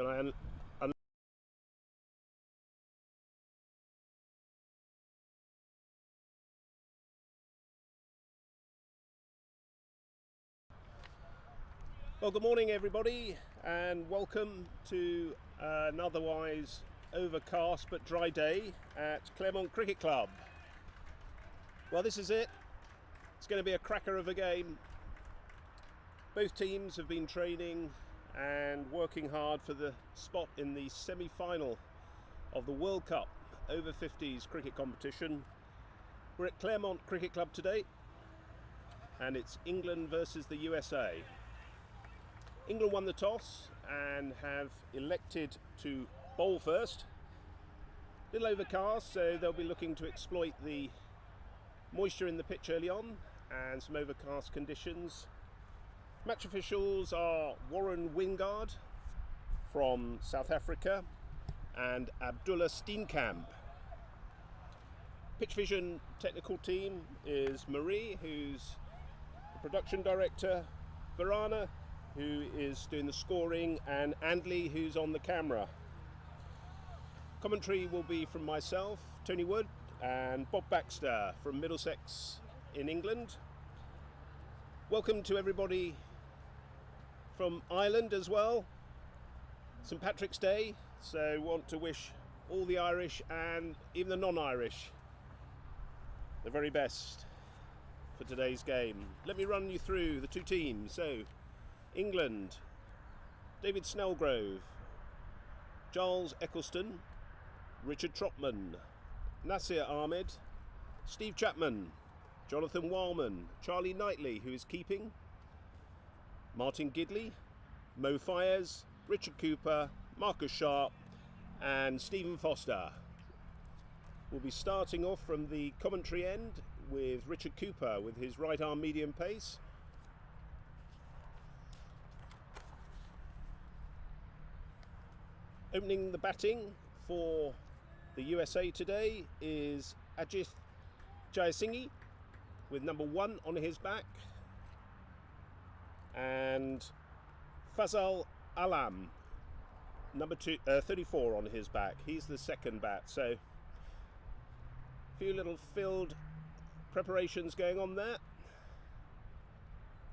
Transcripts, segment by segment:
Can I Well, good morning everybody, and welcome to an otherwise overcast but dry day at Claremont Cricket Club. Well, this is it. It's going to be a cracker of a game. Both teams have been training and working hard for the spot in the semi-final of the World Cup Over-50s cricket competition. We're at Claremont Cricket Club today, and it's England versus the USA. England won the toss and have elected to bowl first. A little overcast, so they'll be looking to exploit the moisture in the pitch early on and some overcast conditions. Match officials are Warren Wingard from South Africa and Abdullah Steenkamp. Pitch Vision technical team is Marie, who's the production director, Varana, who is doing the scoring, and Andley, who's on the camera. Commentary will be from myself, Tony Wood, and Bob Baxter from Middlesex in England. Welcome to everybody from Ireland as well. St Patrick's Day, so want to wish all the Irish and even the non-Irish the very best for today's game. Let me run you through the two teams. So England, David Snellgrove, Giles Eccleston, Richard Trotman, Nasir Ahmed, Steve Chapman, Jonathan Wildman, Charlie Knightley, who is keeping, Martin Gidley, Mo Fires, Richard Cooper, Marcus Sharp and Stephen Foster. We'll be starting off from the commentary end with Richard Cooper with his right arm medium pace. Opening the batting for the USA today is Ajith Jayasinghe with number 1 on his back, and Fazal Alam, number 34 on his back. He's the second bat, so a few little field preparations going on there,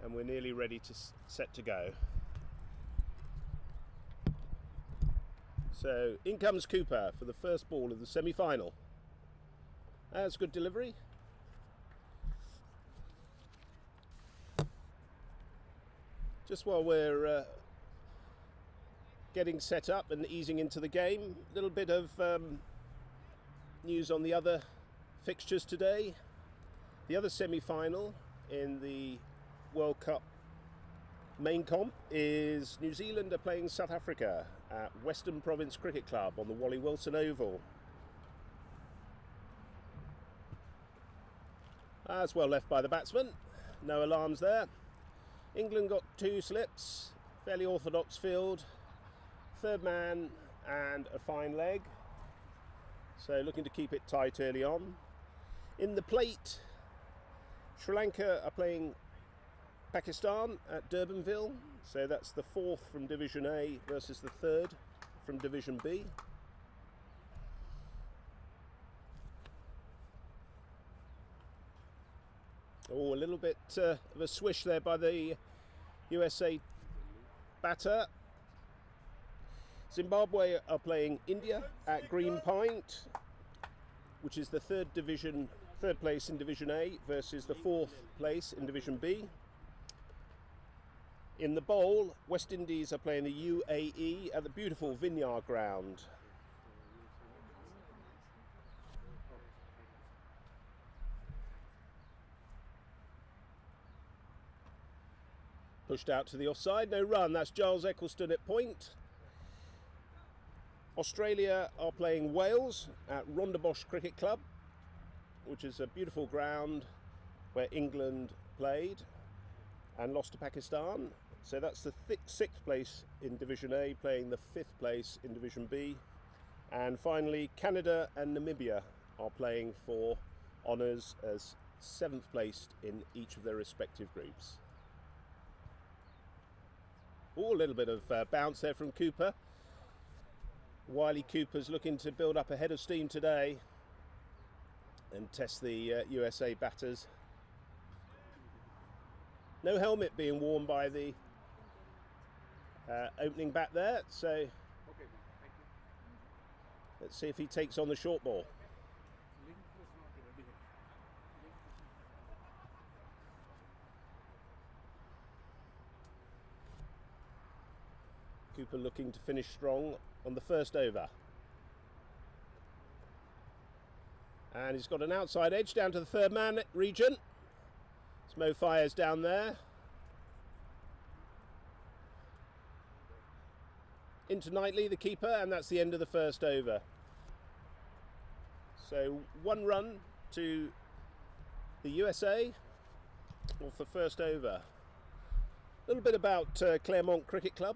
and we're nearly ready to set to go. So in comes Cooper for the first ball of the semi-final. That's good delivery. Just while we're getting set up and easing into the game, a little bit of news on the other fixtures today. The other semi-final in the World Cup main comp is New Zealand are playing South Africa at Western Province Cricket Club on the Wally Wilson Oval. That's well left by the batsman, no alarms there. England got 2 slips, fairly orthodox field, third man and a fine leg, so looking to keep it tight early on. In the plate, Sri Lanka are playing Pakistan at Durbanville, so that's the 4th from Division A versus the 3rd from Division B. Oh, a little bit of a swish there by the USA batter. Zimbabwe are playing India at Green Pint, which is the third place in Division A versus the 4th place in Division B. In the bowl, West Indies are playing the UAE at the beautiful Vineyard Ground. Pushed out to the offside, no run. That's Giles Eccleston at point. Australia are playing Wales at Rondebosch Cricket Club, which is a beautiful ground where England played and lost to Pakistan. So that's the 6th place in Division A, playing the 5th place in Division B. And finally, Canada and Namibia are playing for honours as 7th placed in each of their respective groups. Oh, a little bit of bounce there from Cooper. Wiley Cooper's looking to build up a head of steam today and test the USA batters. No helmet being worn by the opening bat there, so let's see if he takes on the short ball. Cooper looking to finish strong on the first over. And he's got an outside edge down to the third man region. Mo Fires down there. Into Knightley, the keeper, and that's the end of the first over. So 1 run to the USA off the first over. A little bit about Claremont Cricket Club.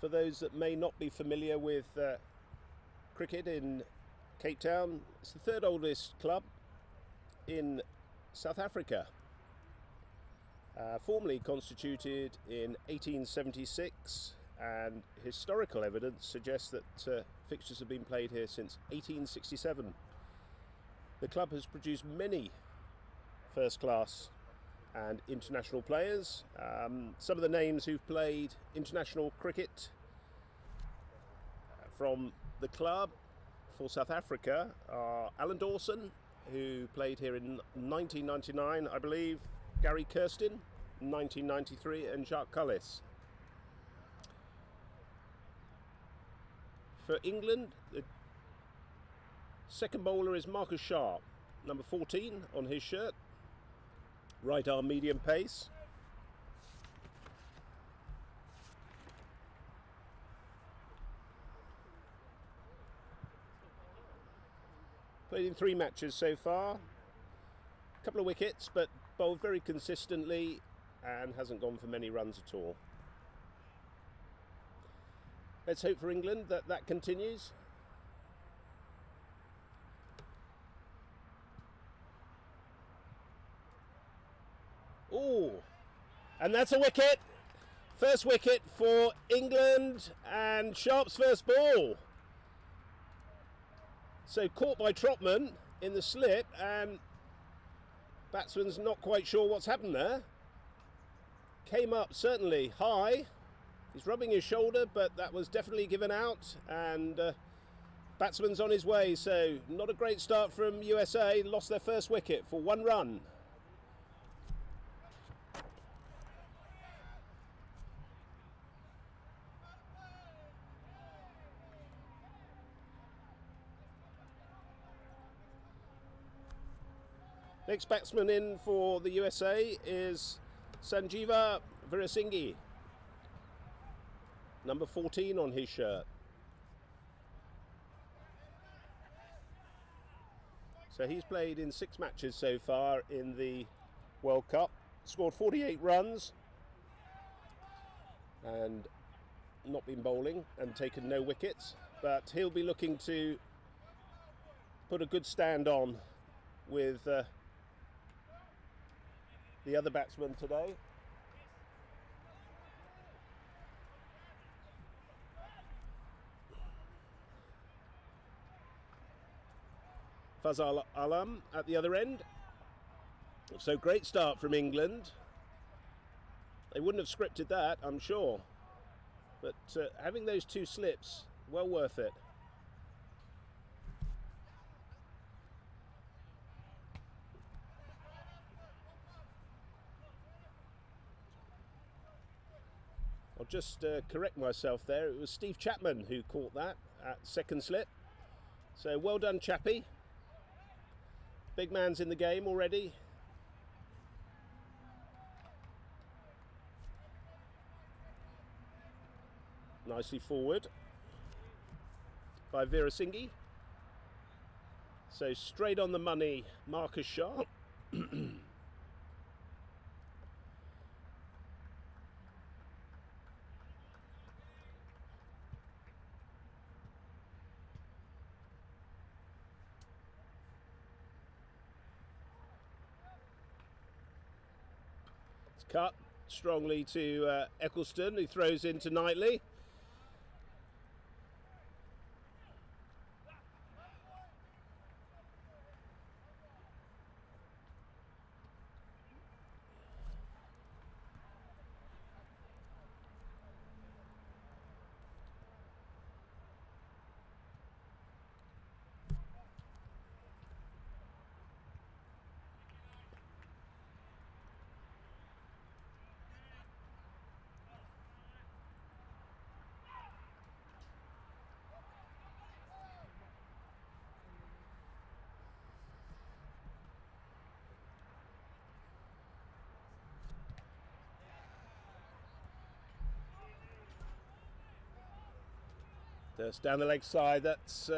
For those that may not be familiar with cricket in Cape Town, it's the third oldest club in South Africa. Formally constituted in 1876, and historical evidence suggests that fixtures have been played here since 1867. The club has produced many first-class and international players. Some of the names who've played international cricket from the club for South Africa are Alan Dawson, who played here in 1999, I believe, Gary Kirsten, 1993, and Jacques Cullis. For England, the second bowler is Marcus Sharp, number 14 on his shirt, right arm medium pace. Played in 3 matches so far, a couple of wickets, but bowled very consistently and hasn't gone for many runs at all. Let's hope for England that that continues. Oh, and that's a wicket. First wicket for England, and Sharp's first ball. So caught by Trotman in the slip, and batsman's not quite sure what's happened there. Came up certainly high. He's rubbing his shoulder, but that was definitely given out, and batsman's on his way. So not a great start from USA. Lost their first wicket for 1 run. Next batsman in for the USA is Sanjeeva Veerasinghe, number 14 on his shirt. So he's played in 6 matches so far in the World Cup, scored 48 runs and not been bowling and taken no wickets, but he'll be looking to put a good stand on with the other batsman today. Fazal Alam at the other end. So great start from England. They wouldn't have scripted that, I'm sure. But having those 2 slips, well worth it. I'll just correct myself there. It was Steve Chapman who caught that at second slip. So well done, Chappie. Big man's in the game already. Nicely forward by Veerasinghe. So straight on the money, Marcus Sharp. Cut strongly to Eccleston, who throws into Knightley. Just down the leg side, that's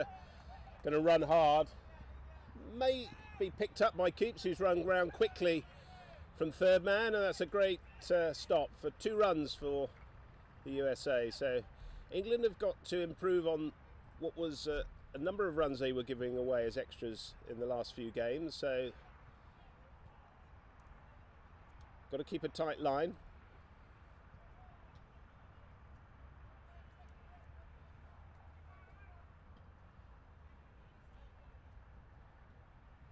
going to run hard. May be picked up by Coops, who's run round quickly from third man, and that's a great stop for 2 runs for the USA. So England have got to improve on what was a number of runs they were giving away as extras in the last few games. So got to keep a tight line.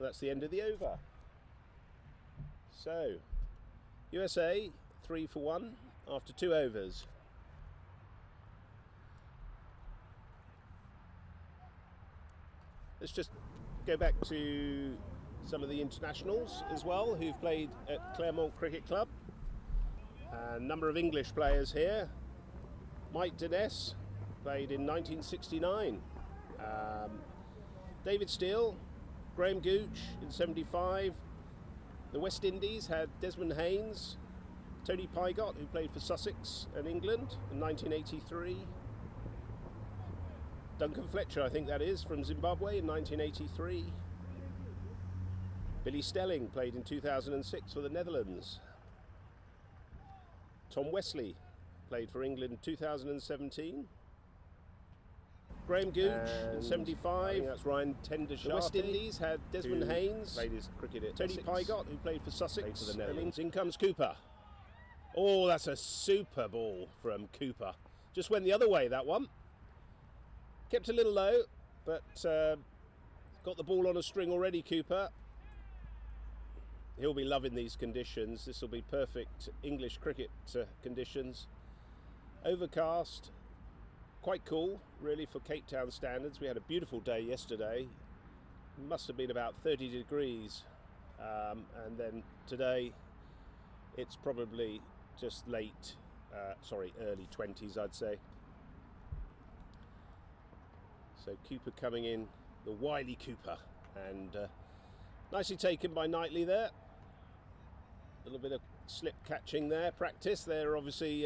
That's the end of the over. So USA 3 for 1 after 2 overs. Let's just go back to some of the internationals as well who've played at Claremont Cricket Club. A number of English players here. Mike Dennis played in 1969. David Steele, Graham Gooch in 75. The West Indies had Desmond Haynes, Tony Pygott, who played for Sussex and England in 1983. Duncan Fletcher, I think that is, from Zimbabwe in 1983. Billy Stelling played in 2006 for the Netherlands. Tom Wesley played for England in 2017. Graham Gooch in 75. That's Ryan Tender. The West Indies had Desmond Haynes, played his cricket at Tony Pygott, who played for Sussex, for the Netherlands. In comes Cooper. Oh, that's a super ball from Cooper. Just went the other way, that one. Kept a little low, but got the ball on a string already, Cooper. He'll be loving these conditions. This will be perfect English cricket conditions. Overcast. Quite cool, really, for Cape Town standards. We had a beautiful day yesterday. Must have been about 30 degrees. And then today, it's probably just early 20s, I'd say. So Cooper coming in, the wily Cooper. And nicely taken by Knightley there. A little bit of slip catching there, practice. They're obviously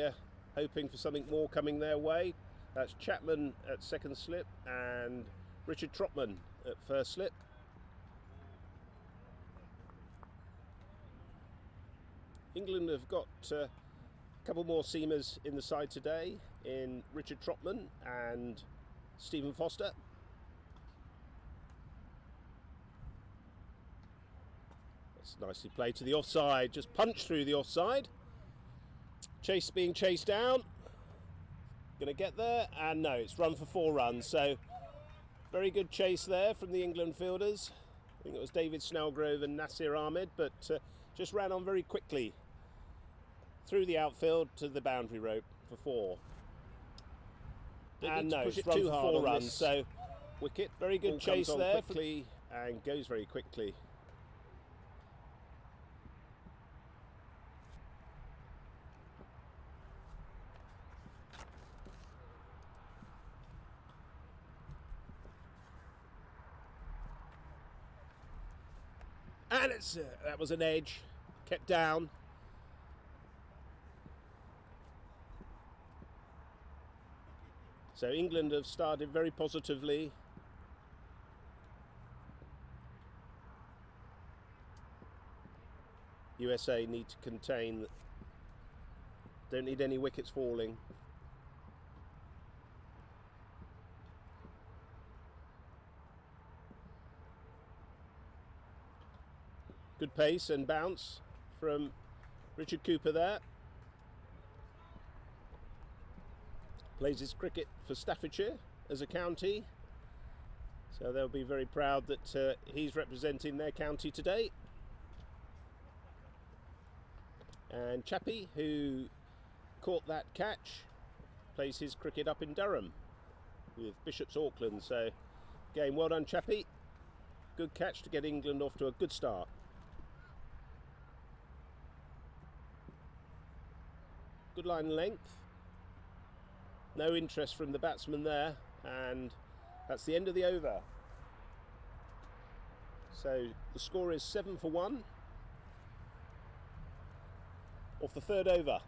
hoping for something more coming their way. That's Chapman at second slip and Richard Trotman at first slip. England have got a couple more seamers in the side today in Richard Trotman and Stephen Foster. That's nicely played to the offside, just punched through the offside. Chase being chased down. Going to get there, and no, it's run for 4 runs. So very good chase there from the England fielders. I think it was David Snellgrove and Nasir Ahmed, but just ran on very quickly through the outfield to the boundary rope for 4. And no, it's run for 4 runs. So wicket, very good chase there quickly and goes very quickly. And that was an edge, kept down. So England have started very positively. USA need to contain, don't need any wickets falling. Good pace and bounce from Richard Cooper there. Plays his cricket for Staffordshire as a county. So they'll be very proud that he's representing their county today. And Chappie, who caught that catch, plays his cricket up in Durham with Bishop's Auckland. So again, well done Chappie. Good catch to get England off to a good start. Good line length. No interest from the batsman there, and that's the end of the over. So the score is 7 for 1 off the 3rd over.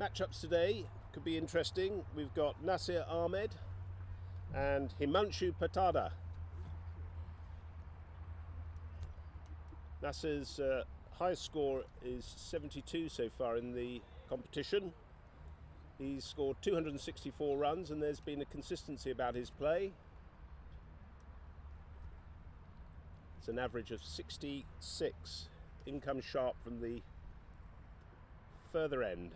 Matchups today could be interesting. We've got Nasir Ahmed and Himanshu Patada. Nasir's highest score is 72 so far in the competition. He's scored 264 runs and there's been a consistency about his play. It's an average of 66. In comes Sharp from the further end.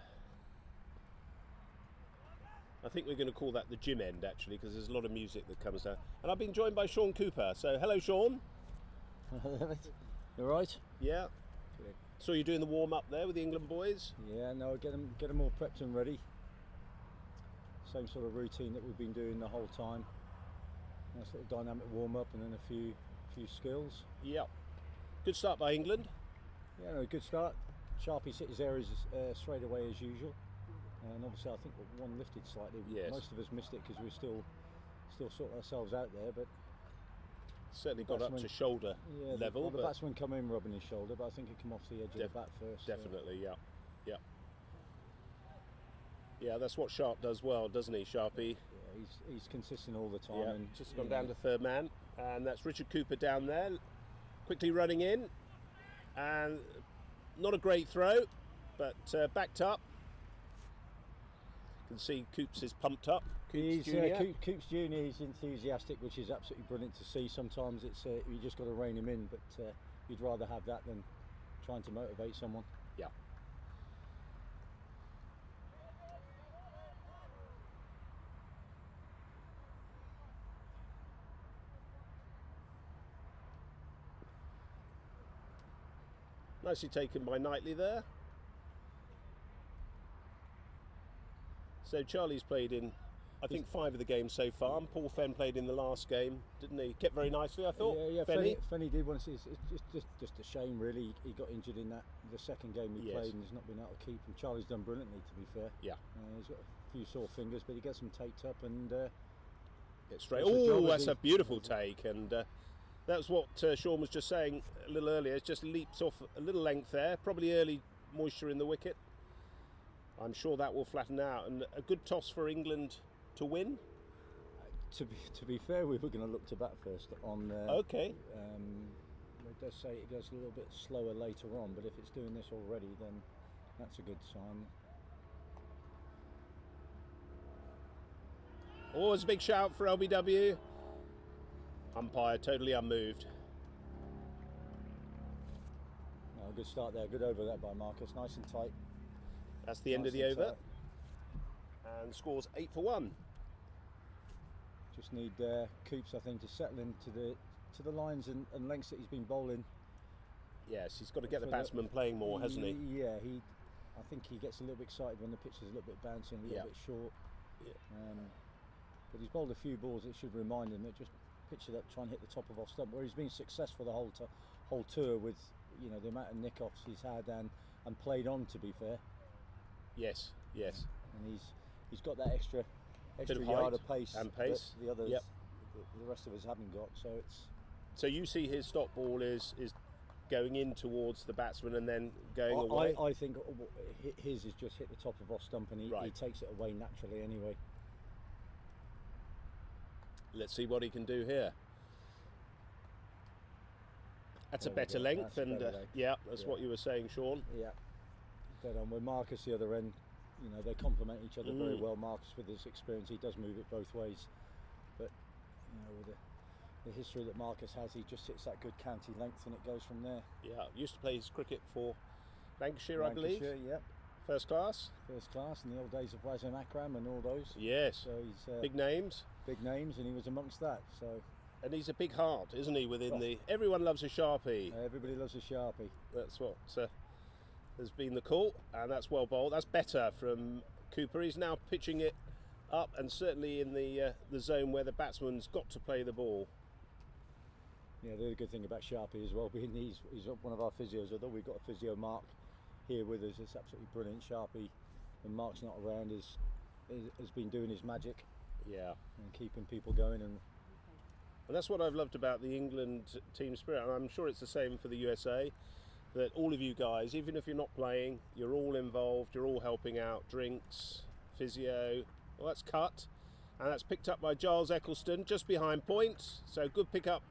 I think we're going to call that the gym end actually, because there's a lot of music that comes down. And I've been joined by Sean Cooper. So hello Sean. You alright? Yeah. Good. So you're doing the warm up there with the England boys? Yeah, no, get them all prepped and ready. Same sort of routine that we've been doing the whole time. A sort of dynamic warm up and then a few skills. Yeah. Good start by England. Yeah, no, good start. Sharpie hit his errors straight away as usual. And obviously I think one lifted slightly. Yes. Most of us missed it because we're still sorting ourselves out there, but certainly got up to shoulder level. The batsman come in rubbing his shoulder, but I think it came off the edge of the bat first. Definitely, yeah. Yeah, that's what Sharp does well, doesn't he, Sharpie? Yeah, he's consistent all the time. Yeah, and just gone down to third man, and that's Richard Cooper down there, quickly running in, and not a great throw, but backed up. You can see Coops is pumped up. Coops Junior, he's enthusiastic, which is absolutely brilliant to see. Sometimes it's you just got to rein him in, but you'd rather have that than trying to motivate someone. Yeah. Nicely taken by Knightley there. So Charlie's played in, I think, 5 of the games so far. And Paul Fenn played in the last game, didn't he? Kept very nicely, I thought. Yeah, Fenny did once. It's just a shame, really. He got injured in the second game he played, and he's not been able to keep him. Charlie's done brilliantly, to be fair. Yeah. He's got a few sore fingers, but he gets them taped up and gets straight. Oh, that's a beautiful take, and that's what Sean was just saying a little earlier. It just leaps off a little length there. Probably early moisture in the wicket. I'm sure that will flatten out, and a good toss for England to win. To be fair, we were going to look to bat first on. Okay. It does say it goes a little bit slower later on, but if it's doing this already, then that's a good sign. Always a big shout for LBW. Umpire totally unmoved. Oh, good start there. Good over that by Marcus. Nice and tight. That's the end of the over. And scores 8 for 1. Just need Coops, I think, to settle into the lines and lengths that he's been bowling. Yes, he's got to get the batsman playing more, hasn't he? Yeah, I think he gets a little bit excited when the pitch is a little bit bouncing, a little bit short. Yeah. But he's bowled a few balls that should remind him that just pitch it up, try and hit the top of off stump, where he's been successful the whole tour with the amount of nick-offs he's had and played on, to be fair. Yes. And he's got that extra yard of pace that the others, the rest of us haven't got. So it's. So you see his stop ball is going in towards the batsman and then going away. I think his is just hit the top of off stump and he takes it away naturally anyway. Let's see what he can do here. That's a better length, and that's what you were saying, Sean. Yeah. Dead on. With Marcus the other end, they complement each other very well. Marcus, with his experience, he does move it both ways. But with the history that Marcus has, he just hits that good county length, and it goes from there. Yeah. Used to play his cricket for Lancashire, I believe. Yep. First class in the old days of Wazam Akram and all those. Yes. So he's big names, and he was amongst that. So. And he's a big heart, isn't he? Everyone loves a Sharpie. Everybody loves a Sharpie. That's what has been the call, and that's well bowled. That's better from Cooper. He's now pitching it up, and certainly in the zone where the batsman's got to play the ball. Yeah, the other good thing about Sharpie as well, being he's one of our physios. Although we've got a physio, Mark, here with us, it's absolutely brilliant. Sharpie, when Mark's not around, has been doing his magic. Yeah, and keeping people going, and that's what I've loved about the England team spirit, and I'm sure it's the same for the USA. that all of you guys, even if you're not playing, you're all involved, you're all helping out, drinks, physio. Well, that's cut, and that's picked up by Giles Eccleston just behind point, so good pick up.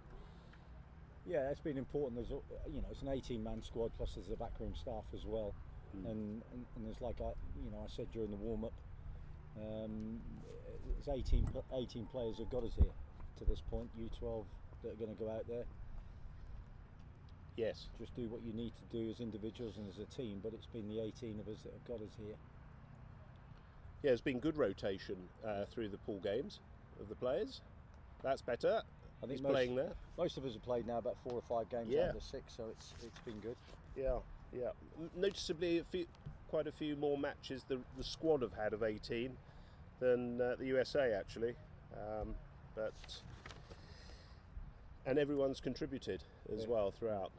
Yeah, that's been important. There's, you know, it's an 18-man squad plus there's the backroom staff as well, and there's like I said during the warm-up, there's 18 players who've got us here to this point. U12 that are going to go out there. Yes. Just do what you need to do as individuals and as a team, but it's been the 18 of us that have got us here. Yeah, there's been good rotation through the pool games of the players. That's better. I think he's playing there. Most of us have played now about 4 or 5 games out of the 6, so it's been good. Yeah. Noticeably, quite a few more matches the squad have had of 18 than the USA actually, and everyone's contributed as well throughout.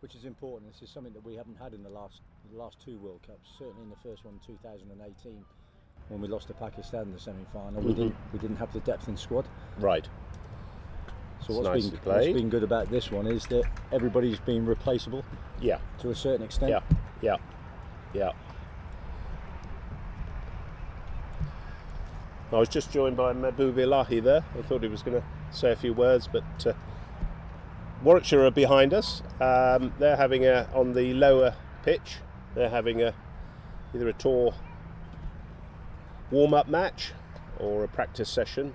Which is important. This is something that we haven't had in the last 2 World Cups. Certainly in the first one, 2018, when we lost to Pakistan in the semi-final, we didn't have the depth in squad. Right. So what's been good about this one is that everybody's been replaceable. Yeah. To a certain extent. Yeah. I was just joined by Mahbub Ilahi there. I thought he was going to say a few words, but Warwickshire are behind us. They're having on the lower pitch, they're having either a tour warm-up match or a practice session.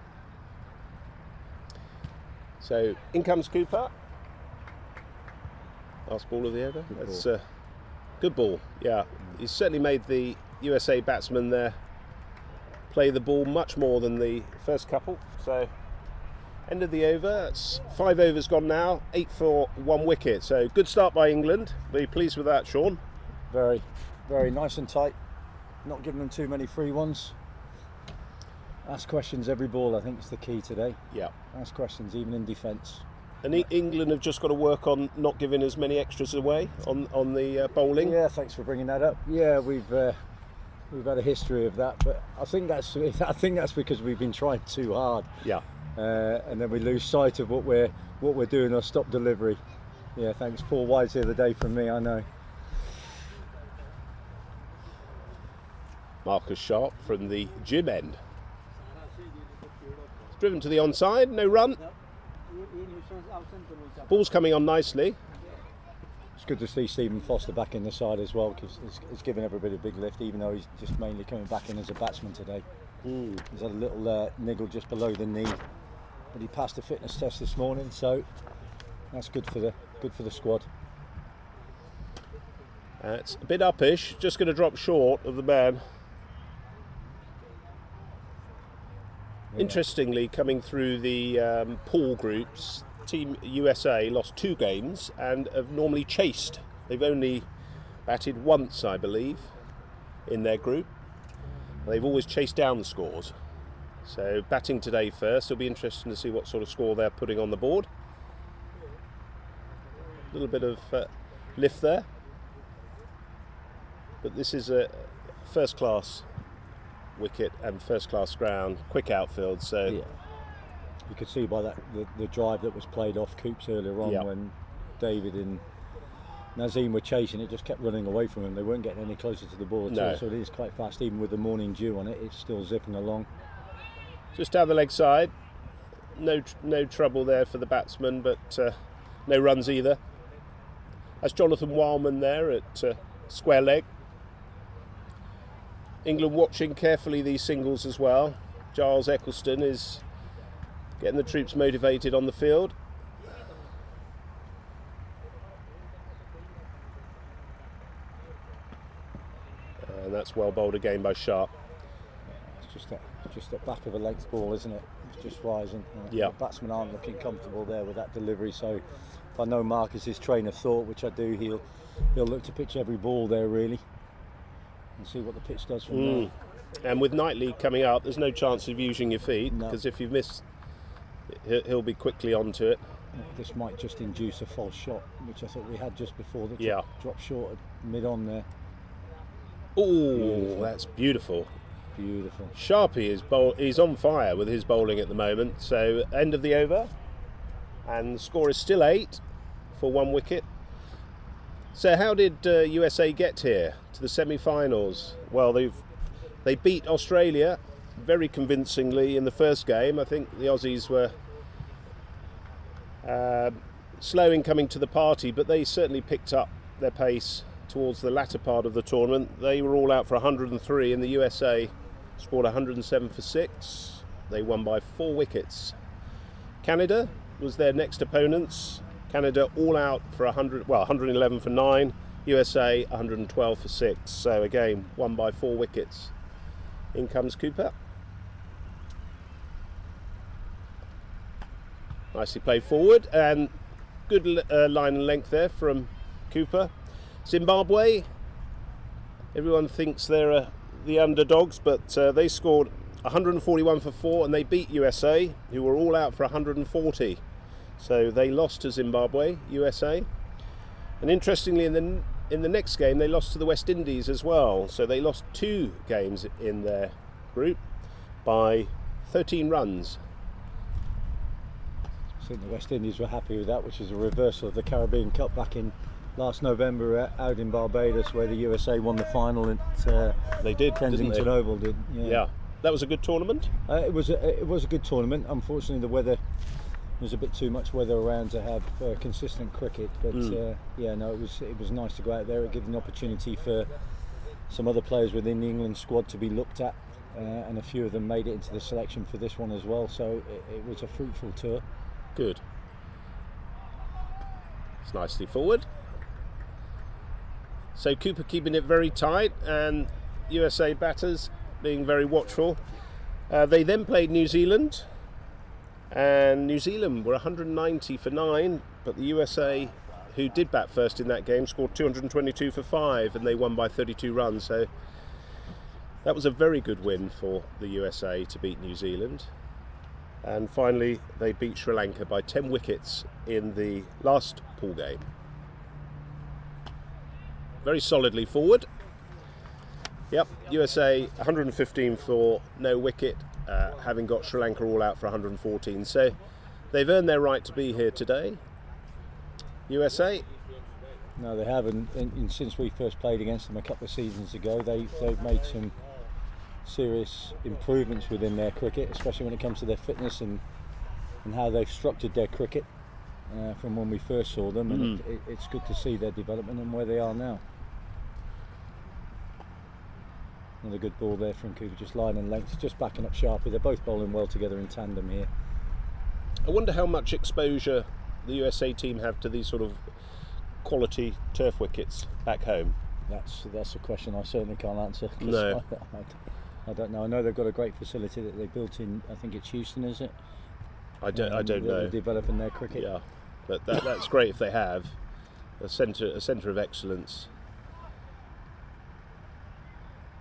So in comes Cooper. Last ball of the over. That's a good ball. Yeah, he's certainly made the USA batsman there play the ball much more than the first couple. So end of the over. It's 5 overs gone now. 8 for 1 wicket. So good start by England. Very pleased with that, Sean. Very, very nice and tight. Not giving them too many free ones. Ask questions every ball, I think, is the key today. Yeah. Ask questions, even in defence. And England have just got to work on not giving as many extras away on the bowling. Yeah, thanks for bringing that up. Yeah, we've had a history of that, but I think that's because we've been trying too hard. Yeah. And then we lose sight of what we're doing, or stop delivery. Yeah, thanks. 4 wides the other day from me, I know. Marcus Sharp from the gym end. Driven to the onside, no run. Ball's coming on nicely. It's good to see Stephen Foster back in the side as well, because it's given everybody a big lift, even though he's just mainly coming back in as a batsman today. He's had a little niggle just below the knee, but he passed the fitness test this morning, so that's good for the squad. It's a bit uppish, just going to drop short of the man. Yeah. Interestingly, coming through the pool groups, Team USA lost 2 games and have normally chased. They've only batted once, I believe, in their group. They've always chased down the scores. So batting today first, it'll be interesting to see what sort of score they're putting on the board. A little bit of lift there. But this is a first-class wicket and first-class ground, quick outfield. So yeah. You could see by that the drive that was played off Coops earlier on, when David and Nazim were chasing, it just kept running away from them. They weren't getting any closer to the ball at all, so it is quite fast. Even with the morning dew on it, it's still zipping along. Just down the leg side, no trouble there for the batsman, but no runs either. That's Jonathan Wildman there at square leg. England watching carefully these singles as well. Giles Eccleston is getting the troops motivated on the field. And that's well bowled again by Sharp. It's just a back of a length ball, isn't it? It's just rising. Yeah. The batsmen aren't looking comfortable there with that delivery, so if I know Marcus' his train of thought, which I do, he'll look to pitch every ball there really and see what the pitch does from there. And with Knightley coming up, there's no chance of using your feet, because if you've missed, he'll be quickly onto it. This might just induce a false shot, which I thought we had just before the drop short mid-on there. Oh, that's beautiful. Beautiful. Sharpie he's on fire with his bowling at the moment. So end of the over, and the score is still 8 for 1 wicket. So how did USA get here to the semi-finals? Well, they beat Australia very convincingly in the first game. I think the Aussies were slow in coming to the party, but they certainly picked up their pace towards the latter part of the tournament. They were all out for 103 and the USA scored 107 for 6. They won by 4 wickets. Canada was their next opponents. Canada all out for 111 for 9. USA 112 for 6. So again, won by 4 wickets. In comes Cooper. Nicely played forward and good line and length there from Cooper. Zimbabwe, everyone thinks they're the underdogs, but they scored 141 for 4 and they beat USA, who were all out for 140. So they lost to Zimbabwe, USA. And interestingly, in the next game, they lost to the West Indies as well. So they lost 2 games in their group by 13 runs. I think the West Indies were happy with that, which is a reversal of the Caribbean Cup back in last November out in Barbados, where the USA won the final at they did, Kensington Oval. Yeah, that was a good tournament. It was a good tournament. Unfortunately, the weather was a bit too much weather around to have consistent cricket. But yeah, no, it was nice to go out there. It gave an opportunity for some other players within the England squad to be looked at, and a few of them made it into the selection for this one as well. So it was a fruitful tour. Good. It's nicely forward. So Cooper keeping it very tight and USA batters being very watchful. They then played New Zealand, and New Zealand were 190 for 9, but the USA, who did bat first in that game, scored 222 for 5 and they won by 32 runs. So that was a very good win for the USA to beat New Zealand. And finally they beat Sri Lanka by 10 wickets in the last pool game. Very solidly forward. Yep, USA 115 for no wicket, having got Sri Lanka all out for 114. So they've earned their right to be here today. USA. No, they have, and since we first played against them a couple of seasons ago, they've made some serious improvements within their cricket, especially when it comes to their fitness and how they've structured their cricket from when we first saw them. And it's good to see their development and where they are now. Another good ball there from Cooper, just line and length, just backing up sharply. They're both bowling well together in tandem here. I wonder how much exposure the USA team have to these sort of quality turf wickets back home. That's a question I certainly can't answer. No. I don't know. I know they've got a great facility that they built in, I think it's Houston, is it? I don't know. Developing their cricket. Yeah, but that's great if they have a centre of excellence.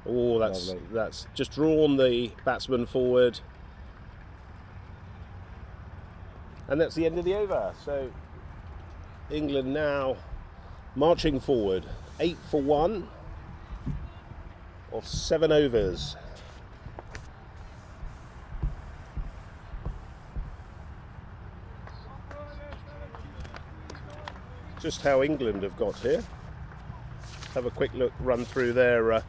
Oh, that's just drawn the batsman forward, and that's the end of the over. So England now marching forward, 8 for 1 of 7 overs. Just how England have got here. Have a quick run through their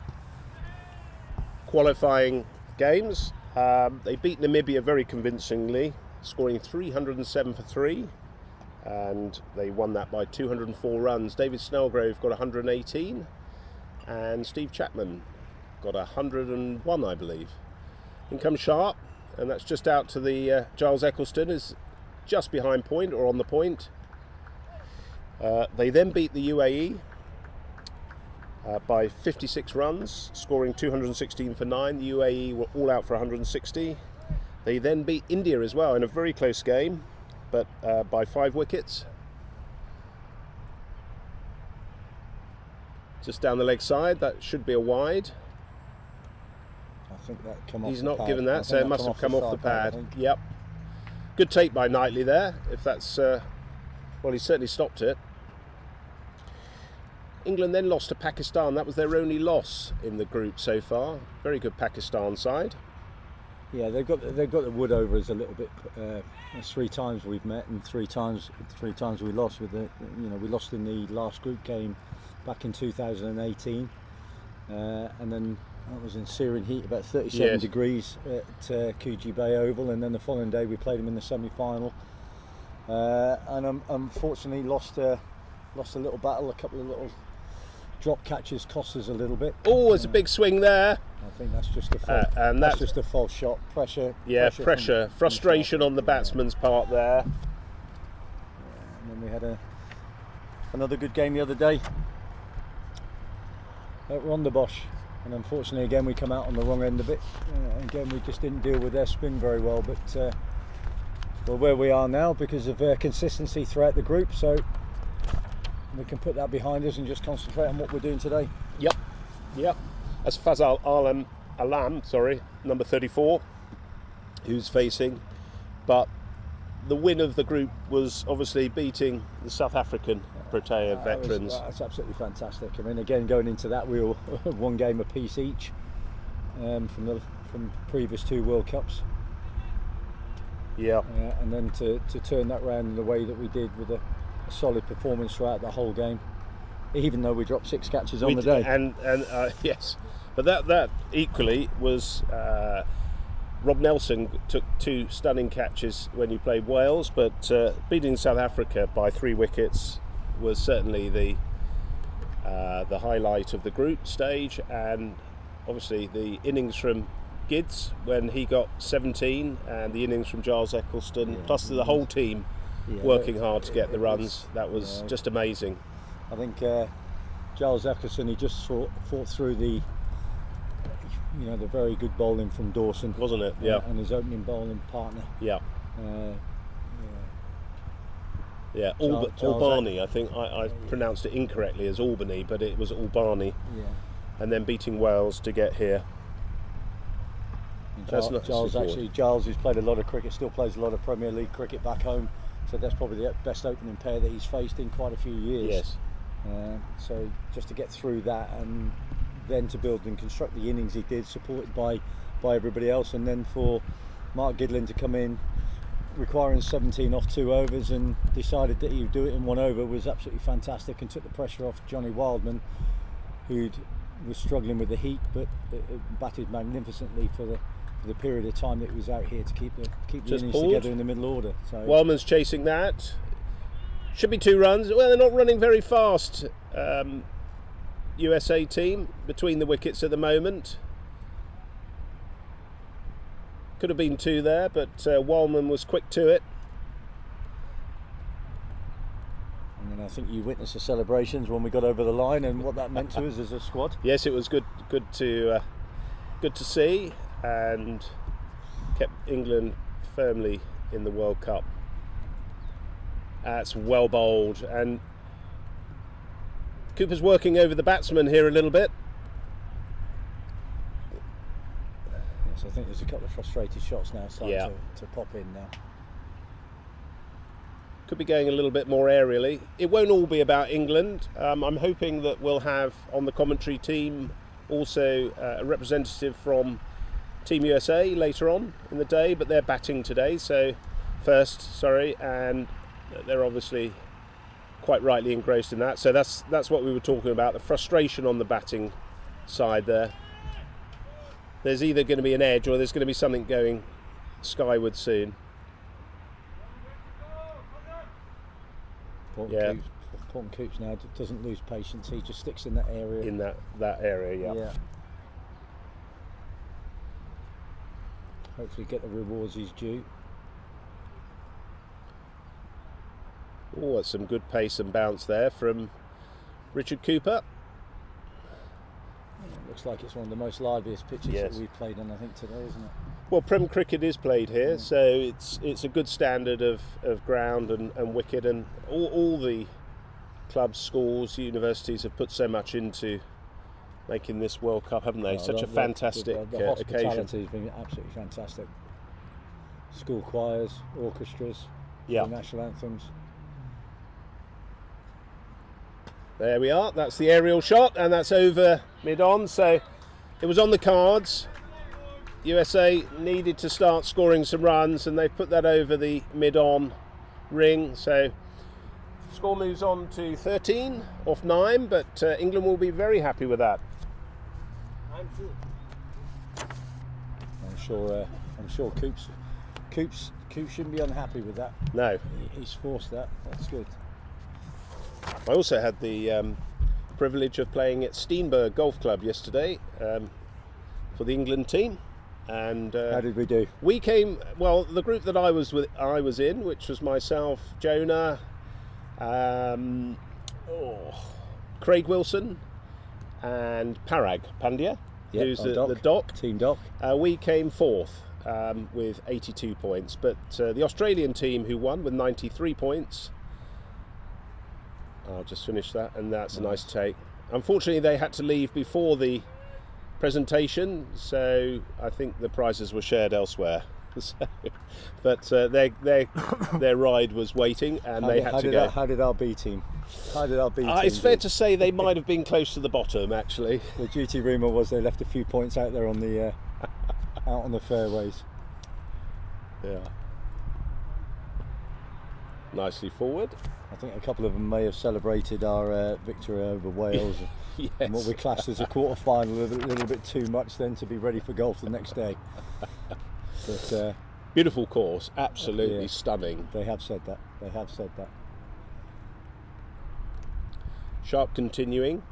qualifying games. They beat Namibia very convincingly, scoring 307 for 3, and they won that by 204 runs. David Snellgrove got 118 and Steve Chapman got 101, I believe. In comes Sharp, and that's just out to the Giles Eccleston, is just behind point or on the point. They then beat the UAE by 56 runs, scoring 216 for 9. The UAE were all out for 160. They then beat India as well in a very close game, but by 5 wickets. Just down the leg side, that should be a wide. I think that come off. He's the not pad. given that, so it must have come off the pad. Yep. Good take by Knightley there. If that's well, he certainly stopped it. England then lost to Pakistan. That was their only loss in the group so far. Very good Pakistan side. Yeah, they've got the wood over us a little bit. It's 3 times we've met, and three times we lost. We lost in the last group game back in 2018, and then that was in searing heat, about 37 degrees at Coogee Bay Oval, and then the following day we played them in the semi-final, and unfortunately lost a little battle. A couple of little drop catches cost us a little bit. Oh, there's a big swing there. I think that's just that's just a false shot. Pressure. Yeah, pressure. Frustration on the batsman's part there. And then we had another good game the other day at Rondebosch, and unfortunately again we come out on the wrong end of it. Again, we just didn't deal with their spin very well, but we're where we are now because of consistency throughout the group, so we can put that behind us and just concentrate on what we're doing today. Yep. That's Fazal Alam, number 34, who's facing. But the win of the group was obviously beating the South African Protea veterans. That's absolutely fantastic. I mean, again, going into that, we were 1 game apiece each from previous 2 World Cups. Yeah. And then to turn that round in the way that we did with a solid performance throughout the whole game, even though we dropped 6 catches on the day. And yes, but that equally was Rob Nelson took 2 stunning catches when you played Wales, but beating South Africa by 3 wickets was certainly the highlight of the group stage, and obviously the innings from Gids when he got 17, and the innings from Giles Eccleston, plus the whole team working hard to get the runs. That was just amazing. I think Giles Eccleston, he just fought through the very good bowling from Dawson, wasn't it? Yeah. And his opening bowling partner. Yeah. Albani. I think I pronounced it incorrectly as Albany, but it was Albani. Yeah. And then beating Wales to get here. Giles, who's played a lot of cricket, still plays a lot of Premier League cricket back home. So that's probably the best opening pair that he's faced in quite a few years. Yes. So just to get through that, and then to build and construct the innings he did, supported by everybody else, and then for Mark Gidlin to come in, requiring 17 off 2 overs, and decided that he would do it in 1 over, was absolutely fantastic, and took the pressure off Johnny Wildman, who was struggling with the heat, but it batted magnificently for the period of time that he was out here to keep the innings together in the middle order. So Wildman's chasing that. Should be 2 runs. Well, they're not running very fast. USA team between the wickets at the moment. Could have been 2 there, but Wildman was quick to it. And then I think you witnessed the celebrations when we got over the line and what that meant to us as a squad. Yes, it was good to see, and kept England firmly in the World Cup. That's well bowled, and Cooper's working over the batsman here a little bit. Yes, I think there's a couple of frustrated shots now starting to pop in now. Could be going a little bit more aerially. It won't all be about England. I'm hoping that we'll have on the commentary team also a representative from Team USA later on in the day, but they're batting today, and they're obviously quite rightly engrossed in that. So that's what we were talking about, the frustration on the batting side there. There's either going to be an edge or there's going to be something going skyward soon. Porton Coops now doesn't lose patience, he just sticks in that area. In that area, yeah. Hopefully get the rewards he's due. Oh, that's some good pace and bounce there from Richard Cooper. Looks like it's one of the most liveliest pitches that we've played on, I think, today, isn't it? Well, Prem cricket is played here, so it's a good standard of ground and wicket, and all the clubs, schools, universities have put so much into making this World Cup, haven't they? Such a fantastic the hospitality occasion. has been absolutely fantastic. School choirs, orchestras, national anthems. There we are, that's the aerial shot, and that's over mid-on, so it was on the cards. USA needed to start scoring some runs, and they've put that over the mid-on ring. So score moves on to 13 off 9, but England will be very happy with that. I'm sure Coops shouldn't be unhappy with that. No, He's forced that. That's good. I also had the privilege of playing at Steenberg Golf Club yesterday for the England team, and How did we do? we came well. The group that I was in, which was myself, Jonah, Craig Wilson, and Parag Pandya, Yep, who's our the doc. Team Doc. We came fourth with 82 points, but the Australian team, who won with 93 points, I'll just finish that, and that's a nice take. Unfortunately, they had to leave before the presentation, so I think the prizes were shared elsewhere. But their ride was waiting, and they had to go. How did our B team? It's fair to say they might have been close to the bottom, actually. The duty rumour was they left a few points out there on the out on the fairways. Yeah. Nicely forward. I think a couple of them may have celebrated our victory over Wales. Yes. And what we classed as a quarter final a little bit too much then to be ready for golf the next day. But beautiful course, absolutely yeah, stunning. They have said that. Sharp continuing.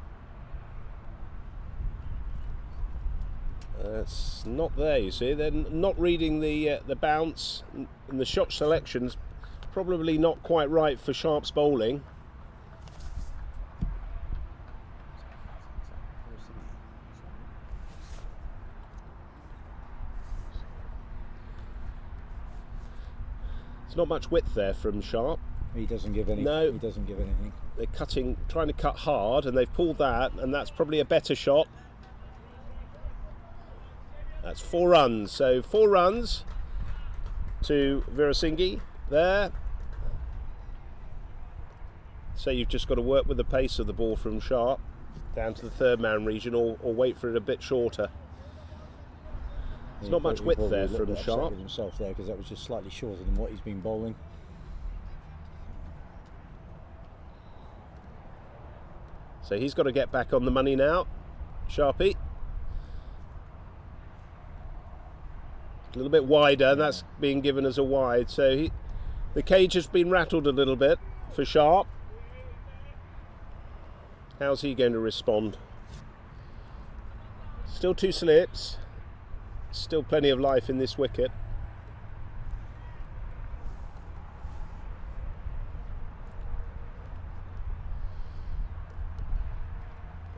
It's not there, you see. They're not reading the bounce, and the shot selection's probably not quite right for Sharp's bowling. There's not much width there from Sharp. He doesn't give any. No. He doesn't give anything. They're trying to cut hard, and they've pulled that, and that's probably a better shot. That's 4 runs. So 4 runs to Virasinghe there. So you've just got to work with the pace of the ball from Sharp down to the third man region, or wait for it a bit shorter. There's not much width there from Sharp. With himself there, because that was just slightly shorter than what he's been bowling. So he's got to get back on the money now, Sharpie. A little bit wider, and that's being given as a wide. So the cage has been rattled a little bit for Sharp. How's he going to respond? Still 2 slips. Still plenty of life in this wicket.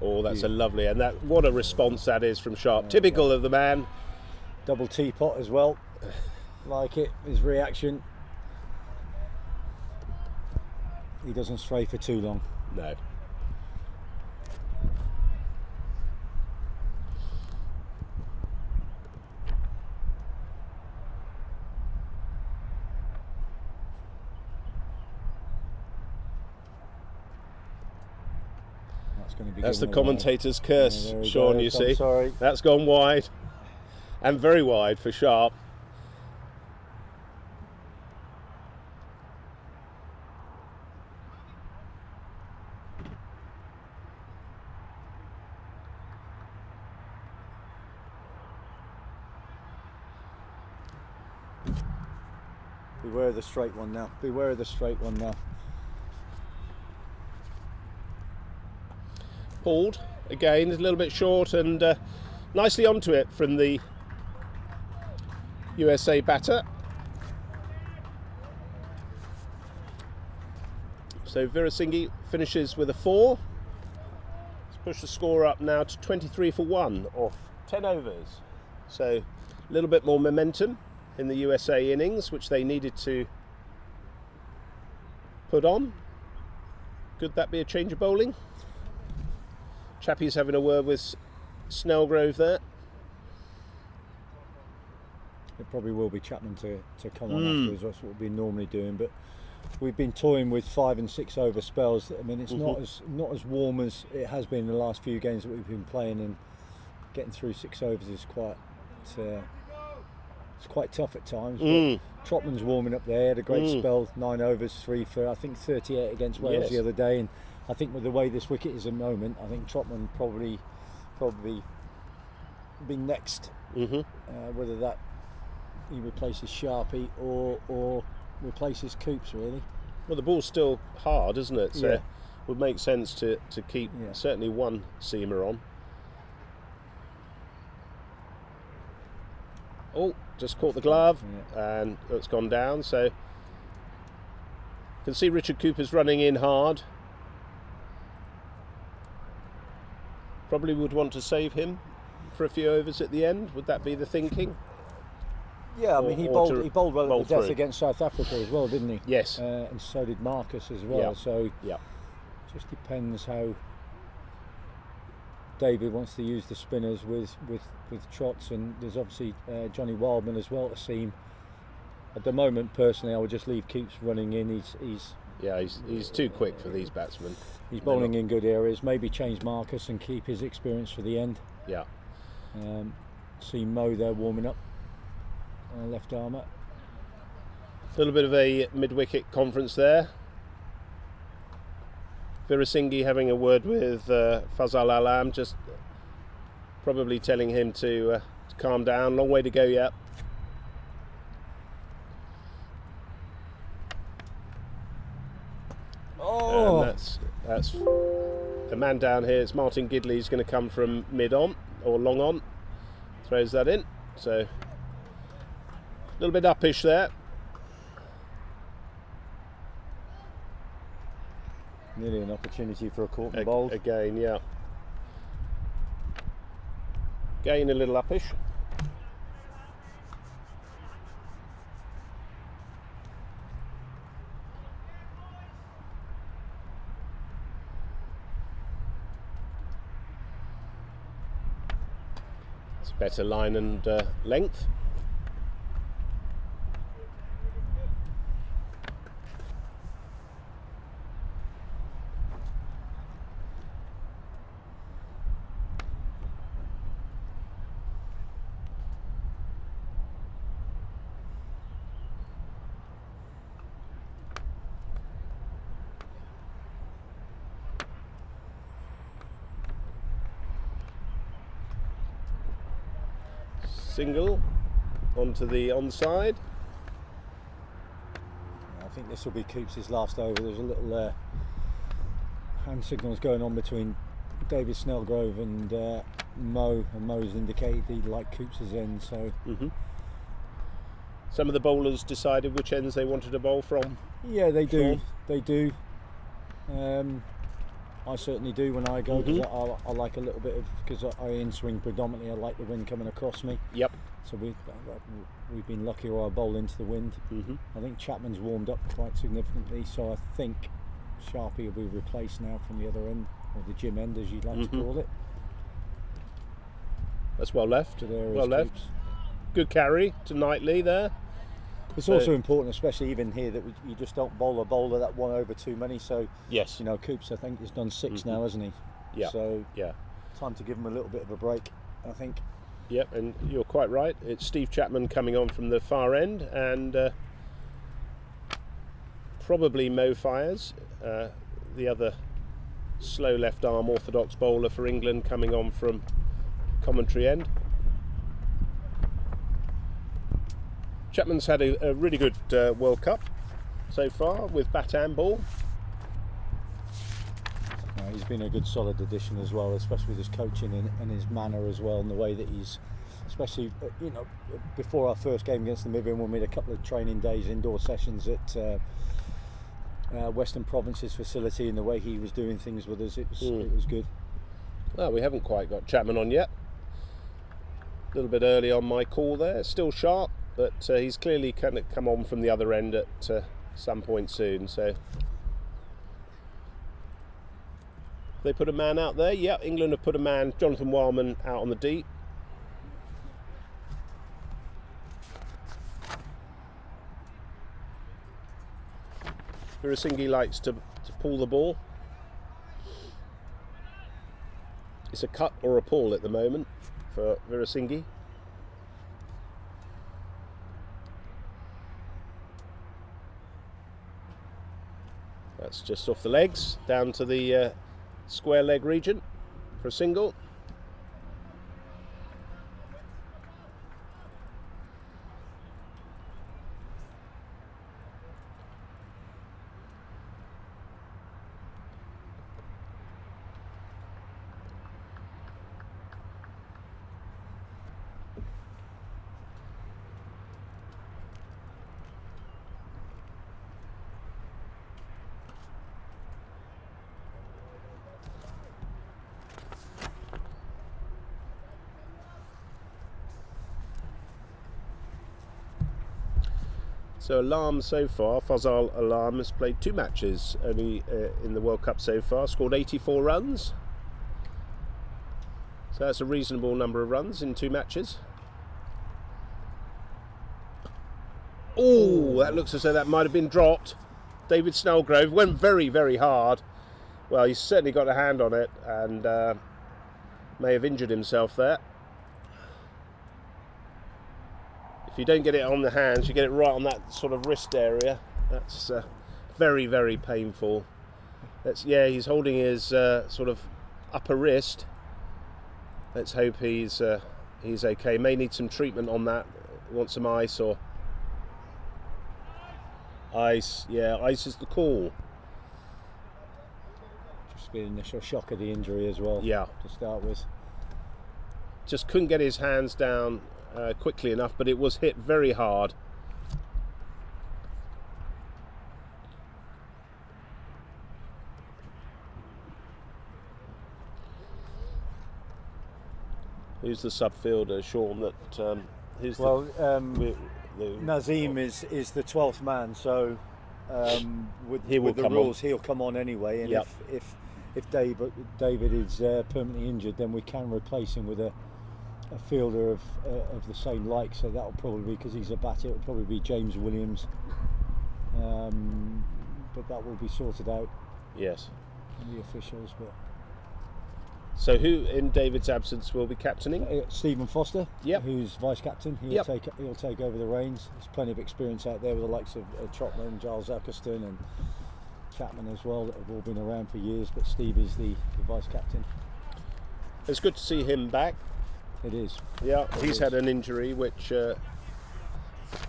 Oh, that's a lovely, and what a response that is from Sharp. Typical of the man. Double teapot as well. Like it, his reaction. He doesn't stray for too long. No. That's the commentator's curse, Sean, you see. Sorry. That's gone wide, and very wide for Sharp. Beware of the straight one now. Beware of the straight one now. Pulled again, a little bit short, and nicely onto it from the USA batter. So Virasinghe finishes with a 4. Let's push the score up now to 23 for 1 off 10 overs. So a little bit more momentum in the USA innings, which they needed to put on. Could that be a change of bowling? Chappie's having a word with Snellgrove there. It probably will be Chapman to come on afterwards. That's what we've been normally doing, but we've been toying with 5 and 6 over spells. I mean, it's not as warm as it has been in the last few games that we've been playing, and getting through 6 overs is quite it's quite tough at times. But Trotman's warming up there. Had a great spell, 9 overs, 3 for I think 38 against Wales the other day. And I think with the way this wicket is at the moment, I think Trotman probably be next. Whether that he replaces Sharpie or replaces Coops, really. Well, the ball's still hard, isn't it? So it would make sense to keep certainly one seamer on. Oh, just caught the glove and it's gone down. So you can see Richard Cooper's running in hard. Probably would want to save him for a few overs at the end. Would that be the thinking? Yeah, I mean, he bowled well at the death through against South Africa as well, didn't he? Yes. And so did Marcus as well. Yeah. So yeah, just depends how David wants to use the spinners with Trots, and there's obviously Johnny Wildman as well to seam. At the moment, personally, I would just leave Coops running in. He's too quick for these batsmen. He's bowling in good areas. Maybe change Marcus and keep his experience for the end. Yeah. See Mo there warming up on left armour. A little bit of a mid-wicket conference there. Virasinghe having a word with Fazal Alam, just probably telling him to calm down. Long way to go yet. Oh, and that's the man down here. It's Martin Gidley. He's going to come from mid-on or long-on. Throws that in. So a little bit uppish there. Nearly an opportunity for a caught and bowled. Again, yeah. Again, a little uppish. It's better line and length. Single onto the onside. I think this will be Coops' last over. There's a little hand signals going on between David Snellgrove and Mo, and Mo's indicated he liked Coops' end. So some of the bowlers decided which ends they wanted to bowl from. Yeah, they do. They do. I certainly do when I go, because I like a little bit of, because I in-swing predominantly, I like the wind coming across me. Yep. So we've been lucky, or I bowl into the wind. I think Chapman's warmed up quite significantly, so I think Sharpie will be replaced now from the other end, or the Jim end as you'd like to call it. That's well left. Well left. Coops. Good carry to Knightley there. It's also important, especially even here, that you just don't bowl a bowler that one over too many. So yes, you know, Coops, I think, has done 6 now, hasn't he? Yeah. So time to give him a little bit of a break, I think. Yep, and you're quite right. It's Steve Chapman coming on from the far end, and probably Mo Fires, the other slow left arm orthodox bowler for England, coming on from commentary end. Chapman's had a really good World Cup so far with bat and ball. He's been a good solid addition as well, especially with his coaching and his manner as well, and the way that he's, especially you know, before our first game against Namibia, when we had a couple of training days, indoor sessions at Western Province's facility, and the way he was doing things with us, it was good. Well, we haven't quite got Chapman on yet. A little bit early on my call there. Still sharp, but he's clearly kind of come on from the other end at some point soon. So they put a man out there. Yeah, England have put a man, Jonathan Wildman, out on the deep. Virasinghe likes to pull the ball. It's a cut or a pull at the moment for Virasinghe. That's just off the legs, down to the square leg region for a single. So Alarm so far, Fazal Alarm has played 2 matches only in the World Cup so far, scored 84 runs. So that's a reasonable number of runs in 2 matches. Oh, that looks as though that might have been dropped. David Snellgrove went very, very hard. Well, he's certainly got a hand on it and may have injured himself there. If you don't get it on the hands, you get it right on that sort of wrist area. That's very, very painful. Yeah, he's holding his sort of upper wrist. Let's hope he's okay. May need some treatment on that. Want some ice or ice? Yeah, ice is the call. Just the initial shock of the injury as well. Yeah. To start with. Just couldn't get his hands down quickly enough, but it was hit very hard. Who's the sub fielder, Sean? Who's Nazim is the 12th man, so with the rules he'll come on anyway, and yep. if David is permanently injured, then we can replace him with a fielder of the same like, so that'll probably, because he's a batter, it'll probably be James Williams, but that will be sorted out. Yes. The officials, but. So who in David's absence will be captaining? Stephen Foster, yep. Who's vice captain. He'll take over the reins. There's plenty of experience out there with the likes of Trotman, Giles Eccleston and Chapman as well, that have all been around for years, but Steve is the vice captain. It's good to see him back. It is. Yeah, he's had an injury which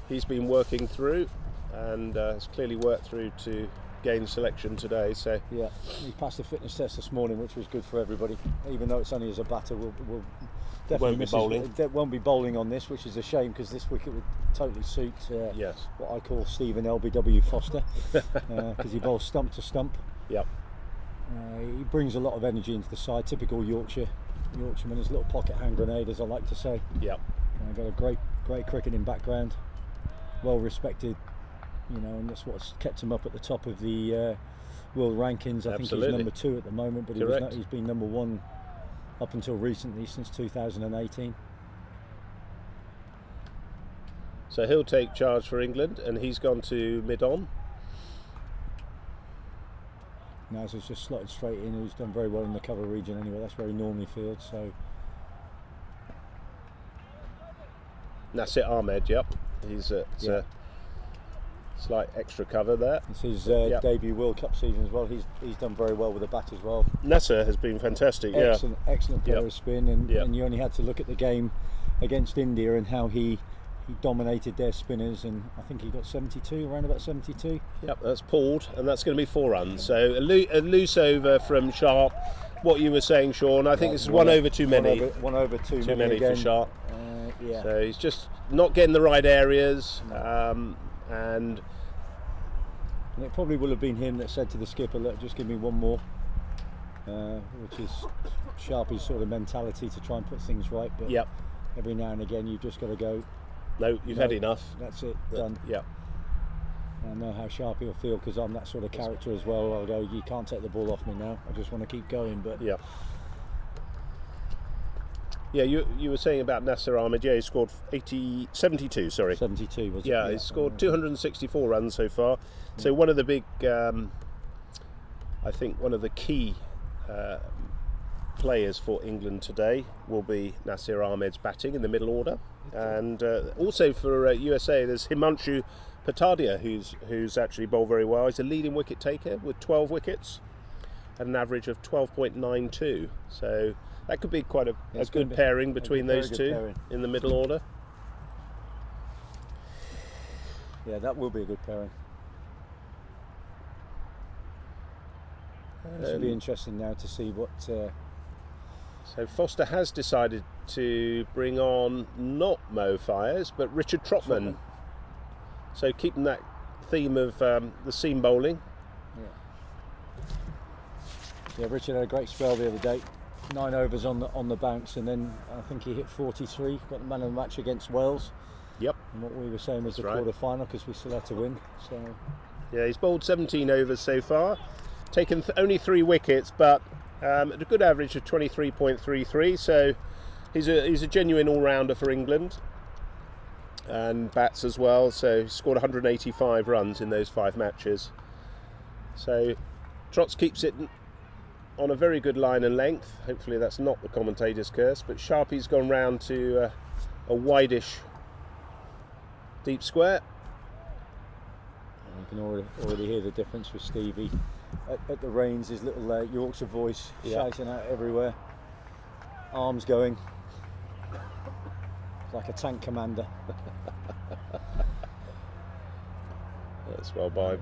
he's been working through, and has clearly worked through to gain selection today. So yeah, he passed the fitness test this morning, which was good for everybody. Even though it's only as a batter, we'll definitely miss bowling. Won't be bowling on this, which is a shame, because this wicket would totally suit what I call Stephen LBW Foster, because he bowls stump to stump. Yep. He brings a lot of energy into the side. Typical Yorkshireman, his little pocket hand grenade, as I like to say. Yep. Got a great cricketing background, well respected, and that's what's kept him up at the top of the world rankings. I think he's number 2 at the moment, but he's been number 1 up until recently, since 2018. So he'll take charge for England, and he's gone to mid-on. Naz has just slotted straight in, who's done very well in the cover region anyway. That's where he normally fields. So Nasir Ahmed, yep. He's at slight extra cover there. It's his debut World Cup season as well. He's done very well with the bat as well. Nasir has been fantastic. Excellent player of spin, and you only had to look at the game against India and how he dominated their spinners, and I think he got 72, around about 72. Yep, that's pulled, and that's going to be 4 runs. So a loose over from Sharp. What you were saying, Sean, I think this is one over too many. One over too many for Sharp. Yeah. So he's just not getting the right areas, and it probably will have been him that said to the skipper, "Look, just give me one more," which is Sharpie's sort of mentality to try and put things right. But every now and again, you've just got to go. No, you've had enough. That's it, done. Yeah. I know how Sharpie will feel, because I'm that sort of character as well. I'll go, you can't take the ball off me now. I just want to keep going. But you were saying about Nasir Ahmed. Yeah, he scored 72. Sorry, 72 was it? Yeah, he's scored 264 runs so far. So one of the big, I think one of the key players for England today will be Nasir Ahmed's batting in the middle order, and also for USA there's Himanshu Patadia who's actually bowled very well. He's a leading wicket taker with 12 wickets at an average of 12.92, so that could be quite a good pairing between those two in the middle order. Yeah, that will be a good pairing. It should be interesting now to see what... So Foster has decided to bring on not Mo Fires but Richard Trotman. So keeping that theme of the seam bowling. Yeah, Richard had a great spell the other day. 9 overs on the bounce, and then I think he hit 43, got the man of the match against Wales. Yep. And what we were saying was the quarter-final, because we still had to win. So yeah, he's bowled 17 overs so far, taken only 3 wickets, but at a good average of 23.33. So he's a genuine all-rounder for England, and bats as well. So he scored 185 runs in those 5 matches. So Trots keeps it on a very good line and length. Hopefully that's not the commentator's curse, but Sharpie's gone round to a wideish deep square. You can already hear the difference with Stevie at the reins, his little Yorkshire voice shouting out everywhere, arms going like a tank commander. That's well by.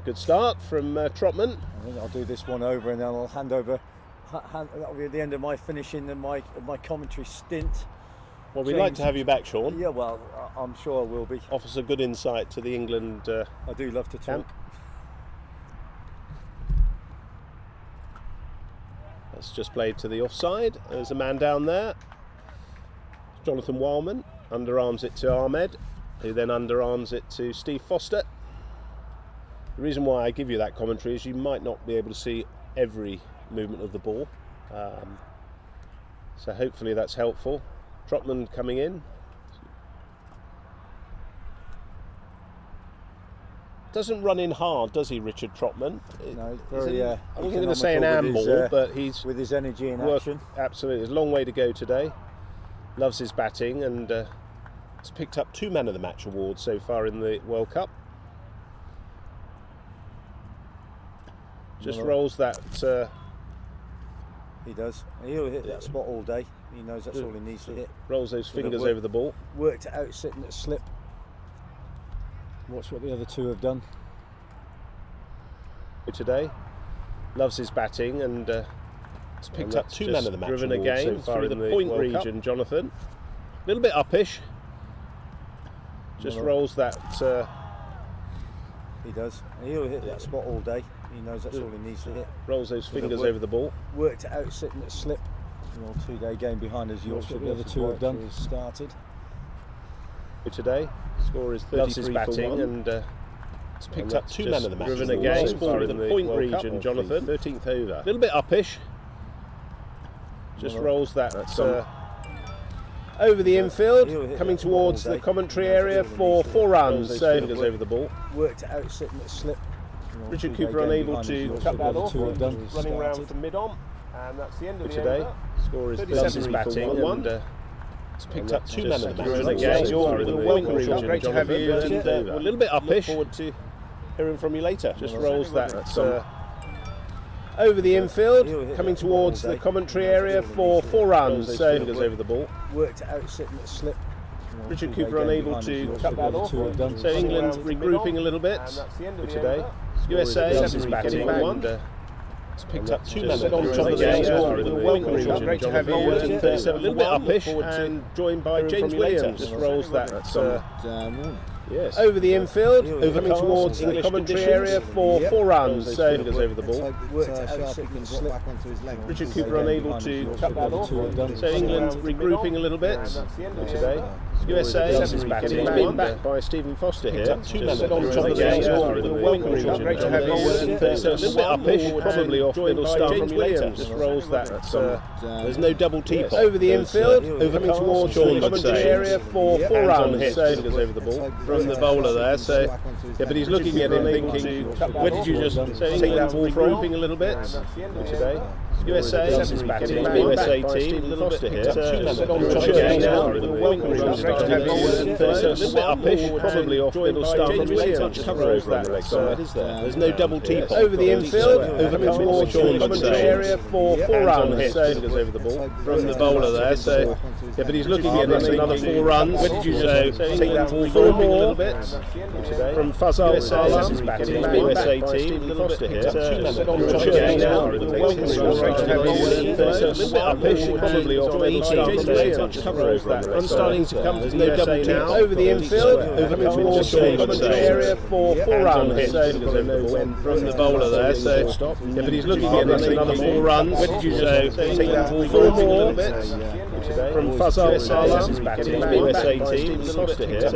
Good start from Trotman. I think I'll do this one over, and then I'll hand over. That'll be at the end of my finishing and my commentary stint. Well, we'd like to have you back, Sean. Yeah, well, I'm sure I will be. Offers a good insight to the England I do love to talk. That's just played to the offside. There's a man down there. Jonathan Wildman underarms it to Ahmed, who then underarms it to Steve Foster. The reason why I give you that commentary is you might not be able to see every movement of the ball, so hopefully that's helpful. Trotman coming in. Doesn't run in hard, does he, Richard Trotman? No, very. I wasn't going to say an handball, but he's with his energy in action. Absolutely, there's a long way to go today. Loves his batting, and has picked up 2 Man of the Match awards so far in the World Cup. Just rolls that. He does. He'll hit that spot all day. He knows that's all he needs to hit. Rolls those fingers over the ball. Worked it out sitting at slip. Watch what the other 2 have done Today. Loves his batting, and has picked up 2 Man of the Match driven again so far through in the point World region. Cup. Jonathan, a little bit uppish. Just rolls that. He does. He'll hit that spot all day. He knows that's all he needs to hit. Rolls those fingers over the ball. Worked it out sitting at slip. 2-day game behind us. Yorkshire, the other 2 have done. Started. Today, score is 33 loves his batting, and has picked up 2 Man of the Match driven again so far in the point region. Jonathan, 13th over. A little bit uppish. Just rolls that. Over the infield, coming towards the commentary area for 4 runs. So fingers over the ball. Worked it out sitting at slip. Richard Cooper unable to cut that off. Running round from mid-on, and that's the end of today. Score is 37 batting, and has picked up 2 Man of the Match again. You're welcome, Sean. Great to have you. And a little bit uppish. Look forward to hearing from you later. Just rolls that. Over the infield, coming towards the commentary area for 4 runs. So fingers over the ball. Worked it out sitting at slip. Richard Cooper unable to cut that off. So England regrouping a little bit for today. USA is batting one. It's picked up 2 Men on top of the game. Welcome, Sean. Great to have you. A little bit uppish, and joined by James Williams. Just rolls that. Yes. Over the infield, coming towards the commentary area for 4 runs. So fingers over the ball. Richard Cooper unable to cut that off. So England regrouping a little bit for today. USA is batting one. Back by Stephen Foster here. 2 Men on top of the game. Welcome, Sean. Great to have you. So a little bit uppish, probably off middle start from Williams. Just rolls that. There's no double T-pop. Over the infield, coming towards the commentary area for 4 runs. So fingers over the ball. From the bowler there, so yeah, but he's looking at him thinking, where did you just take that ball from? A little bit today. USA is batting. USA team, a little bit here. Uppish, probably off middle start. Cover over that leg side, is there? There's no double tee over the infield, over towards the commentary area for 4 runs. So over the ball from the bowler there. So yeah, but he's looking at it. Another 4 runs. Where did you take that ball 4 more? A little bit from Fuzzle. USA team, a little bit here. Uppish, probably off middle start. Cover over that. I'm starting to come. There's no double team over the infield, over towards the commentary area for 4 runs. So from the bowler there. So yeah, but he's looking at it. Another 4 runs. Where did you take that ball 4 more? A little bit from Fuzzle. USA team, a little bit here.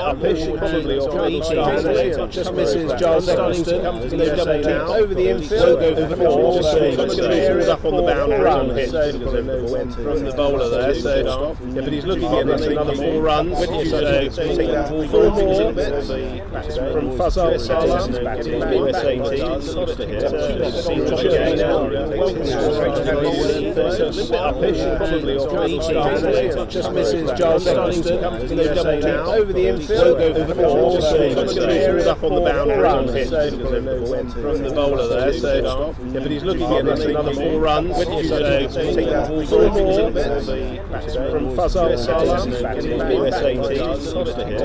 Uppish, probably off middle start. Just misses Giles Dunstan. There's no double team over the infield, over towards the commentary area up on the boundary. So from the bowler there. So yeah, but he's looking at it. Another 4 runs. Where did you take that ball 4 more? A little bit from Fuzzle. USA team, a little bit here. Uppish, probably off middle start. Just misses Giles Dunstan. There's no double team over the infield, over towards the commentary area up on the boundary. So from the bowler there. So yeah, but he's looking at it. Another 4 runs. Where did you take that ball 4 more? A little bit from Fuzzle. USA team, a little bit here.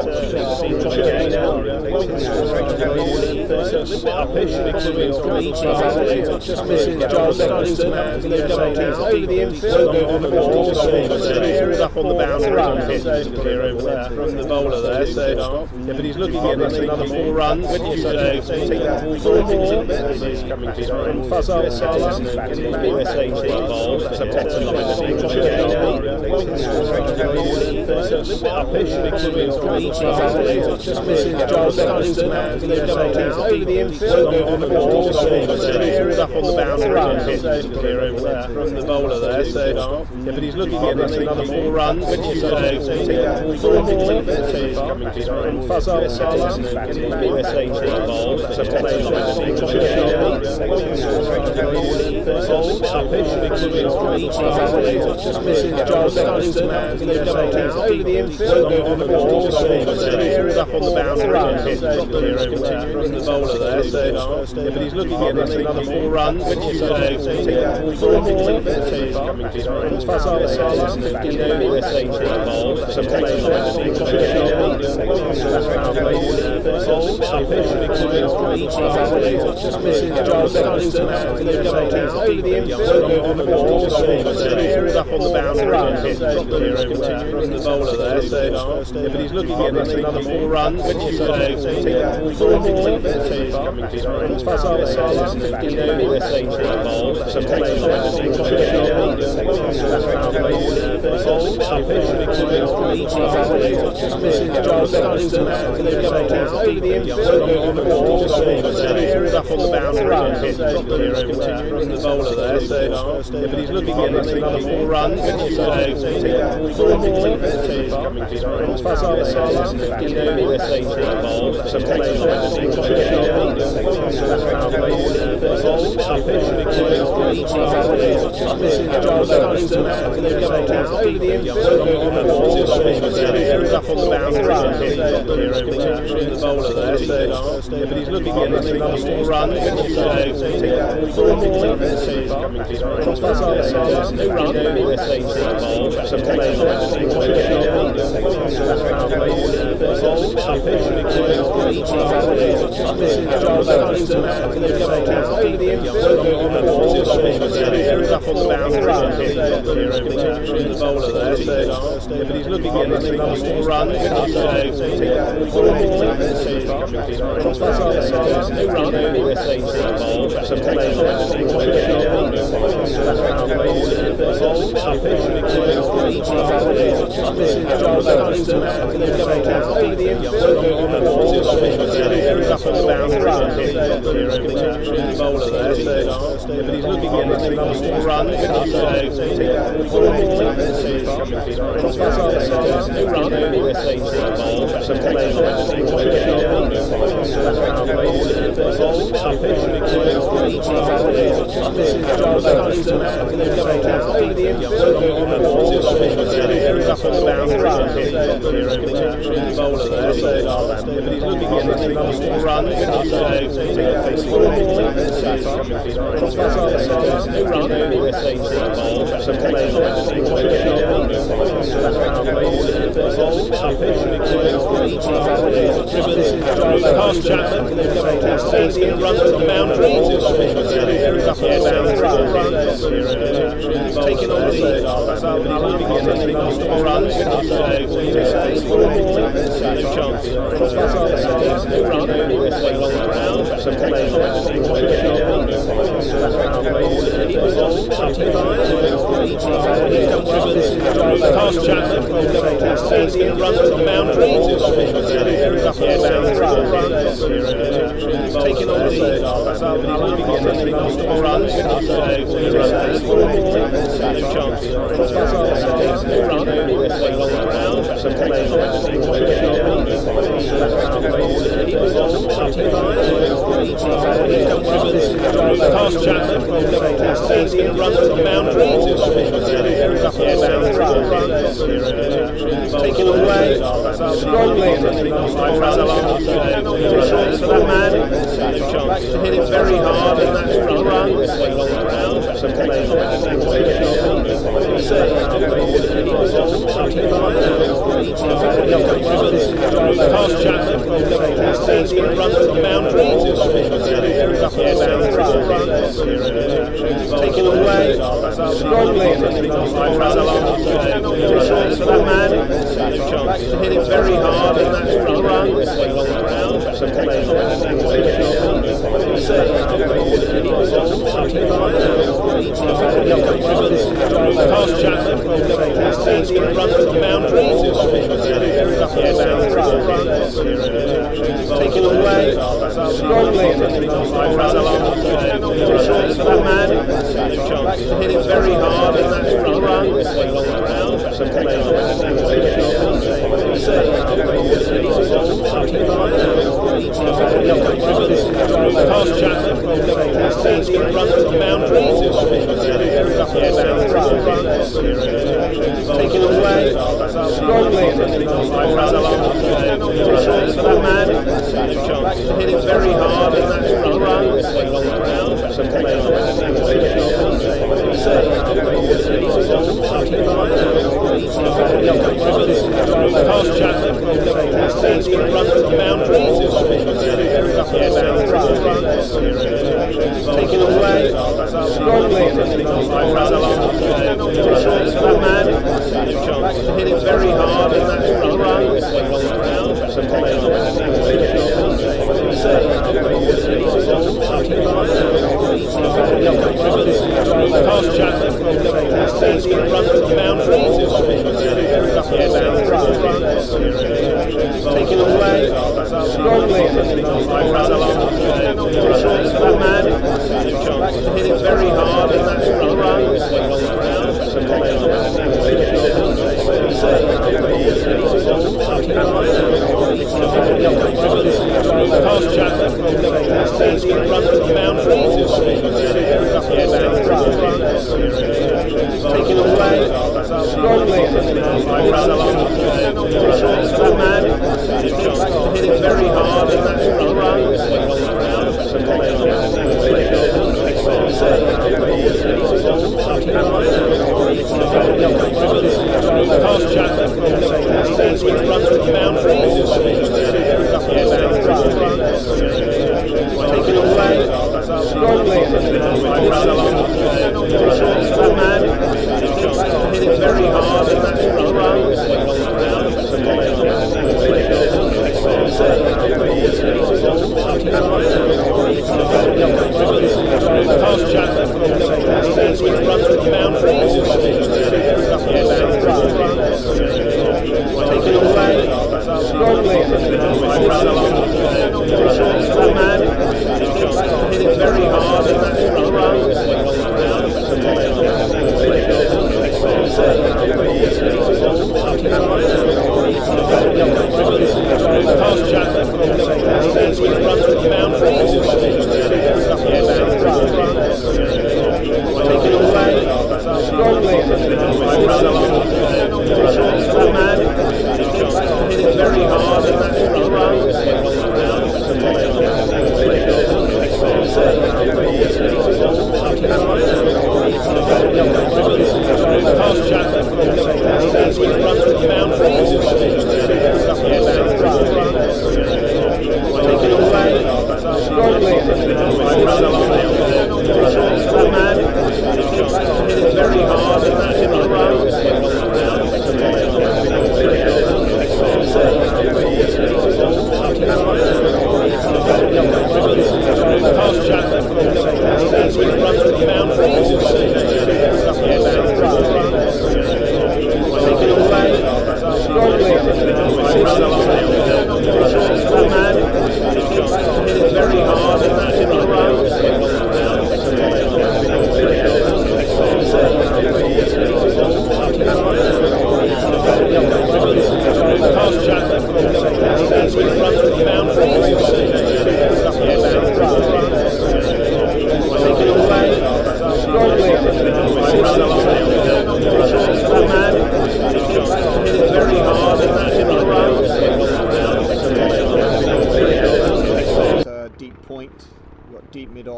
Uppish, probably off middle start. Just misses Giles Dunstan. There's no double team over the infield, over towards the commentary area up on the boundary. From the bowler there. So yeah, but he's looking at it. Another 4 runs. Where did you take that ball 4 more? A little bit from Fuzzle. USA team bowls. Just misses Giles Dunstan. There's no double team over the infield, over towards the commentary area up on the boundary. From the bowler there. So yeah, but he's looking at it. Another 4 runs. Where did you take that ball 4 more? A little bit from Fuzzle. USA team bowls. Just misses Giles Dunstan. There's no double team over the infield, over towards the commentary area up on the boundary. From the bowler there. So yeah, but he's looking at it. Another 4 runs. Where did you take that ball 4 more? A little bit from Fuzzle. USA team bowls. Just misses Giles Dunstan. There's no double team over the infield, over towards the commentary area up on the boundary. From the bowler there. So yeah, but he's looking at it. Another 4 runs. Where did you take that ball 4 more? A little bit from Fuzzle. USA team bowls. Just misses Giles Dunstan. There's no double team over the infield, over towards the commentary area up on the boundary. From the bowler there. So yeah, but he's looking at it. Another 4 runs. Where did you take that ball 4 more? A little bit from Fuzzle. USA team bowls. Just misses Giles Dunstan. There's no double team over the infield, over towards the commentary area up on the boundary. From the bowler there. So yeah, but he's looking at it. Another 4 runs. Where did you take that ball 4 more? A little bit from Fuzzle. USA team bowls. Just misses Giles Dunstan. There's no double team over the infield, over towards the commentary area up on the boundary. From the bowler there. So yeah, but he's looking at it. Another 4 runs. Where did you take that ball 4 more? A little bit from Fuzzle. USA team bowls. Just misses Giles Dunstan. There's no double team over the infield, over towards the commentary area up on the boundary. From the bowler there. So yeah, but he's looking at it. Another 4 runs. Where did you take that ball 4 more? A little bit from Fuzzle. USA team bowls. Past Chapman, he's going to run to the boundary. Taking on the runs. No chance. No run. Past Chapman, he's going to run to the boundary. Taking on the runs. No chance. No run. Past Chapman, he's going to run to the boundary. Taking away strongly. For that man, back to hit it very hard, and that's run. Past Chapman, he's going to run to the boundary. Taking away strongly. For that man, back to hit it very hard, and that's run. Past Chapman, he's going to run to the boundary. Taking away strongly. For that man, back to hit it very hard, and that's run. Past Chapman, he's going to run to the boundary. Taking away strongly. For that man, back to hit it very hard, and that's run. Past Chapman, he's going to run to the boundary. Taking away strongly. For that man, back to hit it very hard, and that's run. Past Chapman, he's going to run to the boundary. Taking away strongly. For that man, back to hit it very hard, and that's run. Past Chapman, he's going to run to the boundary. Taking away strongly. For that man, back to hit it very hard, and that's run. Past Chapman, he's going to run to the boundary. Taking away strongly. For that man, back to hit it very hard, and that's run. Past Chapman, he's going to run to the boundary. Taking away strongly. For that man, back to hit it very hard, and that's run.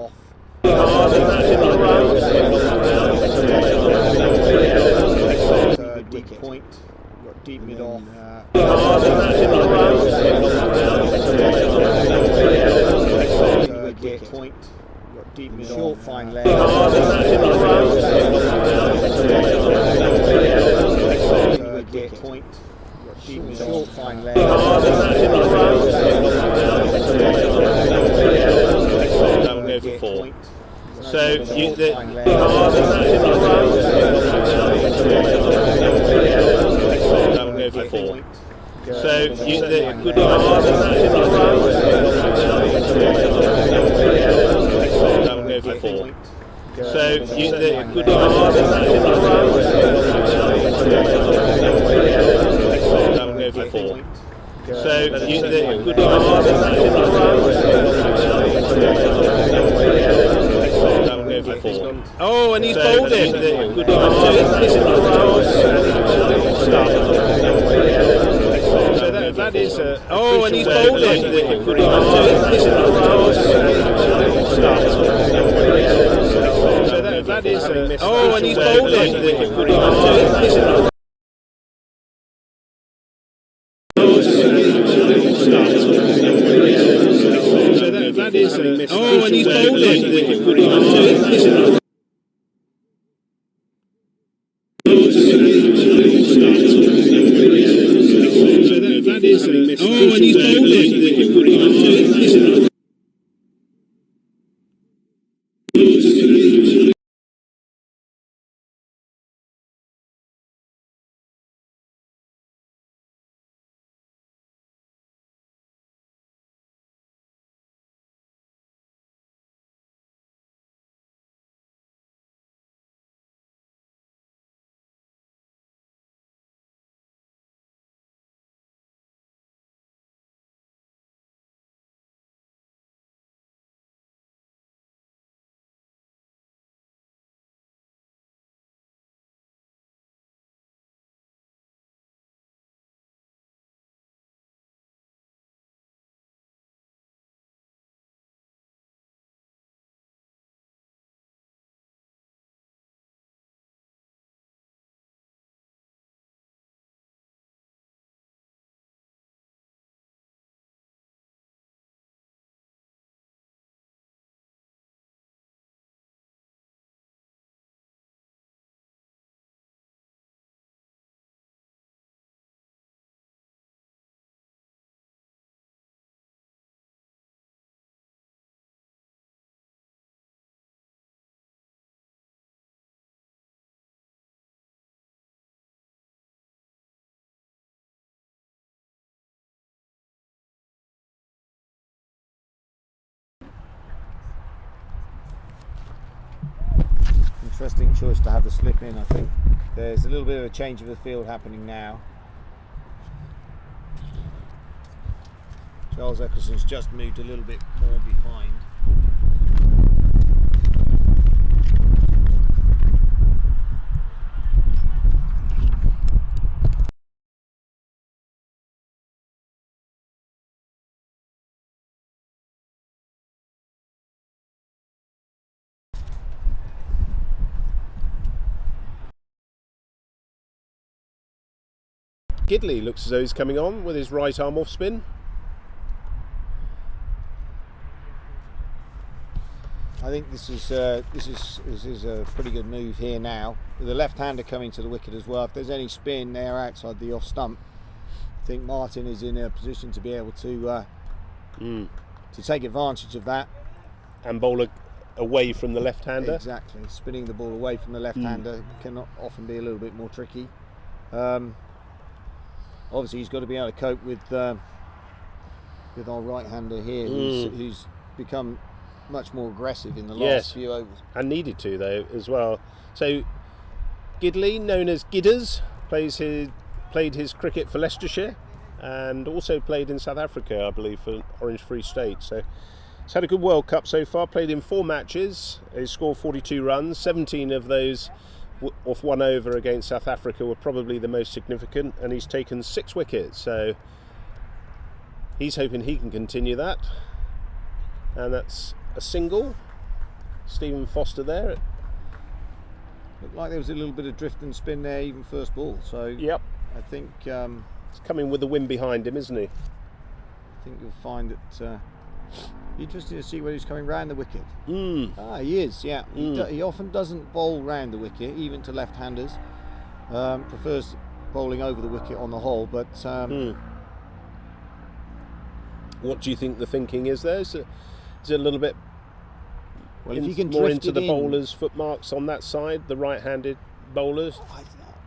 off. Deep point, got deep mid off. Wicket point, got deep mid short fine leg. Wicket point, got deep mid short fine leg. That will go for 4. So you that will go for 4. So you the good that will go for 4. So you the good that will go for 4. So you the good that will go for 4. Oh, and he's bowled it. Good So that is a. Oh, and he's bowled it. So that is a. Oh, and he's bowled it. So that is a. Oh, and he's bowled it. That is a. Oh, and he's bowled it. Interesting choice to have the slip in. I think there's a little bit of a change of the field happening now. Charles Eccleston's just moved a little bit more behind. Gidley looks as though he's coming on with his right arm off spin. I think this is a pretty good move here now. With the left-hander coming to the wicket as well. If there's any spin there outside the off stump, I think Martin is in a position to be able to take advantage of that And bowl away from the left-hander. Exactly, spinning the ball away from the left-hander can often be a little bit more tricky. Obviously, he's got to be able to cope with our right-hander here, who's become much more aggressive in the last few overs. And needed to, though, as well. So, Gidley, known as Gidders, played his cricket for Leicestershire and also played in South Africa, I believe, for Orange Free State. So, he's had a good World Cup so far, played in 4 matches. He scored 42 runs, 17 of those off 1 over against South Africa were probably the most significant, and he's taken 6 wickets, so he's hoping he can continue that. And that's a single. Stephen Foster there. Looked like there was a little bit of drift and spin there, even first ball. So Yep. I think He's coming with the wind behind him, isn't he? I think you'll find that interesting to see whether he's coming round the wicket. He is. Yeah, he often doesn't bowl round the wicket, even to left-handers. Prefers bowling over the wicket on the whole, but. What do you think the thinking is there? Is it a little bit Well, if you can more drift into it the in, bowlers' footmarks on that side, the right-handed bowlers?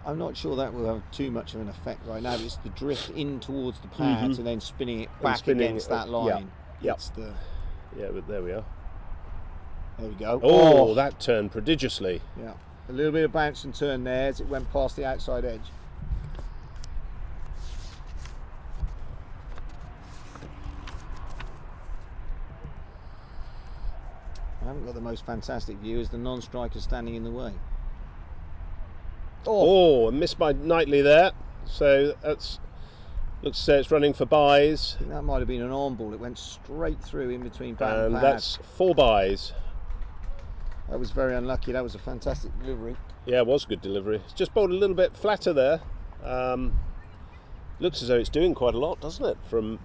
I'm not sure that will have too much of an effect right now. It's the drift in towards the pads and then spinning it back against that line. Yep. Yeah, but there we are. There we go. Oh, that turned prodigiously. Yeah, a little bit of bounce and turn there as it went past the outside edge. I haven't got the most fantastic view as the non-striker standing in the way. Oh, missed by Knightley there. So that's looks as though it's running for byes. I think that might have been an on ball. It went straight through in between bat and pad. That's 4 byes. That was very unlucky. That was a fantastic delivery. Yeah, it was a good delivery. It's just bowled a little bit flatter there. Looks as though it's doing quite a lot, doesn't it, from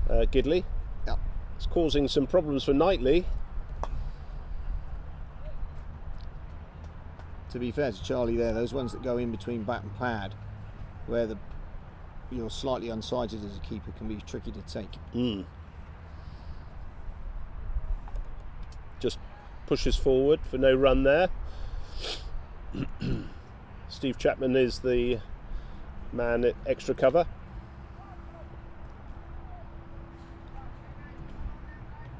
Gidley? Yeah. It's causing some problems for Knightley. To be fair to Charlie there, those ones that go in between bat and pad, where you're slightly unsighted as a keeper, can be tricky to take. Just pushes forward for no run there. Steve Chapman is the man at extra cover.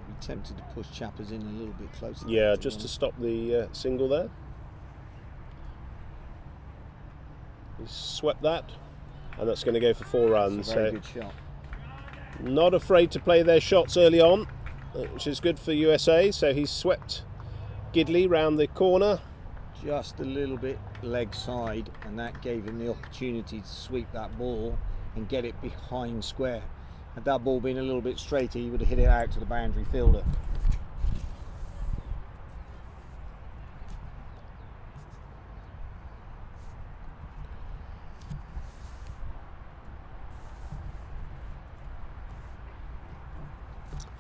Be tempted to push Chappers in a little bit closer. Yeah, just to stop the single there. He's swept that, and that's going to go for 4 runs. That's a very good shot. Not afraid to play their shots early on, which is good for USA. So he's swept Gidley round the corner. Just a little bit leg side, and that gave him the opportunity to sweep that ball and get it behind square. Had that ball been a little bit straighter, he would have hit it out to the boundary fielder.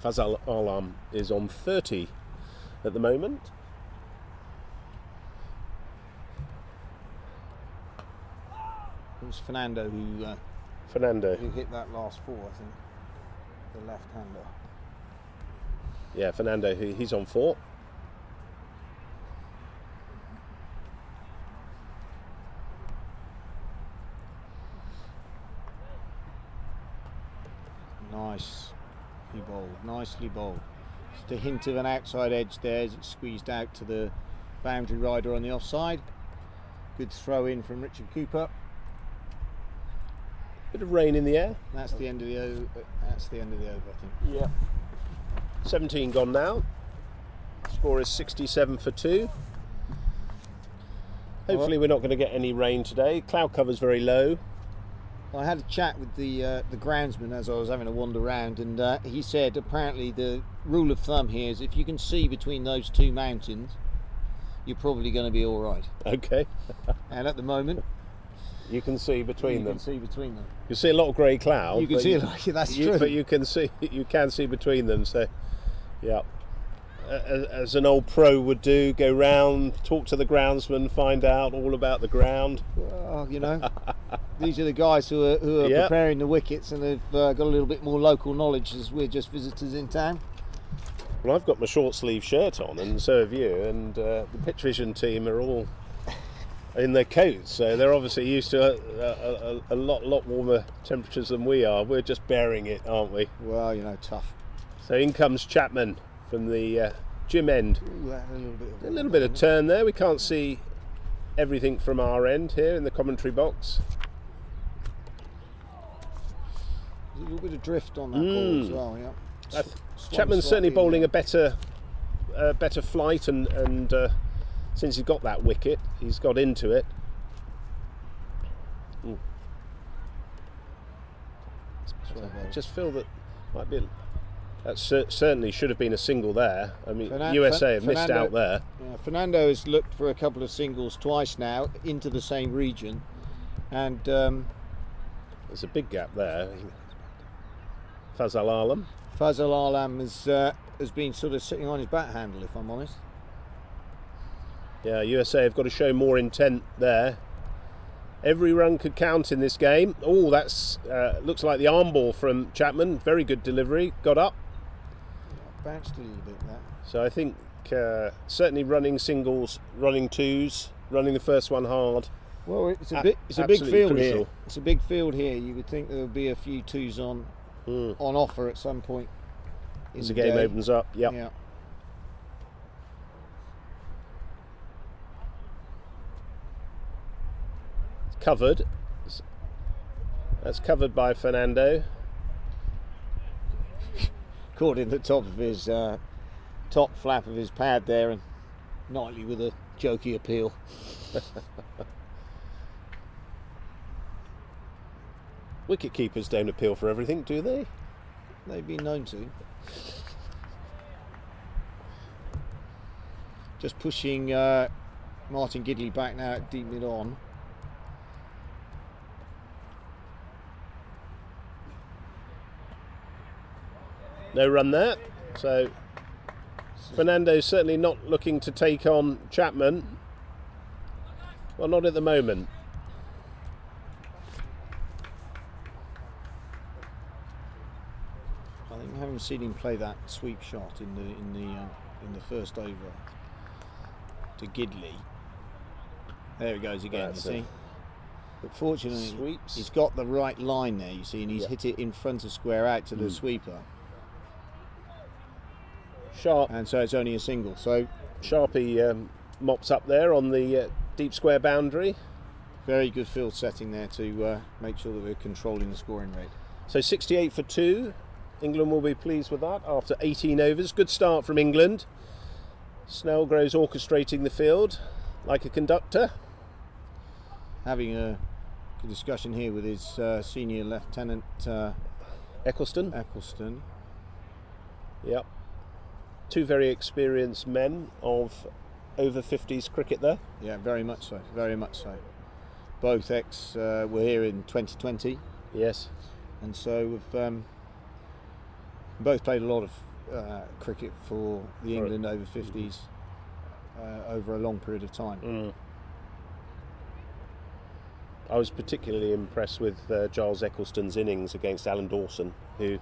Fazal Alam is on 30 at the moment. It was Fernando who hit that last 4, I think. The left-hander. Yeah, Fernando, he's on 4. Nicely bowled. Just a hint of an outside edge there as it squeezed out to the boundary rider on the offside. Good throw in from Richard Cooper. Bit of rain in the air. That's the end of the over. That's the end of the over, I think. Yeah. 17 gone now. Score is 67 for 2. Hopefully we're not going to get any rain today. Cloud cover's very low. I had a chat with the groundsman as I was having a wander around, and he said apparently the rule of thumb here is if you can see between those 2 mountains, you're probably going to be all right. Okay. And at the moment, you can see between them. You can see between them. You see a lot of grey cloud. You can see it. That's true. But you can see between them. So, yeah. As an old pro would do, go round, talk to the groundsman, find out all about the ground. Well, you know, these are the guys who are preparing the wickets, and they've got a little bit more local knowledge as we're just visitors in town. Well, I've got my short sleeve shirt on, and so have you, and the pitch vision team are all in their coats, so they're obviously used to a lot warmer temperatures than we are. We're just bearing it, aren't we? Well, you know, tough. So in comes Chapman from the gym end. Ooh, a little bit of turn there. We can't see everything from our end here in the commentary box. There's a little bit of drift on that ball as well. Yeah. Chapman's certainly bowling a better flight, and since he's got that wicket, he's got into it. I just feel that might be That certainly should have been a single there. I mean, USA have missed out there. Fernando has looked for a couple of singles twice now into the same region, and there's a big gap there. Fazal Alam has been sort of sitting on his bat handle, if I'm honest. Yeah, USA have got to show more intent there. Every run could count in this game. Oh, that's looks like the arm ball from Chapman. Very good delivery. Got up. Bounced a little bit there. So I think certainly running singles, running twos, running the first one hard. Well, it's a big field crucial. here. It's a big field here. You would think there would be a few twos on offer at some point. As the game opens up. Yep. Yeah. Covered. That's covered by Fernando. Caught in the top of his top flap of his pad there, and Knightley with a jokey appeal. Wicket keepers don't appeal for everything, do they? They've been known to. Just pushing Martin Gidley back now at deep mid on. No run there, so Fernando's certainly not looking to take on Chapman. Well, not at the moment. I think we haven't seen him play that sweep shot in the first over to Gidley. There he goes again. That's you see, but fortunately, sweeps. He's got the right line there. You see, and he's hit it in front of square out to the sweeper. Sharp. And so it's only a single. So Sharpie mops up there on the deep square boundary. Very good field setting there to make sure that we're controlling the scoring rate. So 68 for 2. England will be pleased with that after 18 overs. Good start from England. Snellgrove's orchestrating the field like a conductor. Having a good discussion here with his senior lieutenant Eccleston. Yep. Two very experienced men of over-50s cricket there. Yeah, very much so, very much so. Both were here in 2020. Yes. And so we've both played a lot of cricket for the England over-50s over a long period of time. I was particularly impressed with Giles Eccleston's innings against Alan Dawson, who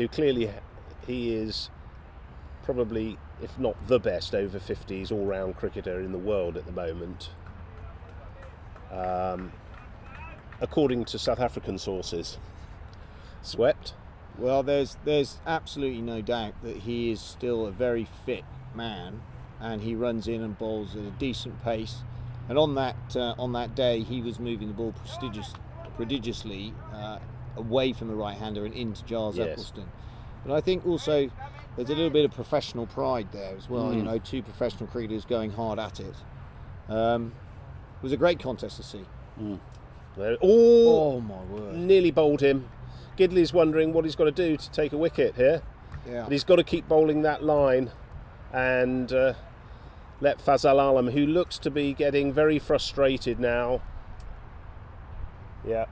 clearly he is probably, if not the best over-50s all-round cricketer in the world at the moment, according to South African sources. Swept. Well, there's absolutely no doubt that he is still a very fit man, and he runs in and bowls at a decent pace. And on that day, he was moving the ball prodigiously away from the right-hander and into Giles Eccleston. But I think also there's a little bit of professional pride there as well. You know, two professional cricketers going hard at it. It was a great contest to see. Oh my word! Nearly bowled him. Gidley's wondering what he's got to do to take a wicket here. Yeah. But he's got to keep bowling that line and let Fazal Alam, who looks to be getting very frustrated now. Yeah,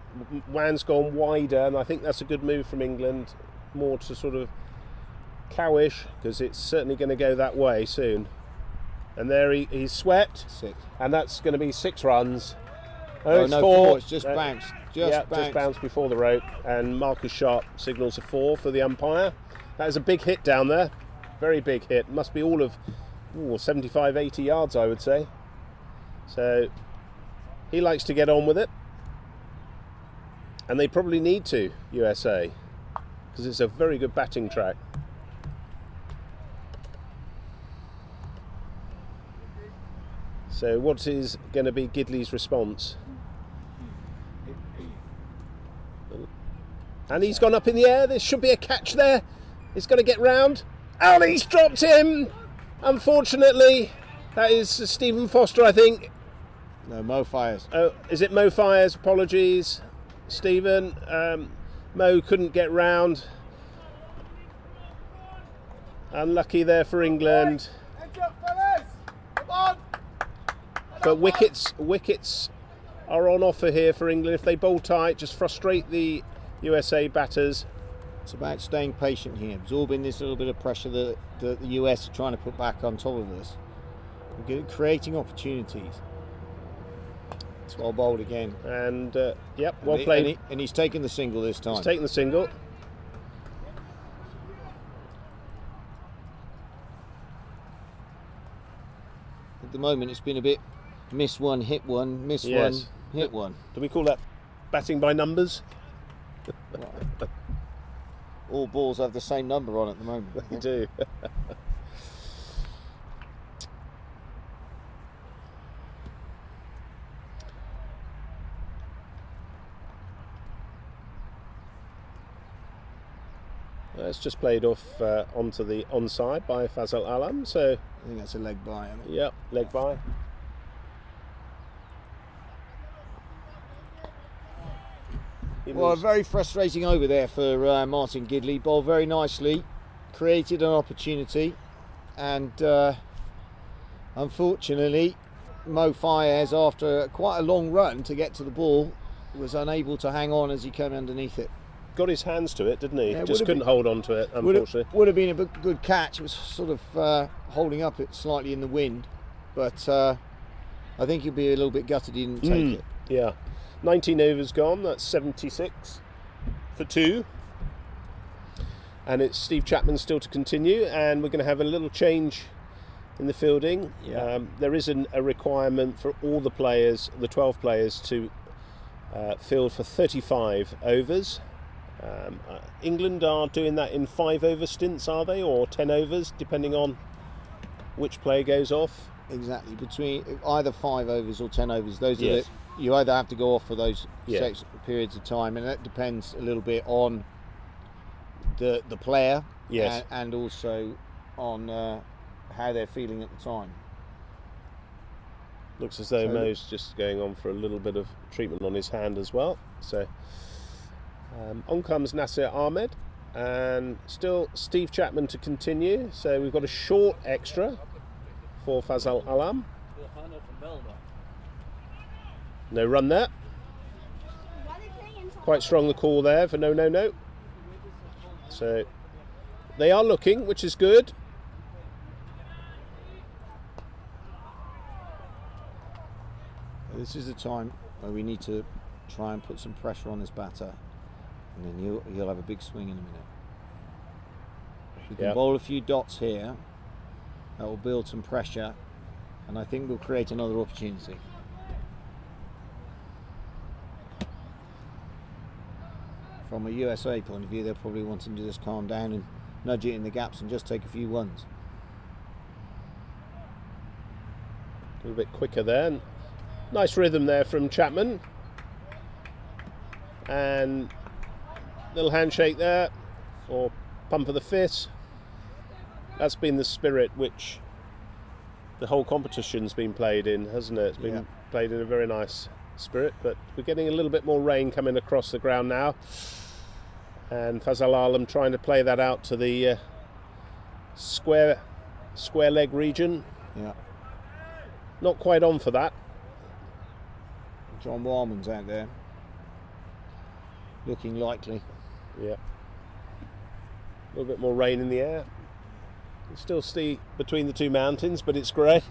Wan's gone wider, and I think that's a good move from England, more to sort of cowish, because it's certainly going to go that way soon. And there he's swept, 6, and that's going to be 6 runs. Oh, it's no, 4. It's just bounced. Just bounced before the rope, and Marcus Sharp signals a 4 for the umpire. That is a big hit down there, very big hit. Must be all of 75, 80 yards, I would say. So he likes to get on with it, and they probably need to, USA, because it's a very good batting track. So what is going to be Gidley's response? And he's gone up in the air. There should be a catch there. He's going to get round. And he's dropped him. Unfortunately, that is Stephen Foster, I think. No, Mo Fires. Oh, is it Mo Fires? Apologies, Stephen. Mo couldn't get round. unlucky there for England. But wickets are on offer here for England. If they bowl tight, just frustrate the USA batters. It's about staying patient here, absorbing this little bit of pressure that the US are trying to put back on top of us. We're creating opportunities. It's well bowled again. And, yep, well played. And he's taken the single this time. He's taken the single. At the moment, it's been a bit miss one, hit one, miss one, hit one. Do we call that batting by numbers? All balls have the same number on at the moment. They do. It's just played off onto the onside by Fazal Alam. So I think that's a leg by. Yep, leg by. Well, very frustrating over there for Martin Gidley. Bowled very nicely, created an opportunity, and unfortunately, Mo Fayez, after quite a long run to get to the ball, was unable to hang on as he came underneath it. Got his hands to it, didn't he? Yeah, just couldn't hold on to it, unfortunately. Would have been a good catch. It was sort of holding up it slightly in the wind, but I think he'd be a little bit gutted he didn't take it. Yeah. 19 overs gone, that's 76 for 2. And it's Steve Chapman still to continue, and we're going to have a little change in the fielding. Yeah. There is a requirement for all the players, the 12 players, to field for 35 overs. England are doing that in 5-over stints, are they? Or 10 overs, depending on which player goes off? Exactly, between either 5 overs or 10 overs. Those are you either have to go off for those periods of time, and that depends a little bit on the player, and also on how they're feeling at the time. Looks as though Mo's just going on for a little bit of treatment on his hand as well. So on comes Nasir Ahmed, and still Steve Chapman to continue. So we've got a short extra for Fazal Alam. No run there. Quite strong the call there for no. So they are looking, which is good. This is the time where we need to try and put some pressure on this batter, and then you'll have a big swing in a minute. If we can bowl a few dots here, that will build some pressure, and I think we'll create another opportunity. From a USA point of view, they're probably wanting to just calm down and nudge it in the gaps and just take a few ones. A little bit quicker there. Nice rhythm there from Chapman. And little handshake there, or pump of the fist. That's been the spirit which the whole competition's been played in, hasn't it? It's been played in a very nice spirit, but we're getting a little bit more rain coming across the ground now, and Fazal Alam trying to play that out to the square leg region. Not quite on for that. John Warman's out there looking likely. A little bit more rain in the air. You still see between the two mountains, but it's grey.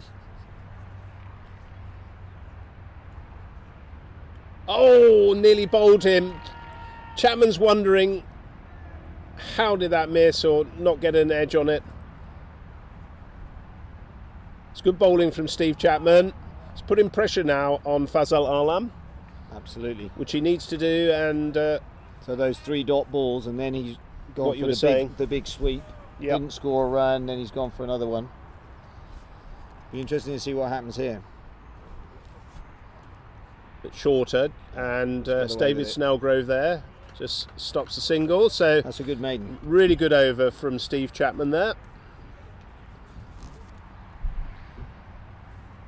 Oh, nearly bowled him. Chapman's wondering, how did that miss or not get an edge on it? It's good bowling from Steve Chapman. It's putting pressure now on Fazal Alam. Absolutely. Which he needs to do, and so those 3 dot balls, and then he's gone for the big sweep. Didn't score a run, then he's gone for another one. Be interesting to see what happens here. Bit shorter, and David Snellgrove there just stops the single. So that's a good maiden. Really good over from Steve Chapman there.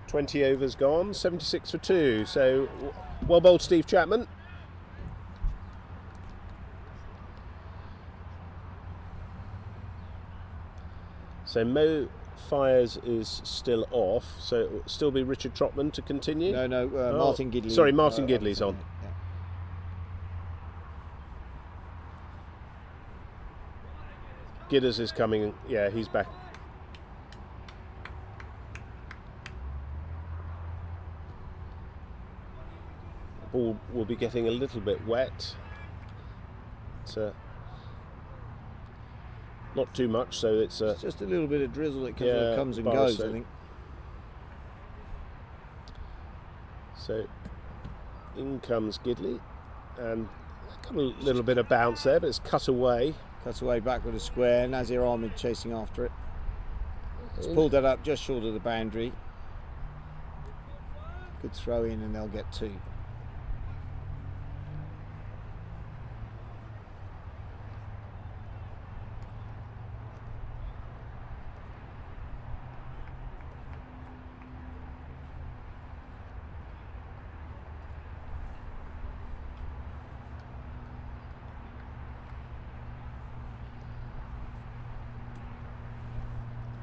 20 overs gone, 76 for 2. So well bowled, Steve Chapman. So Mo Fires is still off, so it will still be Richard Trotman to continue. No, Martin Gidley. Sorry, Martin Gidley's on. Yeah. Gidders is coming. Yeah, he's back. The ball will be getting a little bit wet. Not too much, so it's just a little bit of drizzle that comes and bar goes, so. I think. So in comes Gidley, and got a little bit of bounce there, but it's cut away. Cuts away back with a square. Nazir Ahmed chasing after it. It's pulled that up just short of the boundary. Good throw in, and they'll get 2.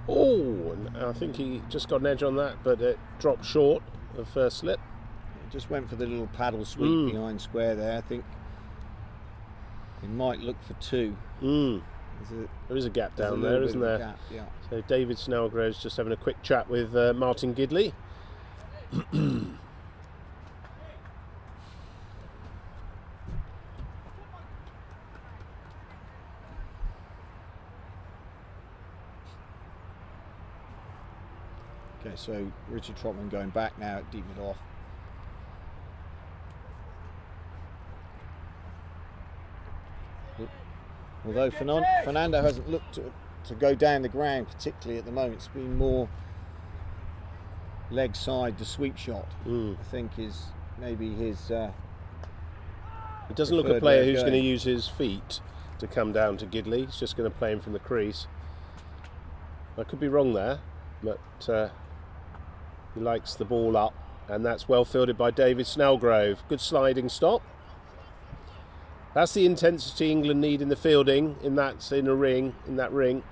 Oh, and I think he just got an edge on that, but it dropped short of first slip. It just went for the little paddle sweep behind square there. I think he might look for 2. There is a gap down there, isn't there? Gap, yeah. So David Snellgrove's just having a quick chat with Martin Gidley. Okay, so Richard Trotman going back now at deep mid off. Although Fernando hasn't looked to go down the ground particularly at the moment, it's been more leg side, the sweep shot. I think is maybe his. It doesn't look a player who's going to use his feet to come down to Gidley. He's just going to play him from the crease. I could be wrong there, but he likes the ball up, and that's well fielded by David Snellgrove. Good sliding stop. That's the intensity England need in the fielding, in that ring.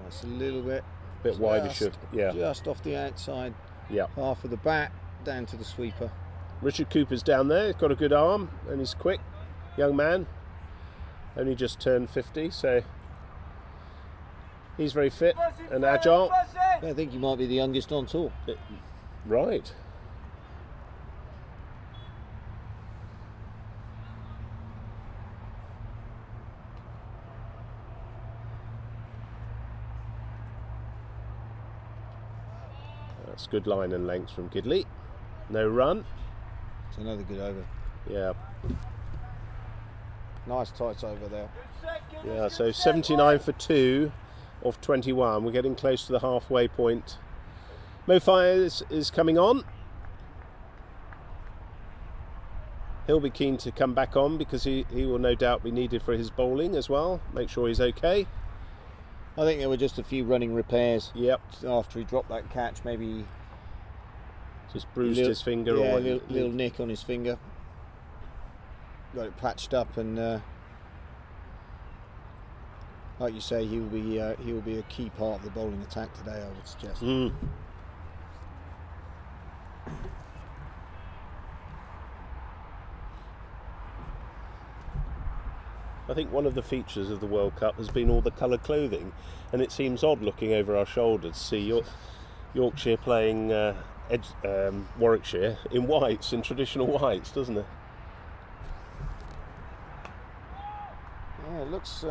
It's a little bit wide. It should, yeah, just off the outside. Yeah, half of the bat down to the sweeper. Richard Cooper's down there. He's got a good arm and he's quick, young man. Only just turned 50, so he's very fit and agile. I think he might be the youngest on tour. Right. That's good line and length from Gidley. No run. It's another good over. Yeah. Nice tights over there. Yeah, so 79 for 2 of 21. We're getting close to the halfway point. Mo Fires is coming on. He'll be keen to come back on because he will no doubt be needed for his bowling as well. Make sure he's okay. I think there were just a few running repairs. Yep. After he dropped that catch, maybe he just bruised his finger. Yeah, or a little nick on his finger. Got it patched up, and like you say, he will be a key part of the bowling attack today, I would suggest. I think one of the features of the World Cup has been all the coloured clothing, and it seems odd looking over our shoulder to see Yorkshire playing Warwickshire in whites, in traditional whites, doesn't it? Yeah, it looks.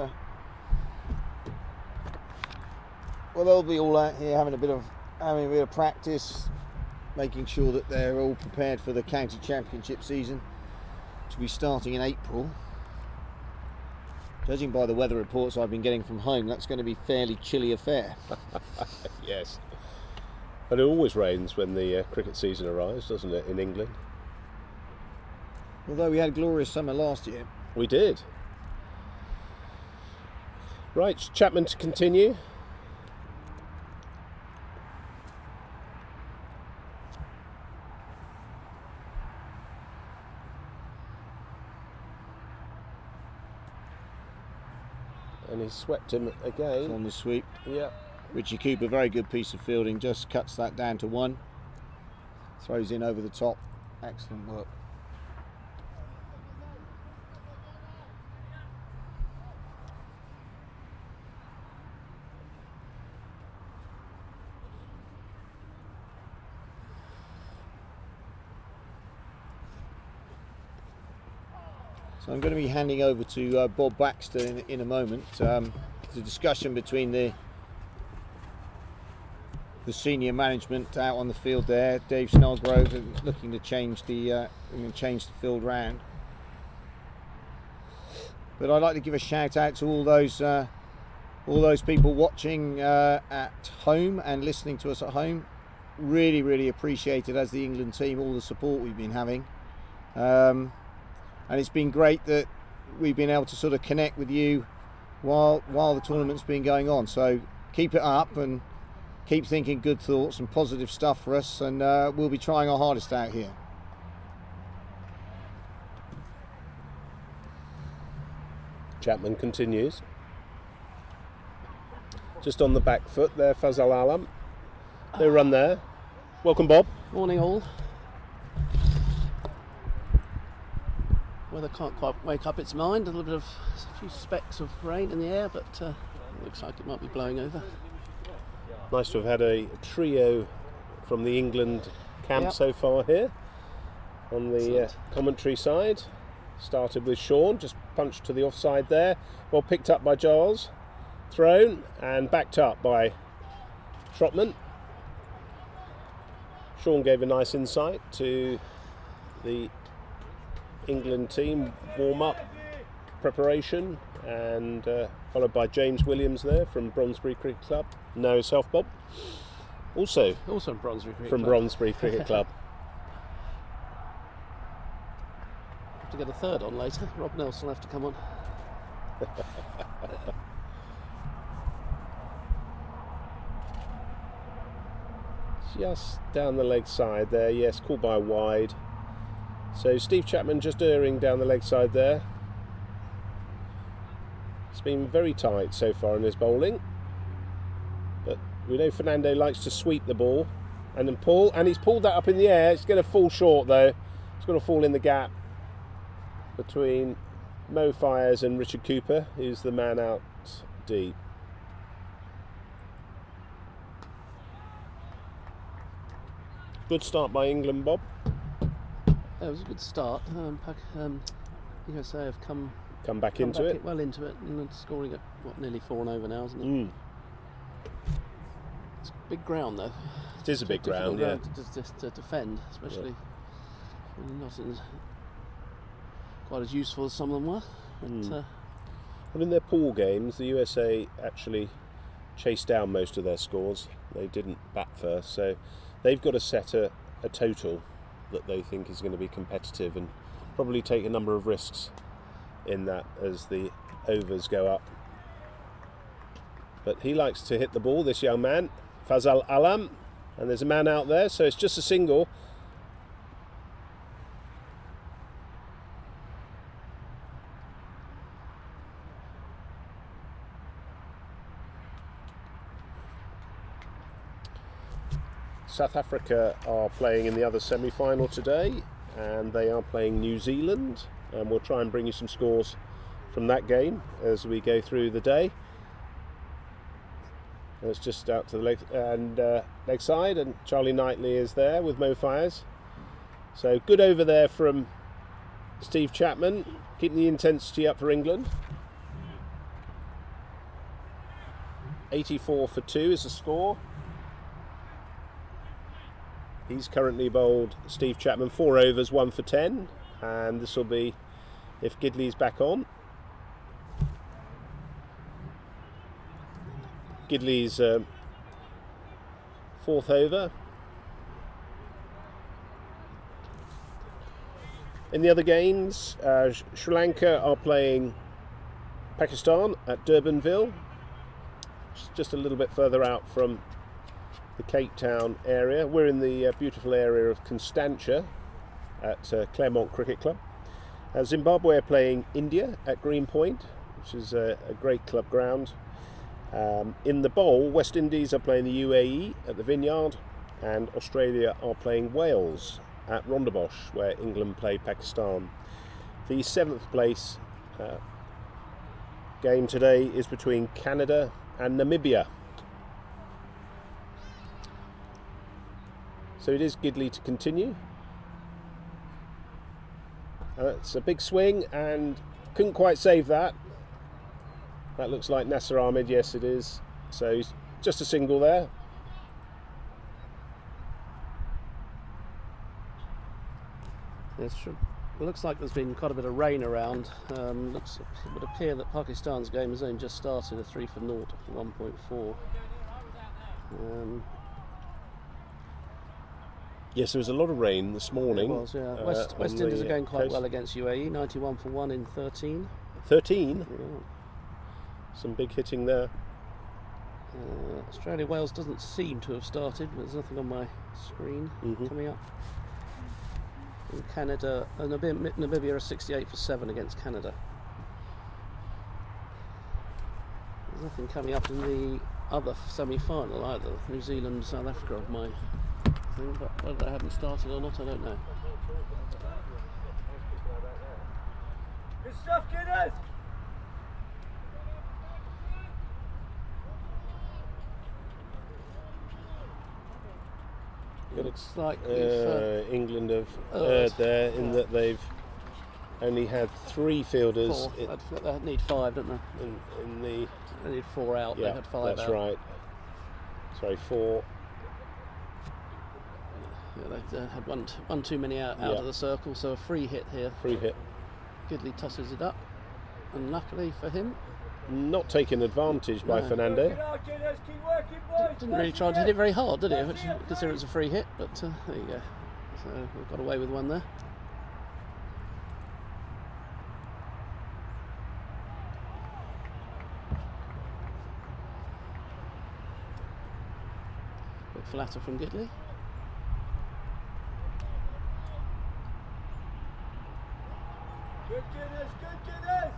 Well, they'll be all out here having a bit of practice, making sure that they're all prepared for the county championship season, to be starting in April. Judging by the weather reports I've been getting from home, that's going to be a fairly chilly affair. Yes. But it always rains when the cricket season arrives, doesn't it, in England? Although we had a glorious summer last year. We did. Right, Chapman to continue. He's swept him again. It's on the sweep. Yeah. Richie Cooper, very good piece of fielding, just cuts that down to 1. Throws in over the top. Excellent work. So I'm going to be handing over to Bob Baxter in a moment. There's a discussion between the senior management out on the field there. Dave Snellgrove looking to change the field round. But I'd like to give a shout out to all those people watching at home and listening to us at home. Really, really appreciated as the England team all the support we've been having. And it's been great that we've been able to sort of connect with you while the tournament's been going on. So keep it up and keep thinking good thoughts and positive stuff for us, and we'll be trying our hardest out here. Chapman continues. Just on the back foot there, Fazal Alam. No run there. Welcome, Bob. Morning all. Weather can't quite wake up its mind. A few specks of rain in the air, but looks like it might be blowing over. Nice to have had a trio from the England camp so far here. On the commentary side, started with Sean, just punched to the offside there. Well picked up by Giles, thrown and backed up by Trotman. Sean gave a nice insight to the England team warm-up preparation, and followed by James Williams there from Bromsbury Cricket Club. Know yourself, Bob? Also from Bromsbury Cricket from Club. Bromsbury Cricket Club. To get a third on later. Rob Nelson will have to come on. Just down the leg side there, yes, called by wide. So Steve Chapman just erring down the leg side there. It's been very tight so far in his bowling, but we know Fernando likes to sweep the ball and then pull, and he's pulled that up in the air. It's going to fall short though. It's going to fall in the gap between Mo Fires and Richard Cooper, who's the man out deep. Good start by England, Bob. It was a good start. USA have come back into it. Well into it, and scoring at nearly 4 and over now, isn't it? It's a big ground though. It is a big ground, yeah. To defend, especially when not quite as useful as some of them were. But, well, in their pool games, the USA actually chased down most of their scores. They didn't bat first, so they've got to set a total that they think is going to be competitive, and probably take a number of risks in that as the overs go up. But he likes to hit the ball, this young man, Fazal Alam, and there's a man out there, so it's just a single. South Africa are playing in the other semi-final today, and they are playing New Zealand, and we'll try and bring you some scores from that game as we go through the day. And it's just out to the leg side, and Charlie Knightley is there with Mo Fires. So good over there from Steve Chapman, keeping the intensity up for England. 84 for 2 is the score. He's currently bowled, Steve Chapman, 4 overs, 1 for 10, and this will be if Gidley's back on. Gidley's 4th over. In the other games, Sri Lanka are playing Pakistan at Durbanville, just a little bit further out from the Cape Town area. We're in the beautiful area of Constantia at Claremont Cricket Club. Zimbabwe are playing India at Green Point. which is a great club ground. In the bowl, West Indies are playing the UAE at the Vineyard, and Australia are playing Wales at Rondebosch, where England play Pakistan. The 7th place game today is between Canada and Namibia. So it is Gidley to continue. It's a big swing and couldn't quite save that. That looks like Nasser Ahmed, yes it is. So he's just a single there. It's true. It looks like there's been quite a bit of rain around. It would appear that Pakistan's game has only just started, a 3 for 0 for 1.4. Yes, there was a lot of rain this morning. It was, yeah. West Indies are going quite well against UAE, 91 for 1 in 13. 13? Yeah. Some big hitting there. Australia-Wales doesn't seem to have started. There's nothing on my screen coming up. In Canada, Namibia are 68 for 7 against Canada. There's nothing coming up in the other semi-final either. New Zealand, South Africa of my thing, but whether they haven't started or not, I don't know. Good stuff, kidders! It looks like England have erred there in that they've only had 3 fielders. They need 5, don't they? In the They need 4 out. yeah, they had 5 that's out. right. Sorry, 4. Yeah, they had one too many out of the circle, so a free hit here. Free hit. Gidley tosses it up, and luckily for him, Not taken advantage by No. Fernando. Keep working, boys. didn't really try to hit it very hard, did he? Which consider it's a free hit, but there you go. So we've got away with one there. Bit flatter from Gidley. Good kidders, good kidders!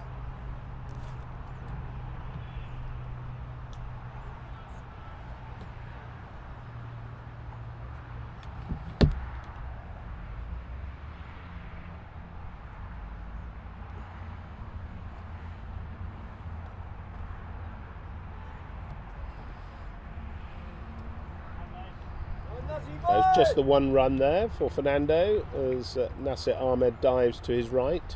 There's just the one run there for Fernando as Nasser Ahmed dives to his right.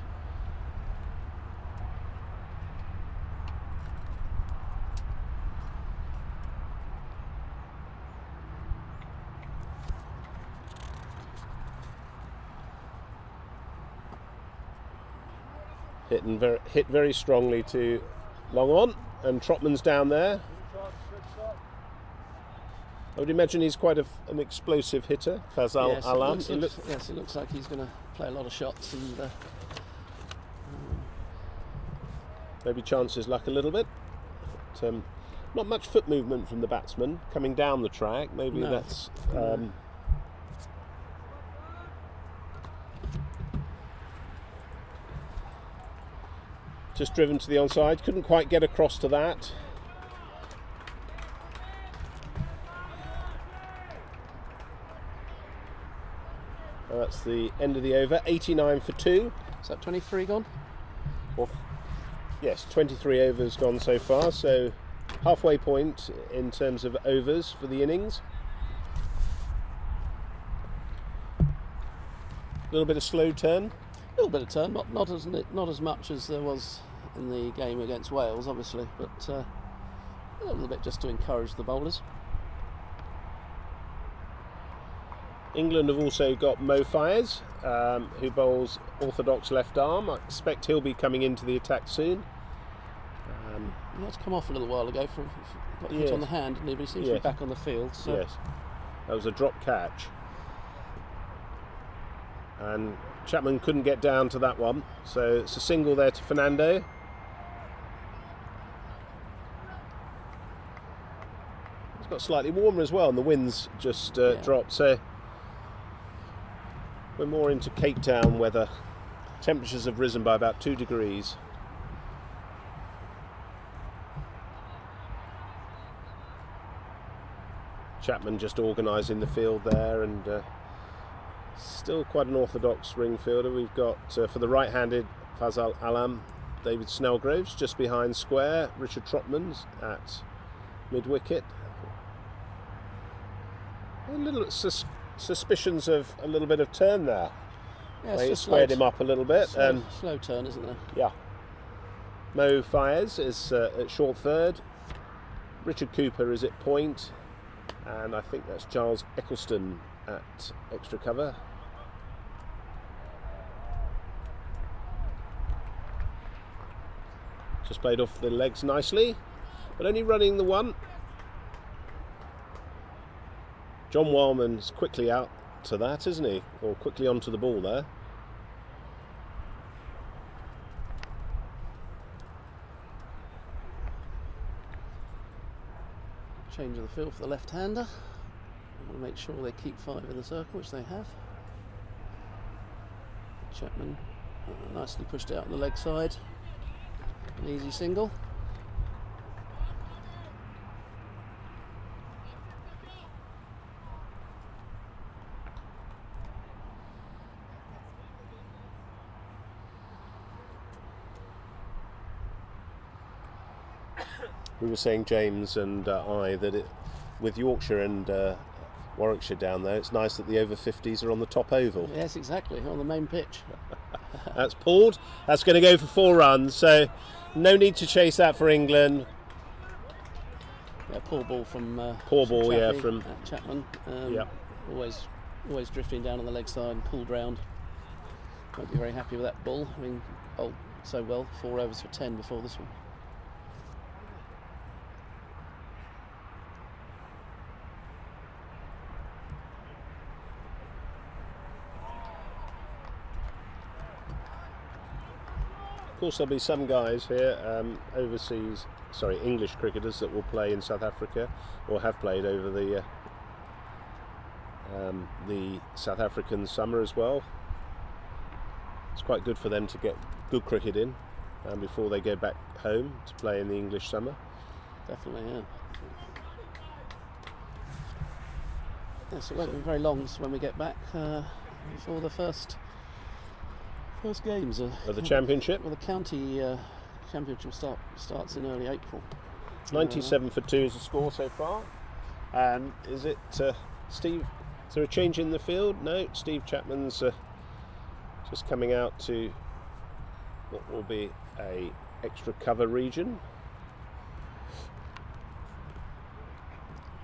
Hit very strongly to long on, and Trotman's down there. I would imagine he's quite an explosive hitter, Fazal Yes, Alam. it looks like he's going to play a lot of shots and Maybe chance his luck a little bit. But, not much foot movement from the batsman coming down the track. Maybe No. that's just driven to the onside. Couldn't quite get across to that. That's the end of the over. 89 for 2. is that 23 gone? Yes, 23 overs gone so far, so halfway point in terms of overs for the innings. A little bit of slow turn. A little bit of turn, not as much as there was in the game against Wales, obviously, but a little bit just to encourage the bowlers. England have also got Mo Fires, who bowls orthodox left arm. I expect he'll be coming into the attack soon. He had to come off a little while ago got hit on the hand, didn't he? But he seems to be back on the field. So. Yes, that was a drop catch. And Chapman couldn't get down to that one, so it's a single there to Fernando. It's got slightly warmer as well, and the wind's just dropped, so we're more into Cape Town weather. Temperatures have risen by about 2 degrees. Chapman just organising the field there, and still quite an orthodox ring fielder. We've got for the right-handed Fazal Alam, David Snellgroves just behind square, Richard Trotman's at mid-wicket. A little suspicions of a little bit of turn there. Yeah, He squared him up a little bit. Slow turn, isn't there? Yeah. Mo Fayez is at short third. Richard Cooper is at point, and I think that's Giles Eccleston at extra cover. Just played off the legs nicely, but only running the one. John Wildman's quickly out to that, isn't he? Or quickly onto the ball there. Change of the field for the left-hander. I want to make sure they keep 5 in the circle, which they have. Chapman nicely pushed out on the leg side. An easy single. We were saying, James and I, that with Yorkshire and Warwickshire down there, it's nice that the over-50s are on the top oval. Yes, exactly, on the main pitch. That's pulled. That's going to go for 4 runs, so no need to chase that for England. Yeah, poor ball from Chapman. Yep. Always drifting down on the leg side and pulled round. Won't be very happy with that ball. I mean, bowled so well, 4 overs for 10 before this one. Of course, there'll be some guys here, English cricketers that will play in South Africa, or have played over the South African summer as well. It's quite good for them to get good cricket in before they go back home to play in the English summer. Definitely, yeah. Yes, it won't be very long when we get back before the first games Of the championship. Well, the county championship starts in early April. 97 for 2 is the score so far. And is it Steve? Is there a change in the field? No, Steve Chapman's just coming out to what will be a extra cover region.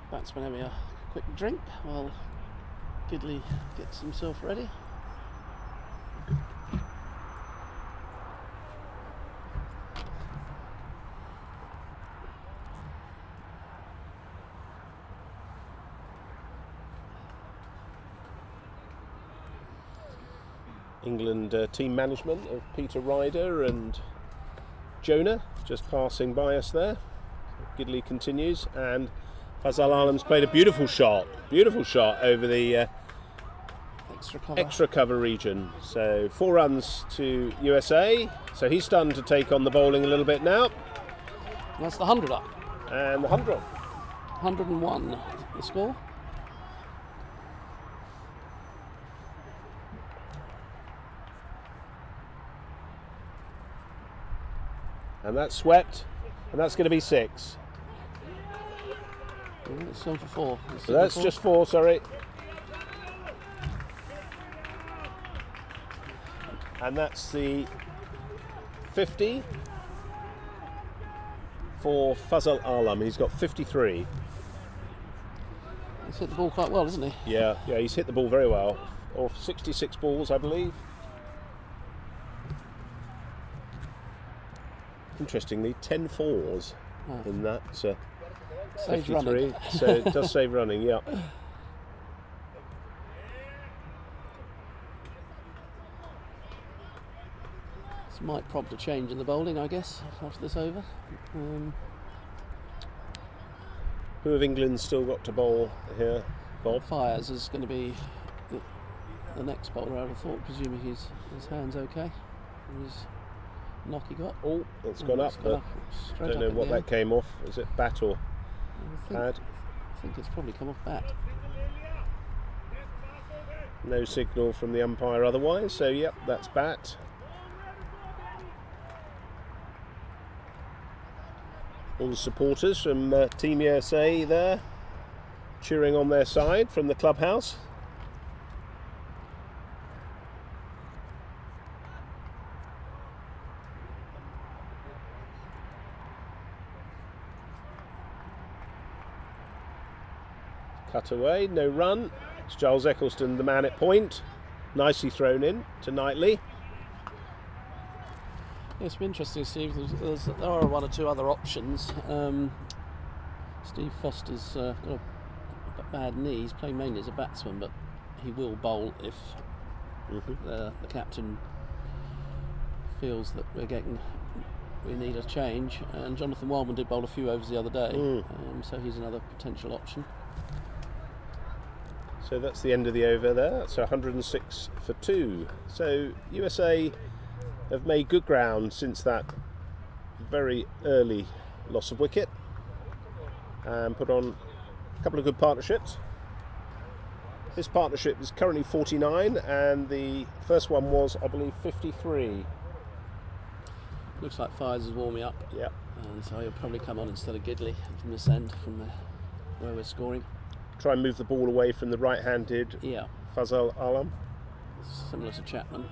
Batsman having a quick drink while Gidley gets himself ready. England team management of Peter Ryder and Jonah just passing by us there. Gidley continues, and Fazal Alam's played a beautiful shot over the extra cover region. So 4 runs to USA. So he's starting to take on the bowling a little bit now. And that's the 100 up. And the 100. 101 the score. And that's swept, and that's going to be 6. It's on for 4. So that's just 4, sorry. And that's the 50 for Fazal Alam. He's got 53. He's hit the ball quite well, hasn't he? Yeah, he's hit the ball very well. Off 66 balls, I believe. Interestingly, 10 fours in that 53. Running. So it does save running, yeah. This might prompt a change in the bowling, I guess, after this over. Who have England still got to bowl here, Bob? Fires is going to be the next bowler, I would have thought, presuming his hand's okay. His knock he got. Oh, it's gone up, but I don't know what that came off. Is it bat or pad? I think it's probably come off bat. No signal from the umpire otherwise, so yep, that's bat. All the supporters from Team USA there cheering on their side from the clubhouse. Cut away, no run. It's Giles Eccleston, the man at point. Nicely thrown in to Knightley. It's been interesting, Steve. There are one or two other options. Steve Foster's got a bad knee. He's playing mainly as a batsman, but he will bowl if the captain feels that we need a change. And Jonathan Wildman did bowl a few overs the other day, so he's another potential option. So that's the end of the over there. That's 106 for 2. So USA have made good ground since that very early loss of wicket and put on a couple of good partnerships. This partnership is currently 49 and the first one was, I believe, 53. Looks like Fires is warming up. Yep. And so he'll probably come on instead of Gidley from this end, from where we're scoring. Try and move the ball away from the right-handed Fazal Alam. Similar to Chapman.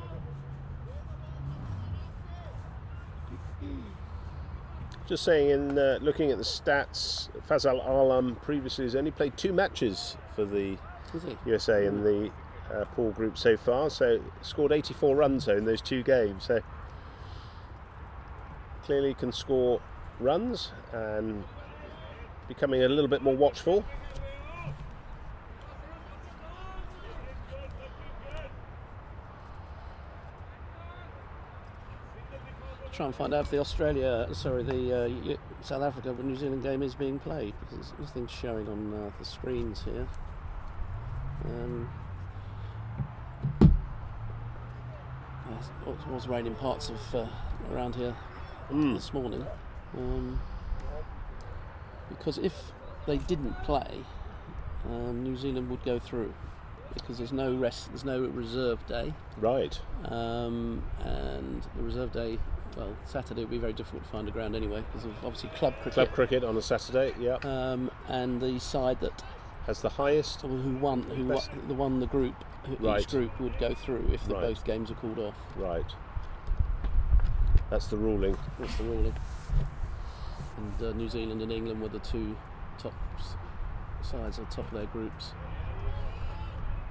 Just saying, in looking at the stats, Fazal Alam previously has only played 2 matches for the USA in the pool group so far, so scored 84 runs in those 2 games. So clearly can score runs and becoming a little bit more watchful. Try and find out if the South Africa New Zealand game is being played, because nothing's showing on the screens here. It was raining parts of around here this morning, because if they didn't play, New Zealand would go through, because there's no reserve day. Right. And the reserve day, well, Saturday would be very difficult to find a ground anyway, because of obviously club cricket. Club cricket on a Saturday, yeah. And the side that has the highest, who won the group, each group would go through if both games are called off. Right. That's the ruling. That's the ruling. And New Zealand and England were the 2 top sides at the top of their groups.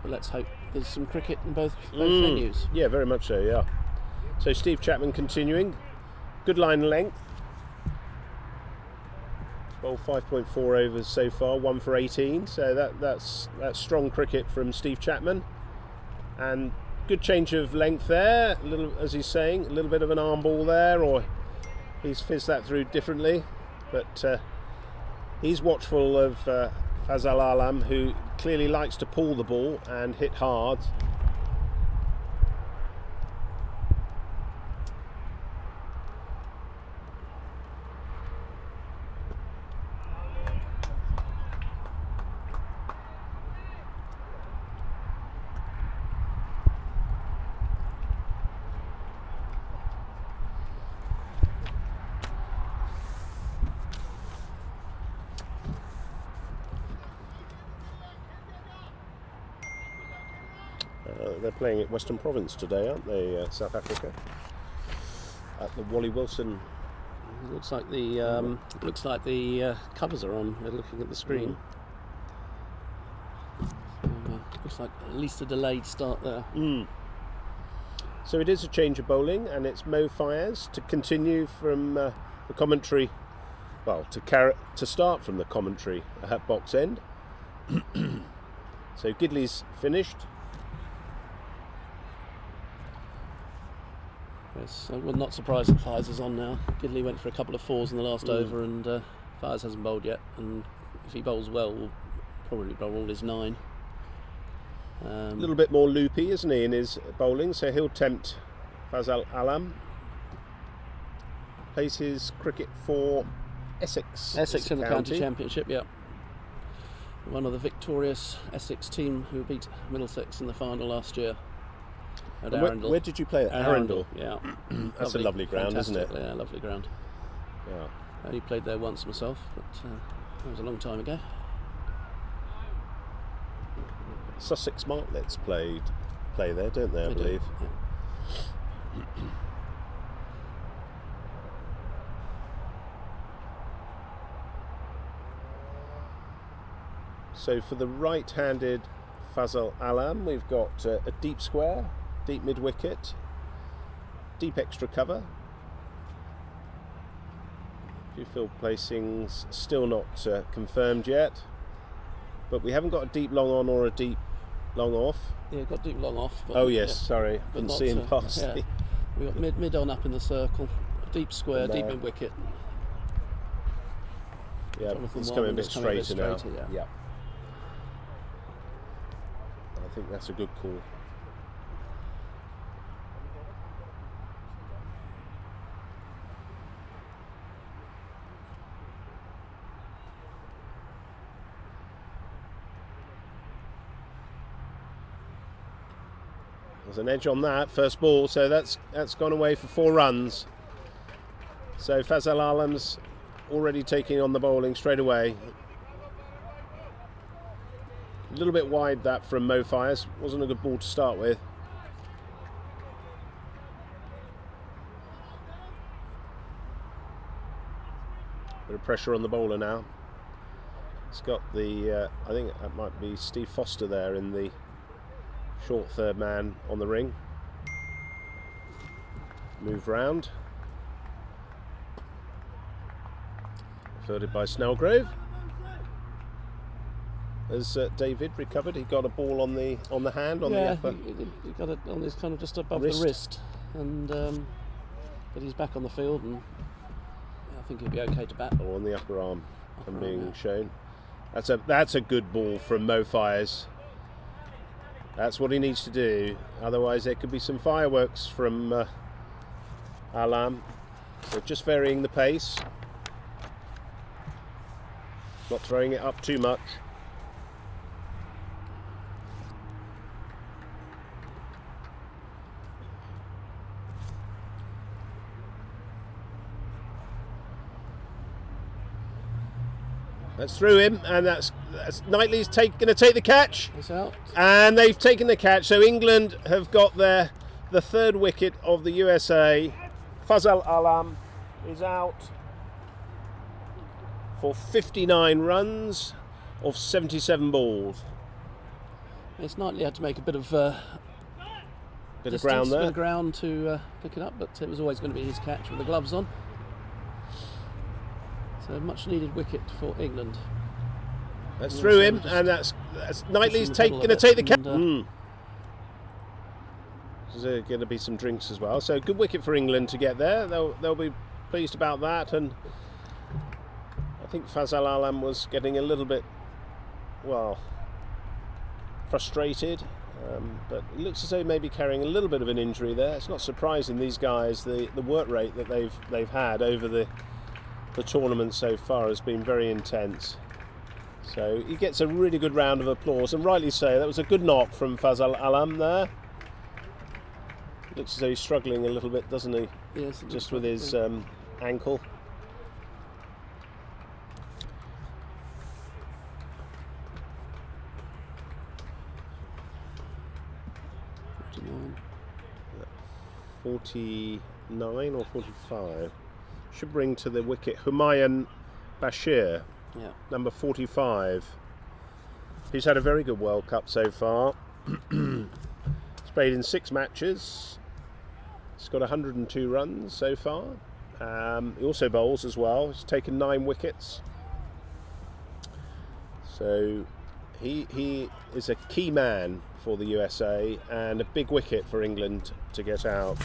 But let's hope there's some cricket in both venues. Yeah, very much so, yeah. So Steve Chapman continuing. Good line length. Bowled 5.4 overs so far, 1 for 18. So that's strong cricket from Steve Chapman. And good change of length there. A little, as he's saying, a little bit of an arm ball there, or he's fizzed that through differently. But he's watchful of Fazal Alam, who clearly likes to pull the ball and hit hard. They're playing at Western Province today, aren't they, South Africa? At the Wally Wilson. It looks like the covers are on. We're looking at the screen. Looks like at least a delayed start there. So it is a change of bowling, and it's Mo Fires to continue from the commentary. Well, to start from the commentary at box end. So Gidley's finished. Yes, well, not surprised that Fires is on now. Gidley went for a couple of 4s in the last over, and Fires hasn't bowled yet. And if he bowls well, we'll probably bowl all his 9. A little bit more loopy, isn't he, in his bowling? So he'll tempt Fazal Alam. Plays his cricket for Essex. Essex in the county championship, yeah. one of the victorious Essex team who beat Middlesex in the final last year at Arundel. Where did you play at Arundel? Yeah. That's a lovely ground, isn't it? Yeah, lovely ground. Yeah. I only played there once myself, but that was a long time ago. Sussex Martlets play there, don't they? I believe. Yeah. So for the right-handed Fazal Alam, we've got a deep square, deep mid-wicket, deep extra cover. A few field placings still not confirmed yet, but we haven't got a deep long on or a deep long off. Yeah, got deep long off. But Oh yes, yeah, sorry, but didn't see him past. Yeah. We got mid on up in the circle, deep square, And, deep mid wicket. Yeah, Jonathan it's Wildman coming a bit is coming a bit straighter now. straighter, Yeah. I think that's a good call. There's an edge on that first ball, so that's gone away for 4 runs. So Fazal Alam's already taking on the bowling straight away. A little bit wide that from Mo Fires. Wasn't a good ball to start with. Bit of pressure on the bowler now. It's got the, I think that might be Steve Foster there in the short third man on the ring. Move round. Fielded by Snellgrove. Has David recovered? He got a ball on the hand on the upper. He got it on his kind of just above Wrist. the wrist, and but he's back on the field, and I think he'll be okay to bat. Or on the upper arm, Upper I'm arm, being yeah. shown. That's a good ball from Mo Fires. That's what he needs to do. Otherwise, there could be some fireworks from Alam. So just varying the pace, not throwing it up too much. That's through him, and that's Knightley's going to take the catch, He's out. and they've taken the catch. So England have got the 3rd wicket of the USA. Fazal Alam is out for 59 runs of 77 balls. It's Knightley had to make a bit of Bit of distance, ground bit there. of ground to pick it up, but it was always going to be his catch with the gloves on. So much needed wicket for England. That's Yeah, through so him, just and that's Knightley's pushing the pedal a going to bit take the catch. and, There's going to be some drinks as well. So good wicket for England to get there. They'll be pleased about that. And I think Fazal Alam was getting a little bit, well, frustrated. But it looks as though he may be carrying a little bit of an injury there. It's not surprising, these guys, the work rate that they've had over the tournament so far has been very intense. So he gets a really good round of applause, and rightly so. That was a good knock from Fazal Alam there. Looks as though he's struggling a little bit, doesn't he? yes, Just with his ankle. $49. 49 or 45. Should bring to the wicket Humayun Bashir, Yeah. number 45. He's had a very good World Cup so far. He's played in 6 matches. He's got 102 runs so far. He also bowls as well. He's taken 9 wickets. So he is a key man for the USA and a big wicket for England to get out.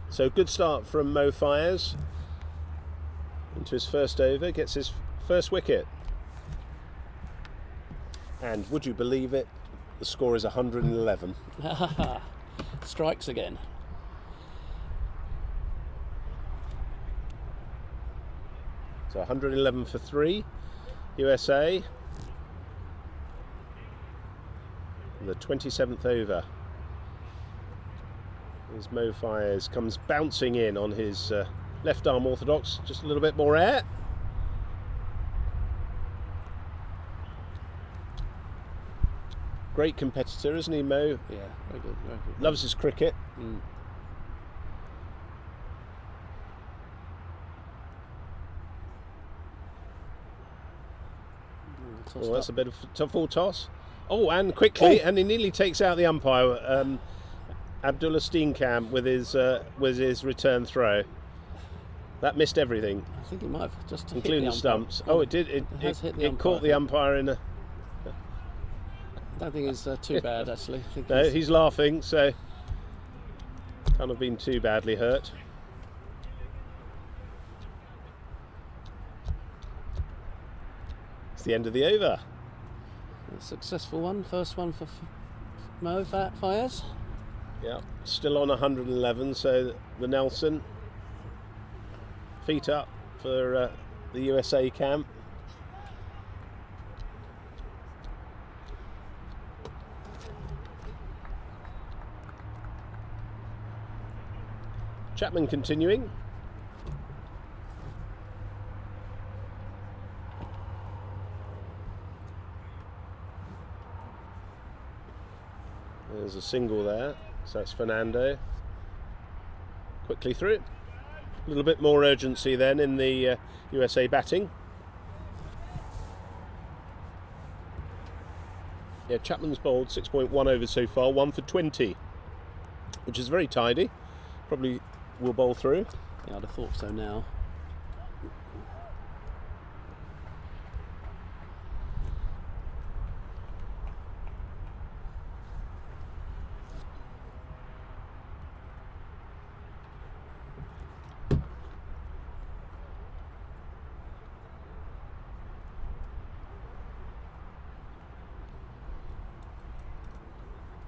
So good start from Mo Fires into his first over, gets his first wicket. And would you believe it, The score is 111. Strikes again. So 111 for 3, USA. The 27th over. As Mo Fires comes bouncing in on his left arm orthodox, just a little bit more air. Great competitor, isn't he, Mo? Yeah, very good, very good. Loves his cricket. Oh, that's a bit of a full toss. Oh, and quickly, and he nearly takes out the umpire, Abdullah Steenkamp, with his return throw. That missed everything. I think it might have just including hit the stumps. Oh, it did. It caught the umpire in a. I don't think it's too bad, actually. I think No, he's laughing, so can't have been too badly hurt. It's the end of the over. A successful one, first one for Mo Fires. Yeah, still on 111, so the Nelson. Feet up for the USA camp. Chapman continuing. There's a single there, so that's Fernando. Quickly through. A little bit more urgency then in the USA batting. Yeah, Chapman's bowled 6.1 overs so far, 1 for 20, which is very tidy. Probably will bowl through. Yeah, I'd have thought so now.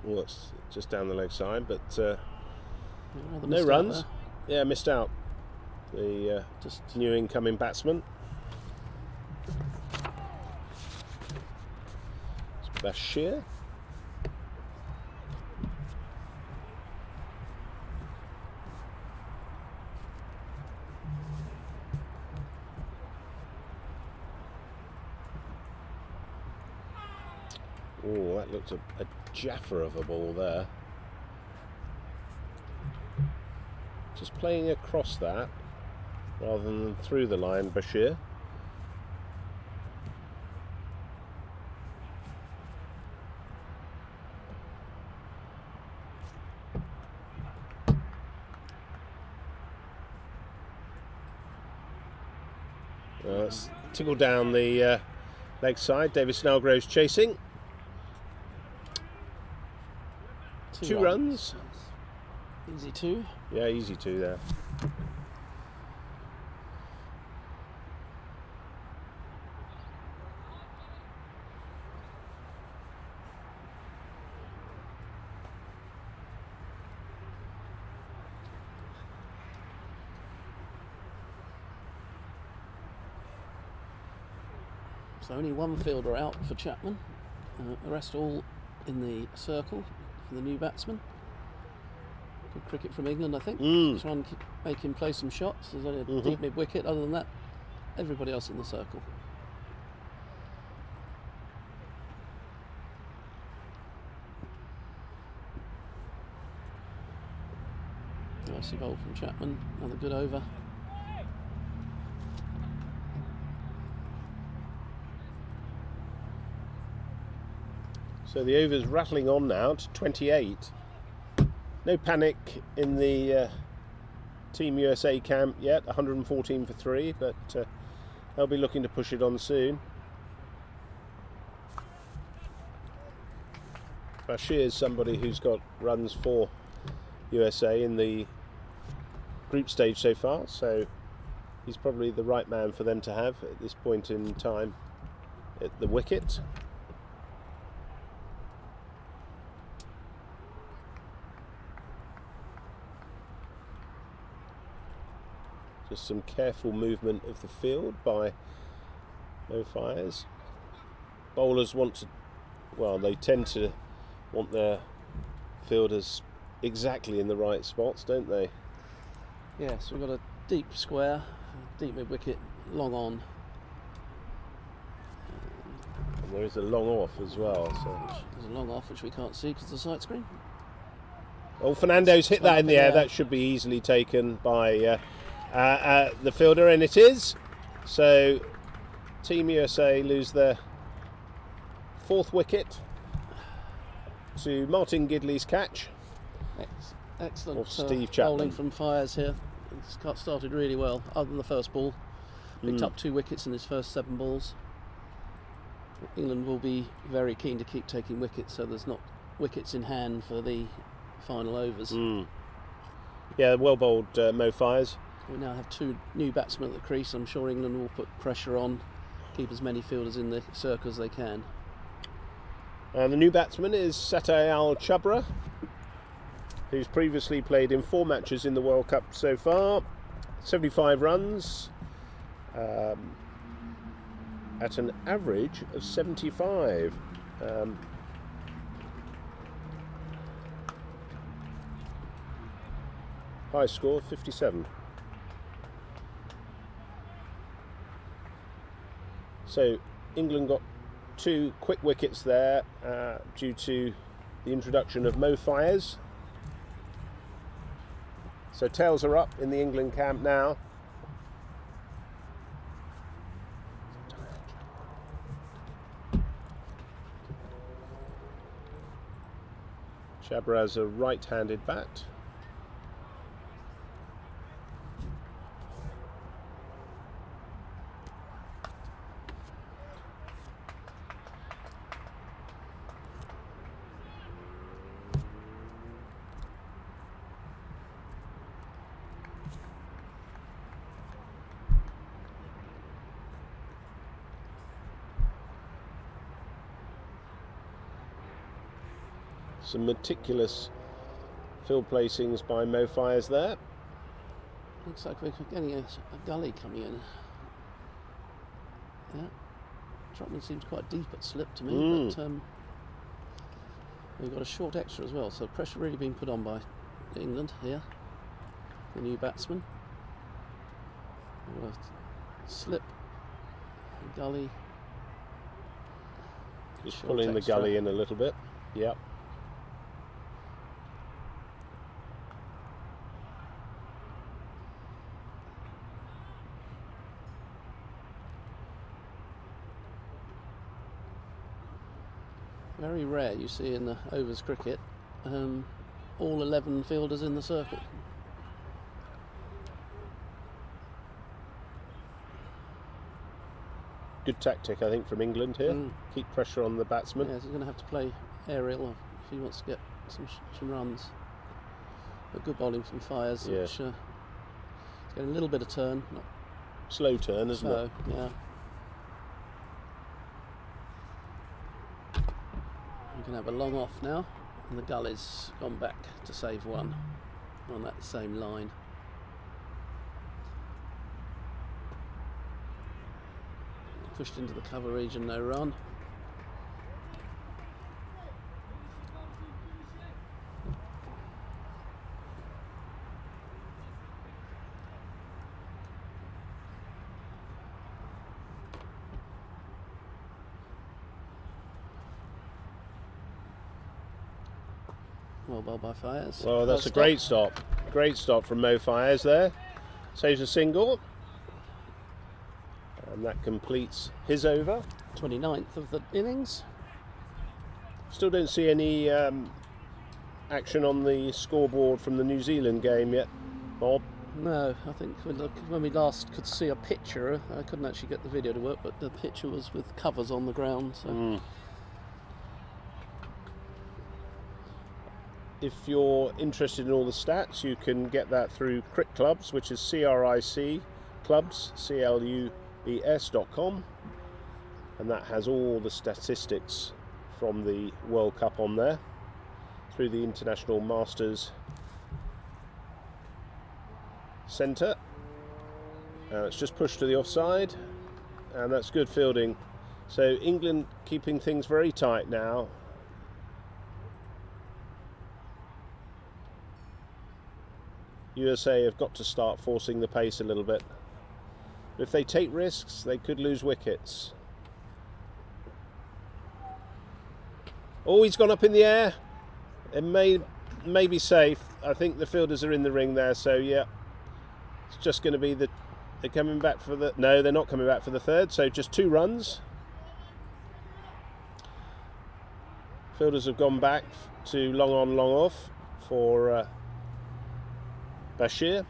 Well, that's just down the leg side, but Rather no missed out runs. there. Yeah, missed out. The Just new incoming batsman. It's Bashir. Oh, that looked a jaffer of a ball there. Just playing across that rather than through the line, Bashir. Let's tickle down the leg side. David Snellgrove's chasing. Two runs. Easy two. Yeah, easy two there. So only one fielder out for Chapman. The rest all in the circle for the new batsman. Good cricket from England, I think. Try and make him play some shots. There's only a deep mid wicket. Other than that, everybody else in the circle. Nicely bowled from Chapman. Another good over. So the over's rattling on now to 28. No panic in the Team USA camp yet, 114 for 3, but they'll be looking to push it on soon. Bashir is somebody who's got runs for USA in the group stage so far, so he's probably the right man for them to have at this point in time at the wicket. Just some careful movement of the field by No Fires. Bowlers want to, well, they tend to want their fielders exactly in the right spots, don't they? Yes, we've got a deep square, deep mid wicket, long on. And there is a long off as well. So. There's a long off which we can't see because of the sight screen. Oh, Fernando's hit that in the air. Yeah. That should be easily taken by the fielder, and it is. So Team USA lose their 4th wicket to Martin Gidley's catch. Excellent Of Steve Chapman. bowling from Fires here. It's started really well, other than the first ball. Picked up 2 wickets in his first 7 balls. England will be very keen to keep taking wickets, so there's not wickets in hand for the final overs. Yeah, well bowled Mo Fires. We now have 2 new batsmen at the crease. I'm sure England will put pressure on, keep as many fielders in the circle as they can. And the new batsman is Satay Al Chabra, who's previously played in 4 matches in the World Cup so far. 75 runs at an average of 75. High score 57. So England got 2 quick wickets there due to the introduction of Mo Fires. So tails are up in the England camp now. Chabra has a right-handed bat. Some meticulous field placings by Mo Fires there. Looks like we're getting a gully coming in. Yeah, Trotman seems quite deep at slip to me, but we've got a short extra as well, so pressure really being put on by England here. The new batsman. Slip, gully. Just Short pulling the extra. gully in a little bit. Yep. Very rare you see in the overs cricket, all 11 fielders in the circle. Good tactic, I think, from England here. Keep pressure on the batsman. Yeah, he's going to have to play aerial if he wants to get some runs. But good bowling from Fires, Yeah. which is getting a little bit of turn. Not Slow turn, isn't slow, it? yeah. We can have a long off now, and the gully's gone back to save 1 on that same line. Pushed into the cover region, no run. Well bowled by Fires. Well, that's First a great stop. Great stop from Mo Fires there. Saves a single. And that completes his over. 29th of the innings. Still don't see any action on the scoreboard from the New Zealand game yet, Bob. No, I think when we last could see a picture, I couldn't actually get the video to work, but the picture was with covers on the ground. So. If you're interested in all the stats, you can get that through Cric Clubs, which is CRIC Clubs, CLUBS.com, and that has all the statistics from the World Cup on there through the International Masters Centre. It's just pushed to the offside, and that's good fielding. So England keeping things very tight now. USA have got to start forcing the pace a little bit. If they take risks, they could lose wickets. Oh, he's gone up in the air. It may be safe. I think the fielders are in the ring there, so yeah. It's just going to be they're coming back for the... No, they're not coming back for the third, so just 2 runs. Fielders have gone back to long on, long off for Bashir.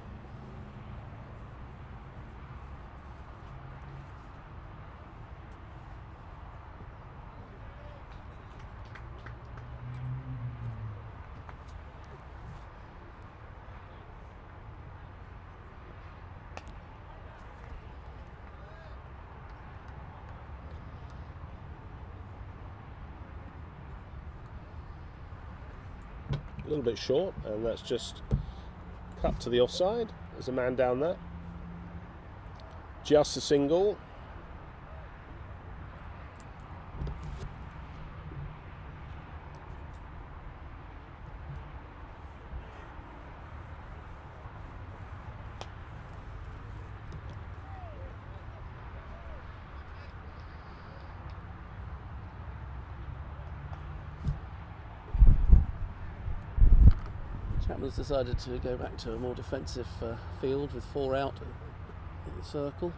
A little bit short, and that's just cut to the offside. There's a man down there. Just a single. Chapman's decided to go back to a more defensive field with 4 out in the circle.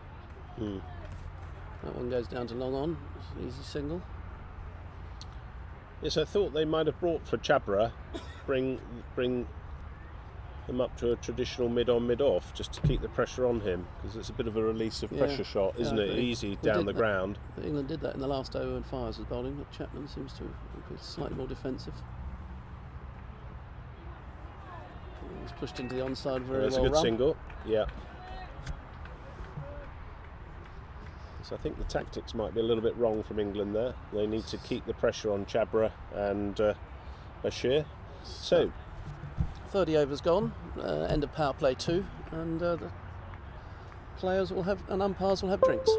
That one goes down to long on. It's an easy single. Yes, I thought they might have brought for Chabra, bring them up to a traditional mid-on, mid-off, just to keep the pressure on him, because it's a bit of a release of pressure shot, isn't it? Easy down the ground. England did that in the last over when Fires was bowling, but Chapman seems to be slightly more defensive. He's pushed into the onside very well. That's a good single. Yeah. So I think the tactics might be a little bit wrong from England there. They need to keep the pressure on Chabra and Bashir. So 30 overs gone, end of power play 2, and the players will have, and umpires will have drinks.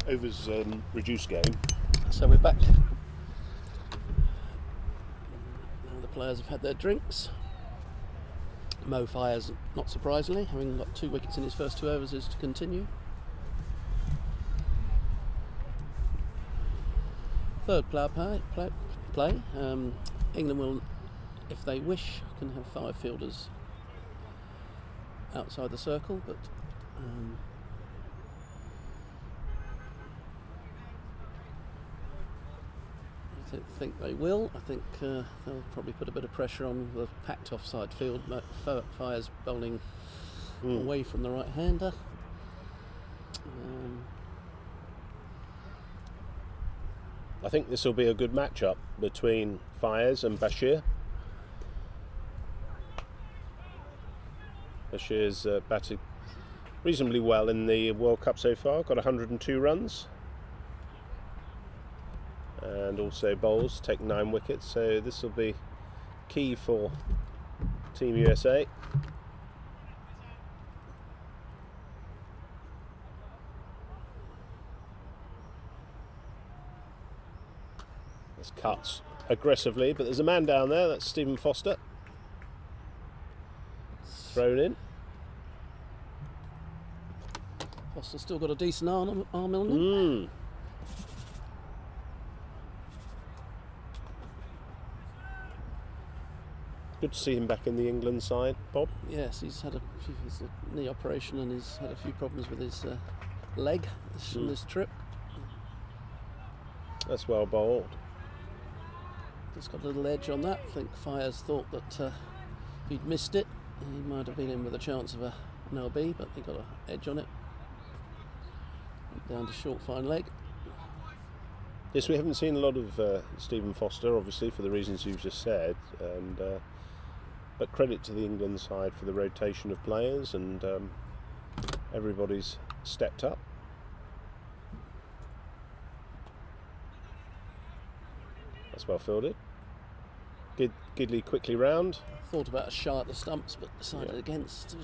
overs reduced game. So we're back. Now the players have had their drinks. Mo fires, not surprisingly, having got 2 wickets in his first 2 overs, is to continue. Third player play. England will, if they wish, can have 5 fielders outside the circle, but I don't think they will. I think they'll probably put a bit of pressure on the packed offside field. Fires bowling away from the right-hander. I think this will be a good matchup between Fires and Bashir. Bashir's batted reasonably well in the World Cup so far, got 102 runs. And also bowls, take 9 wickets, so this will be key for Team USA. This cuts aggressively, but there's a man down there, that's Stephen Foster. Thrown in. Foster's still got a decent arm on him. Good to see him back in the England side, Bob. Yes, he's had a knee operation and he's had a few problems with his leg on this trip. That's well bowled. Just got a little edge on that. I think Fires thought that if he'd missed it, he might have been in with a chance of an LB, but he got an edge on it. Went down to short fine leg. Yes, we haven't seen a lot of Stephen Foster, obviously, for the reasons you've just said, and but credit to the England side for the rotation of players, and everybody's stepped up. That's well fielded. Gidley quickly round. Thought about a shot at the stumps, but decided against.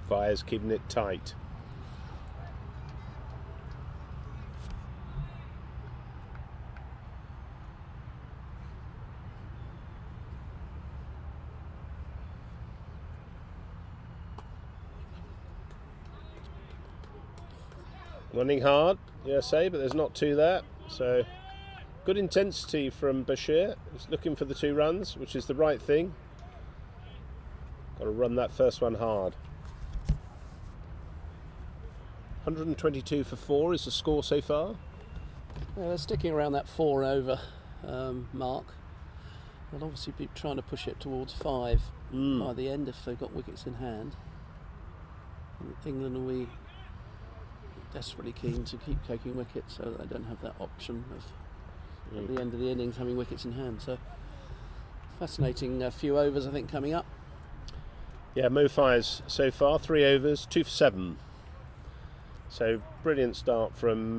Fires keeping it tight. Running hard, USA, but there's not 2 there. So good intensity from Bashir. He's looking for the 2 runs, which is the right thing. Got to run that first one hard. 122 for 4 is the score so far. They're sticking around that 4 over mark. They'll obviously be trying to push it towards 5 by the end if they've got wickets in hand. And England will be desperately keen to keep taking wickets so that they don't have that option of at the end of the innings having wickets in hand. So fascinating few overs I think coming up. Yeah, Mo Fires so far, 3 overs, 2 for 7. So brilliant start from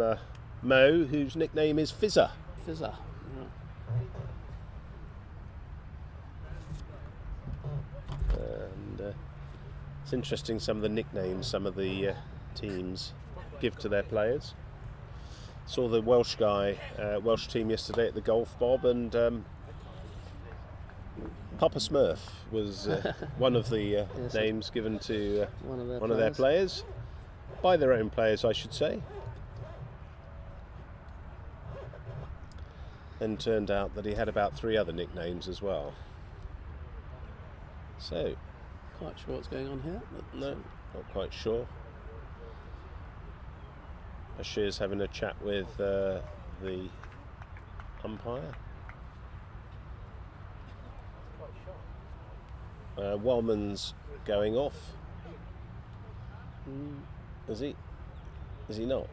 Mo, whose nickname is Fizzer. Fizzer. And it's interesting some of the nicknames some of the teams give to their players. Saw the Welsh team yesterday at the golf, Bob, and Papa Smurf was one of the names given to one of their players. By their own players, I should say. And turned out that he had about 3 other nicknames as well. So, quite sure what's going on here. But no, not quite sure. Bashir's having a chat with the umpire. Wellman's going off. Is he? Is he not?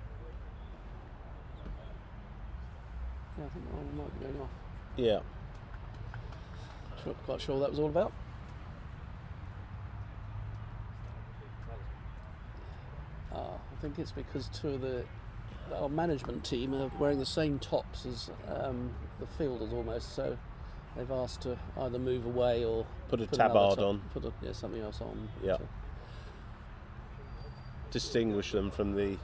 Yeah, I think that might be going off. Yeah. Not quite sure what that was all about. I think it's because two of our management team are wearing the same tops as the fielders almost, so they've asked to either move away or Put a another tabard top, on. put something else on. Yeah. to- Distinguish them from the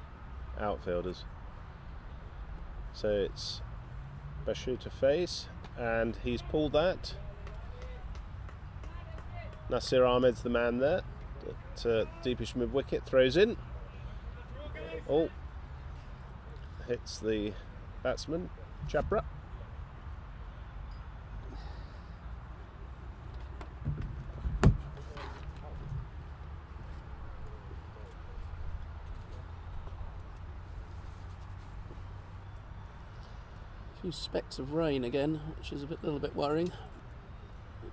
outfielders. So it's Bashir to face, and he's pulled that. Nasir Ahmed's the man there. Deepish mid wicket, throws in. Oh, hits the batsman, Chhabra. A few specks of rain again, which is a little bit worrying.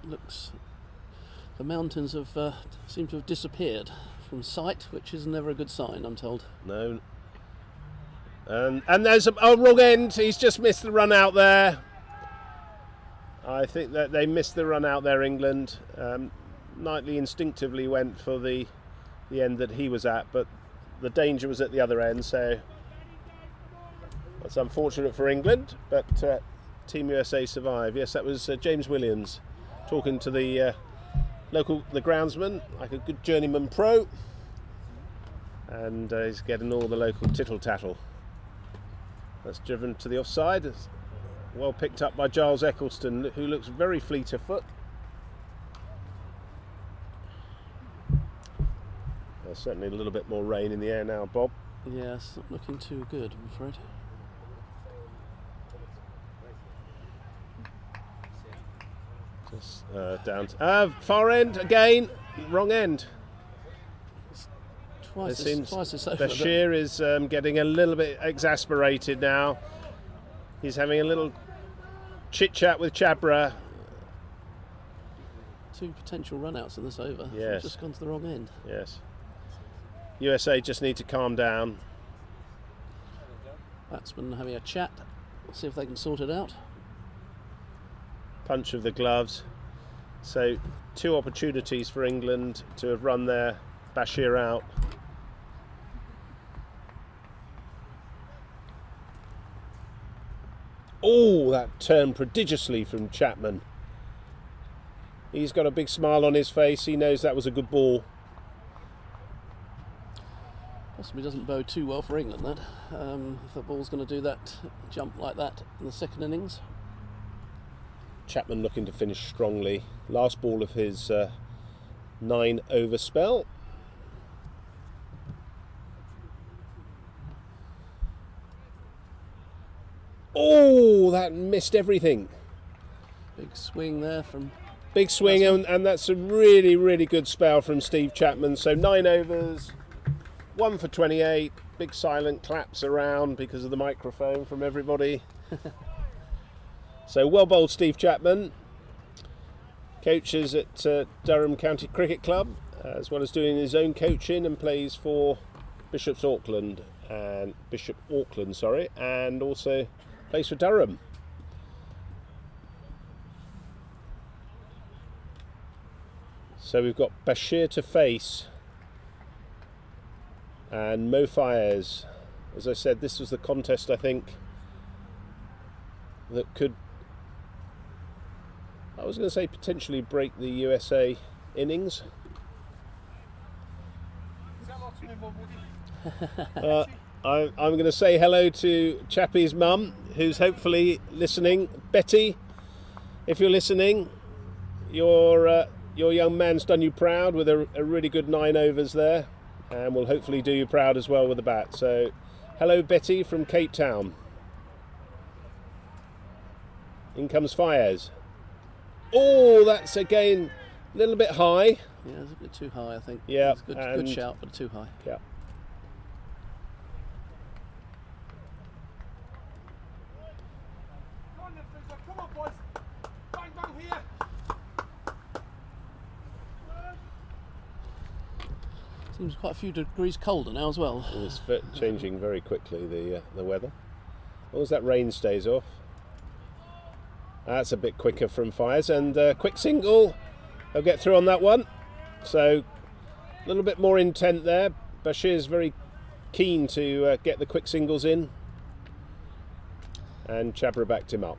It looks the mountains have seem to have disappeared from sight, which is never a good sign, I'm told. No. And there's a wrong end. He's just missed the run out there. I think that they missed the run out there, England. Knightley instinctively went for the end that he was at, but the danger was at the other end, so that's unfortunate for England, but Team USA survive. Yes, that was James Williams talking to the groundsman, like a good journeyman pro, and he's getting all the local tittle tattle. That's driven to the offside. It's well picked up by Giles Eccleston, who looks very fleet of foot. There's certainly a little bit more rain in the air now, Bob. Yeah, it's not looking too good, I'm afraid. Just down to, far end again, wrong end. Twice It seems as over. Bashir is getting a little bit exasperated now. He's having a little chit chat with Chhabra. Two potential run-outs in this over. Yes. It's just gone to the wrong end. Yes. USA just need to calm down. Batsmen having a chat, see if they can sort it out. Punch of the gloves. So 2 opportunities for England to have run their Bashir out. Oh, that turned prodigiously from Chapman. He's got a big smile on his face. He knows that was a good ball. Possibly doesn't bode too well for England, that. If the ball's going to do that jump like that in the second innings. Chapman looking to finish strongly. Last ball of his 9 over spell. Oh, that missed everything. Big swing there from... Big swing, and that's a really, really good spell from Steve Chapman. So 9 overs, 1 for 28. Big silent claps around because of the microphone from everybody. So well bowled, Steve Chapman. Coaches at Durham County Cricket Club, as well as doing his own coaching, and plays for Bishop Auckland, and also plays for Durham. So we've got Bashir to face and Mo Fires. As I said, this was the contest, I think, that could, I was going to say, potentially break the USA innings. I'm going to say hello to Chappie's mum, who's hopefully listening. Betty, if you're listening, your young man's done you proud with a really good 9 overs there, and will hopefully do you proud as well with the bat. So hello, Betty from Cape Town. In comes Fires. Oh, that's again a little bit high. Yeah, it's a bit too high, I think. Yeah, It's a good shout, but too high. Yeah. Seems quite a few degrees colder now as well. It's changing very quickly, the weather. As long as that rain stays off. That's a bit quicker from Fires, and quick single. They'll get through on that one. So a little bit more intent there. Bashir's very keen to get the quick singles in, and Chabra backed him up.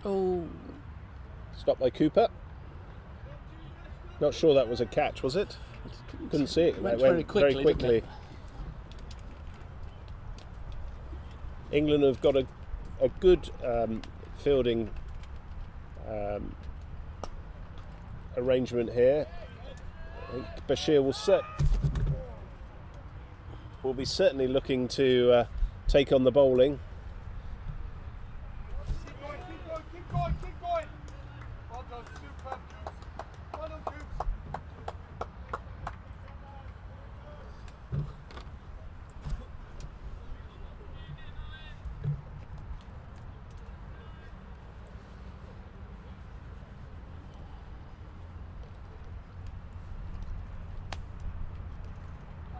Oh, Stopped by Cooper. Not sure that was a catch, was it? Couldn't see it. It went That very quickly, very quickly. didn't England have got a good fielding arrangement here. I think Bashir will be certainly looking to take on the bowling. Keep going. Well done, superb, Coops. Well done, Coops.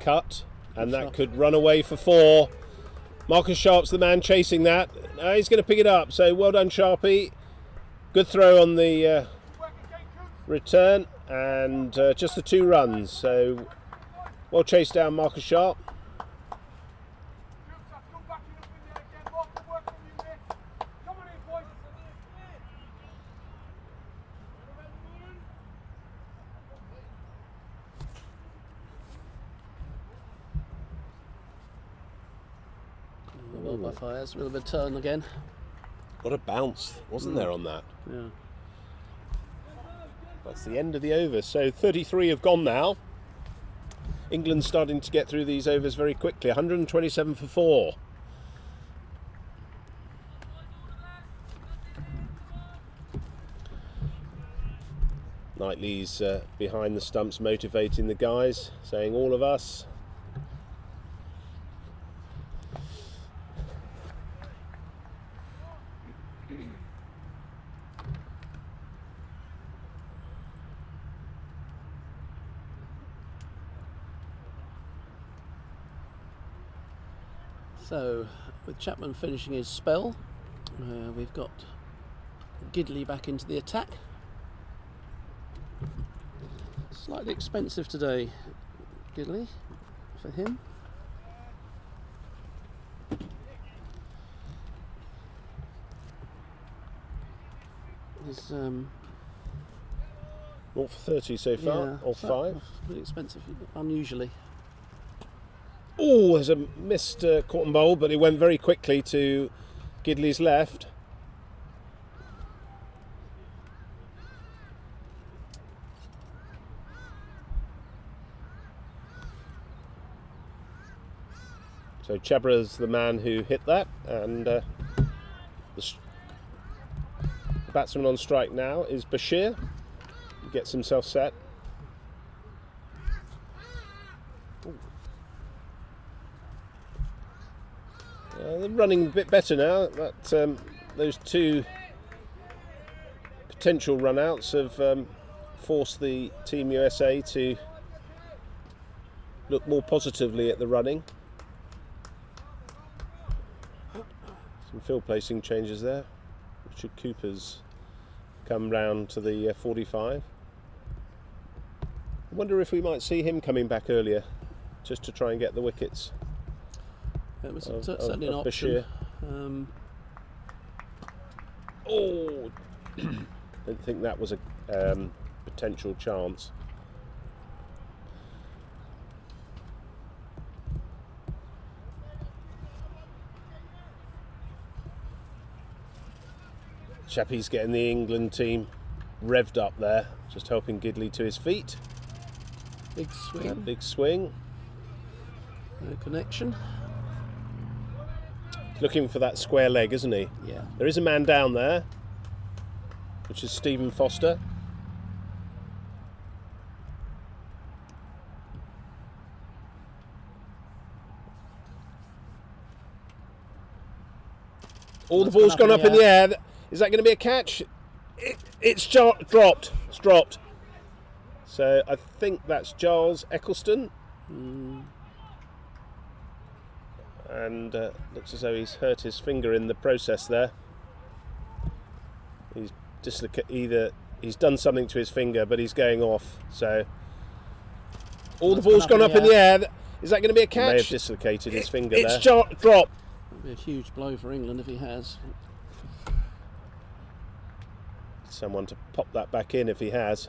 Cut, and that shot. could run away for 4. Marcus Sharp's the man chasing that. He's going to pick it up, so well done, Sharpie. Good throw on the return, and just the 2 runs, so well chased down Marcus Sharp. well by Fires. A little bit of turn again. What a bounce, wasn't there, on that? Yeah. That's the end of the over. So 33 have gone now. England's starting to get through these overs very quickly. 127 for 4. Knightley's behind the stumps motivating the guys, saying all of us. So, with Chapman finishing his spell, we've got Gidley back into the attack. Slightly expensive today, Gidley, for him. He's 0 for 30 so far, yeah, or 5. Really expensive, unusually. Oh, there's a missed caught and bowl, but it went very quickly to Gidley's left. So Chabra's the man who hit that, and the batsman on strike now is Bashir. He gets himself set. They're running a bit better now. That those 2 potential run-outs have forced the Team USA to look more positively at the running. Some field placing changes there. Richard Cooper's come round to the 45. I wonder if we might see him coming back earlier, just to try and get the wickets. It was certainly an option. Oh, don't think that was a potential chance. Chappie's getting the England team revved up there, just helping Gidley to his feet. Big swing. Big swing. No connection. Looking for that square leg, isn't he? Yeah. There is a man down there. which is Stephen Foster. All the ball's gone up in the air. Is that going to be a catch? It's dropped. It's dropped. So I think that's Giles Eccleston. And looks as though he's hurt his finger in the process there. He's either he's done something to his finger, but he's going off. So all the ball's gone up in the air. Is that going to be a catch? He may have dislocated his finger there. It's dropped. It'll be a huge blow for England if he has. Someone to pop that back in if he has.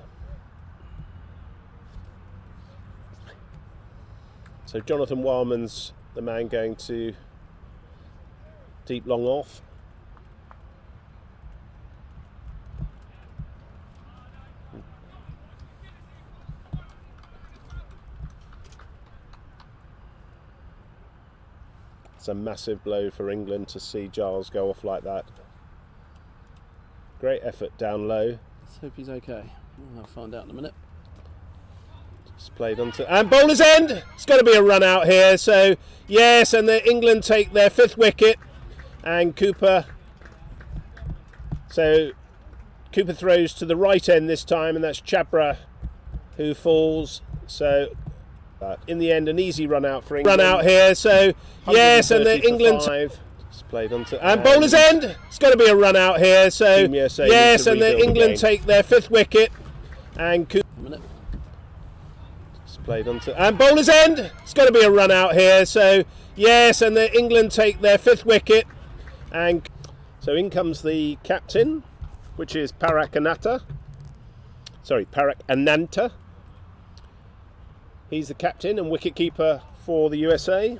So Jonathan Wildman's the man going to deep long off. It's a massive blow for England to see Giles go off like that. Great effort down low. Let's hope he's okay. I'll find out in a minute. It's played onto and bowler's end. It's going to be a run out here. So yes, and England take their 5th wicket, and Cooper. So Cooper throws to the right end this time, and that's Chabra who falls. So in the end, an easy run out for England. Run out here. So yes, and England. Played onto and bowler's end. It's going to be a run out here. So yes, and England take their 5th wicket, and Cooper. It's played onto and bowler's end. It's going to be a run out here. So yes, and England take their 5th wicket, and so in comes the captain, which is Parak Ananta. He's the captain and wicketkeeper for the USA.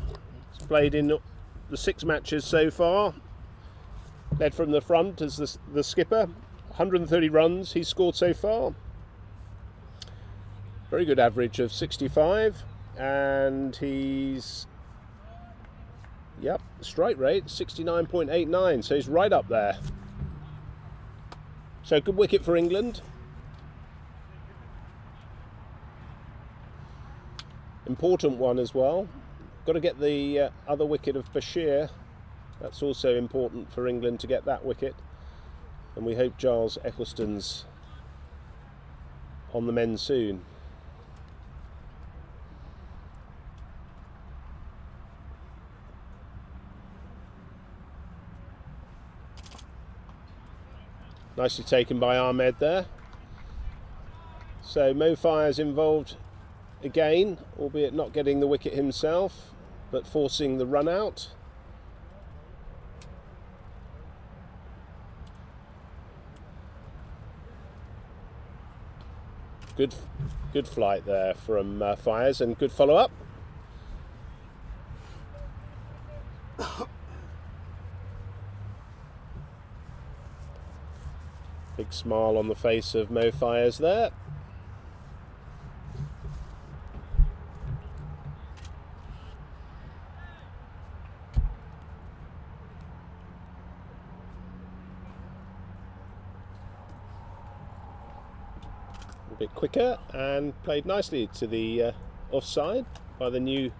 He's played in the 6 matches so far. Led from the front as the skipper. 130 runs he's scored so far. Very good average of 65. And he's, strike rate 69.89. So he's right up there. So good wicket for England. Important one as well. Got to get the other wicket of Bashir. That's also important for England to get that wicket. And we hope Giles Eccleston's on the mend soon. Nicely taken by Ahmed there. So Mo Fire's involved again, albeit not getting the wicket himself, but forcing the run out. Good flight there from Fires, and good follow up. Big smile on the face of Mo Fires there. A bit quicker and played nicely to the offside by the new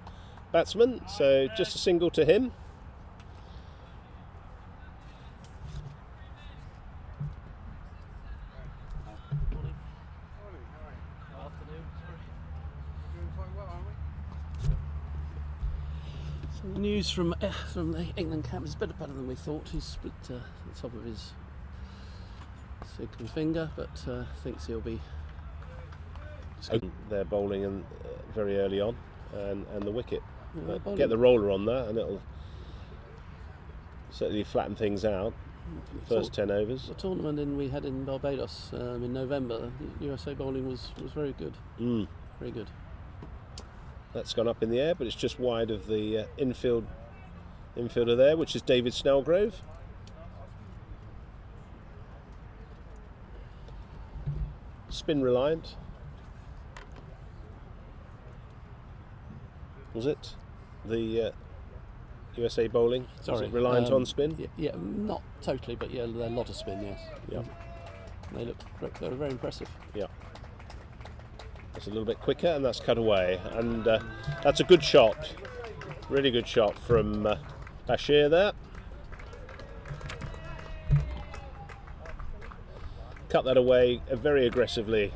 batsman, so just a single to him. So the news from the England camp is better than we thought. He's split the top of his second finger, but thinks he'll be. They're bowling and very early on, and the wicket. Yeah, get the roller on there, and it'll certainly flatten things out. The first 10 overs. The tournament we had in Barbados in November, the USA bowling was very good. Very good. That's gone up in the air, but it's just wide of the infielder there, which is David Snellgrove. Spin reliant. Was it the USA bowling? Sorry, was it reliant on spin? Yeah, not totally, but yeah, a lot of spin. Yes. Yeah. They look great. They were very impressive. Yeah. It's a little bit quicker, and that's cut away. And that's a good shot. Really good shot from Bashir there. Cut that away very aggressively.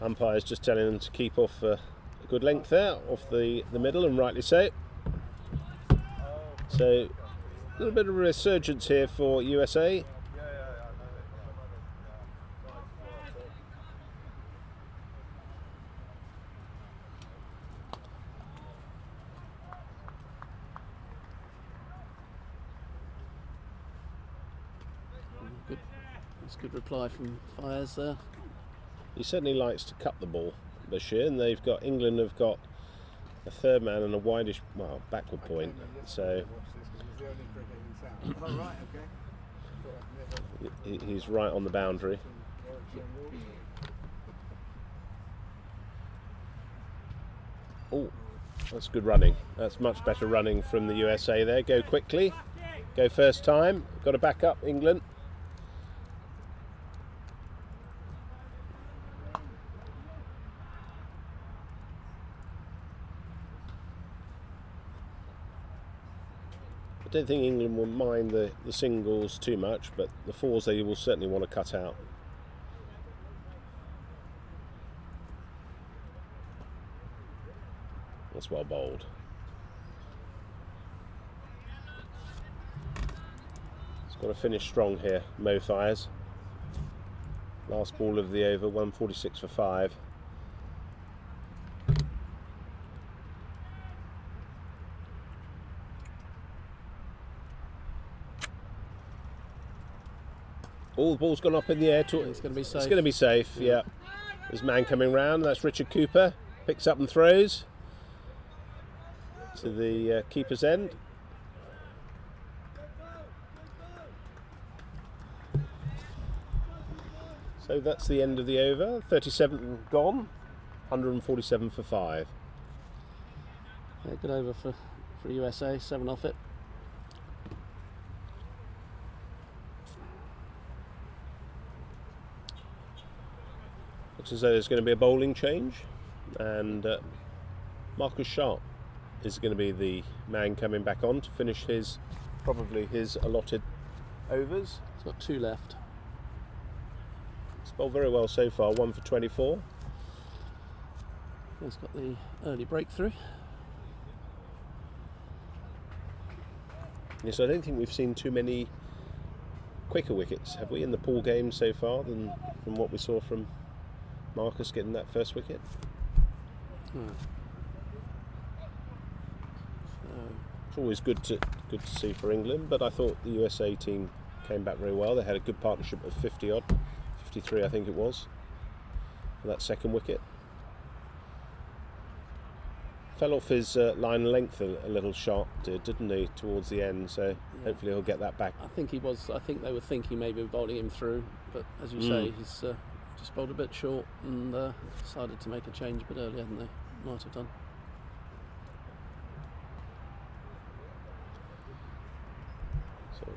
Umpire's just telling them to keep off a good length there, off the middle, and rightly so. So, a little bit of a resurgence here for USA. Good. That's a good reply from Fires there. He certainly likes to cut the ball, Bashir, and England have got a third man and a wideish, well, backward point. So he's right on the boundary. Oh, that's good running. That's much better running from the USA there. Go quickly. Go first time. Got to back up, England. I don't think England will mind the singles too much, but the fours they will certainly want to cut out. That's well bowled. It's got to finish strong here, Mo Fires. Last ball of the over, 146 for 5. Oh, the ball's gone up in the air. It's going to be safe. It's going to be safe, yeah. There's a man coming round. That's Richard Cooper. Picks up and throws to the keeper's end. So that's the end of the over. 37 gone. 147 for 5. Yeah, good over for USA. 7 off it. Looks as though there's going to be a bowling change, and Marcus Sharp is going to be the man coming back on to finish probably his allotted overs. He's got 2 left. He's bowled very well so far, 1 for 24. He's got the early breakthrough. Yes, I don't think we've seen too many quicker wickets, have we, in the pool game so far, than from what we saw from Marcus getting that first wicket. It's always good to see for England, but I thought the USA team came back very well. They had a good partnership of 50 odd, 53 I think it was, for that second wicket. Fell off his line length a little Sharp didn't he, towards the end, so hopefully he'll get that back. I think he was. I think they were thinking maybe of bowling him through, but as you say, he's just bowled a bit short and decided to make a change a bit earlier than they might have done. So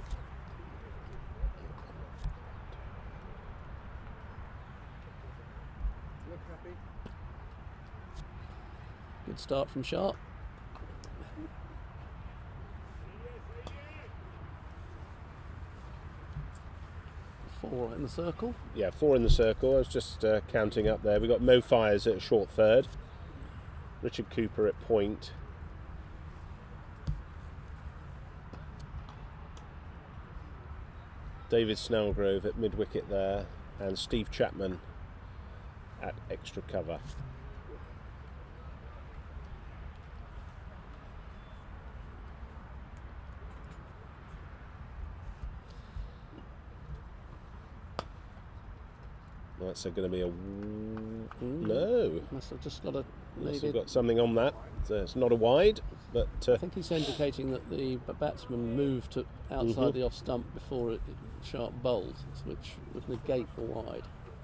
Good start from Sharp. Four in the circle. yeah, 4 in the circle. I was just counting up there. We've got Mo Fires at a short third, Richard Cooper at point, David Snellgrove at mid wicket there, and Steve Chapman at extra cover. That's going to be a no. Must have just got a. Must have got something on that. So it's not a wide, but I think he's indicating that the batsman moved to outside the off stump before Sharp bowled, which would negate the wide.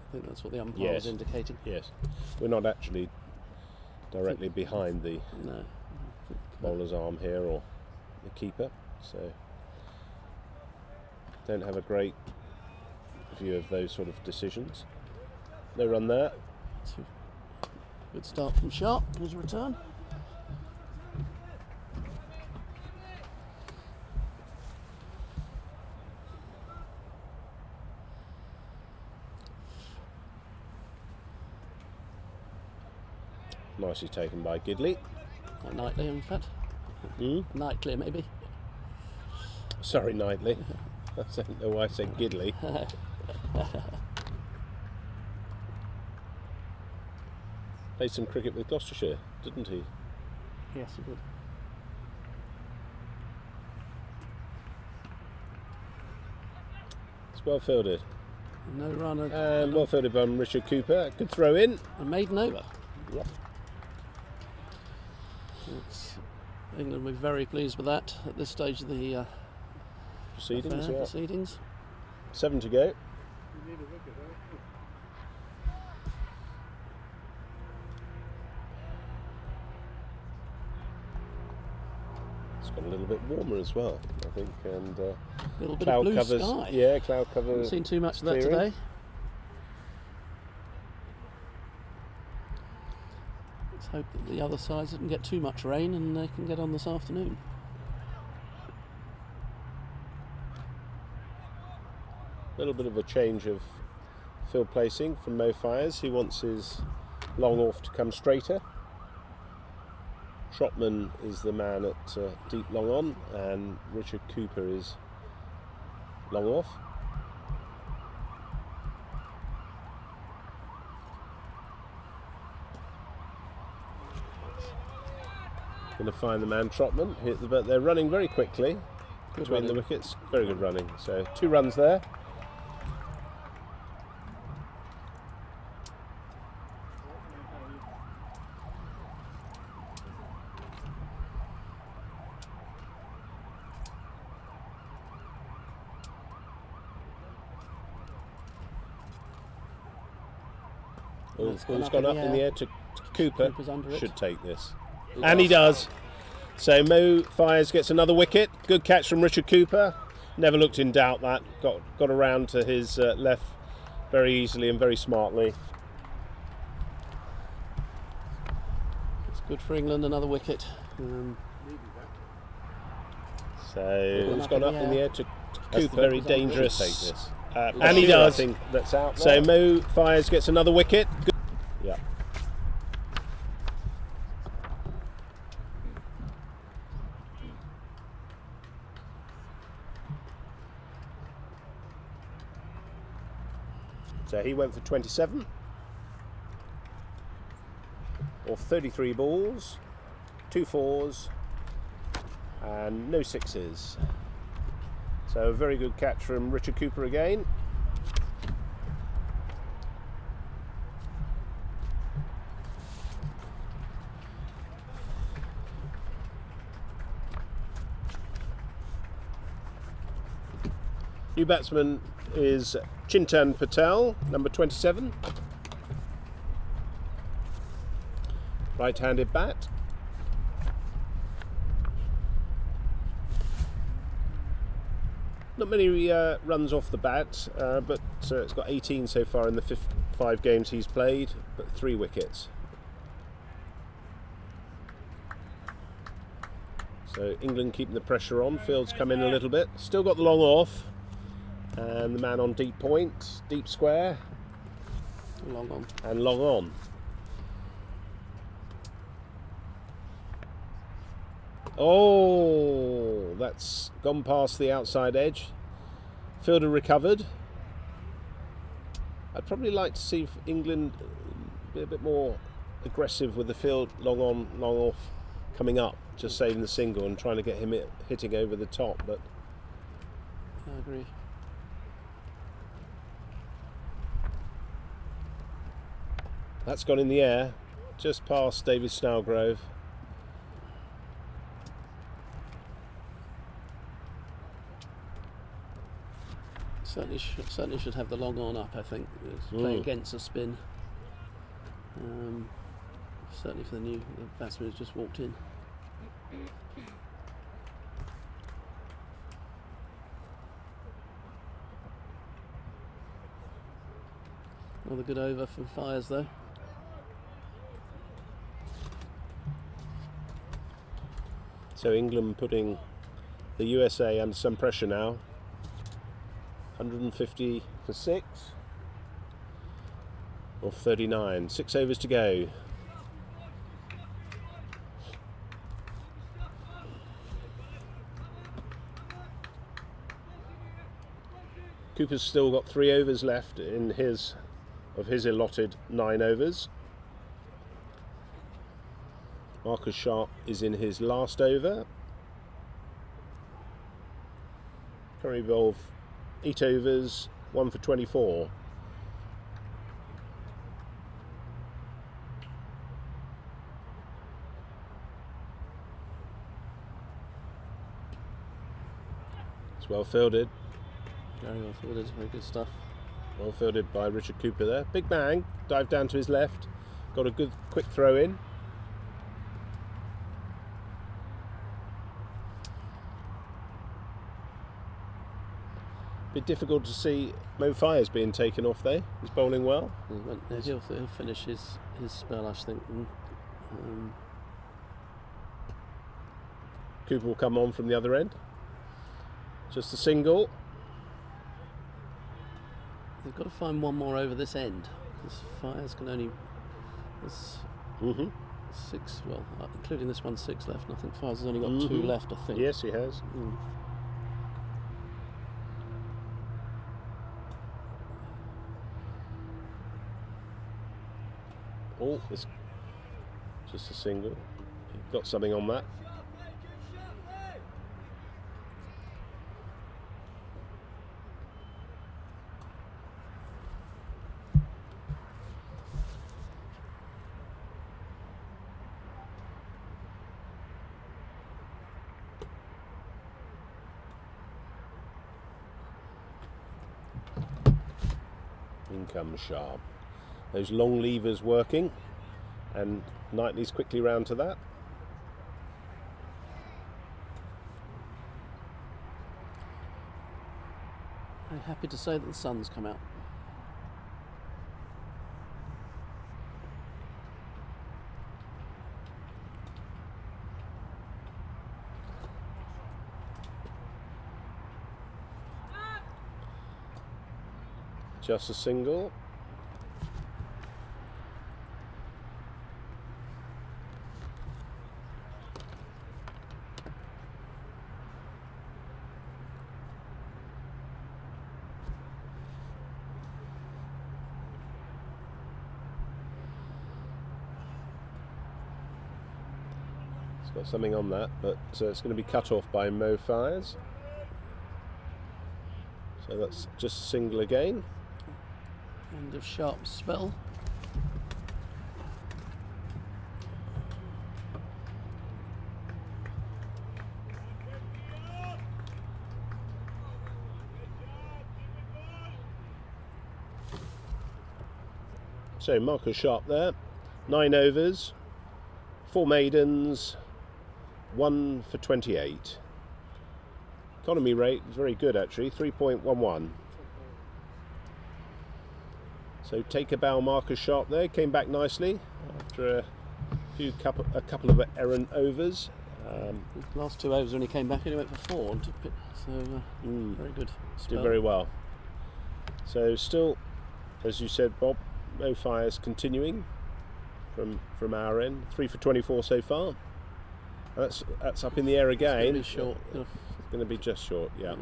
I think that's what the umpire was indicating. Yes, we're not actually directly behind the No. I think, uh, bowler's arm here or the keeper, so. bowler's arm here or the keeper, so. don't have a great view of those sort of decisions. No run there. Good start from Sharp in his return. Nicely taken by Gidley. Knightley, in fact. Knightley, maybe. Sorry, Knightley. I don't know why I said Gidley. Played some cricket with Gloucestershire, didn't he? Yes, he did. It's well fielded. No run. And well fielded by Richard Cooper. Good throw in. A maiden over. Yep. England will be very pleased with that at this stage of the Proceedings. affair, proceedings. 7 to go. It's got a little bit warmer as well, I think, and A little bit cloud of blue covers. sky. Yeah, cloud cover. Haven't seen too much of that clearing. today. Let's hope that the other sides didn't get too much rain and they can get on this afternoon. A little bit of a change of field placing from Mo Fires. He wants his long off to come straighter. Trotman is the man at deep long on, and Richard Cooper is long off. Going to find the man Trotman, but they're running very quickly between the wickets. Very good running. So 2 runs there. Ball's gone up in the air to Cooper. Cooper's under it. Should take this. And he does. So Mo Fires gets another wicket. Good catch from Richard Cooper. Never looked in doubt that. Got around to his left very easily and very smartly. It's good for England, another wicket. So it's gone up in the air to Cooper. Very Very dangerous. dangerous. Take this. And he does. I think that's out. So Mo Fires gets another wicket. Good. Yeah. So he went for 27 or 33 balls, 2 4s and no 6s. So a very good catch from Richard Cooper again. New batsman is Chintan Patel, number 27. Right-handed bat. Not many runs off the bat, but it's got 18 so far in the 5 games he's played, but 3 wickets. So England keeping the pressure on. Field's come in a little bit. Still got the long off. And the man on deep point, deep square. Long on. And long on. Oh, that's gone past the outside edge. Fielder recovered. I'd probably like to see England be a bit more aggressive with the field long on, long off coming up, just saving the single and trying to get him hitting over the top. But I agree. that's gone in the air, just past David Snellgrove. Certainly should have the long on up, I think. Play against a spin. Certainly for the batsman who's just walked in. Another good over from Fires though. So England putting the USA under some pressure now. 150 for 6. Or 39. 6 overs to go. Cooper's still got 3 overs left in his allotted 9 overs. Marcus Sharp is in his last over. Curry bowled 8 overs, 1 for 24. It's well fielded. Very well fielded, very good stuff. Well fielded by Richard Cooper there. Big bang, dive down to his left. Got a good quick throw in. Bit difficult to see Mo Fires being taken off there. He's bowling well. He'll finish his spell, I think. Cooper will come on from the other end. Just a single. They've got to find one more over this end, because Fires can only... There's 6, well, including this one, 6 left, and I think Fires has only got 2 left, I think. Yes, he has. Oh, it's just a single. Got something on that. In comes Sharp. Those long levers working, and Knightley's quickly round to that. I'm happy to say that the sun's come out. Just a single. It's got something on that, but it's going to be cut off by Mo Fires. So that's just a single again. End of Sharp's spell. So Marcus Sharp there, 9 overs, 4 maidens, 1 for 28. Economy rate is very good actually, 3.11. So take a bow, Marcus Sharp there, came back nicely after a couple of errant overs. The last 2 overs when he came back, he went for 4 and took it. So very good. Did very well. So still, as you said, Bob, Mo Fires continuing from our end. 3 for 24 so far. That's up in the air again. It's going to be short. It's going to be just short, yeah.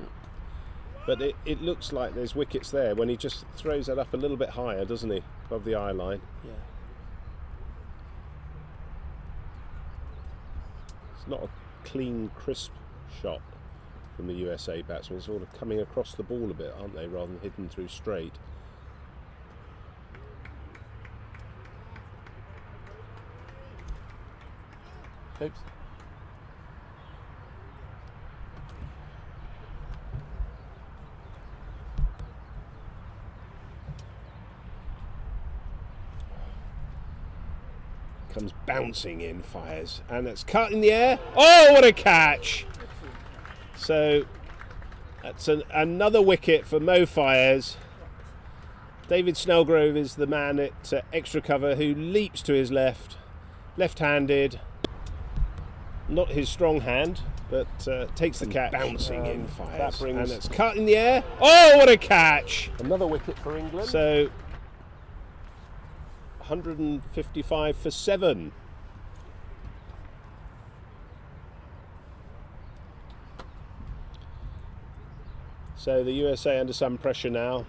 But it looks like there's wickets there when he just throws that up a little bit higher, doesn't he? Above the eye line. Yeah. It's not a clean, crisp shot from the USA batsmen. It's sort of coming across the ball a bit, aren't they, rather than hidden through straight. Oops. Comes bouncing in, Fires, and it's cut in the air. Oh, what a catch! So that's another wicket for Mo Fires, David Snellgrove is the man at extra cover who leaps to his left-handed. Not his strong hand, but takes the catch. Bouncing in, fires. That brings, and it's cut in the air. Oh, what a catch! Another wicket for England. So 155 for 7. So the USA under some pressure now.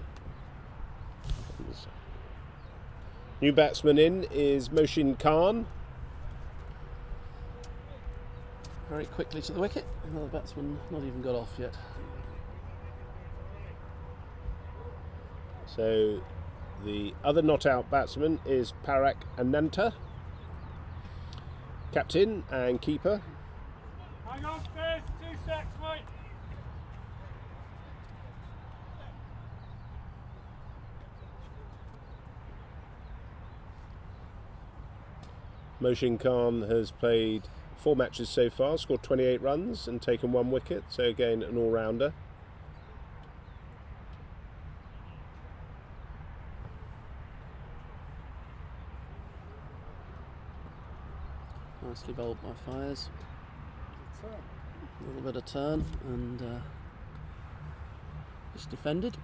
New batsman in is Moshin Khan. Very quickly to the wicket. Another batsman not even got off yet. So the other not out batsman is Parak Ananta, captain and keeper. Hang on, Chris. 2 secs, mate. Moshin Khan has played 4 matches so far, scored 28 runs and taken 1 wicket, so again an all-rounder. Nicely bowled by Fires. A little bit of turn and just defended.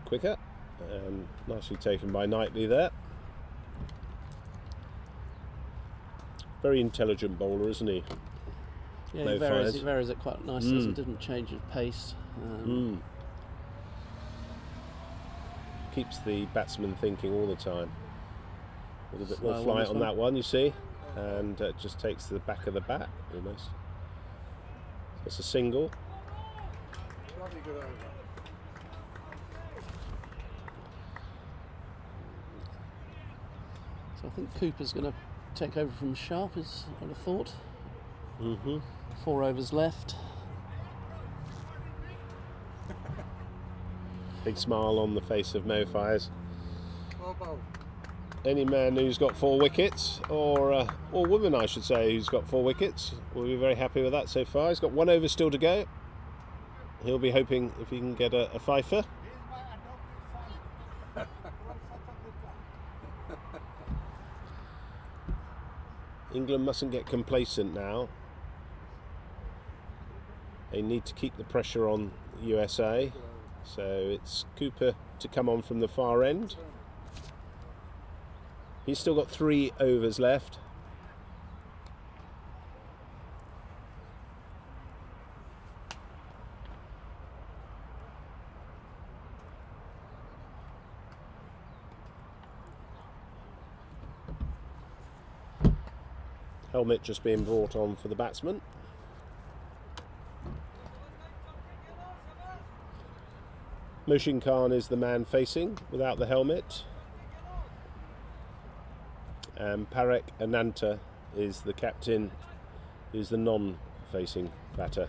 Quicker and nicely taken by Knightley there. Very intelligent bowler, isn't he? Yeah, No he varies, fires. he varies it quite nicely. Doesn't didn't change his pace. Keeps the batsman thinking all the time. With a bit Slow more on flight this on one. that one, you see, and just takes the back of the bat almost. That's a single. Bloody good over. So I think Cooper's going to take over from Sharp, as I would have thought. 4 overs left. Big smile on the face of Mo Fires. Well bowled. Any man who's got 4 wickets, or woman I should say, who's got 4 wickets, will be very happy with that so far. He's got 1 over still to go. He'll be hoping if he can get a fifer. England mustn't get complacent now. They need to keep the pressure on USA. So it's Cooper to come on from the far end. He's still got 3 overs left. Helmet just being brought on for the batsman. Moshin Khan is the man facing without the helmet. And Parak Ananta is the captain, who's the non-facing batter.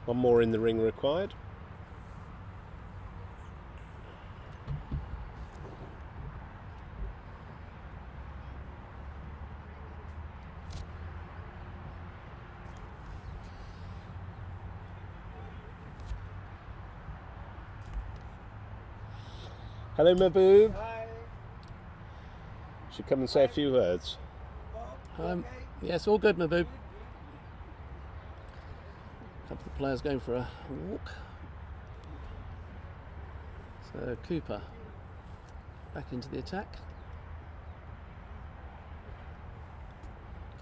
One more in the ring required. Hello, Mahboob. Hi. Should come and say a few words. Yes, all good, Mahboob. A couple of players going for a walk. So Cooper back into the attack.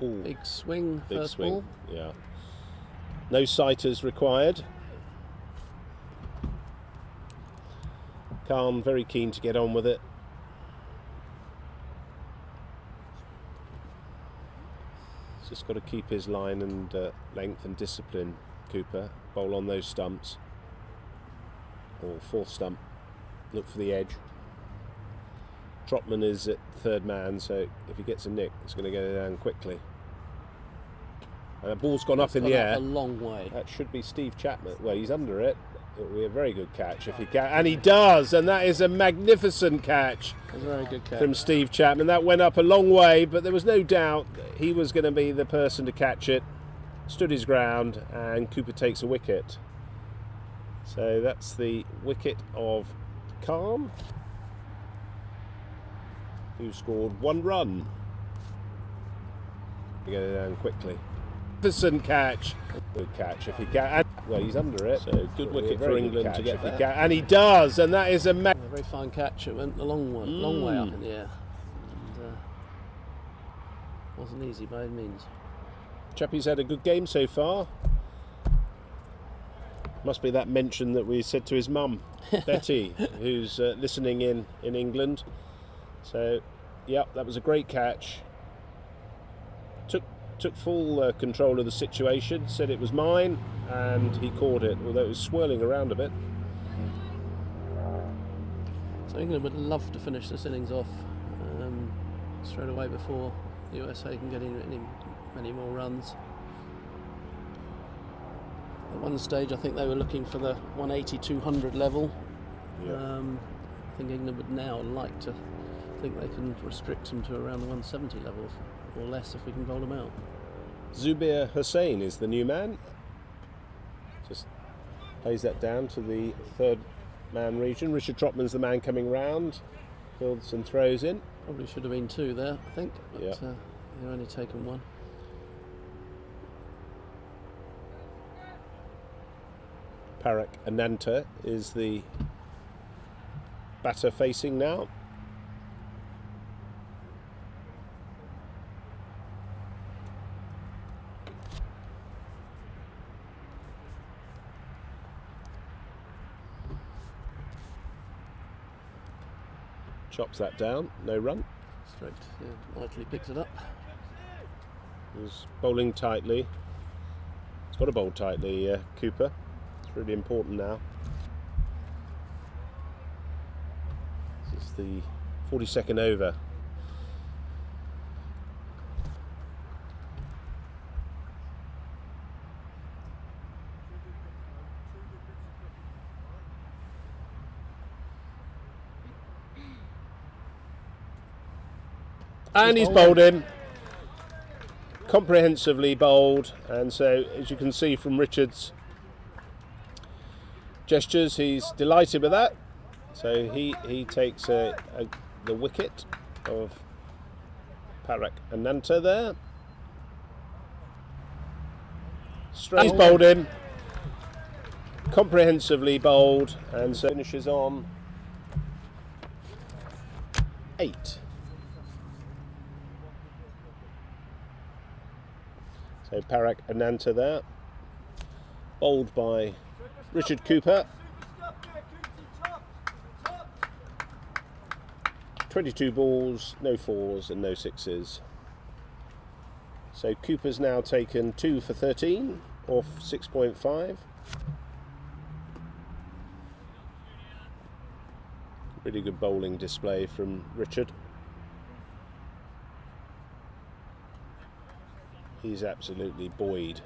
Ooh, Big swing, big first swing. ball. Yeah. No sighters required. Khan very keen to get on with it. Just got to keep his line and length and discipline, Cooper. Bowl on those stumps. or fourth stump. Look for the edge. Trotman is at third man, so if he gets a nick, it's going to go down quickly. And the ball's gone up in the air. A long way. That should be Steve Chapman. Well, he's under it. It will be a very good catch if he can, and he does, and that is a magnificent catch. That's a very good catch from Steve Chapman. That went up a long way, but there was no doubt he was going to be the person to catch it. Stood his ground, and Cooper takes a wicket. So that's the wicket of Calm, who scored 1 run. We get it down quickly. Magnificent catch. Good catch if he can. Well, he's under it. So good wicket for England to get there. And he does, and that is a very fine catch. It went a long way up in the air. And, wasn't easy by any means. Chappie's had a good game so far. Must be that mention that we said to his mum, Betty, who's listening in England. So, yeah, that was a great catch. Took full control of the situation, said it was mine, and he caught it, although it was swirling around a bit. So England would love to finish this innings off straight away before the USA can get in many more runs. At one stage, I think they were looking for the 180-200 level. Yeah. I think England would now like to think they can restrict them to around the 170 level or less if we can bowl them out. Zubir Hussain is the new man. Just plays that down to the third man region. Richard Trotman's the man coming round. Fields and throws in. Probably should have been 2 there, I think. But, yeah. They've only taken 1. Parak Ananta is the batter facing now. Chops that down, no run. Straight, yeah, lightly picks it up. He's bowling tightly. He's got to bowl tightly, Cooper. It's really important now. This is the 42nd over. And he's bowled him, comprehensively bowled, and so as you can see from Richard's gestures, he's delighted with that. So he takes the wicket of Parak Ananta there. He's bowled him, comprehensively bowled, and so finishes on 8. So Parak Ananta there, bowled by Richard Cooper. 22 balls, no 4s and no 6s. So Cooper's now taken 2 for 13 off 6.5. Really good bowling display from Richard. He's absolutely buoyed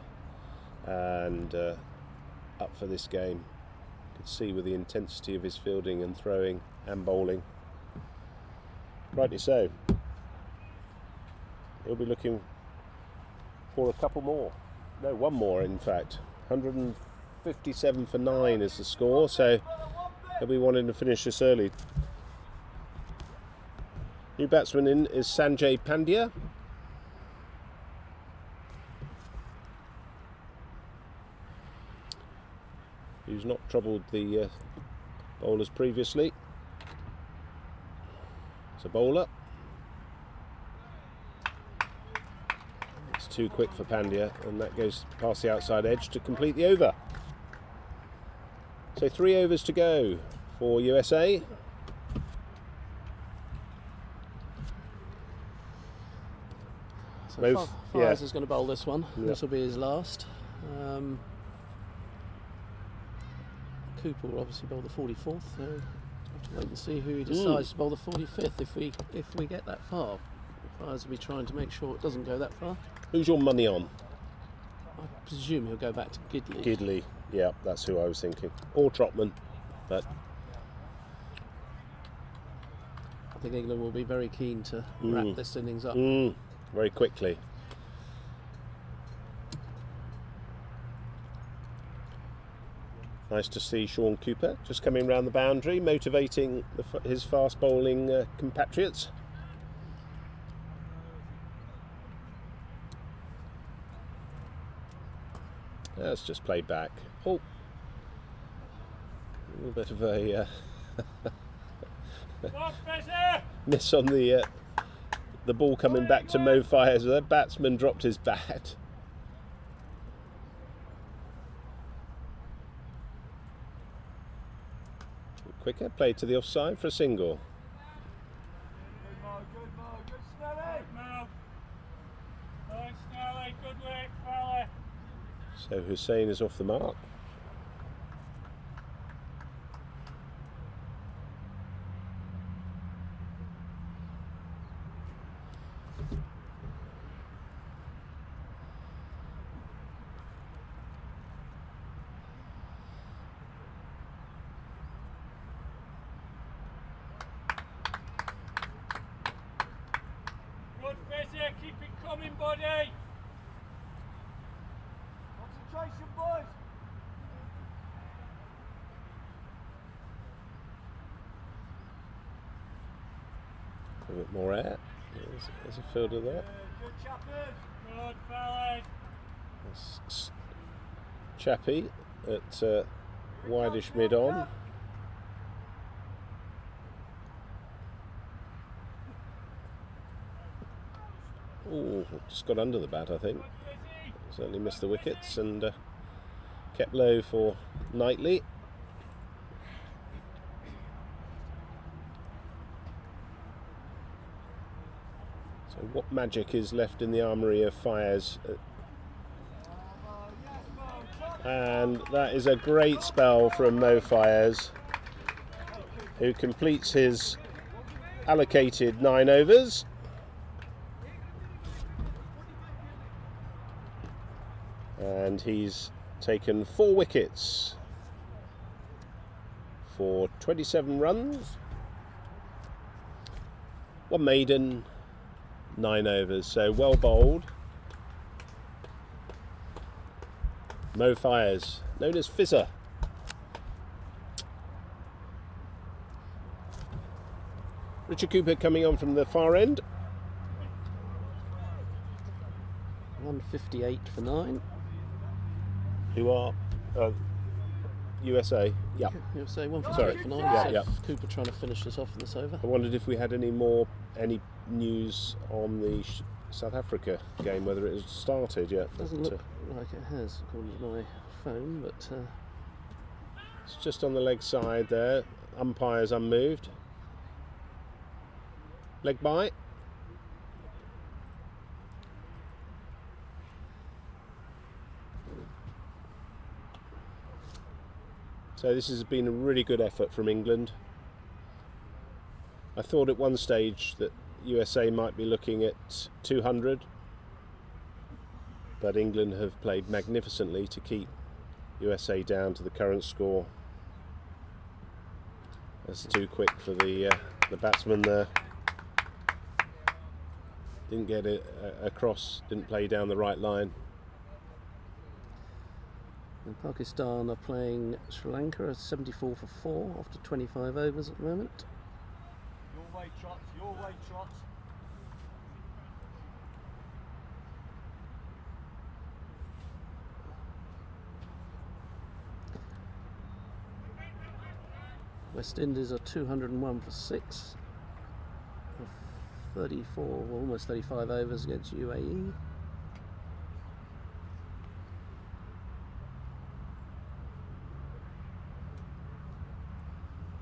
and up for this game. You can see with the intensity of his fielding and throwing and bowling. Rightly so. He'll be looking for a couple more. No, 1 more in fact. 157 for 9 is the score, so he'll be wanting to finish this early. New batsman in is Sanjay Pandya. Who's not troubled the bowlers previously. It's a bowler. It's too quick for Pandya, and that goes past the outside edge to complete the over. So 3 overs to go for USA. So Fires is going to bowl this one. Yep. This will be his last. Cooper will obviously bowl the 44th, so we'll have to wait and see who he decides to bowl the 45th if we get that far. Fires will be trying to make sure it doesn't go that far. Who's your money on? I presume he'll go back to Gidley. Gidley, yeah, that's who I was thinking. Or Trotman, but I think England will be very keen to wrap this innings up. Very quickly. Nice to see Sean Cooper just coming round the boundary, motivating his fast bowling compatriots. That's just played back. Oh, a little bit of a miss on the ball coming back to Mo Fires. The batsman dropped his bat. Quicker, played to the offside for a single. Good Mo, good Snelly. Mo. Nice Snelly, good work, fella. So Hussain is off the mark. Good Fizzy, keep it coming, buddy. Concentration, boys. A bit more air. There's a fielder there. Good chappers. Good fellas. That's Chappie at wideish mid on. Oh, just got under the bat, I think. Certainly missed the wickets and kept low for Knightley. So what magic is left in the armoury of Fires? And that is a great spell from Mo Fires, who completes his allocated 9 overs. And he's taken 4 wickets for 27 runs, 1 maiden, 9 overs. So well bowled. Mo Fires, known as Fizzer. Richard Cooper coming on from the far end. 158 for 9. Who are USA? Yeah. You'll say 158 Sorry. for 9. Yeah, so yeah. Cooper trying to finish this off in this over. I wondered if we had any news on the South Africa game, whether it has started yet. Doesn't but, look like it has, according to my phone, but it's just on the leg side there. Umpires unmoved. Leg bite. So this has been a really good effort from England. I thought at one stage that USA might be looking at 200, but England have played magnificently to keep USA down to the current score. That's too quick for the batsman there. Didn't get it across, didn't play down the right line. and Pakistan are playing Sri Lanka at 74 for 4 after 25 overs at the moment. Your way, Trots, your way, Trots. West Indies are 201 for 6 of 34, well, almost 35 overs against UAE.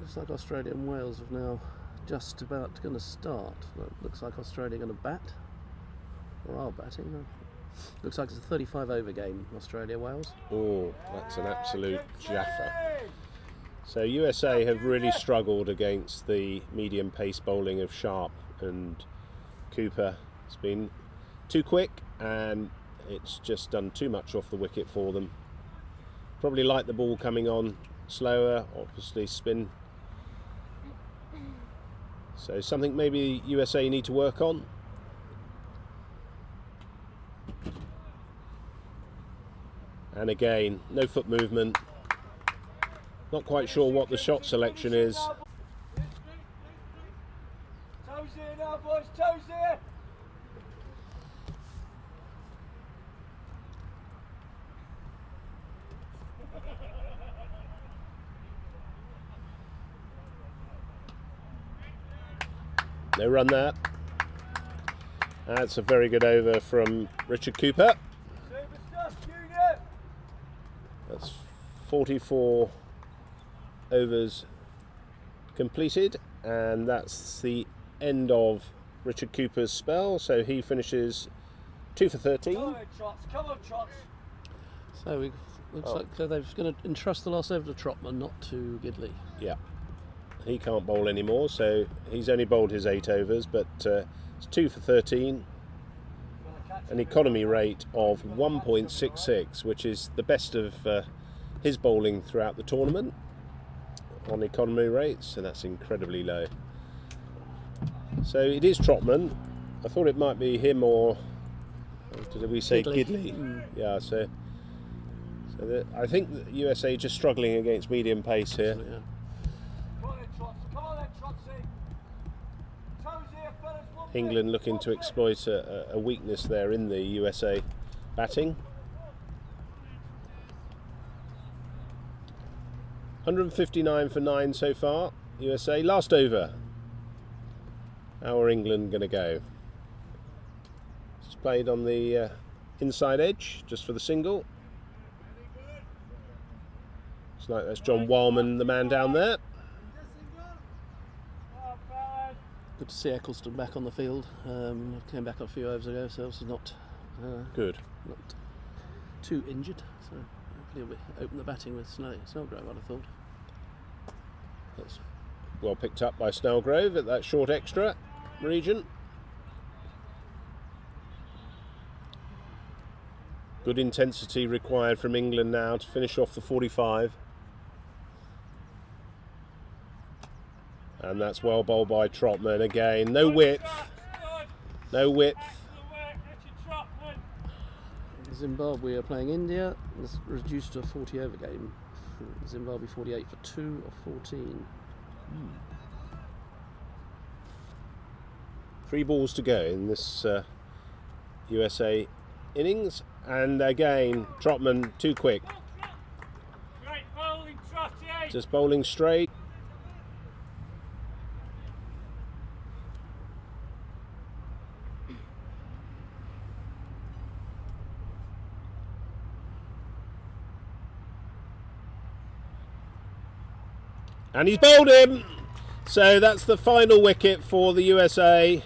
Looks like Australia and Wales have now just about going to start. Well, looks like Australia are going to bat, or are batting. Looks like it's a 35 over game, Australia-Wales. Oh, that's an absolute jaffer. So USA have really struggled against the medium pace bowling of Sharp and Cooper. It's been too quick and it's just done too much off the wicket for them. Probably like the ball coming on slower, obviously spin. So something maybe USA need to work on. And again, no foot movement. Not quite sure what the shot selection is. Toes here now, boys, toes here. No run there. That's a very good over from Richard Cooper. Super stuff, Junior. That's 44 overs completed, and that's the end of Richard Cooper's spell. So he finishes 2 for 13. Come on, Trots, come on, Trots. So it looks like they're going to entrust the last over to Trotman, not to Gidley. Yeah, he can't bowl anymore, so he's only bowled his 8 overs, but it's 2 for 13. An economy rate of 1.66, which is the best of his bowling throughout the tournament on economy rates, so that's incredibly low. So it is Trotman. I thought it might be him, or did we say Gidley? Yeah, so I think the USA just struggling against medium pace here. Yeah. Come on then, Trots, come on then, Trotsy. Toes here, fellas, one England bit, looking one to bit. exploit a weakness there in the USA batting. 159 for 9 so far, USA. Last over. How are England going to go? It's played on the inside edge, just for the single. Looks like that's John Wildman, the man down there. Good to see Eccleston back on the field. Came back a few overs ago, so obviously not Good. not too injured. So hopefully he'll open the batting with Snellgrove, I'd have thought. That's well picked up by Snellgrove at that short extra region. Good intensity required from England now to finish off the 45. And that's well bowled by Trotman again. No width. No width. Zimbabwe are playing India. It's reduced to a 40 over game. Zimbabwe 48 for 2 of 14. 3 balls to go in this USA innings. And again, Trotman too quick. Great bowling, Trotty. Just bowling straight. And he's bowled him. So that's the final wicket for the USA.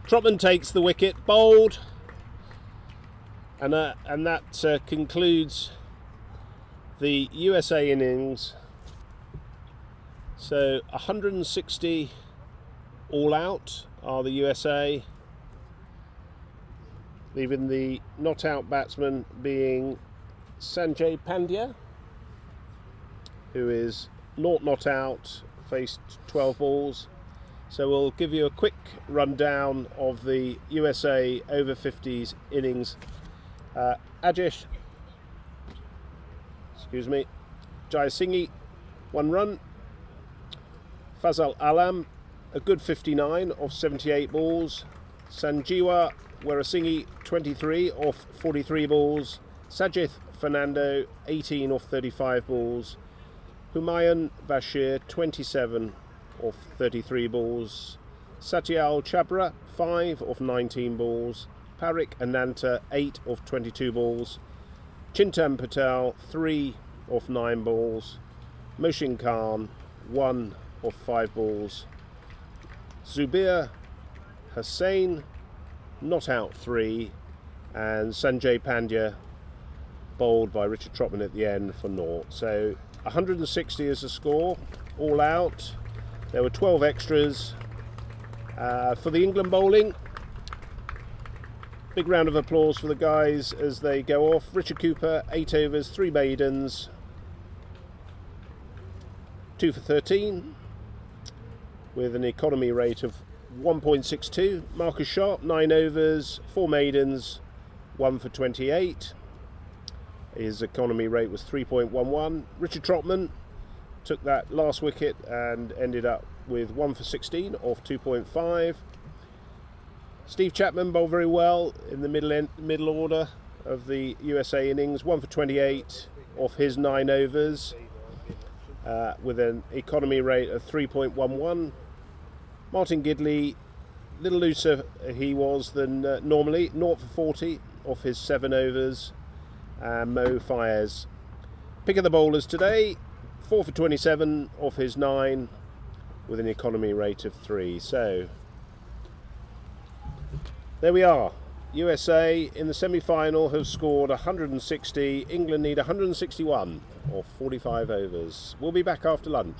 Trotman takes the wicket, bowled. And that concludes the USA innings. So 160 all out are the USA, leaving the not out batsman being Sanjay Pandya, who is not out, faced 12 balls. So we'll give you a quick rundown of the USA over 50s innings. Jayasinghe, 1 run. Fazal Alam, a good 59 off 78 balls. Sanjeewa Weerasinghe, 23 off 43 balls. Sajith Fernando, 18 off 35 balls. Humayun Bashir, 27 off 33 balls. Satyal Chabra, 5 off 19 balls. Parik Ananta, 8 off 22 balls. Chintan Patel, 3 off 9 balls. Moshin Khan, 1 off 5 balls. Zubir Hussain, not out 3. And Sanjay Pandya, bowled by Richard Trotman at the end for 0. So 160 is the score, all out. There were 12 extras. For the England bowling, big round of applause for the guys as they go off. Richard Cooper, 8 overs, 3 maidens, 2 for 13, with an economy rate of 1.62. Marcus Sharp, 9 overs, 4 maidens, 1 for 28. His economy rate was 3.11. Richard Trotman took that last wicket and ended up with 1 for 16 off 2.5. Steve Chapman bowled very well in the middle order of the USA innings, 1 for 28 off his 9 overs, with an economy rate of 3.11. Martin Gidley, a little looser he was than normally, 0 for 40 off his 7 overs. And Mo Fires, pick of the bowlers today, 4 for 27 off his 9, with an economy rate of 3. So there we are. USA in the semi-final have scored 160. England need 161 off 45 overs. We'll be back after lunch.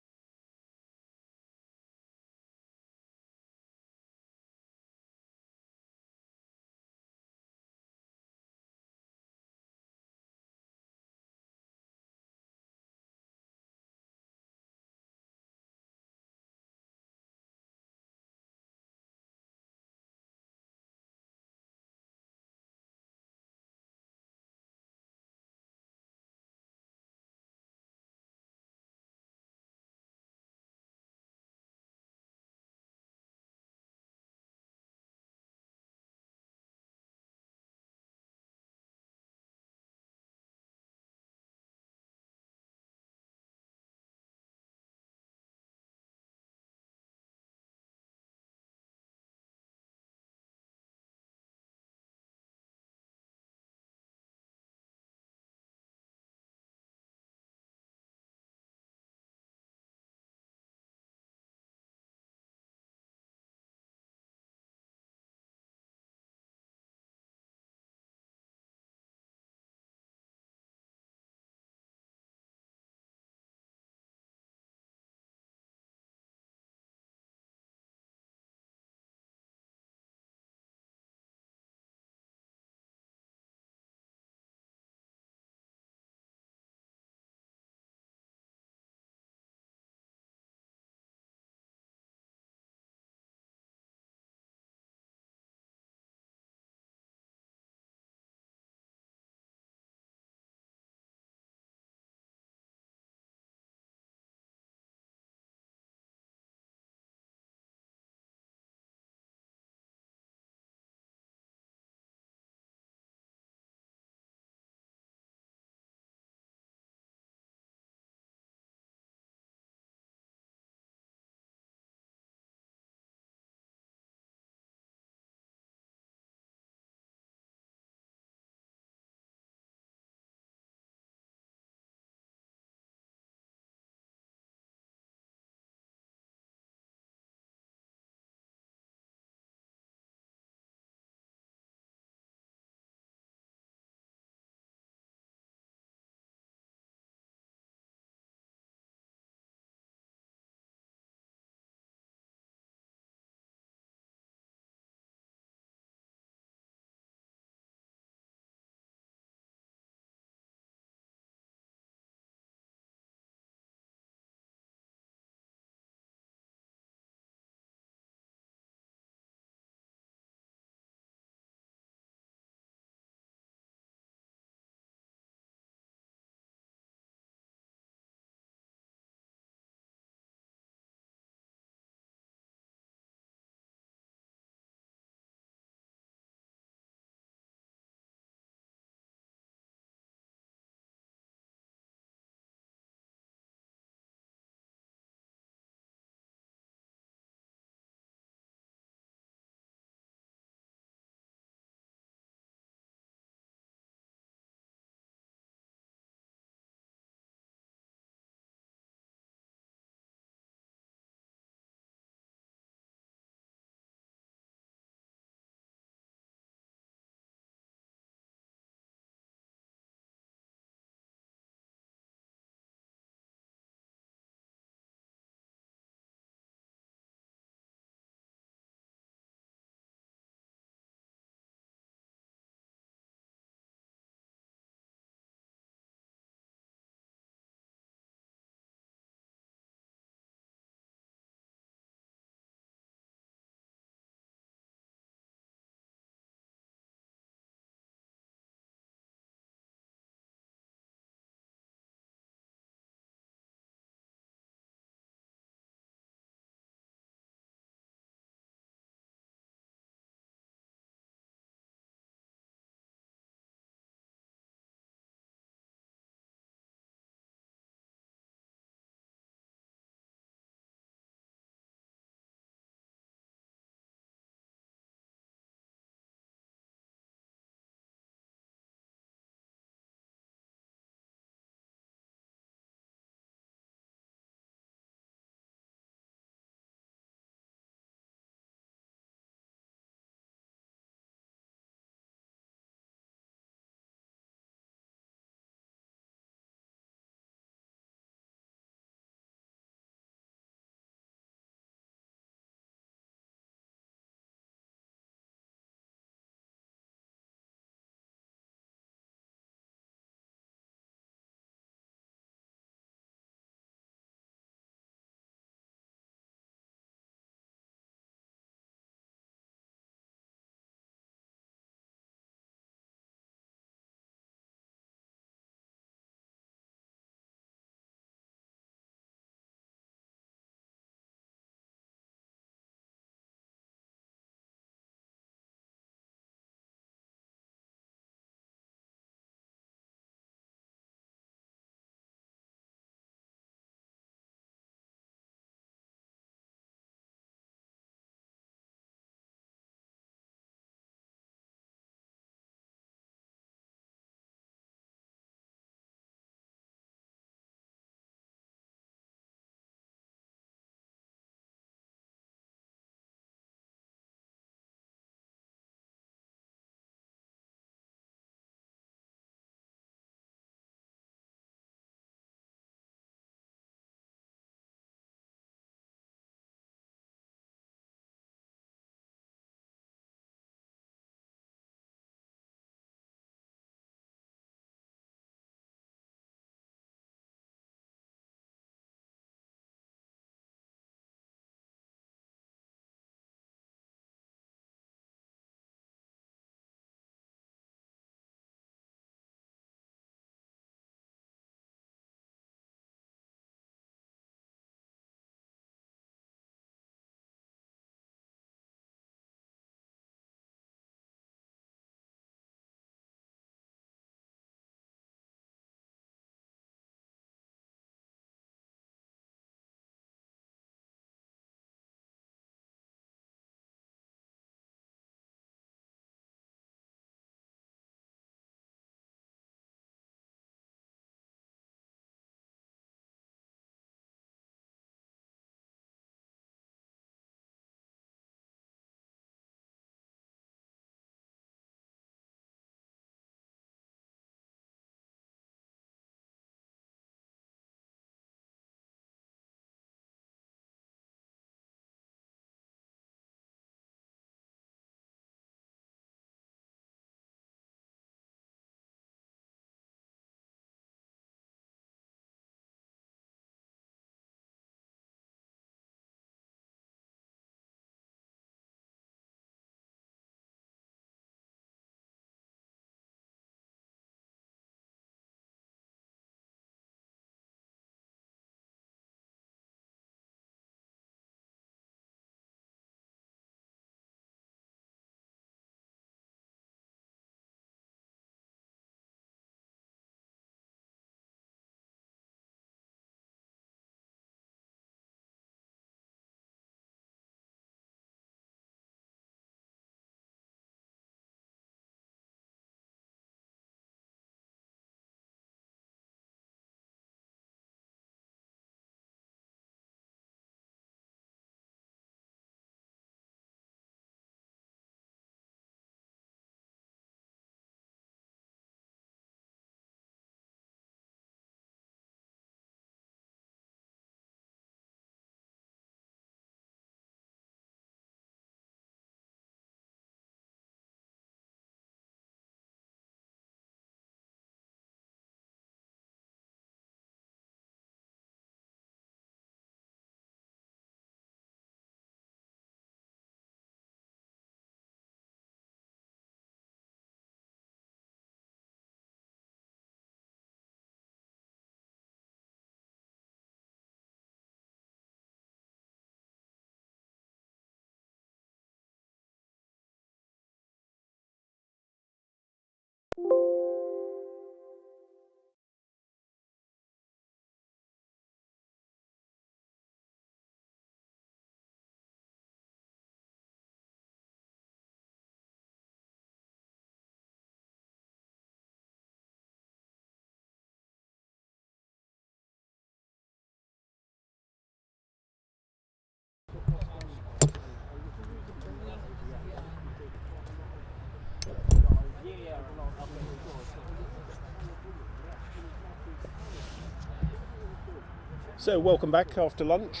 So welcome back after lunch.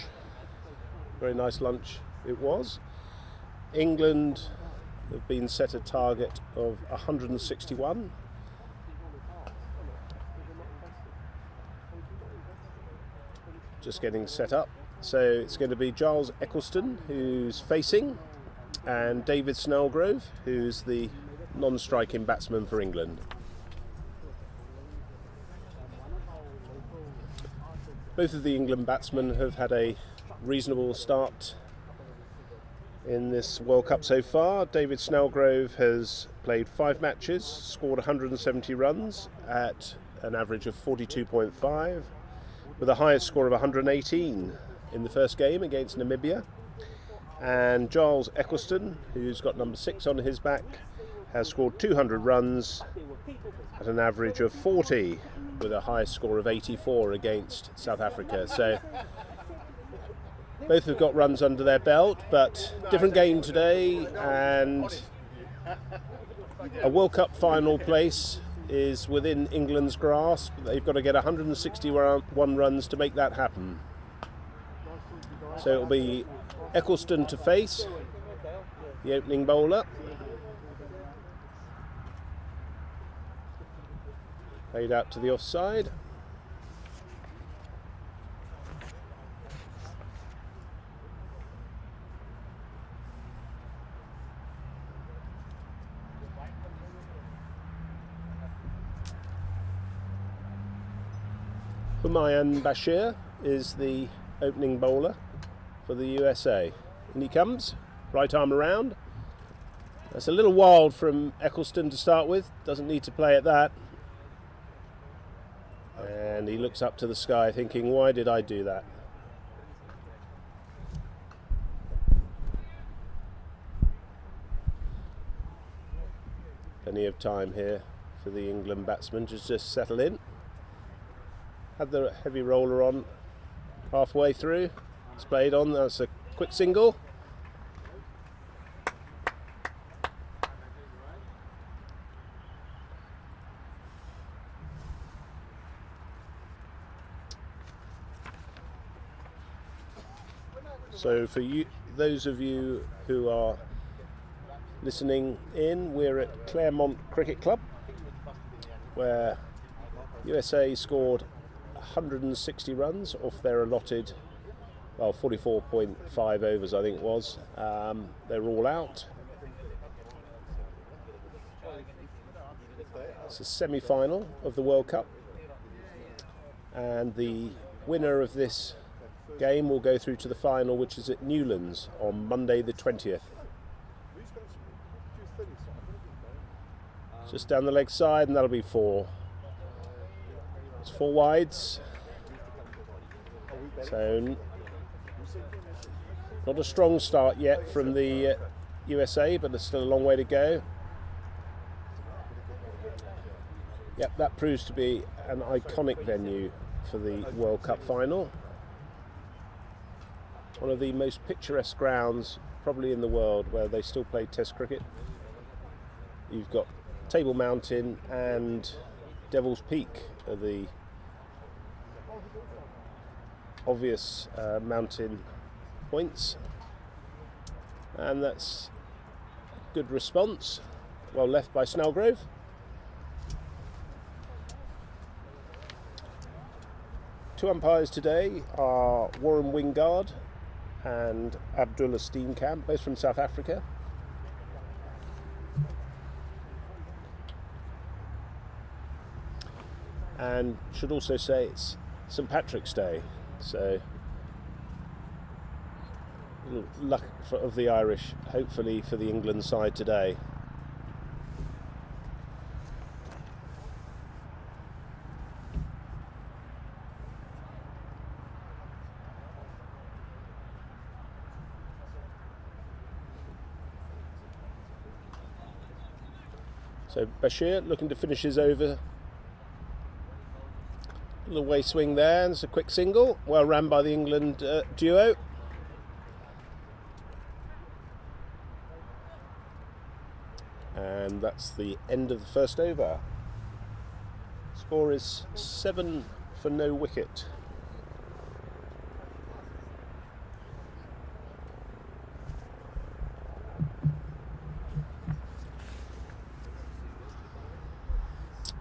Very nice lunch it was. England have been set a target of 161. Just getting set up. So it's going to be Giles Eccleston who's facing, and David Snellgrove who's the non-striking batsman for England. Both of the England batsmen have had a reasonable start in this World Cup so far. David Snellgrove has played 5 matches, scored 170 runs at an average of 42.5, with a highest score of 118 in the first game against Namibia. And Giles Eccleston, who's got number 6 on his back, has scored 200 runs at an average of 40, with a high score of 84 against South Africa. So both have got runs under their belt, but different game today, and a World Cup final place is within England's grasp. They've got to get 161 runs to make that happen. So it'll be Eccleston to face, the opening bowler. Played out to the offside. Humayun Bashir is the opening bowler for the USA. And he comes, right arm around. That's a little wild from Eccleston to start with. Doesn't need to play at that. And he looks up to the sky thinking, why did I do that? Plenty of time here for the England batsman to just settle in. Had the heavy roller on halfway through. It's played on, that's a quick single. So for you, those of you who are listening in, we're at Claremont Cricket Club, where USA scored 160 runs off their allotted, well, 44.5 overs I think it was. They're all out. It's a semi-final of the World Cup, and the winner of this game will go through to the final, which is at Newlands on Monday the 20th. Just down the leg side, and that'll be 4. It's 4 wides. So not a strong start yet from the USA, but there's still a long way to go. Yep, that proves to be an iconic venue for the World Cup final. One of the most picturesque grounds probably in the world where they still play Test cricket. You've got Table Mountain and Devil's Peak are the obvious mountain points, and that's a good response. Well left by Snellgrove. Two umpires today are Warren Wingard and Abdullah Steenkamp, both from South Africa. And should also say it's St Patrick's Day, so a little luck of the Irish, hopefully, for the England side today. So Bashir looking to finish his over. Little away swing there, and it's a quick single. Well ran by the England duo. And that's the end of the first over. Score is 7 for no wicket.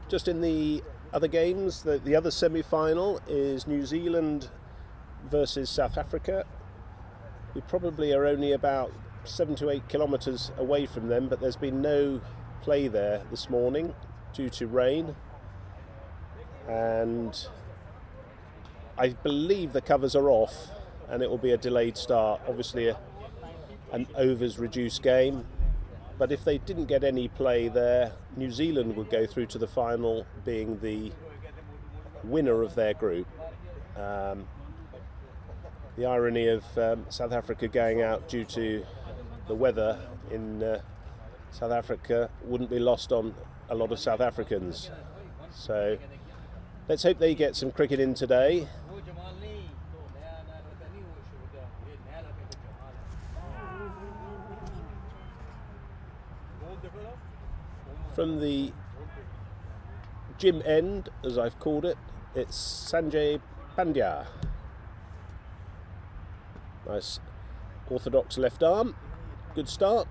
Just in the other games, the other semi-final is New Zealand versus South Africa. We probably are only about 7 to 8 kilometres away from them, but there's been no play there this morning due to rain, and I believe the covers are off and it will be a delayed start. Obviously an overs reduced game, but if they didn't get any play there, New Zealand would go through to the final, being the winner of their group. The irony of South Africa going out due to the weather in South Africa wouldn't be lost on a lot of South Africans. So let's hope they get some cricket in today. From the gym end, as I've called it, it's Sanjay Pandya. Nice orthodox left arm. Good start.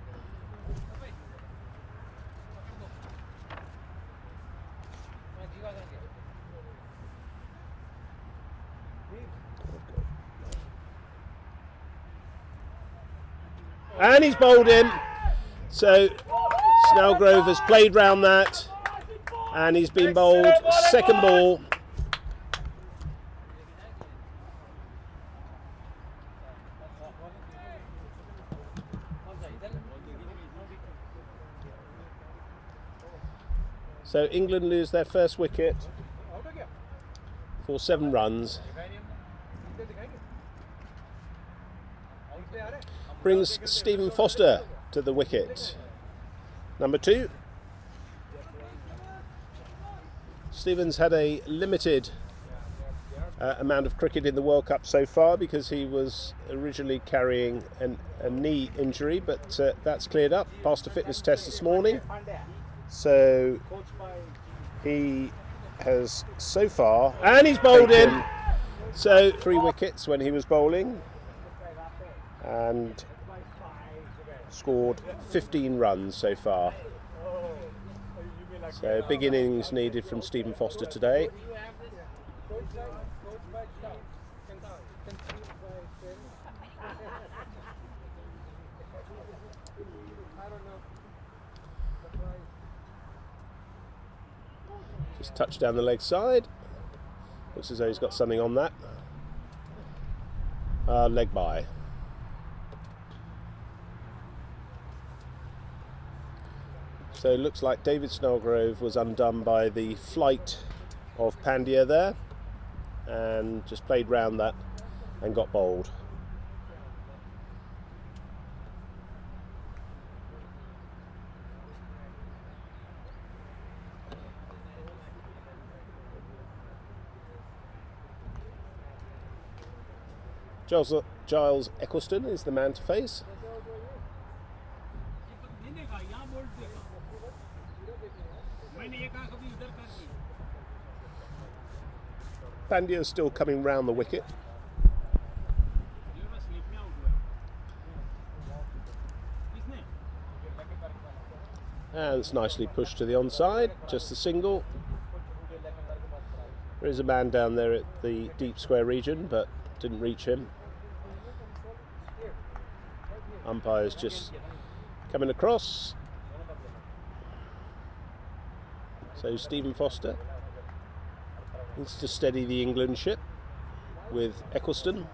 And he's bowled in. So Snellgrove has played round that, and he's been bowled second ball. So England lose their first wicket for 7 runs. Brings Stephen Foster to the wicket. Number 2. Stephen's had a limited amount of cricket in the World Cup so far because he was originally carrying a knee injury, but that's cleared up. Passed a fitness test this morning. So he has so far, and he's bowled in. So 3 wickets when he was bowling, and scored 15 runs so far. So big innings needed from Stephen Foster today. Just touched down the leg side. Looks as though he's got something on that. Leg by. So it looks like David Snellgrove was undone by the flight of Pandya there, and just played round that and got bowled. Giles Eccleston is the man to face. Pandya is still coming round the wicket. And it's nicely pushed to the onside, just a single. There is a man down there at the deep square region, but didn't reach him. Umpire's just coming across. So Stephen Foster needs to steady the England ship with Eccleston.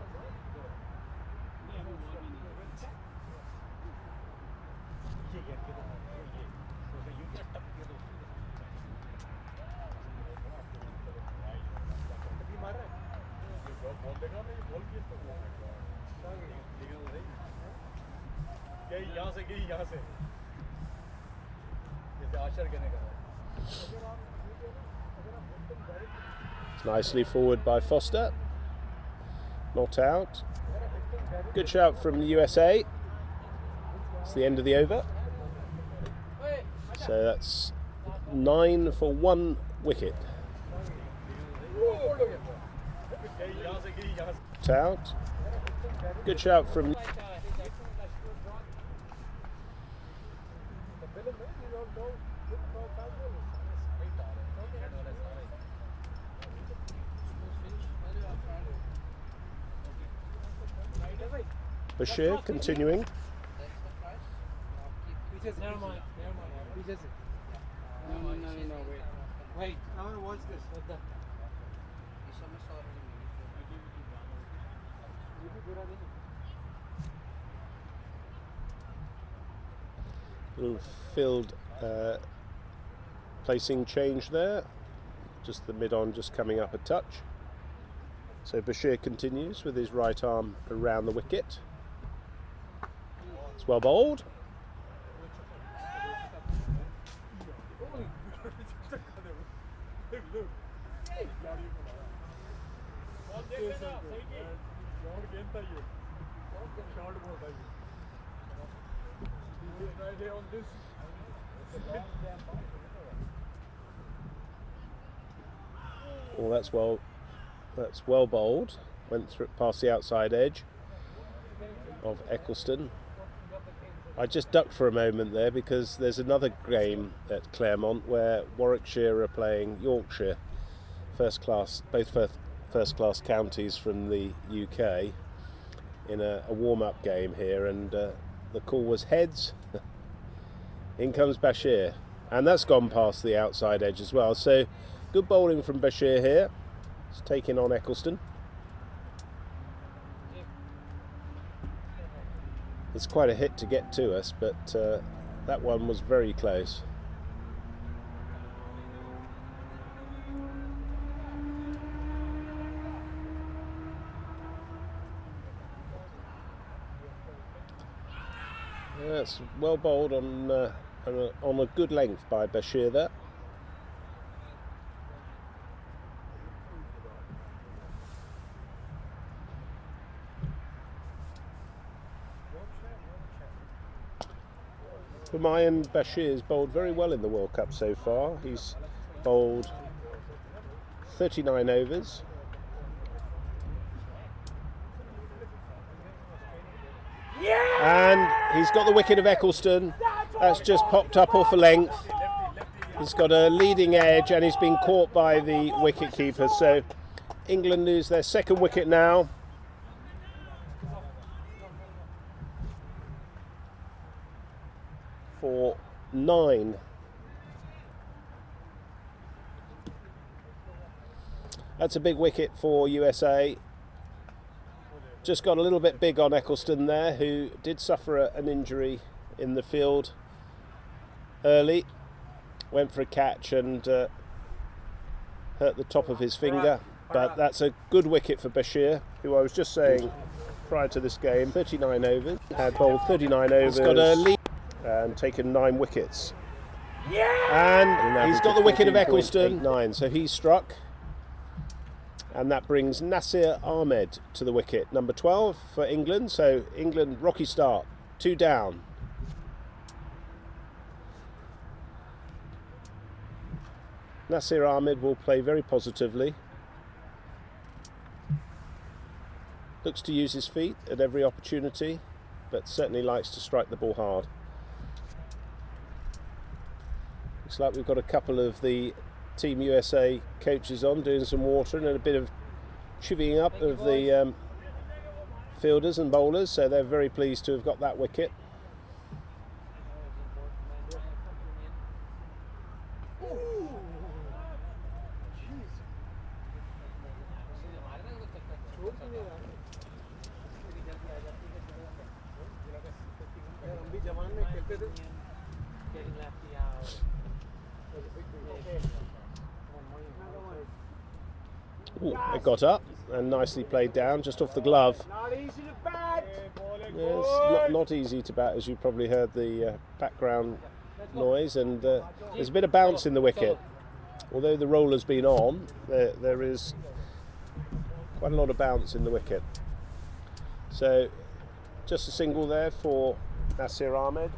It's nicely forward by Foster. Not out. Good shout from the USA. It's the end of the over. So that's 9 for 1 wicket. Out. Good shout from Bashir, continuing. Never mind. No, wait. I want to watch this. What the? Little field placing change there. Just the mid-on just coming up a touch. So Bashir continues with his right arm around the wicket. It's well bowled. Well, that's well bowled. Went through past the outside edge of Eccleston. I just ducked for a moment there because there's another game at Claremont where Warwickshire are playing Yorkshire, both first class counties from the UK, in a warm-up game here, and the call was heads. In comes Bashir, and that's gone past the outside edge as well. So good bowling from Bashir here. It's taking on Eccleston. It's quite a hit to get to us, but that one was very close. Yeah, it's well bowled on a good length by Bashir there. Humayun Bashir's bowled very well in the World Cup so far. He's bowled 39 overs. And he's got the wicket of Eccleston. That's just popped up off a length. He's got a leading edge and he's been caught by the wicket keeper. So England lose their second wicket now. For 9. That's a big wicket for USA. Just got a little bit big on Eccleston there, who did suffer an injury in the field early. Went for a catch and hurt the top of his finger. But that's a good wicket for Bashir, who I was just saying prior to this game, 39 overs. Had bowled 39 overs. He's got a lead and taken 9 wickets. And he's got the wicket of Eccleston. 9, so he's struck. And that brings Nasir Ahmed to the wicket, number 12 for England. So England, rocky start, 2 down. Nasir Ahmed will play very positively. Looks to use his feet at every opportunity, but certainly likes to strike the ball hard. Looks like we've got a couple of the Team USA coaches on doing some watering and a bit of chivying up of the fielders and bowlers, so they're very pleased to have got that wicket. Ooh, it got up and nicely played down just off the glove. Not easy to bat. Yeah, it's not easy to bat, as you probably heard the background noise, and there's a bit of bounce in the wicket. Although the roller's been on, there is quite a lot of bounce in the wicket. So just a single there for Nasir Ahmed,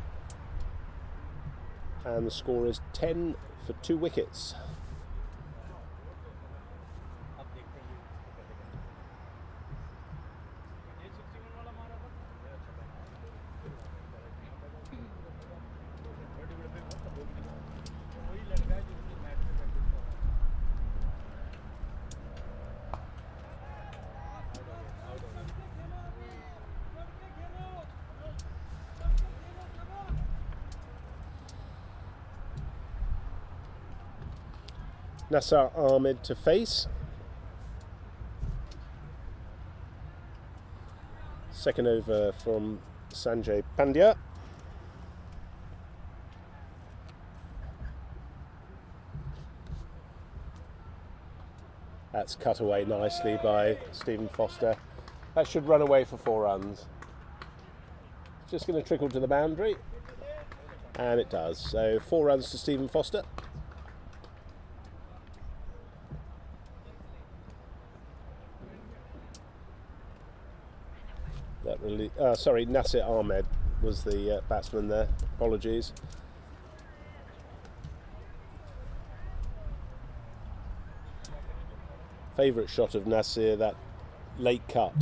and the score is 10 for 2 wickets. Nasir Ahmed to face. Second over from Sanjay Pandya. That's cut away nicely by Stephen Foster. That should run away for 4 runs. Just going to trickle to the boundary, and it does. So 4 runs to Stephen Foster. That really, sorry, Nasir Ahmed was the batsman there. Apologies. Favourite shot of Nasir, that late cut.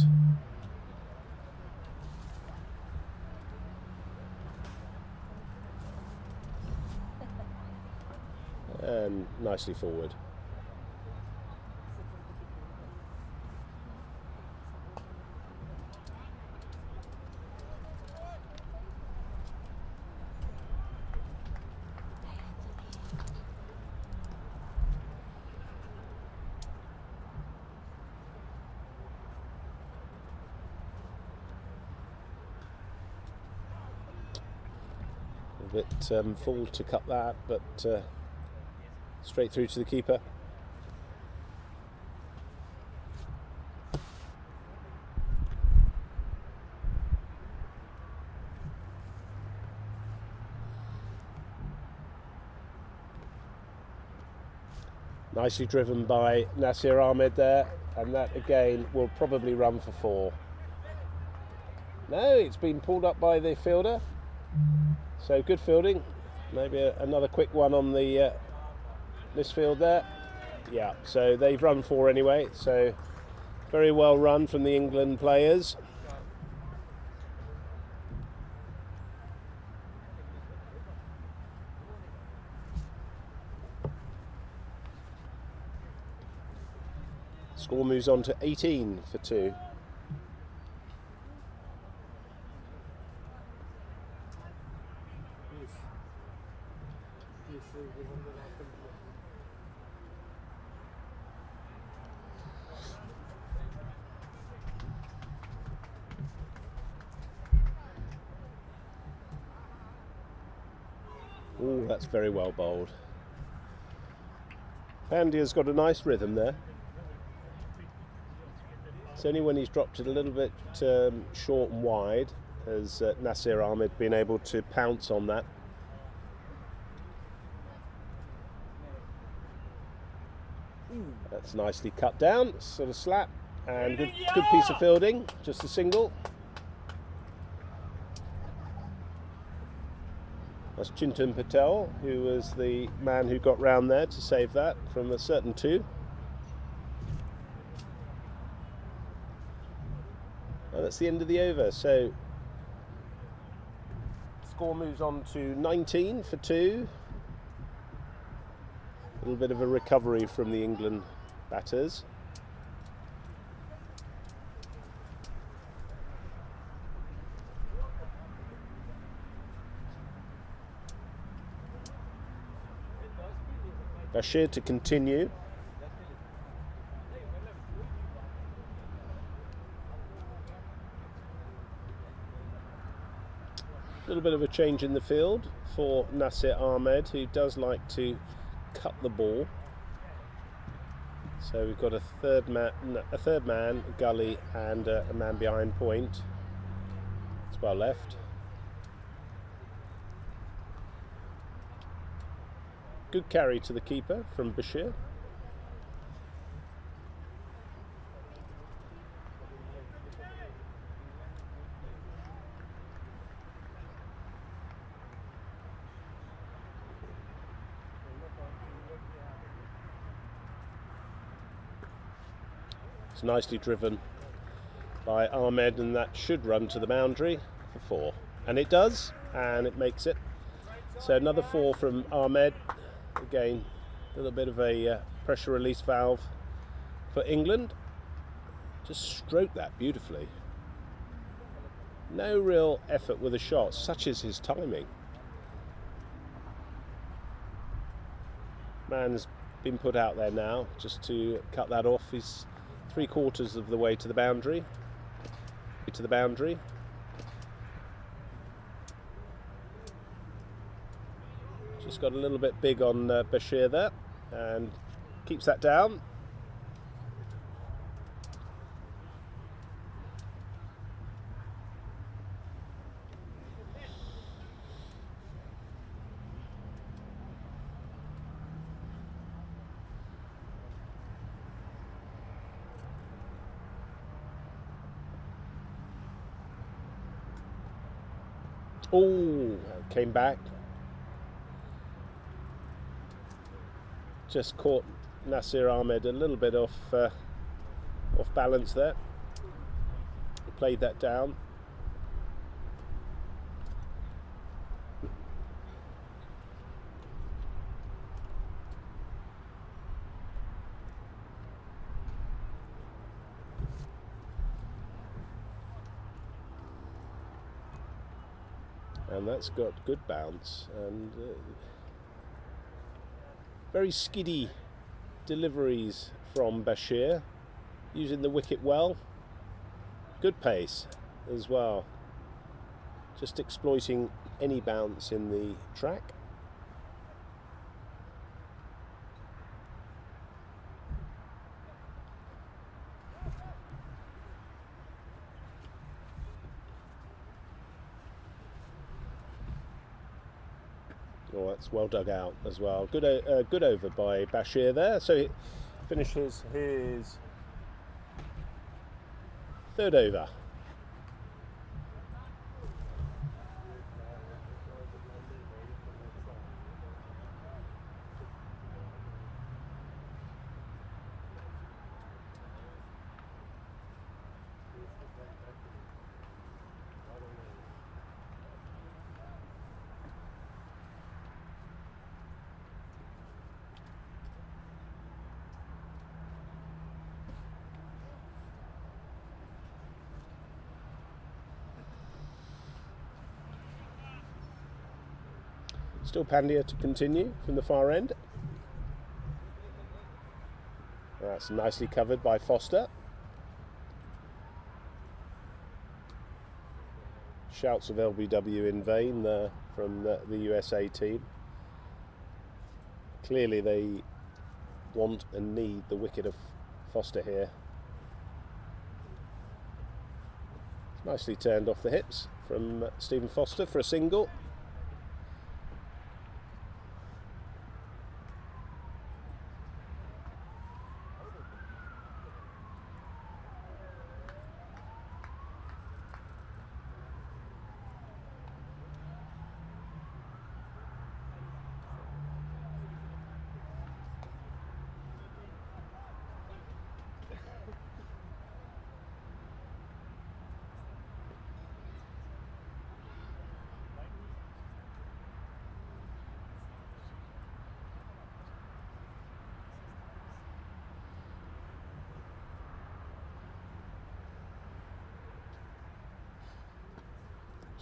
And nicely forward. A bit full to cut that, but straight through to the keeper. Nicely driven by Nasir Ahmed there, and that again will probably run for 4. No, it's been pulled up by the fielder. So good fielding. Maybe another quick one on the misfield there. Yeah, so they've run 4 anyway. So very well run from the England players. Score moves on to 18 for 2. Oh, that's very well bowled. Pandya's got a nice rhythm there. It's only when he's dropped it a little bit short and wide has Nasir Ahmed been able to pounce on that. That's nicely cut down, sort of slap, and good piece of fielding, just a single. That's Chintan Patel, who was the man who got round there to save that from a certain 2. And that's the end of the over, so score moves on to 19 for 2. A little bit of a recovery from the England batters. Bashir to continue. A little bit of a change in the field for Nasir Ahmed, who does like to cut the ball. So we've got a third man, gully, and a man behind point. It's well left. Good carry to the keeper from Bashir. It's nicely driven by Ahmed, and that should run to the boundary for 4. And it does, and it makes it. So another 4 from Ahmed. Again, a little bit of a pressure release valve for England. Just stroked that beautifully. No real effort with a shot, such is his timing. Man's been put out there now just to cut that off. He's 3/4 of the way to the boundary. Just got a little bit big on Bashir there, and keeps that down. Oh, came back. Just caught Nasir Ahmed a little bit off balance there. Played that down. And that's got good bounce and very skiddy deliveries from Bashir, using the wicket well. Good pace as well, just exploiting any bounce in the track. Oh, that's well dug out as well. Good over by Bashir there. So he finishes his 3rd over. Still Pandya to continue from the far end. That's nicely covered by Foster. Shouts of LBW in vain from the USA team. Clearly they want and need the wicket of Foster here. Nicely turned off the hips from Stephen Foster for a single.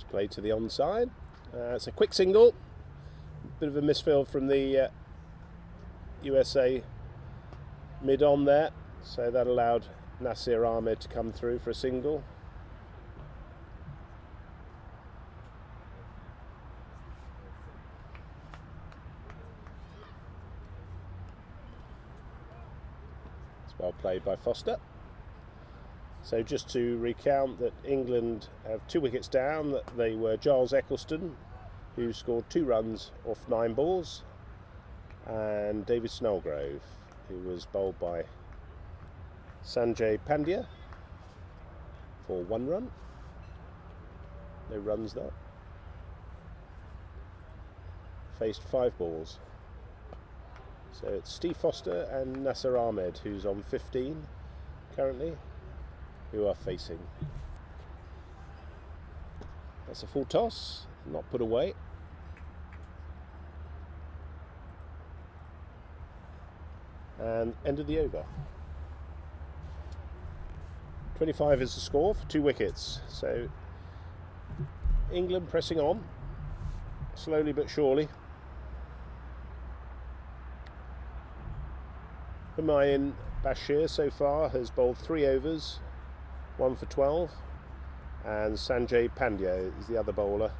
Played to the onside. It's a quick single. Bit of a misfield from the USA mid-on there. So that allowed Nasir Ahmed to come through for a single. It's well played by Foster. So just to recount that England have 2 wickets down. That they were Giles Eccleston, who scored 2 runs off 9 balls, and David Snellgrove, who was bowled by Sanjay Pandya for 1 run. No runs there. Faced 5 balls. So it's Steve Foster and Nasser Ahmed, who's on 15 currently, who are facing. That's a full toss, not put away. And end of the over. 25 is the score for 2 wickets. So England pressing on, slowly but surely. Humayun Bashir so far has bowled 3 overs, 1 for 12, and Sanjay Pandya is the other bowler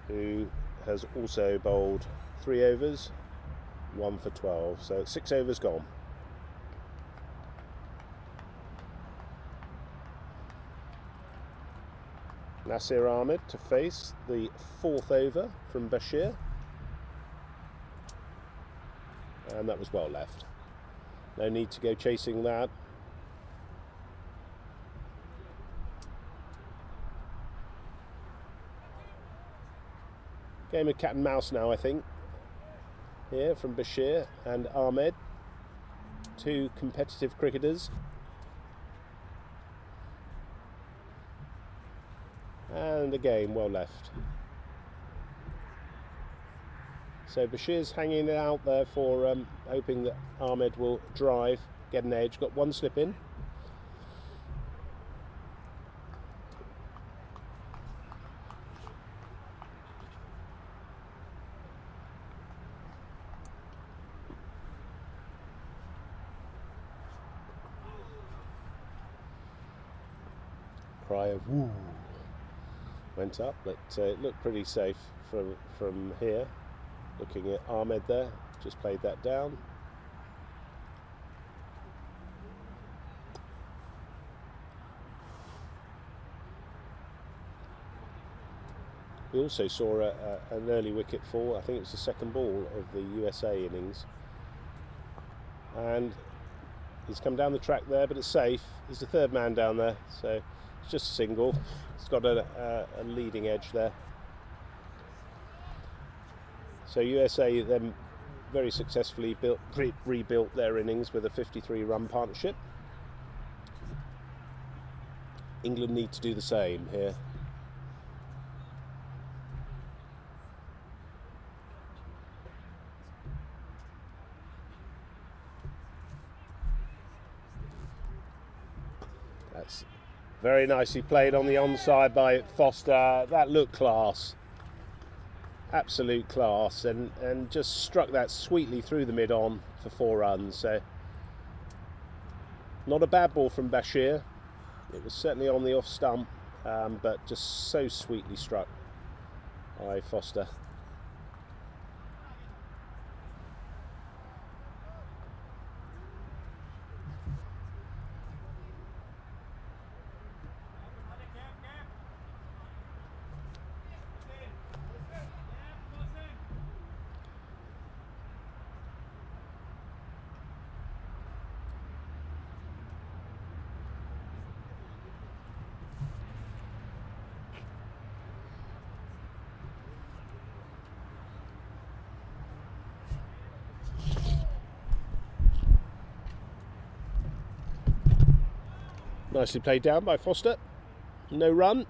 who has also bowled 3 overs, 1 for 12, so 6 overs gone. Nasir Ahmed to face the 4th over from Bashir. And that was well left. No need to go chasing that. Game of cat and mouse now, I think. Here from Bashir and Ahmed. 2 competitive cricketers. And again, well left. So Bashir's hanging it out there for hoping that Ahmed will drive, get an edge. Got 1 slip in. Cry of woo went up, but it looked pretty safe from here. Looking at Ahmed there, just played that down. We also saw an early wicket fall. I think it was the 2nd ball of the USA innings. And he's come down the track there, but it's safe. He's the 3rd man down there, so it's just a single. It's got a leading edge there. So USA then very successfully rebuilt their innings with a 53-run partnership. England need to do the same here. That's very nicely played on the onside by Foster. That looked class. Absolute class, and just struck that sweetly through the mid-on for 4 runs. So not a bad ball from Bashir. It was certainly on the off stump, but just so sweetly struck by Foster. Nicely played down by Foster. No run.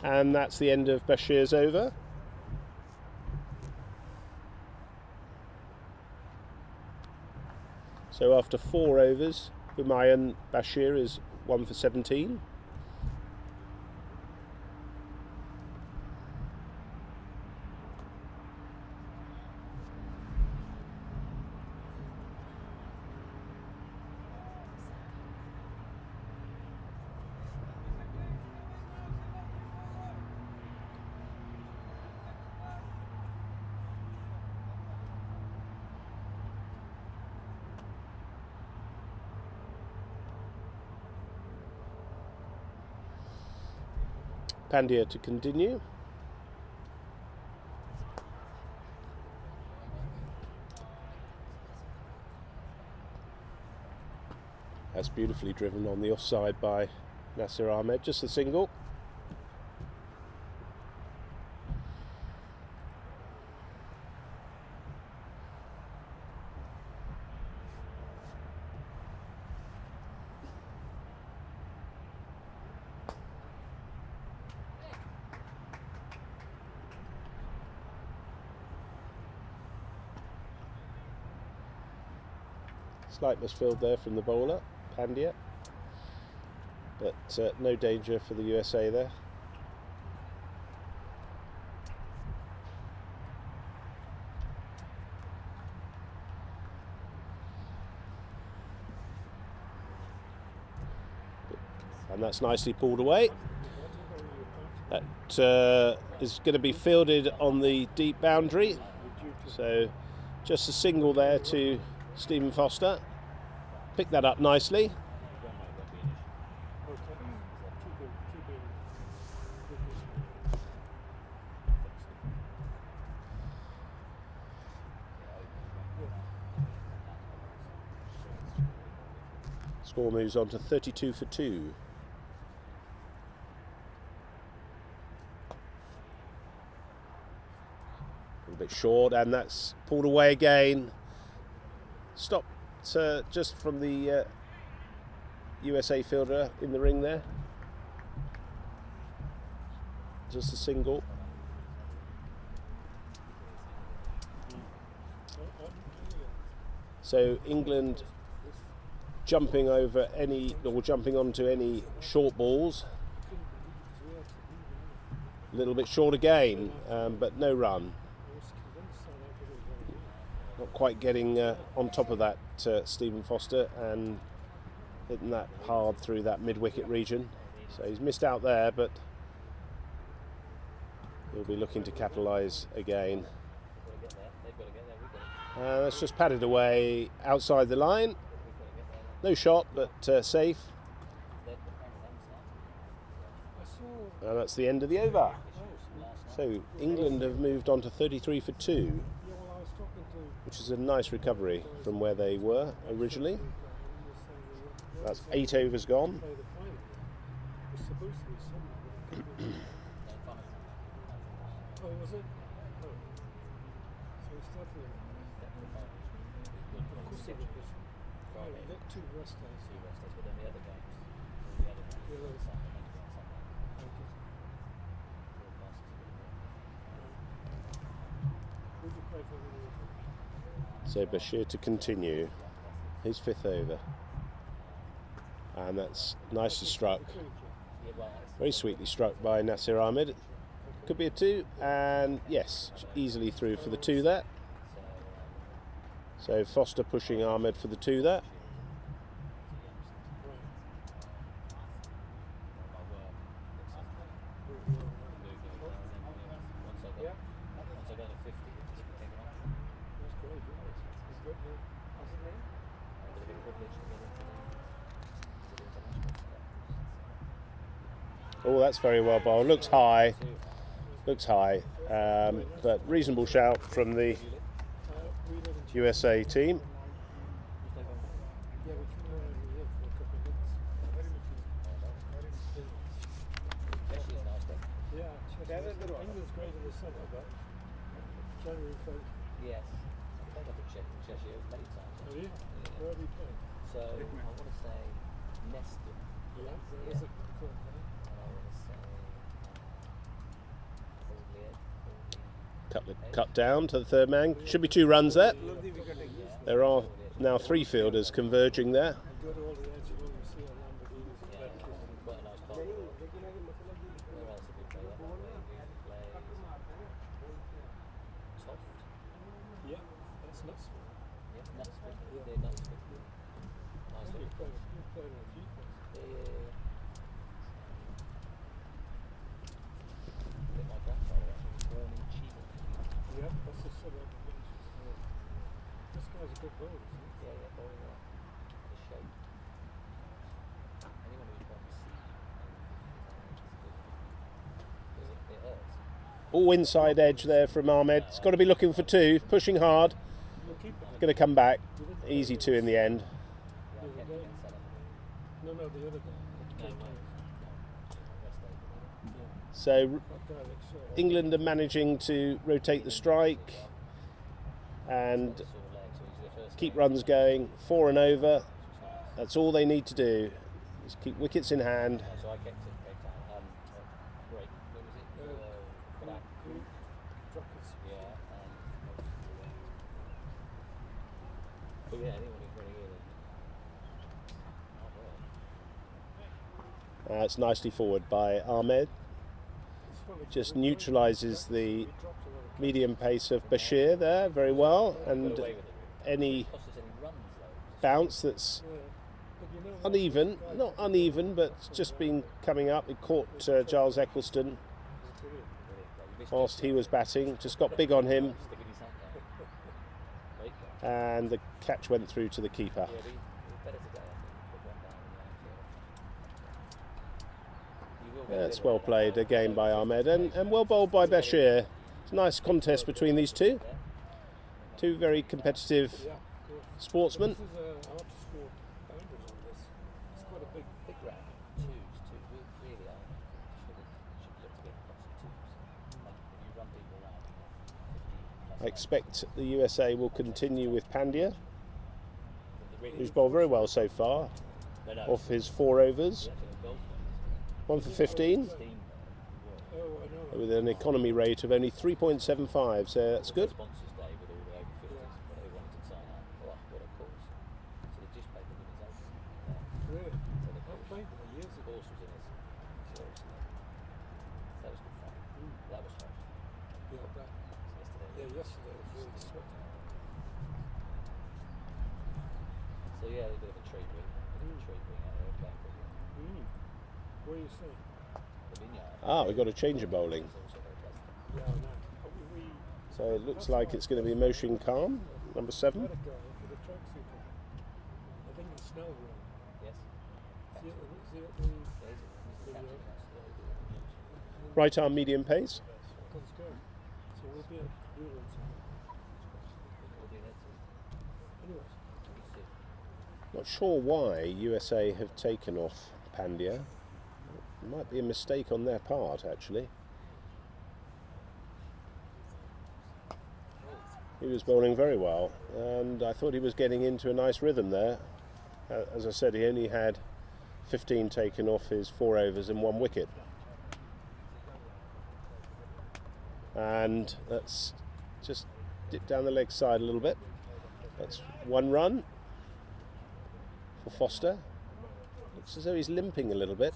And that's the end of Bashir's over. So after 4 overs, Humayun Bashir is 1 for 17. Pandya to continue. That's beautifully driven on the offside by Nasir Ahmed, just a single. Slight misfield there from the bowler, Pandya, but no danger for the USA there. And that's nicely pulled away. That is going to be fielded on the deep boundary, so just a single there to Stephen Foster. Picked that up nicely. Score moves on to 32 for 2. A little bit short, and that's pulled away again. Stopped just from the USA fielder in the ring there. Just a single. So England jumping over any, or jumping onto any short balls. A little bit short again, but no run. Not quite getting on top of that Stephen Foster, and hitting that hard through that mid-wicket region. So he's missed out there, but he'll be looking to capitalise again. That's just patted away outside the line. No shot, but safe. And that's the end of the over. So England have moved on to 33 for 2. Which is a nice recovery from where they were originally. That's 8 overs gone. So Bashir to continue his 5th over, and that's nicely struck, very sweetly struck by Nasir Ahmed. Could be a 2, and yes, easily through for the 2 there. So Foster pushing Ahmed for the 2 there. Oh, that's very well bowled. Looks high, but reasonable shout from the USA team. Yes, I think I've been checking Cheshire many times. Have you? Where have you played? So I want to say Neston. Yeah. Yeah. Is it cool? And I want to say probably Cut down to the 3rd man. Should be 2 runs there. There are now 3 fielders converging there. Go to all the edge and all you see are Lamborghinis. quite a nice ball. Where else have we played that one? We played Toft. Yeah, that's nuts. Yeah, Knutsford. Yeah, Knutsford. Nice little ball. You've played on a few places. Yeah. I think my grandfather actually was born in Cheadle. Yeah, that's a suburb of Manchester. This guy's a good bowler, isn't he? Yeah, very well. The shape. Anyone who's got C it hurts. All inside edge there from Ahmed. It's got to be looking for 2, pushing hard. Going to come back. Easy 2 in the end. Yeah, I kept against that. No, the other guy. So England are managing to rotate the strike and keep runs going, 4 and over. That's all they need to do, is keep wickets in hand. So I kept it break. What was it? Black. Yeah. But yeah, anyone who's running in. It's nicely forward by Ahmed. Just neutralises the medium pace of Bashir there very well, and any bounce that's uneven, not uneven, but just been coming up. It caught Giles Eccleston whilst he was batting, just got big on him, and the catch went through to the keeper. Yeah, it's well played again by Ahmed, and well bowled by Bashir. It's a nice contest between these two. Two very competitive sportsmen. This is hard to score boundaries on this. It's quite a big ground. Twos. Really, should look to get lots of twos. If you run people around, 50 plus. I expect the USA will continue with Pandya, who's bowled very well so far, off his 4 overs. 1 for 15, with an economy rate of only 3.75, so that's good. Sponsors Day with all the over-50s, but they wanted to sign up. Oh, what a course. So they just played the winners over. Really? So the I've played them years ago. course was in his. Seriously. That was good fun. That was fun. Yeah, Yesterday. yesterday was really sweaty. So yeah, a bit of a treat ring. Out there playing cricket. What are you saying? The vineyard. We've got a change of bowling. It's also very pleasant. Yeah, I know. But we So it looks like it's going to be Motion Calm, number 7. had a guy for the tracksuit on. I think it's Snell Road. Yes. Is he at the Right arm medium pace. Let's go. So we'll be at Newlands. We'll be there too. Anyways, Not sure why USA have taken off Pandya. It might be a mistake on their part, actually. He was bowling very well, and I thought he was getting into a nice rhythm there. As I said, he only had 15 taken off his 4 overs and 1 wicket. And let's just dip down the leg side a little bit. That's 1 run for Foster. Looks as though he's limping a little bit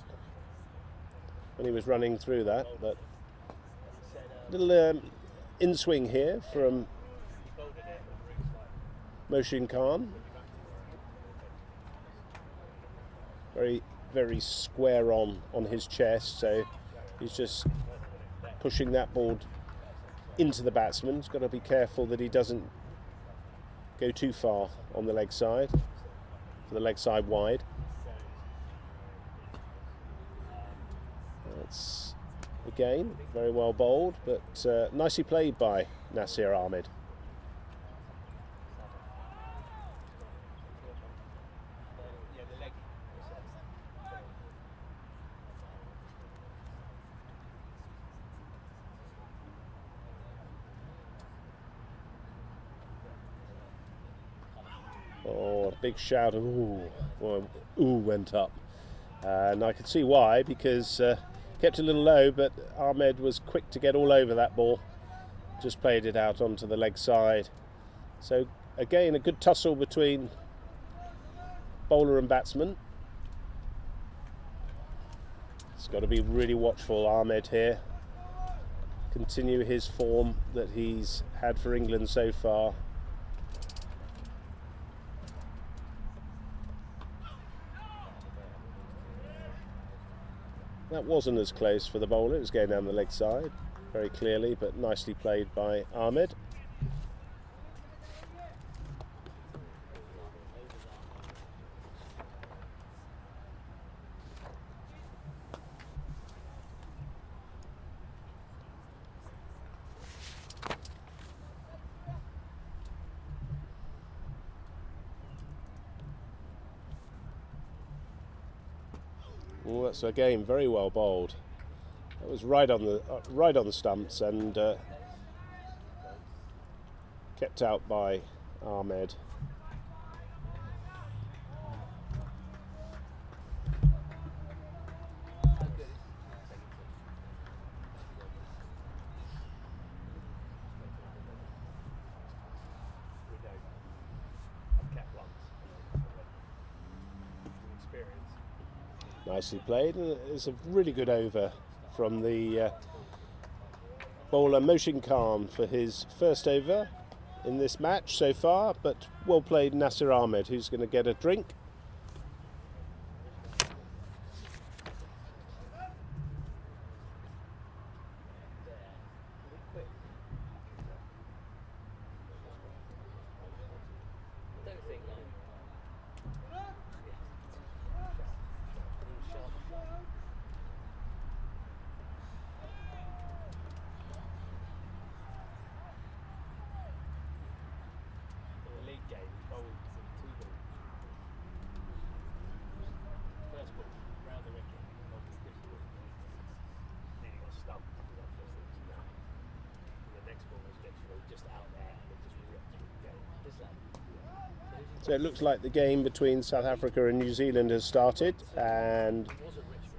when he was running through that, but little in-swing here from Motion Khan. Very, very square on his chest, so he's just pushing that ball into the batsman. He's got to be careful that he doesn't go too far on the leg side, for the leg side wide. That's, again, very well bowled, but nicely played by Nasir Ahmed. Oh, a big shout of ooh. Well, ooh went up. And I could see why, because kept a little low, but Ahmed was quick to get all over that ball. Just played it out onto the leg side. So again, a good tussle between bowler and batsman. He's got to be really watchful, Ahmed, here. Continue his form that he's had for England so far. That wasn't as close for the bowler. It was going down the leg side very clearly, but nicely played by Ahmed. Oh, that's again very well bowled. That was right on the stumps and kept out by Ahmed. Nicely played. It's a really good over from the bowler Moshin Khan for his first over in this match so far, but well played Nasir Ahmed, who's going to get a drink. So it looks like the game between South Africa and New Zealand has started, and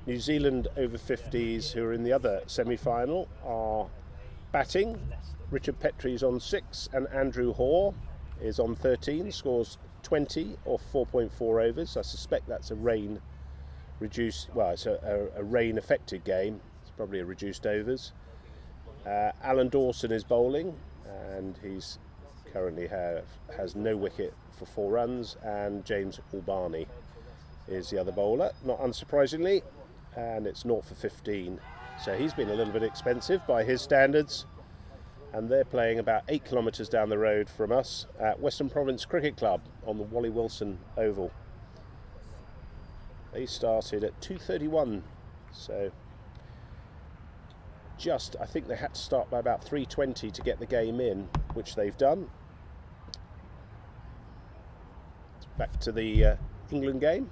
New Zealand over-50s, who are in the other semi-final, are batting. Richard Petrie's on 6 and Andrew Hoare is on 13, scores 20 off 4.4 overs. I suspect that's a rain reduced, well, it's a rain affected game. It's probably a reduced overs. Alan Dawson is bowling, and he's currently has no wicket for 4 runs, and James Albani is the other bowler, not unsurprisingly, and it's 0 for 15. So he's been a little bit expensive by his standards, and they're playing about 8 kilometres down the road from us at Western Province Cricket Club on the Wally Wilson Oval. They started at 2:31, so I think they had to start by about 3:20 to get the game in, which they've done. Back to the England game.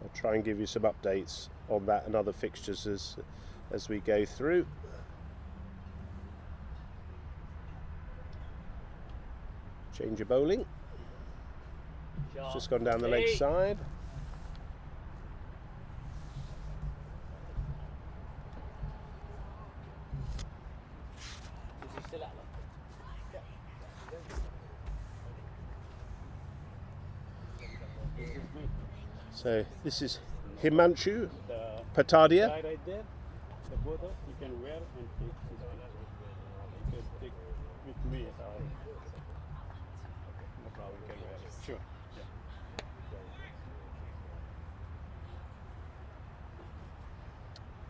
I'll try and give you some updates on that and other fixtures as we go through. Change of bowling. It's just gone down the leg side. So this is Himanshu Patadia. Right there, the border you can wear and take this picture. You can take with me. No problem, you can wear it. Sure. Yeah.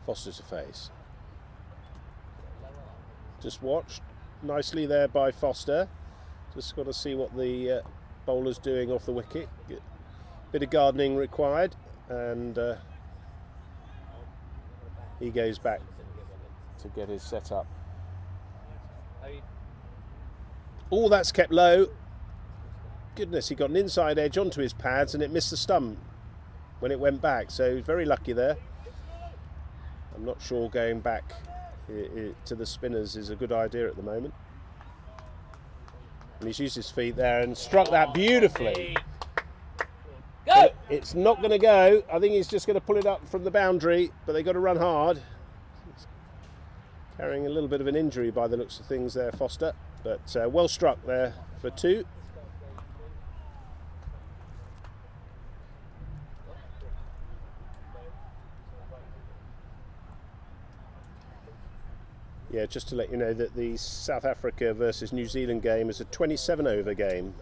Foster's a face. Just watched nicely there by Foster. Just got to see what the bowler's doing off the wicket. Bit of gardening required, and he goes back to get his set up. Oh, that's kept low. Goodness, he got an inside edge onto his pads and it missed the stump when it went back, so very lucky there. I'm not sure going back to the spinners is a good idea at the moment. And he's used his feet there and struck that beautifully. Go! It's not going to go. I think he's just going to pull it up from the boundary, but they've got to run hard. He's carrying a little bit of an injury by the looks of things there, Foster, but well struck there for 2. Yeah, just to let you know that the South Africa versus New Zealand game is a 27 over game.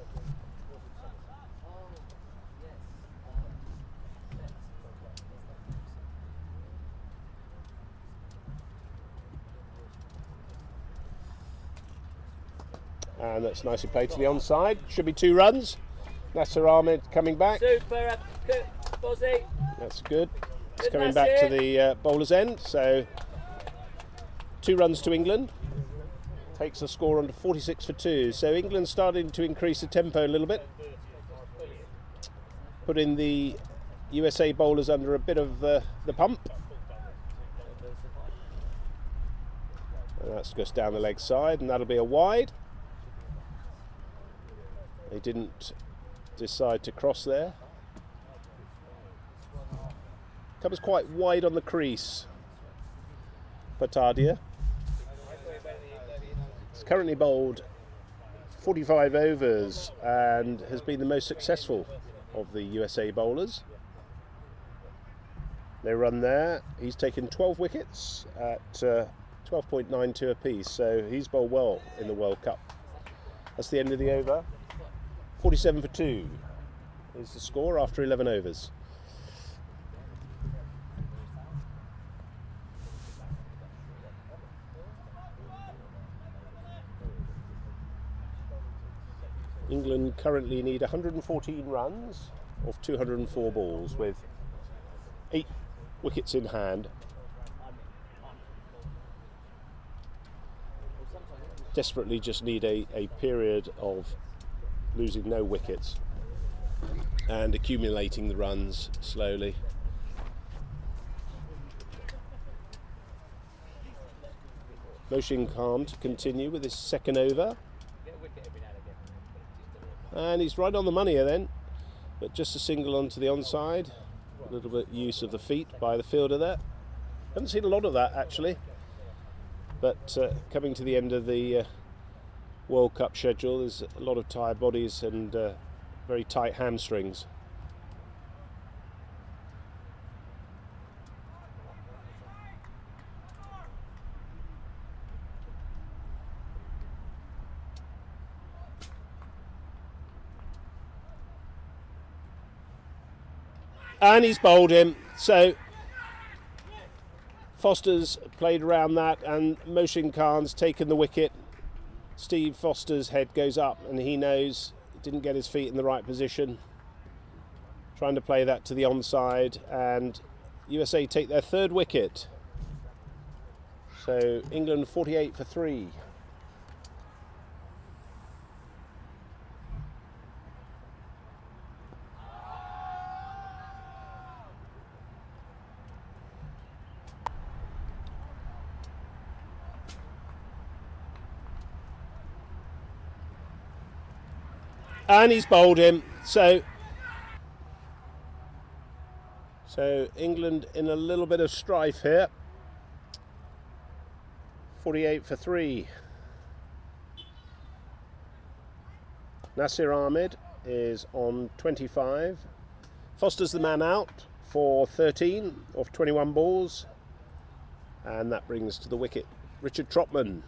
And that's nicely played to the onside. Should be 2 runs. Nasir Ahmed coming back. Super, Bozzy. That's good. It's coming back to the bowler's end. So 2 runs to England. takes the score on to 46 for 2. So England starting to increase the tempo a little bit, putting the USA bowlers under a bit of the pump. And that's just down the leg side, and that'll be a wide. They didn't decide to cross there. Comes quite wide on the crease. Patadia. He's currently bowled 45 overs and has been the most successful of the USA bowlers. They run there. He's taken 12 wickets at 12.92 apiece, so he's bowled well in the World Cup. That's the end of the over. 47 for 2 is the score after 11 overs. England currently need 114 runs off 204 balls with 8 wickets in hand. Desperately just need a period of losing no wickets and accumulating the runs slowly. Motion calm to continue with his second over. And he's right on the money here then, but just a single onto the onside. A little bit use of the feet by the fielder there. Haven't seen a lot of that actually, but coming to the end of the World Cup schedule, there's a lot of tired bodies and very tight hamstrings. And he's bowled him, so Foster's played around that and Moshin Khan's taken the wicket. Steve Foster's head goes up and he knows he didn't get his feet in the right position. Trying to play that to the onside, and USA take their third wicket. So England 48 for 3. And he's bowled him, so England in a little bit of strife here. 48 for 3. Nasir Ahmed is on 25. Foster's the man out for 13 off 21 balls, and that brings to the wicket Richard Trotman.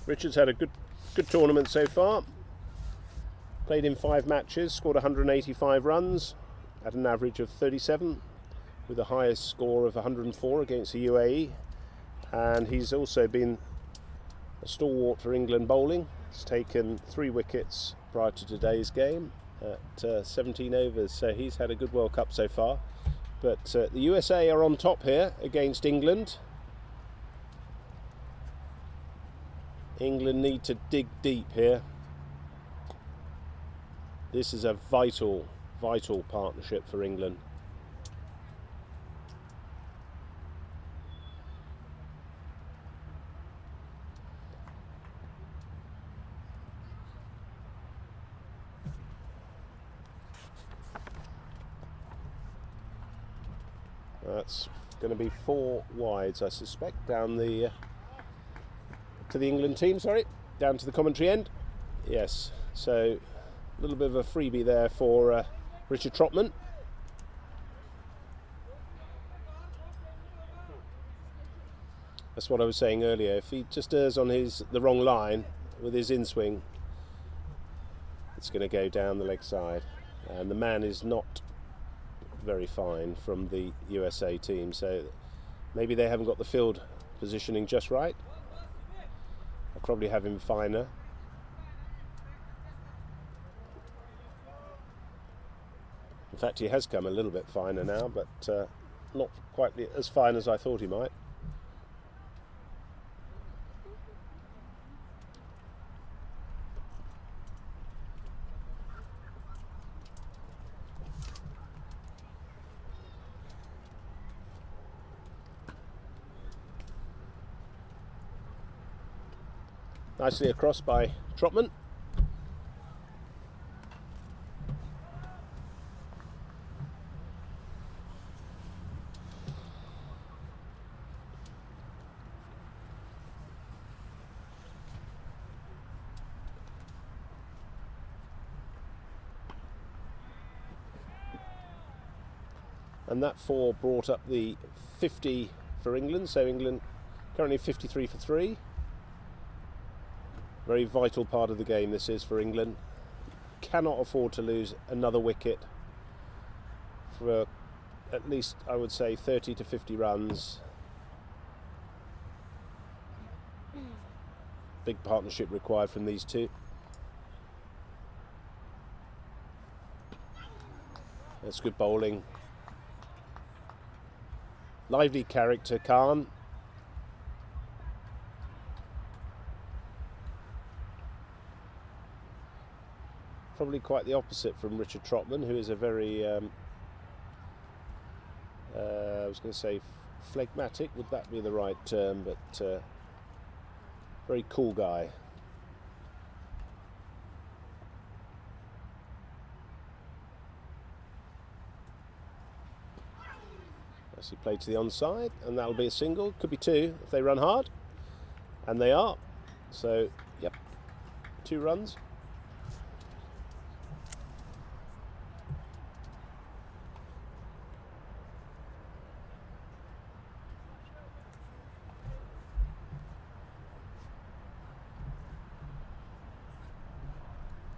Richard's had a good tournament so far. Played in 5 matches, scored 185 runs at an average of 37, with the highest score of 104 against the UAE. And he's also been a stalwart for England bowling. He's taken 3 wickets prior to today's game at 17 overs, so he's had a good World Cup so far. But the USA are on top here against England. England need to dig deep here. This is a vital partnership for England. That's going to be 4 wides, I suspect, down the to the England team, down to the commentary end. Yes, so a little bit of a freebie there for Richard Trotman. That's what I was saying earlier. If he just errs on the wrong line with his in-swing, it's going to go down the leg side. And the man is not very fine from the USA team, so maybe they haven't got the field positioning just right. I'll probably have him finer. fact, he has come a little bit finer now, but not quite as fine as I thought he might. Nicely across by Trotman. And that 4 brought up the 50 for England, so England currently 53 for 3. Very vital part of the game this is for England. Cannot afford to lose another wicket for at least, I would say, 30 to 50 runs. Big partnership required from these two. That's good bowling. Lively character, Khan. Probably quite the opposite from Richard Trotman, who is a very, I was going to say phlegmatic, would that be the right term, but very cool guy. Nicely played to the onside, and that'll be a single, could be 2 if they run hard, and they are. So, yep, 2 runs.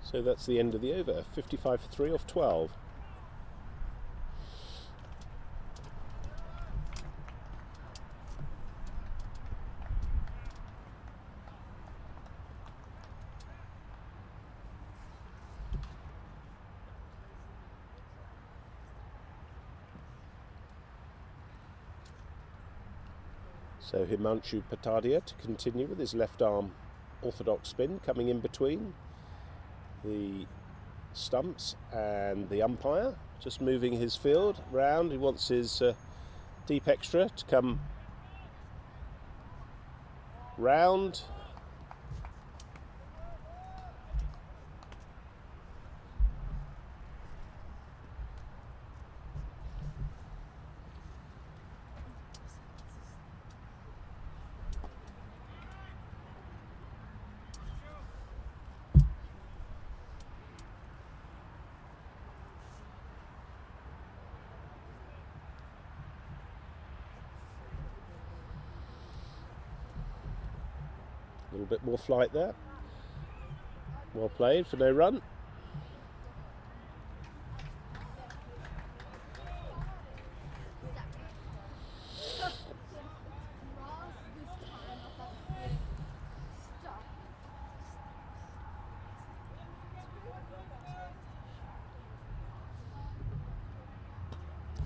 So that's the end of the over, 55 for 3 off 12. So Himanshu Patadia to continue with his left arm orthodox spin, coming in between the stumps and the umpire, just moving his field round. He wants his deep extra to come round. A little bit more flight there. Well played for no run.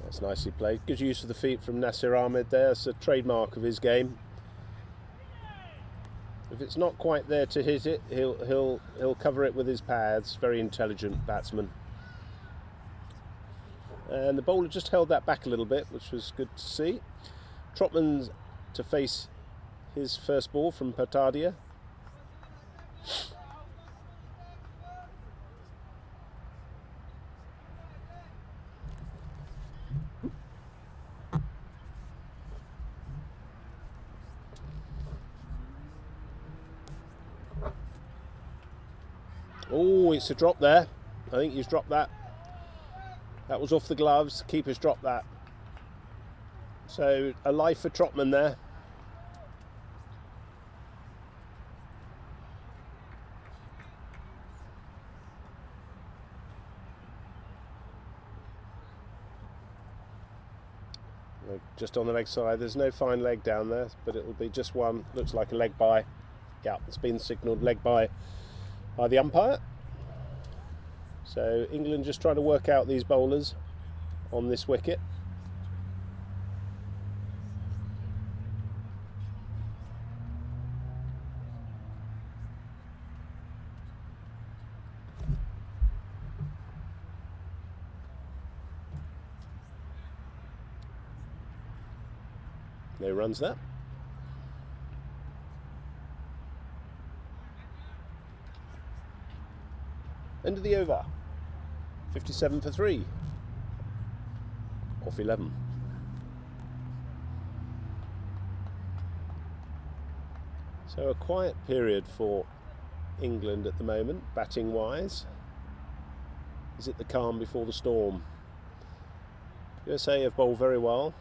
That's nicely played. Good use of the feet from Nasir Ahmed there. It's a trademark of his game. If it's not quite there to hit it, he'll cover it with his pads. Very intelligent batsman. And the bowler just held that back a little bit, which was good to see. Trotman to face his first ball from Patadia. Oh, it's a drop there. I think he's dropped that. That was off the gloves. Keeper's dropped that. So a life for Trotman there. Just on the leg side. There's no fine leg down there, but it'll be just one. Looks like a leg by. Yeah, it's been signalled leg by the umpire. So England just trying to work out these bowlers. on this wicket. No runs there. End of the over. 57 for 3. Off 11. So a quiet period for England at the moment, batting wise. Is it the calm before the storm? USA have bowled very well.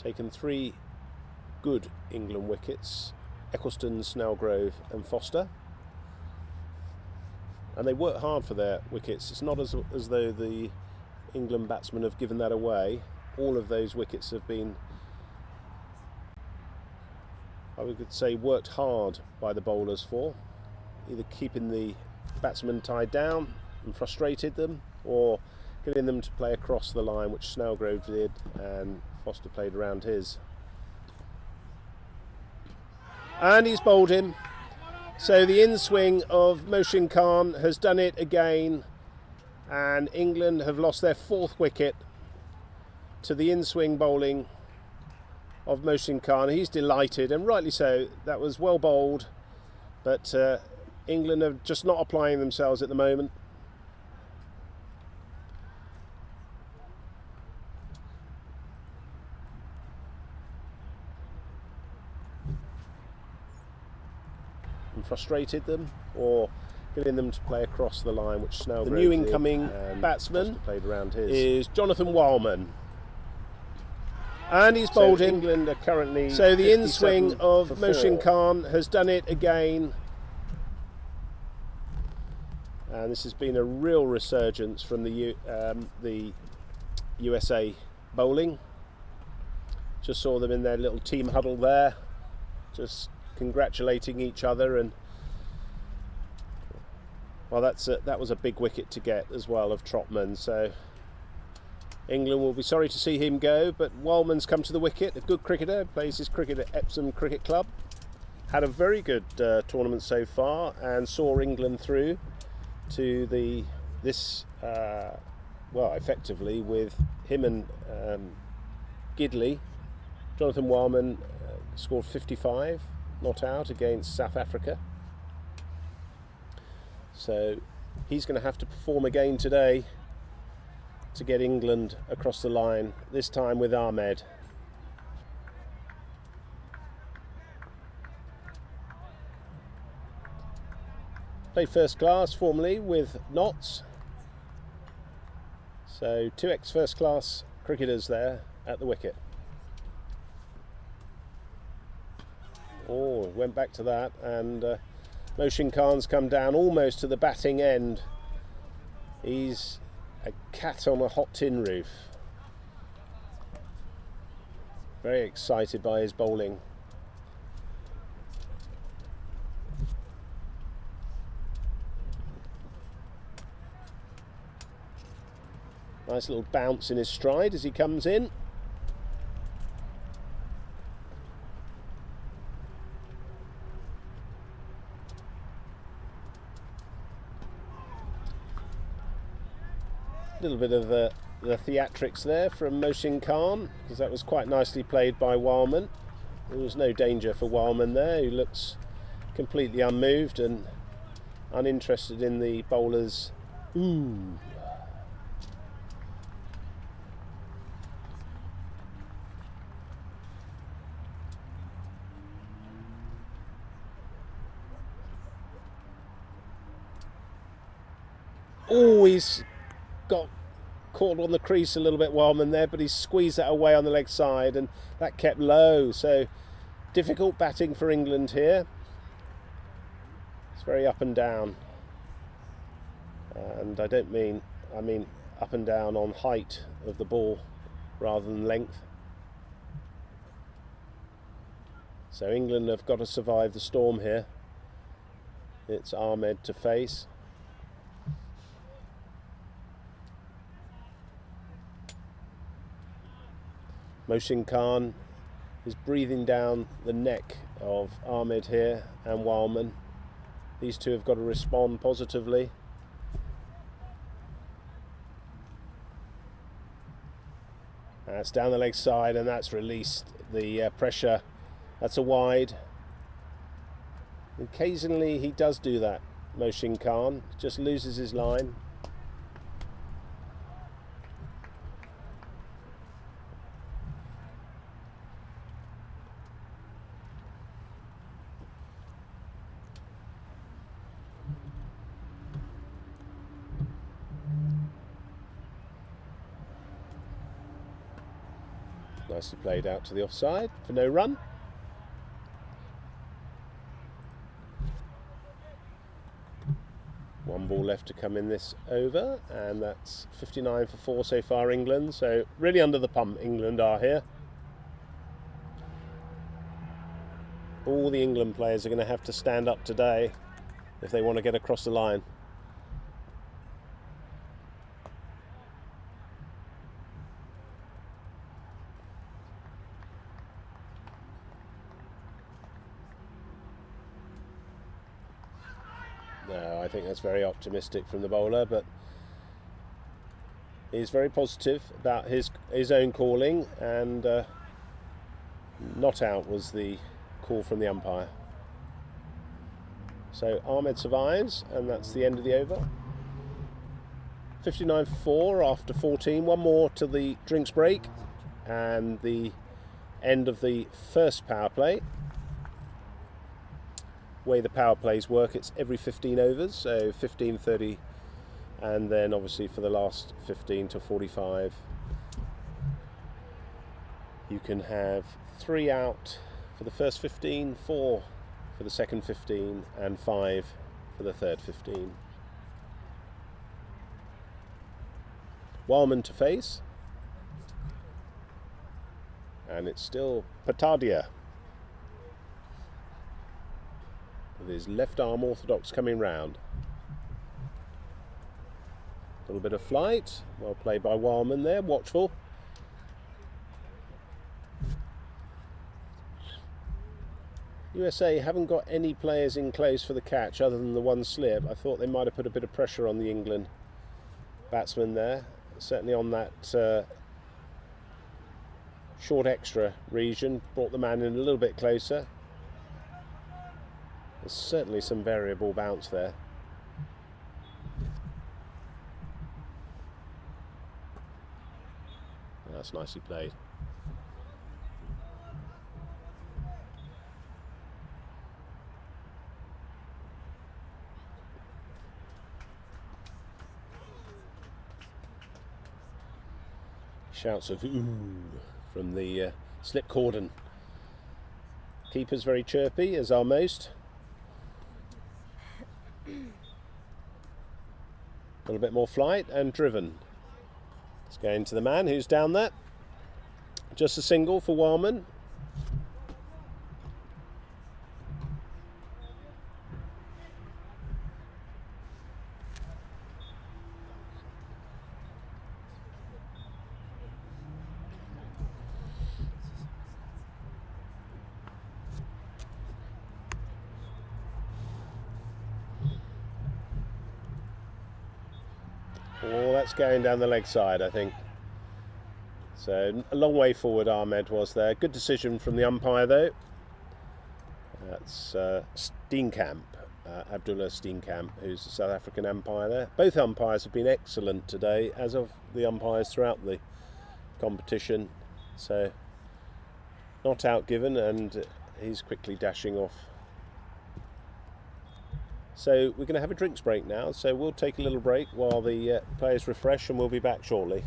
Taken 3 good England wickets, Eccleston, Snellgrove and Foster. And they work hard for their wickets. It's not as though the England batsmen have given that away. All of those wickets have been, I would say, worked hard by the bowlers for, either keeping the batsmen tied down and frustrated them, or getting them to play across the line, which Snellgrove did and Foster played around his. And he's bowled him. So the in-swing of Mohsin Khan has done it again, and England have lost their 4th wicket to the in-swing bowling of Mohsin Khan. He's delighted, and rightly so. That was well bowled, but England are just not applying themselves at the moment. And frustrated them, or getting them to play across the line, which Snellgrove did. The new incoming batsman played around his is Jonathan Wildman, and he's bowled him. England are currently so the in-swing of Mohsin Khan has done it again, and this has been a real resurgence from the USA bowling. Just saw them in their little team huddle there, just congratulating each other, and well, that was a big wicket to get as well of Trotman. So England will be sorry to see him go, but Wildman's come to the wicket. A good cricketer, plays his cricket at Epsom Cricket Club. Had a very good tournament so far, and saw England through to this well, effectively with him and Gidley. Jonathan Wildman scored 55. Not out against South Africa. So he's going to have to perform again today to get England across the line, this time with Ahmed. Played first class formerly with Notts. So 2 ex-first class cricketers there at the wicket. Oh, went back to that, and Mohsin Khan's come down almost to the batting end. He's a cat on a hot tin roof. Very excited by his bowling. Nice little bounce in his stride as he comes in. A little bit of the theatrics there from Mohsin Khan, because that was quite nicely played by Wildman. There was no danger for Wildman there, who looks completely unmoved and uninterested in the bowlers. Ooh. Oh, he's got caught on the crease a little bit, Wildman there, but he squeezed that away on the leg side, and that kept low. So difficult batting for England here. It's very up and down, and I mean up and down on height of the ball rather than length. So England have got to survive the storm here. It's Ahmed to face. Mohsin Khan is breathing down the neck of Ahmed here and Wildman. These two have got to respond positively. That's down the leg side, and that's released the pressure. That's a wide. Occasionally he does do that, Mohsin Khan, just loses his line. Nicely played out to the offside for no run. One ball left to come in this over, and that's 59 for 4 so far, England. So really under the pump England are here. All the England players are going to have to stand up today if they want to get across the line. No, I think that's very optimistic from the bowler, but he's very positive about his own calling, and not out was the call from the umpire. So Ahmed survives, and that's the end of the over. 59 for 4 after 14. One more to the drinks break and the end of the first power play. Way the power plays work, it's every 15 overs, so 15, 30, and then obviously for the last 15 to 45 you can have 3 out for the first 15, 4 for the second 15, and 5 for the third 15. Wildman to face, and it's still Patadia with his left arm orthodox coming round. A little bit of flight, well played by Wildman there, watchful. USA haven't got any players in close for the catch other than the one slip. I thought they might have put a bit of pressure on the England batsman there, certainly on that short extra region, brought the man in a little bit closer. There's certainly some variable bounce there. That's nicely played. Shouts of ooh from the slip cordon. Keeper's very chirpy, as are most. A little bit more flight and driven. It's going to the man who's down there. Just a single for Wildman. Oh, that's going down the leg side, I think. So a long way forward Ahmed was there. Good decision from the umpire though. That's Steenkamp, Abdullah Steenkamp, who's the South African umpire there. Both umpires have been excellent today, as of the umpires throughout the competition. So not out given, and he's quickly dashing off. So we're going to have a drinks break now, so we'll take a little break while the players refresh, and we'll be back shortly.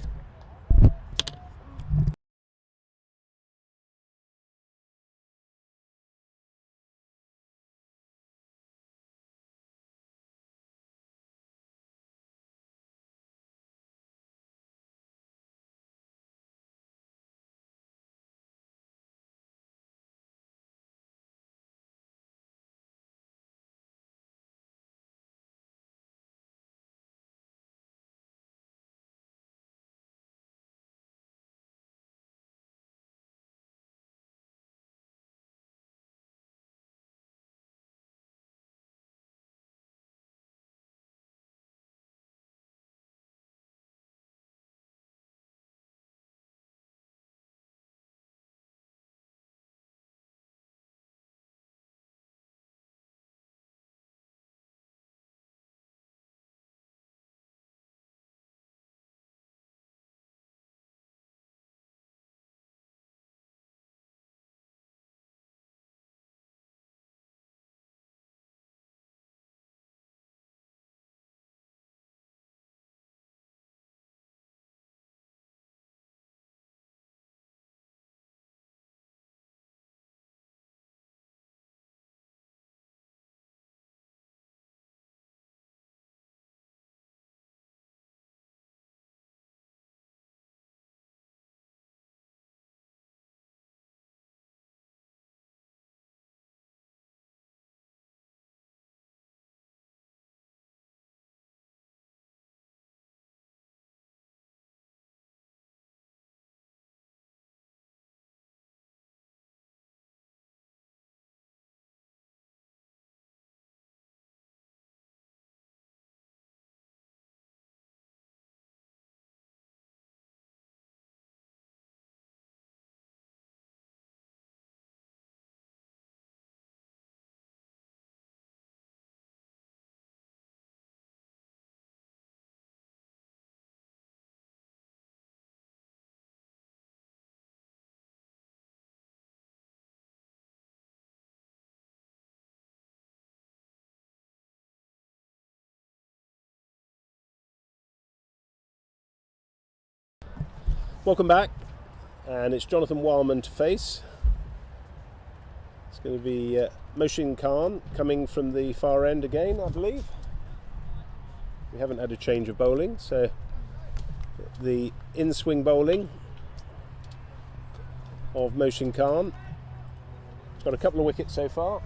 Welcome back, and it's Jonathan Wildman to face. It's going to be Moshin Khan coming from the far end again, I believe. We haven't had a change of bowling, so the in-swing bowling of Moshin Khan. He's got a couple of wickets so far.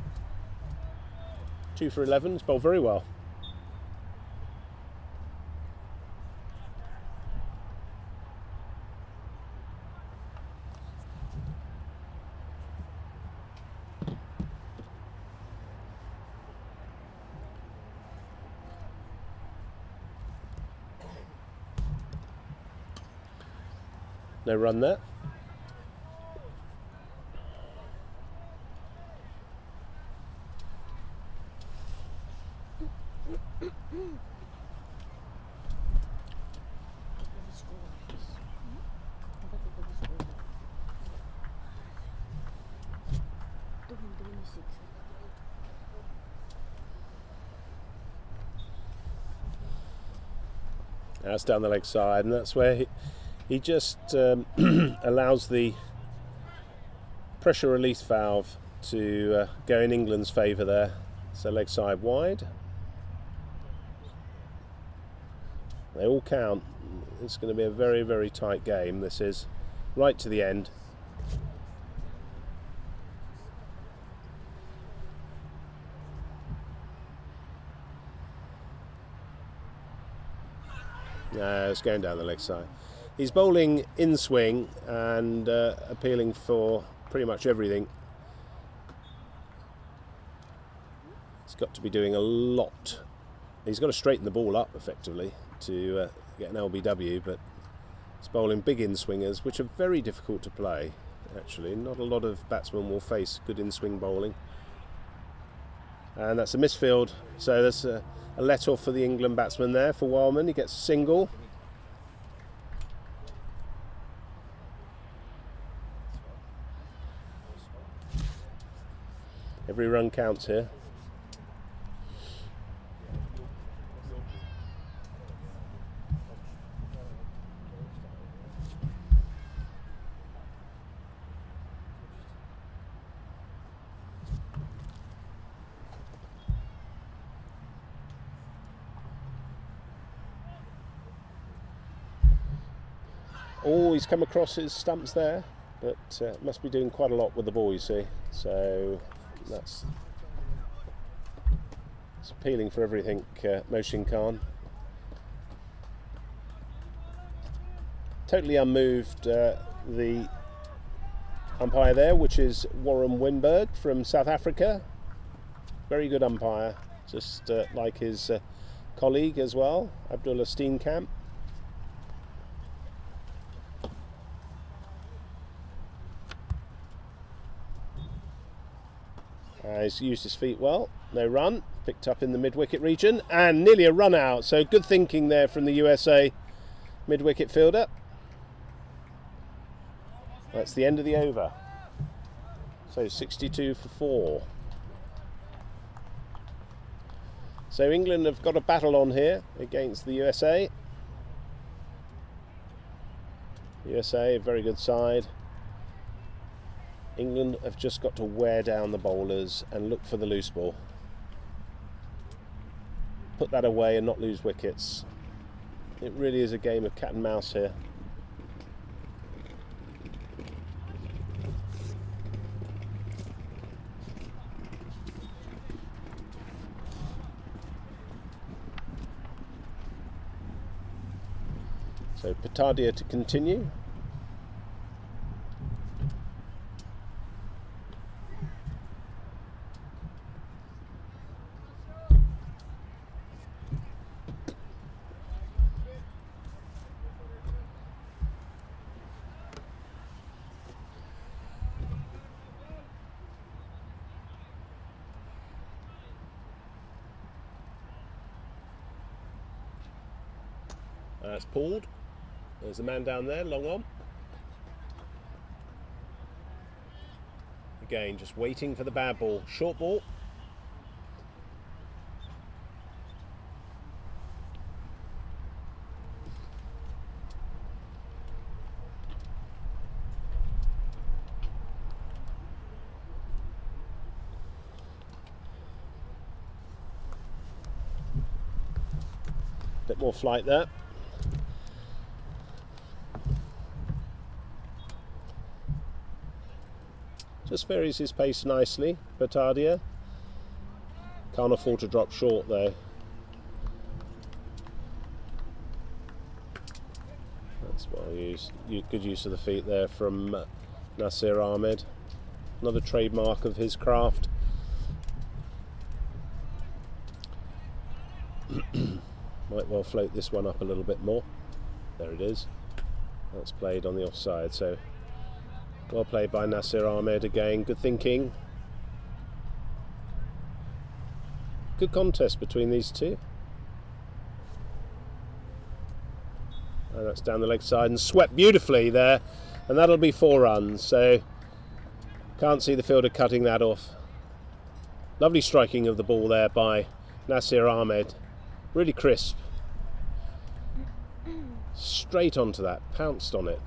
2 for 11, he's bowled very well. No run there. That's down the leg side, and that's where he just allows the pressure release valve to go in England's favour there. So leg side wide. They all count. It's going to be a very, very tight game. This is right to the end. No, it's going down the leg side. He's bowling in swing and appealing for pretty much everything. He's got to be doing a lot. He's got to straighten the ball up effectively to get an LBW, but he's bowling big in swingers, which are very difficult to play. Actually, not a lot of batsmen will face good in swing bowling. And that's a misfield, so there's a let off for the England batsman there for Wildman. He gets a single. Every run counts here. Oh, he's come across his stumps there, but must be doing quite a lot with the ball, you see. So that's it's appealing for everything, Moshin Khan. Totally unmoved, the umpire there, which is Warren Winberg from South Africa. Very good umpire, just like his colleague as well, Abdullah Steenkamp. He's used his feet well. No run, picked up in the mid-wicket region, and nearly a run out. So good thinking there from the USA mid-wicket fielder. That's the end of the over. So 62 for 4. So England have got a battle on here against the USA. USA, a very good side. England have just got to wear down the bowlers and look for the loose ball. Put that away and not lose wickets. It really is a game of cat and mouse here. So Patadia to continue. It's pulled. There's a man down there, long on. Again, just waiting for the bad ball. Short ball. Bit more flight there. Just varies his pace nicely, Batadia. Can't afford to drop short though. That's well used. Good use of the feet there from Nasir Ahmed. Another trademark of his craft. Might well float this one up a little bit more. There it is. That's played on the offside, so well played by Nasir Ahmed again. Good thinking. Good contest between these two. And that's down the leg side and swept beautifully there, and that'll be 4 runs, so can't see the fielder cutting that off. Lovely striking of the ball there by Nasir Ahmed. Really crisp. Straight onto that, pounced on it.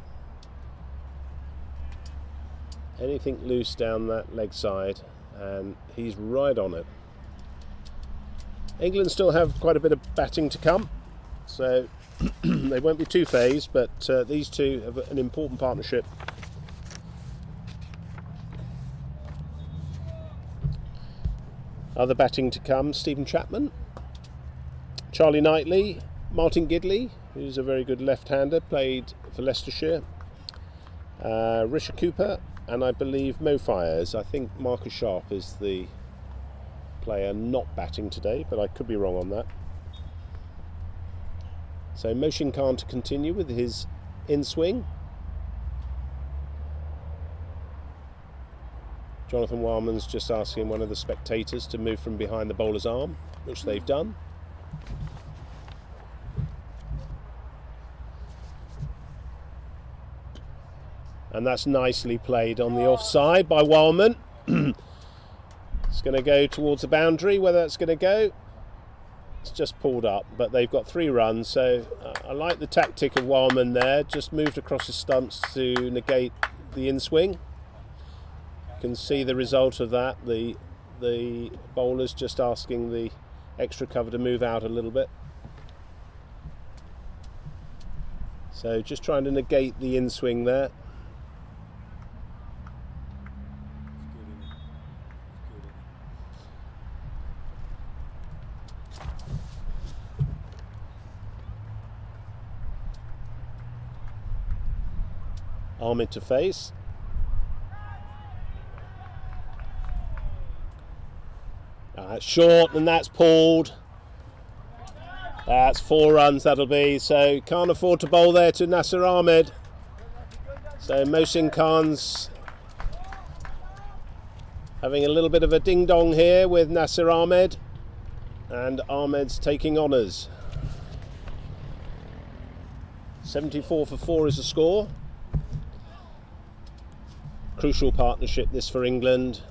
Anything loose down that leg side and he's right on it. England still have quite a bit of batting to come, so they won't be too phased, but these two have an important partnership. Other batting to come: Stephen Chapman, Charlie Knightley, Martin Gidley, who's a very good left-hander, played for Leicestershire, Risha Cooper, and I believe Mo Fires. I think Marcus Sharp is the player not batting today, but I could be wrong on that. So Moshin Khan to continue with his in-swing. Jonathan Wildman's just asking one of the spectators to move from behind the bowler's arm, which they've done. And that's nicely played on the offside by Wildman. It's going to go towards the boundary. Whether that's going to go, it's just pulled up, but they've got 3 runs, so I like the tactic of Wildman there. Just moved across the stumps to negate the in-swing. You can see the result of that. The bowler's just asking the extra cover to move out a little bit. So just trying to negate the in-swing there. Ahmed to face. That's short, and that's pulled. That's 4 runs that'll be, so can't afford to bowl there to Nasir Ahmed. So Mohsin Khan's having a little bit of a ding-dong here with Nasir Ahmed, and Ahmed's taking honours. 74 for 4 is the score. Crucial partnership this for England.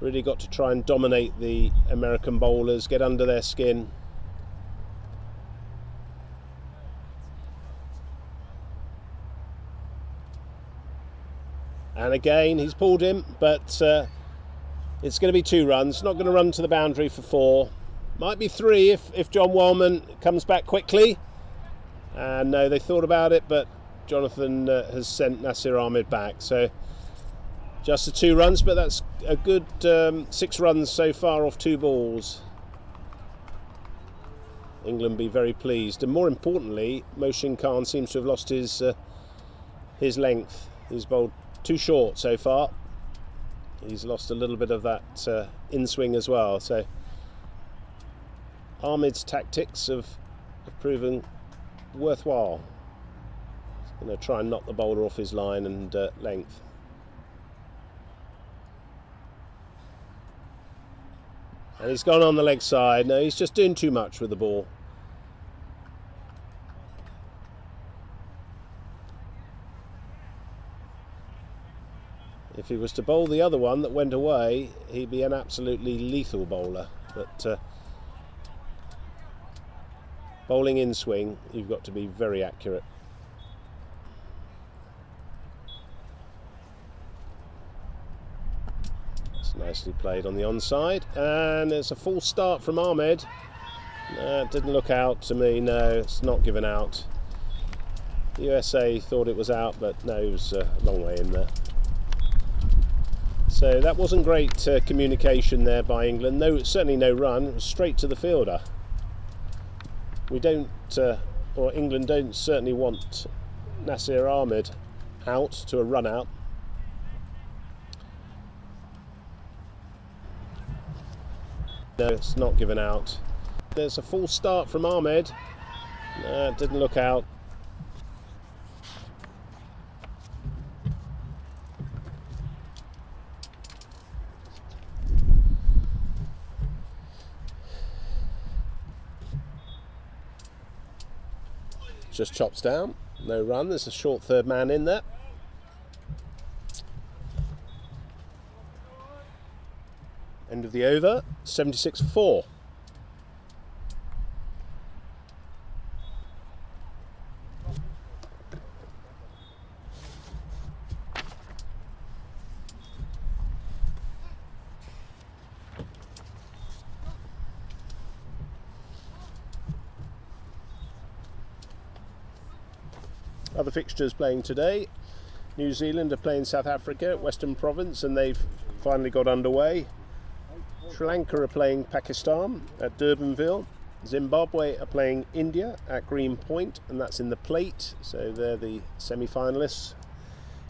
Really got to try and dominate the American bowlers, get under their skin. And again, he's pulled him, but it's going to be 2 runs. Not going to run to the boundary for 4. Might be 3 if John Wellman comes back quickly. And no, they thought about it, but Jonathan has sent Nasir Ahmed back, so just the 2 runs, but that's a good 6 runs so far off 2 balls. England be very pleased, and more importantly, Mohsin Khan seems to have lost his length. He's bowled too short so far. He's lost a little bit of that in-swing as well, so Ahmed's tactics have proven worthwhile. Going to try and knock the bowler off his line and length. And he's gone on the leg side. No, he's just doing too much with the ball. If he was to bowl the other one that went away, he'd be an absolutely lethal bowler. But bowling in swing, you've got to be very accurate. Nicely played on the onside, and it's a full start from Ahmed. It didn't look out to me. No, it's not given out. The USA thought it was out, but no, it was a long way in there. So that wasn't great communication there by England. No, certainly no run. It was straight to the fielder. We don't, or England don't certainly want Nasir Ahmed out to a run out. No, it's not given out. There's a full start from Ahmed. No, it didn't look out. Just chops down, no run. There's a short third man in there. End of the over, 76-4. Other fixtures playing today. New Zealand are playing South Africa at Western Province, and they've finally got underway. Sri Lanka are playing Pakistan at Durbanville. Zimbabwe are playing India at Green Point, and that's in the plate, so they're the semi-finalists.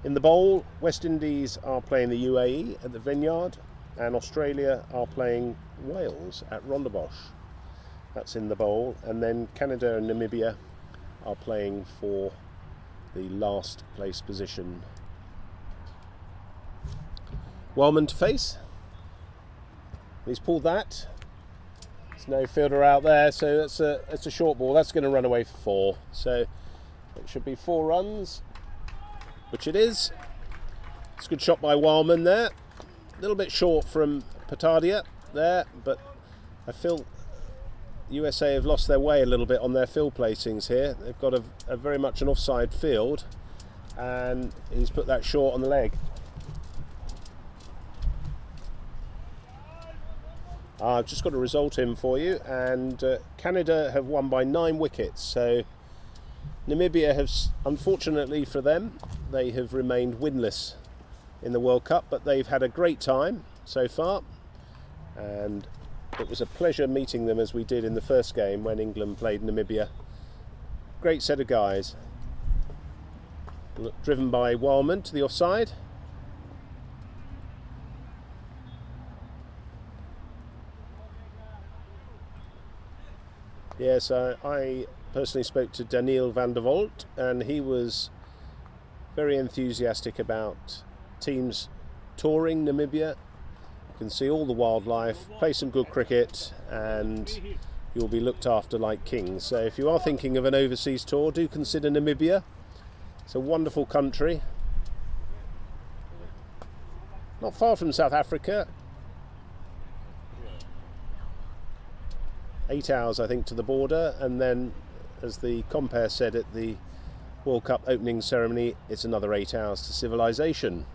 In the bowl, West Indies are playing the UAE at the Vineyard, and Australia are playing Wales at Rondebosch. That's in the bowl, and then Canada and Namibia are playing for the last place position. Wellman to face. He's pulled that. There's no fielder out there, so that's a short ball. That's going to run away for 4. So it should be 4 runs, which it is. It's a good shot by Wellman there. A little bit short from Patadia there, but I feel USA have lost their way a little bit on their field placings here. They've got a very much an offside field, and he's put that short on the leg. I've just got a result in for you, and Canada have won by 9 wickets. So Namibia have, unfortunately for them, they have remained winless in the World Cup, but they've had a great time so far, and it was a pleasure meeting them as we did in the first game when England played Namibia. Great set of guys. Driven by Wellman to the offside. Yes, I personally spoke to Daniel van der Walt, and he was very enthusiastic about teams touring Namibia. You can see all the wildlife, play some good cricket, and you'll be looked after like kings. So if you are thinking of an overseas tour, do consider Namibia. It's a wonderful country. Not far from South Africa. 8 hours, I think, to the border, and then, as the compere said at the World Cup opening ceremony, it's another 8 hours to civilization.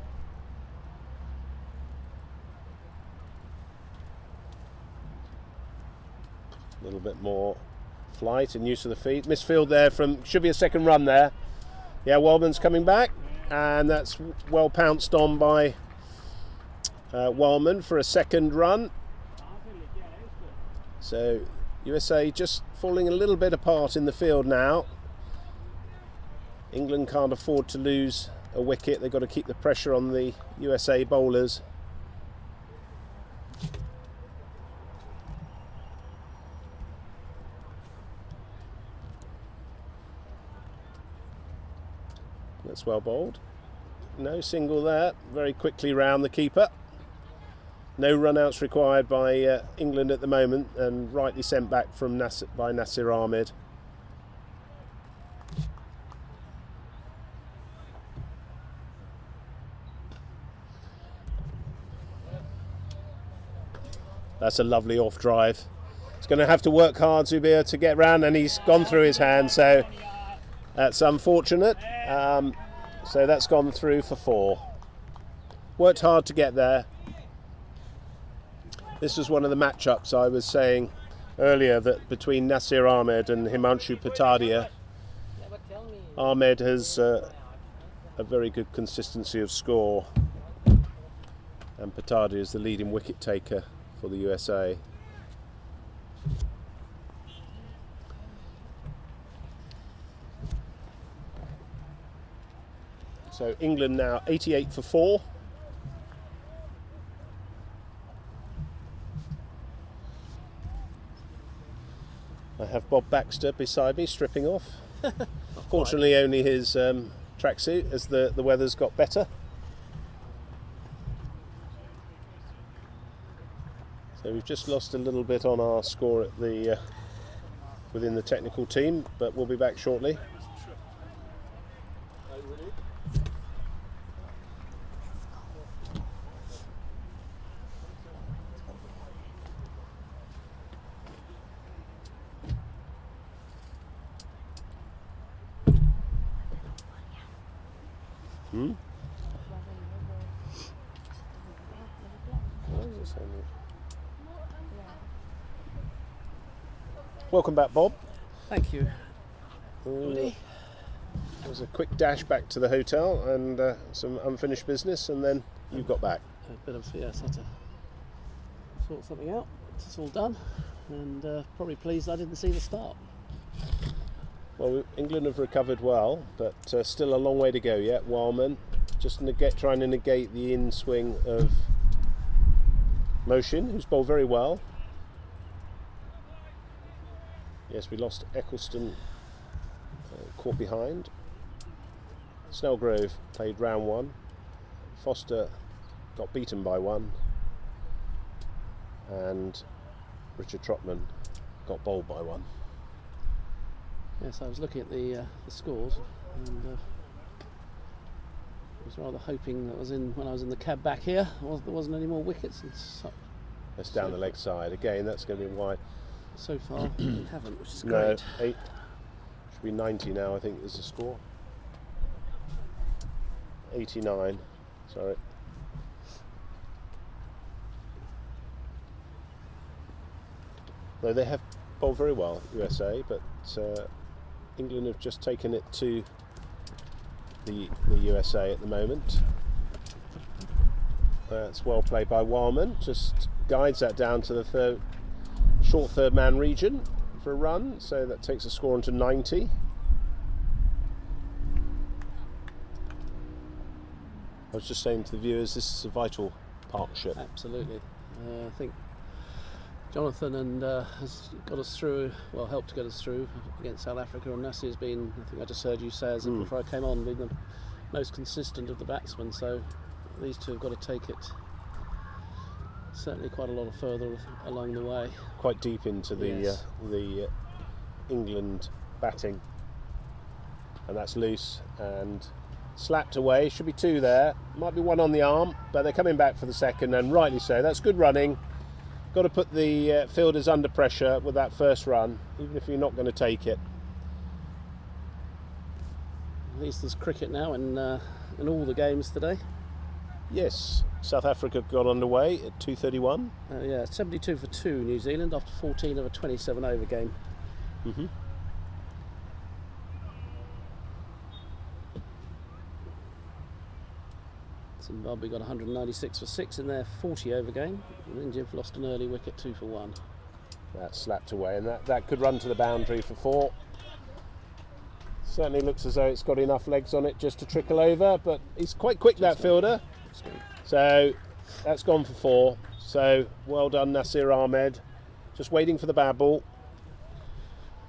A little bit more flight and use of the feet. Misfield there from, should be a second run there. Yeah, Wellman's coming back, and that's well pounced on by Wellman for a second run. So USA just falling a little bit apart in the field now. England can't afford to lose a wicket. They've got to keep the pressure on the USA bowlers. That's well bowled. No single there. Very quickly round the keeper. No run-outs required by England at the moment, and rightly sent back from by Nasir Ahmed. That's a lovely off drive. He's going to have to work hard, Zubir, to get round, and he's gone through his hand, so that's unfortunate. So that's gone through for 4. Worked hard to get there. This was one of the matchups I was saying earlier that between Nasir Ahmed and Himanshu Patadia, Ahmed has a very good consistency of score, and Patadia is the leading wicket taker for the USA. So England now 88 for 4. I have Bob Baxter beside me, stripping off. Fortunately, only his tracksuit, as the weather's got better. So we've just lost a little bit on our score at the within the technical team, but we'll be back shortly. Welcome back, Bob. Thank you. There was a quick dash back to the hotel and some unfinished business, and then you got back. A bit of, yes, had to sort something out. It's all done, and probably pleased I didn't see the start. Well, England have recovered well, but still a long way to go yet. Wildman just trying to negate the in-swing of Motion, who's bowled very well. Yes, we lost Eccleston, caught behind. Snellgrove played round 1. Foster got beaten by 1. And Richard Trotman got bowled by 1. Yes, I was looking at the scores, and I was rather hoping that when I was in the cab back here, there wasn't any more wickets. And that's down the leg side. Again, that's going to be wide. So far, we haven't, which is great. No, 8. Should be 90 now, I think, is the score. 89, sorry. No, they have bowled very well, USA, but England have just taken it to the USA at the moment. That's well played by Wildman, just guides that down to the short third man region for a run, so that takes the score on to 90. I was just saying to the viewers, this is a vital partnership. Absolutely. I think Jonathan has got us through, well, helped to get us through against South Africa, and Nassi has been, I think I just heard you say as before I came on, been the most consistent of the batsmen, so these two have got to take it certainly quite a lot further along the way. Quite deep into the England batting, and that's loose and slapped away. Should be 2 there, might be 1 on the arm, but they're coming back for the second, and rightly so. That's good running. Got to put the fielders under pressure with that first run, even if you're not going to take it. At least there's cricket now in all the games today. Yes, South Africa got underway at 2:31. Yeah, 72 for 2 New Zealand after 14 of a 27 over game. Zimbabwe got 196 for 6 in their 40 over game, and India have lost an early wicket 2 for 1. That slapped away, and that could run to the boundary for 4. Certainly looks as though it's got enough legs on it just to trickle over, but he's quite quick, that fielder. So that's gone for 4. So well done, Nasir Ahmed. Just waiting for the bad ball.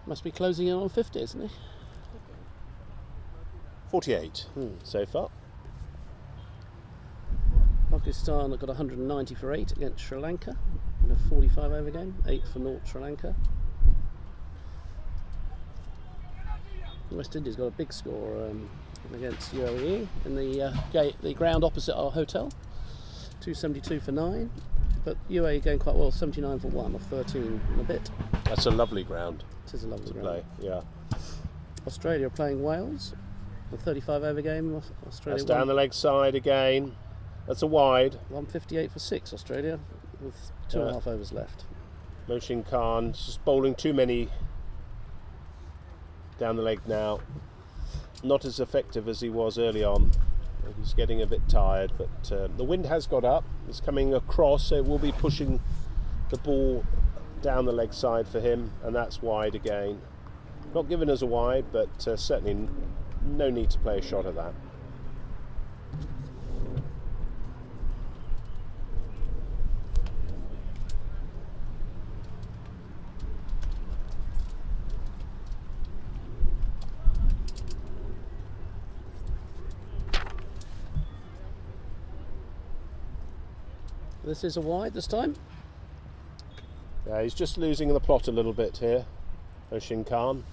Must be closing in on 50, isn't he? 48 so far. Pakistan have got 190 for 8 against Sri Lanka in a 45 over game, 8 for 0 Sri Lanka. West Indies got a big score against UAE in the ground opposite our hotel, 272 for 9. But UAE going quite well, 79 for 1 or 13 and a bit. That's a lovely ground. It is a lovely ground. Play, yeah. Australia are playing Wales, a 35 over game. Australia That's down the leg side again. That's a wide. 158 for 6 Australia with 2.5 overs left. Mohsin Khan just bowling too many down the leg now. Not as effective as he was early on. He's getting a bit tired, but the wind has got up. It's coming across, so it will be pushing the ball down the leg side for him, and that's wide again. Not given as a wide, but certainly no need to play a shot at that. This is a wide this time. Yeah, he's just losing the plot a little bit here, Mohsin Khan.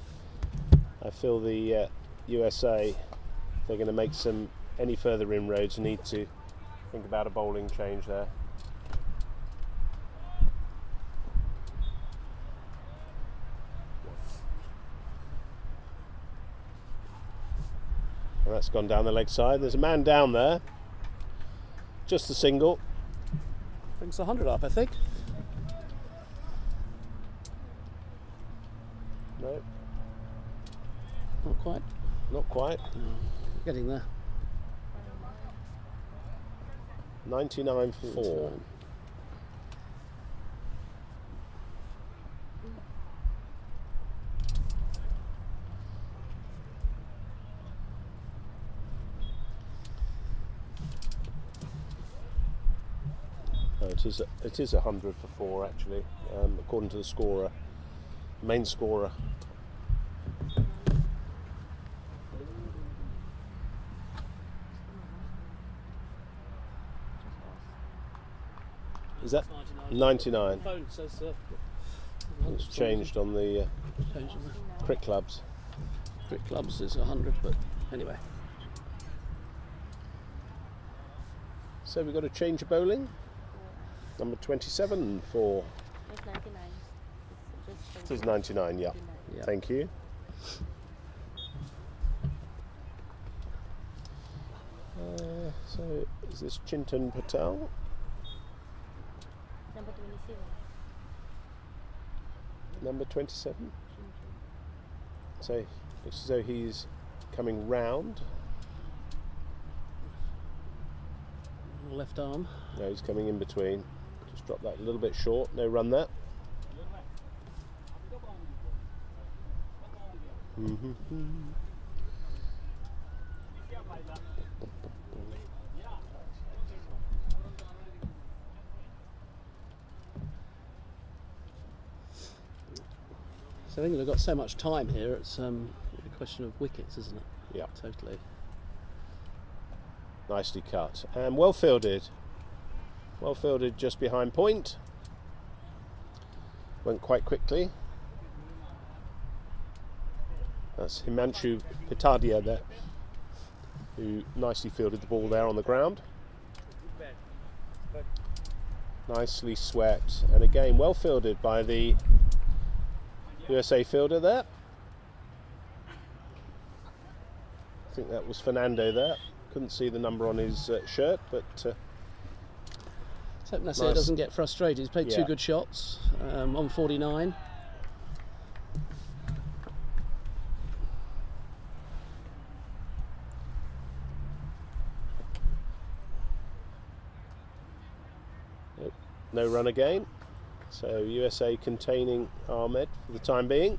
I feel the USA, if they're going to make any further inroads, need to think about a bowling change there. And that's gone down the leg side. There's a man down there. Just a single. Brings 100 up, I think. No, Not quite. not quite. Getting there. 99 for 4. It is 100 for 4 actually, according to the scorer, main scorer. Is that 99? Phone says It's changed on the changed on the cricket clubs. cricket clubs is 100, but anyway. So we've got a change of bowling. Number 27 for. It's 99. It's This is 99, yeah. Yeah. Thank you. So is this Chintan Patel? Number 27. Number 27. So looks as though he's coming round. Left arm. No, he's coming in between. Just drop that a little bit short. No run there. So England have got so much time here, it's a question of wickets, isn't it? Yeah. Totally. Nicely cut and well fielded. Well fielded just behind point. Went quite quickly. That's Himanshu Pitadia there, who nicely fielded the ball there on the ground. Nicely swept, and again well fielded by the USA fielder there. I think that was Fernando there. Couldn't see the number on his shirt, but So Nasir Nice. doesn't get frustrated. He's played two Yeah. good shots on 49. no run again. So USA containing Ahmed for the time being.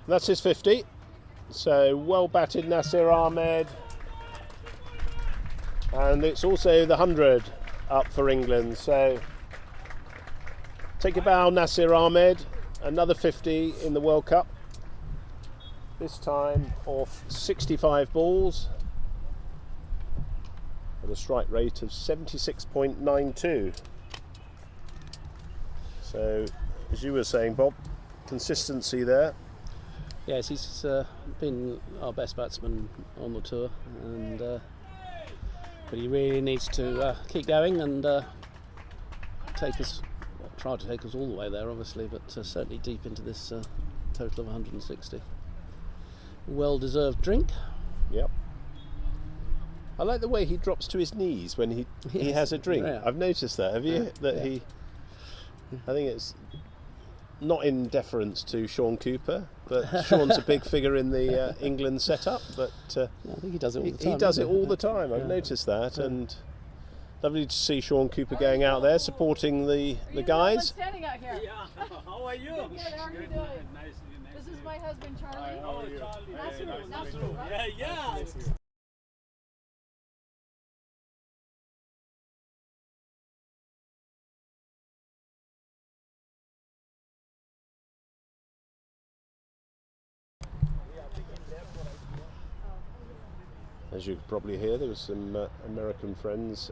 That's his 50. So well batted Nasir Ahmed. And it's also the 100 up for England. So take a bow, Nasir Ahmed. Another 50 in the World Cup. This time off 65 balls. at a strike rate of 76.92. So, as you were saying, Bob, consistency there. Yes, he's been our best batsman on the tour, and but he really needs to keep going and try to take us all the way there, obviously, but certainly deep into this total of 160. Well-deserved drink. Yep. I like the way he drops to his knees when he has a drink. Yeah. I've noticed that. Have you? I think it's not in deference to Sean Cooper, but Sean's a big figure in the England setup. But I think he does it all the time. He does it all the time. I've noticed that, and lovely to see Sean Cooper going out there supporting the guys. Standing out here. Yeah, how are you? Good, how are you doing? Nice. This is my husband Charlie. How are you? Nasser, Yeah, yeah. As you could probably hear, there was some American friends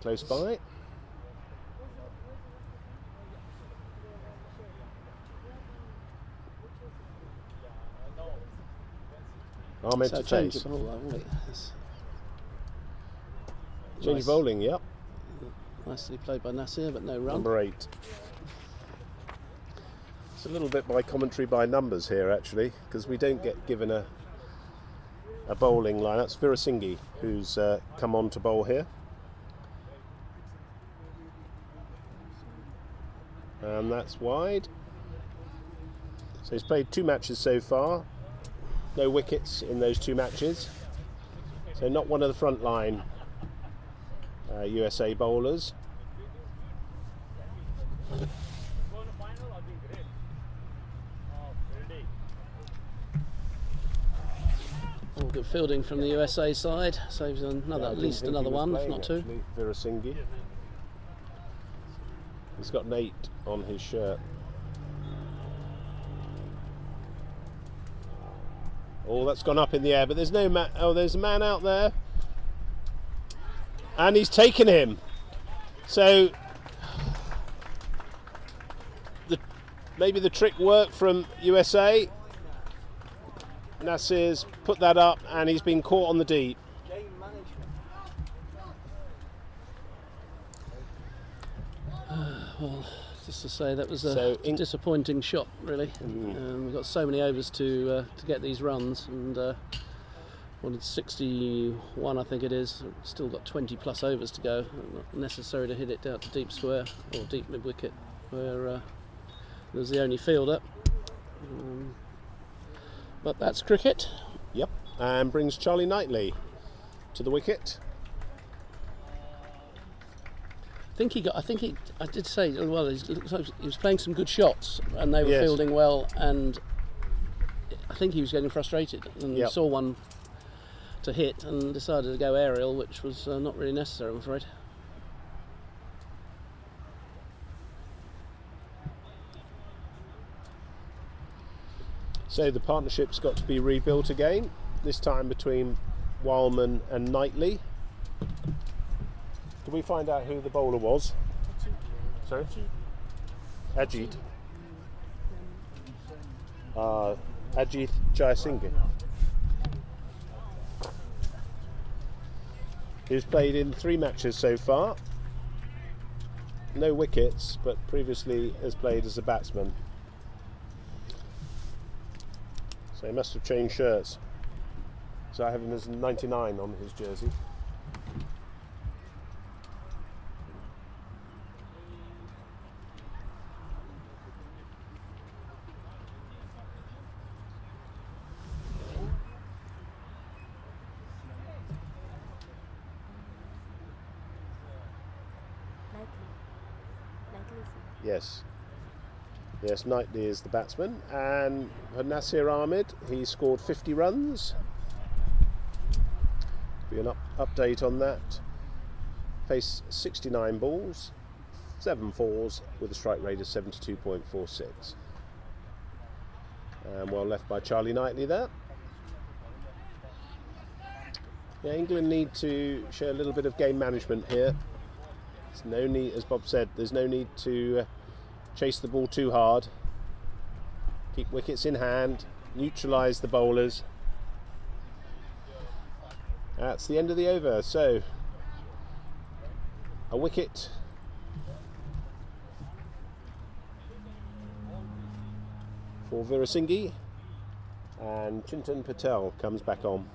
close by. Ahmed to chase. Change bowling, yep. Nicely played by Nasir, but no run. Number 8. It's a little bit by commentary by numbers here, actually, because we don't get given a bowling line. That's Virasinghe who's come on to bowl here. And that's wide. So he's played 2 matches so far. No wickets in those 2 matches. So not one of the front line USA bowlers. All good fielding from the USA side. Saves at least another one, if not 2. Virasinghe. He's got an 8 on his shirt. Oh, that's gone up in the air, but there's no man. Oh, there's a man out there. And he's taken him. So maybe the trick worked from USA. Nasir's put that up and he's been caught on the deep. Well, just to say that was a disappointing shot, really. We've got so many overs to get these runs, and wanted 61, I think it is. Still got 20 plus overs to go. Not necessary to hit it out to deep square or deep mid wicket, where there's the only fielder. But that's cricket. Yep, and brings Charlie Knightley to the wicket. I did say, well, he was playing some good shots and they were fielding well, and I think he was getting frustrated and saw one to hit and decided to go aerial, which was not really necessary, I'm afraid. So the partnership's got to be rebuilt again, this time between Wildman and Knightley. Did we find out who the bowler was? Sorry? Ajit. Ajit Jayasinghe. He's played in 3 matches so far. No wickets, but previously has played as a batsman. So he must have changed shirts. So I have him as 99 on his jersey. Yes, Knightley is the batsman, and for Nasir Ahmed, he scored 50 runs. Be an update on that. Faced 69 balls, 7 fours with a strike rate of 72.46. And well left by Charlie Knightley there. Yeah, England need to show a little bit of game management here. There's no need, as Bob said, there's no need to chase the ball too hard. Keep wickets in hand, neutralise the bowlers. That's the end of the over. So, a wicket for Virasinghe, and Chintan Patel comes back on.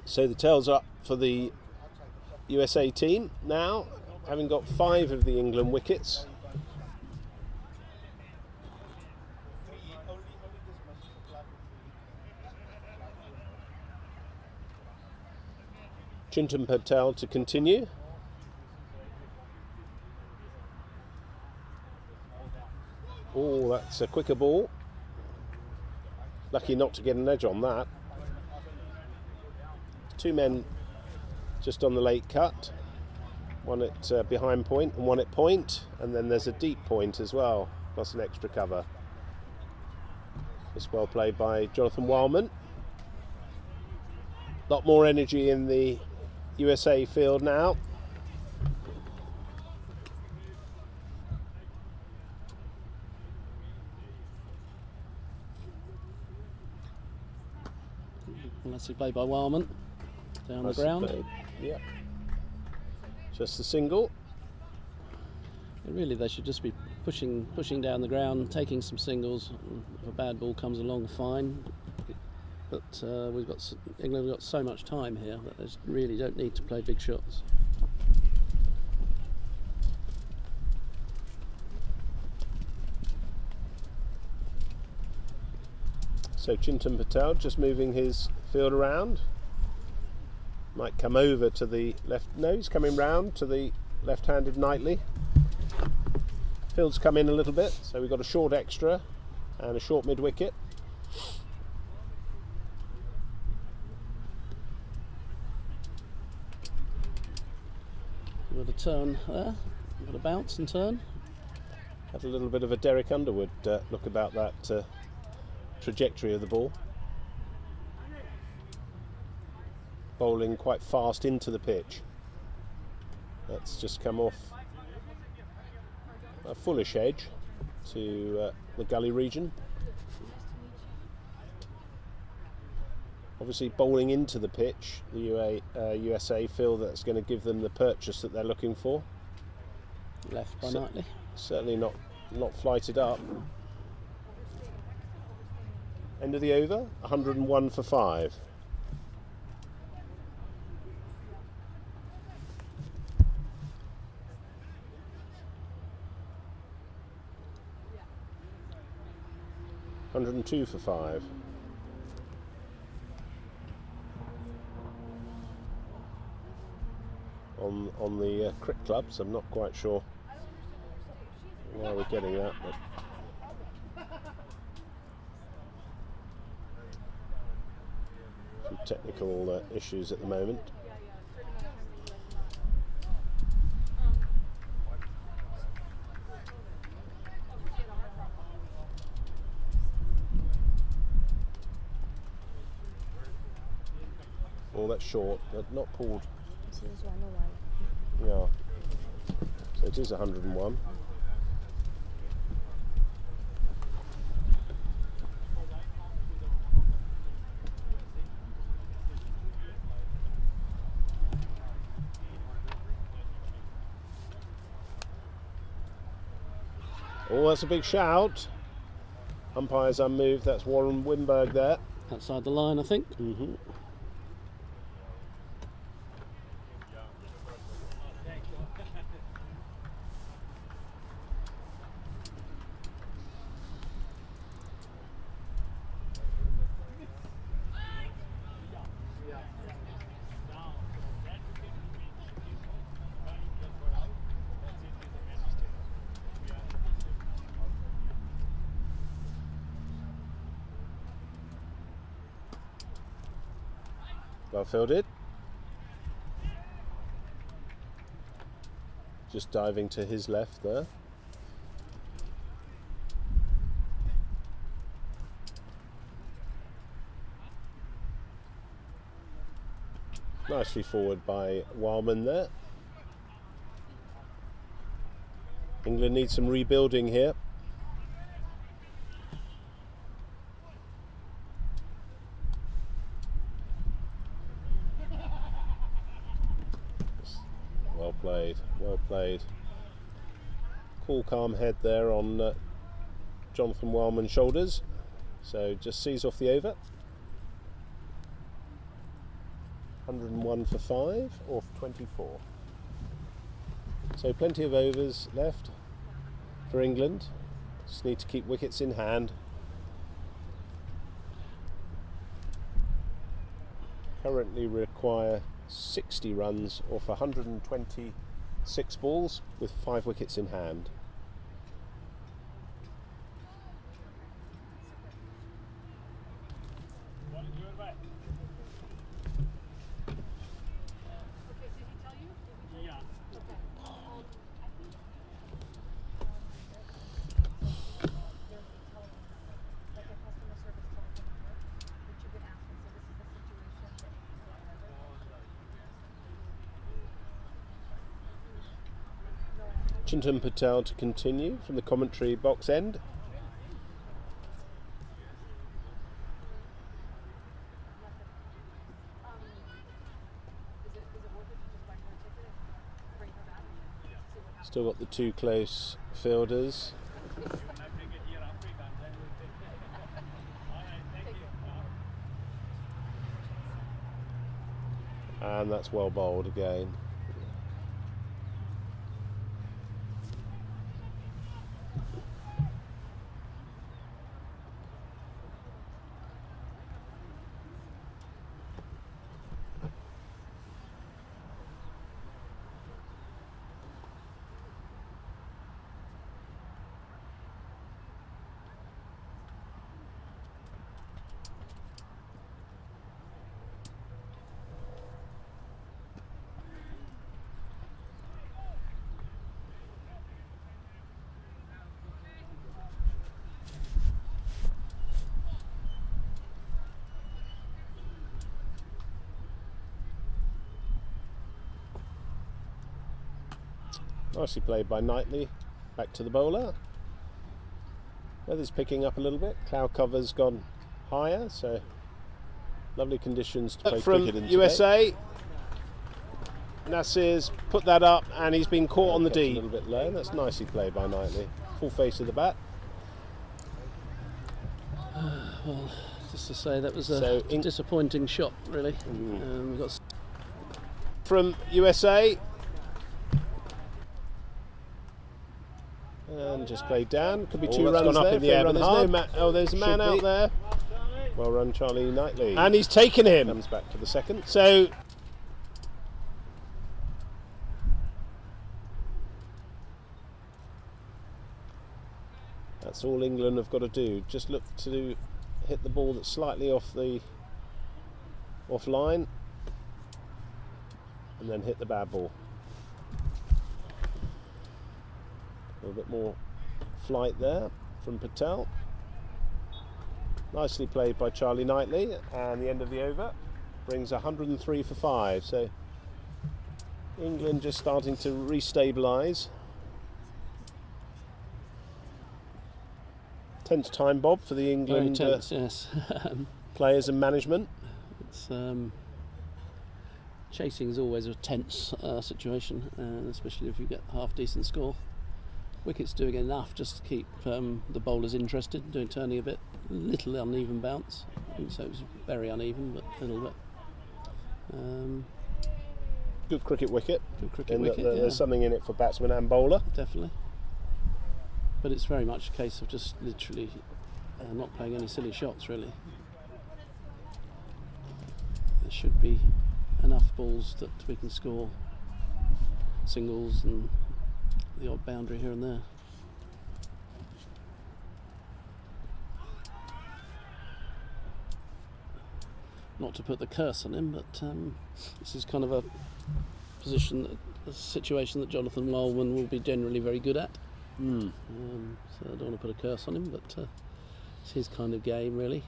So the tails up for the USA team now, having got 5 of the England wickets. Chintan Patel to continue. Oh, that's a quicker ball. Lucky not to get an edge on that. 2 men just on the late cut. One at behind point and one at point. And then there's a deep point as well, plus an extra cover. It's well played by Jonathan Wildman. A lot more energy in the USA field now. Nicely played by Wildman. Down the ground. Yeah. Just a single. Really, they should just be pushing down the ground, taking some singles. If a bad ball comes along, fine. But England have got so much time here that they really don't need to play big shots. So Chintan Patel just moving his field around. Might come over to the left. No, he's coming round to the left-handed Knightley. Field's come in a little bit, so we've got a short extra and a short mid-wicket. With a turn there, got a bounce and turn. Had a little bit of a Derek Underwood look about that trajectory of the ball. Bowling quite fast into the pitch. That's just come off a fullish edge to the gully region. Obviously bowling into the pitch, the USA feel that's going to give them the purchase that they're looking for. Left by Knightley. Certainly not flighted up. End of the over, 101 for 5. $102 for 5. On the cricket clubs, I'm not quite sure why we're getting that, but some technical issues at the moment. Oh, that's short, but not pulled. Yeah. So it is 101. Oh, that's a big shout. Umpire's unmoved. That's Warren Wimberg there. Outside the line, I think. Mm-hmm. Well fielded. just diving to his left there. Nicely forward by Wildman there. England needs some rebuilding here. Well played, well played. Cool, calm head there on Jonathan Wildman's shoulders. So just sees off the over. 101 for 5 off 24. So plenty of overs left for England. Just need to keep wickets in hand. Currently require 60 runs off 126 balls with 5 wickets in hand. Chintan Patel to continue from the commentary box end. Still got the 2 close fielders. And that's well bowled again. Nicely played by Knightley. Back to the bowler. Weather's picking up a little bit. Cloud cover's gone higher, so lovely conditions to play cricket in today. From USA, Nasir's put that up and he's been caught on the D. A little bit low. That's nicely played by Knightley. Full face of the bat. Well, just to say that was a disappointing shot, really. We've got from USA. And just played down. Could be 2 runs up in the air, but there's a man out there. Well run, Charlie Knightley. And he's taken him. Comes back for the second. So that's all England have got to do. Just look to hit the ball that's slightly off line, and then hit the bad ball. A little bit more flight there from Patel. Nicely played by Charlie Knightley, and the end of the over brings 103 for 5. So England just starting to restabilise. Tense time, Bob, for the England yes. players and management. It's chasing is always a tense situation, especially if you get a half decent score. Wickets doing enough just to keep the bowlers interested, turning a little uneven bounce. So it was very uneven, but a little bit. Good cricket wicket. Good cricket wicket. There's something in it for batsman and bowler. Definitely. But it's very much a case of just literally not playing any silly shots, really. There should be enough balls that we can score singles and the odd boundary here and there. Not to put the curse on him, but this is kind of a position that a situation that Jonathan Wildman will be generally very good at. So I don't want to put a curse on him, but it's his kind of game, really.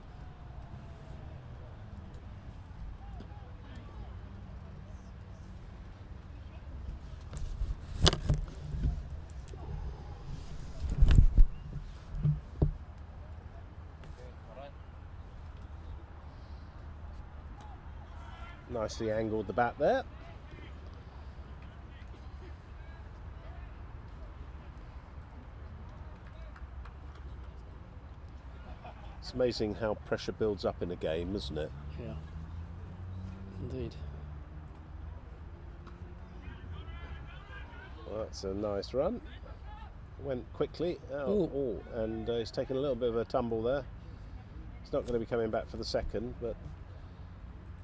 Nicely angled the bat there. It's amazing how pressure builds up in a game, isn't it? Yeah, indeed. Well, that's a nice run. Went quickly. And he's taken a little bit of a tumble there. He's not going to be coming back for the second, but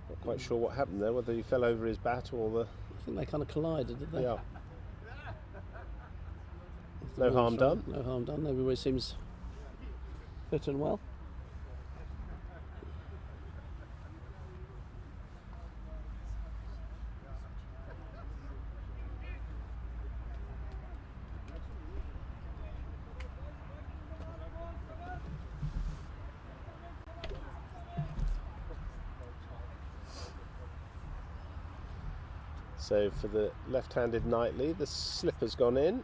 not quite sure what happened there, whether he fell over his bat or the... I think they kind of collided, did they? Yeah. No harm done. No harm done. Everybody seems fit and well. So for the left-handed Knightley, the slip has gone in,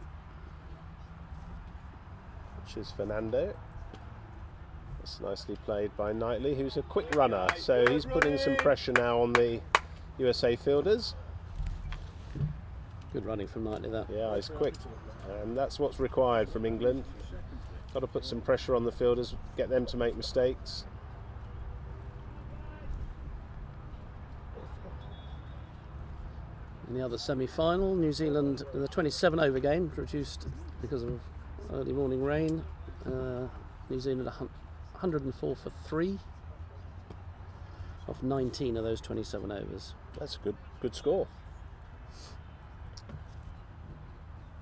which is Fernando. That's nicely played by Knightley, who's a quick runner. So he's putting some pressure now on the USA fielders. Good running from Knightley, that. Yeah, he's quick, and that's what's required from England. Got to put some pressure on the fielders, get them to make mistakes. In the other semi-final, New Zealand in the 27-over game, reduced because of early morning rain. New Zealand 104 for 3 off 19 of those 27 overs. That's a good score.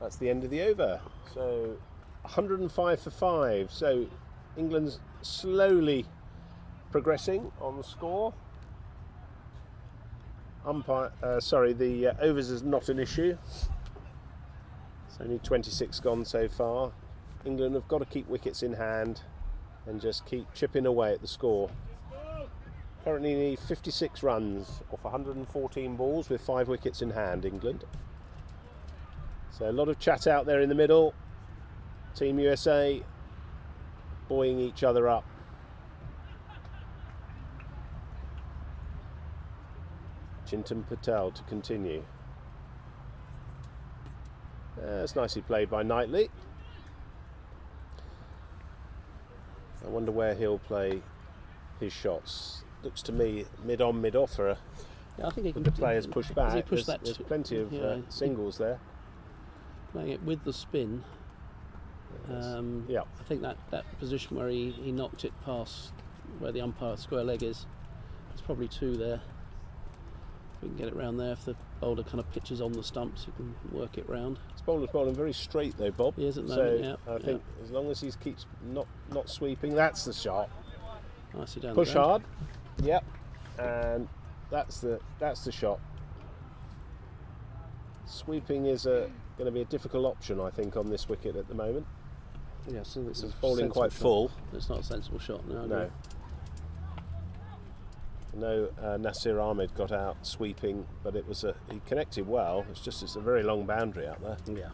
That's the end of the over. So 105 for 5. So England's slowly progressing on the score. The overs is not an issue. It's only 26 gone so far. England have got to keep wickets in hand and just keep chipping away at the score. Currently need 56 runs off 114 balls with 5 wickets in hand, England. So a lot of chat out there in the middle. Team USA buoying each other up. Chintan Patel to continue. That's nicely played by Knightley. I wonder where he'll play his shots. Looks to me mid-on, mid-off for a... Yeah, I think with the players push back. There's plenty of singles there. Playing it with the spin. Yeah. I think that position where he knocked it past where the umpire square leg is, there's probably 2 there. We can get it round there. If the bowler kind of pitches on the stumps, you can work it round. This bowler's bowling very straight though, Bob. He is at the so moment, I think as long as he keeps not sweeping, that's the shot. Nicely down. Push hard. Yep. And that's the shot. Sweeping is going to be a difficult option, I think, on this wicket at the moment. Yeah, so it's bowling quite full. It's not a sensible shot. No. No, Nasir Ahmed got out sweeping, but he connected well. It's a very long boundary out there. Yeah.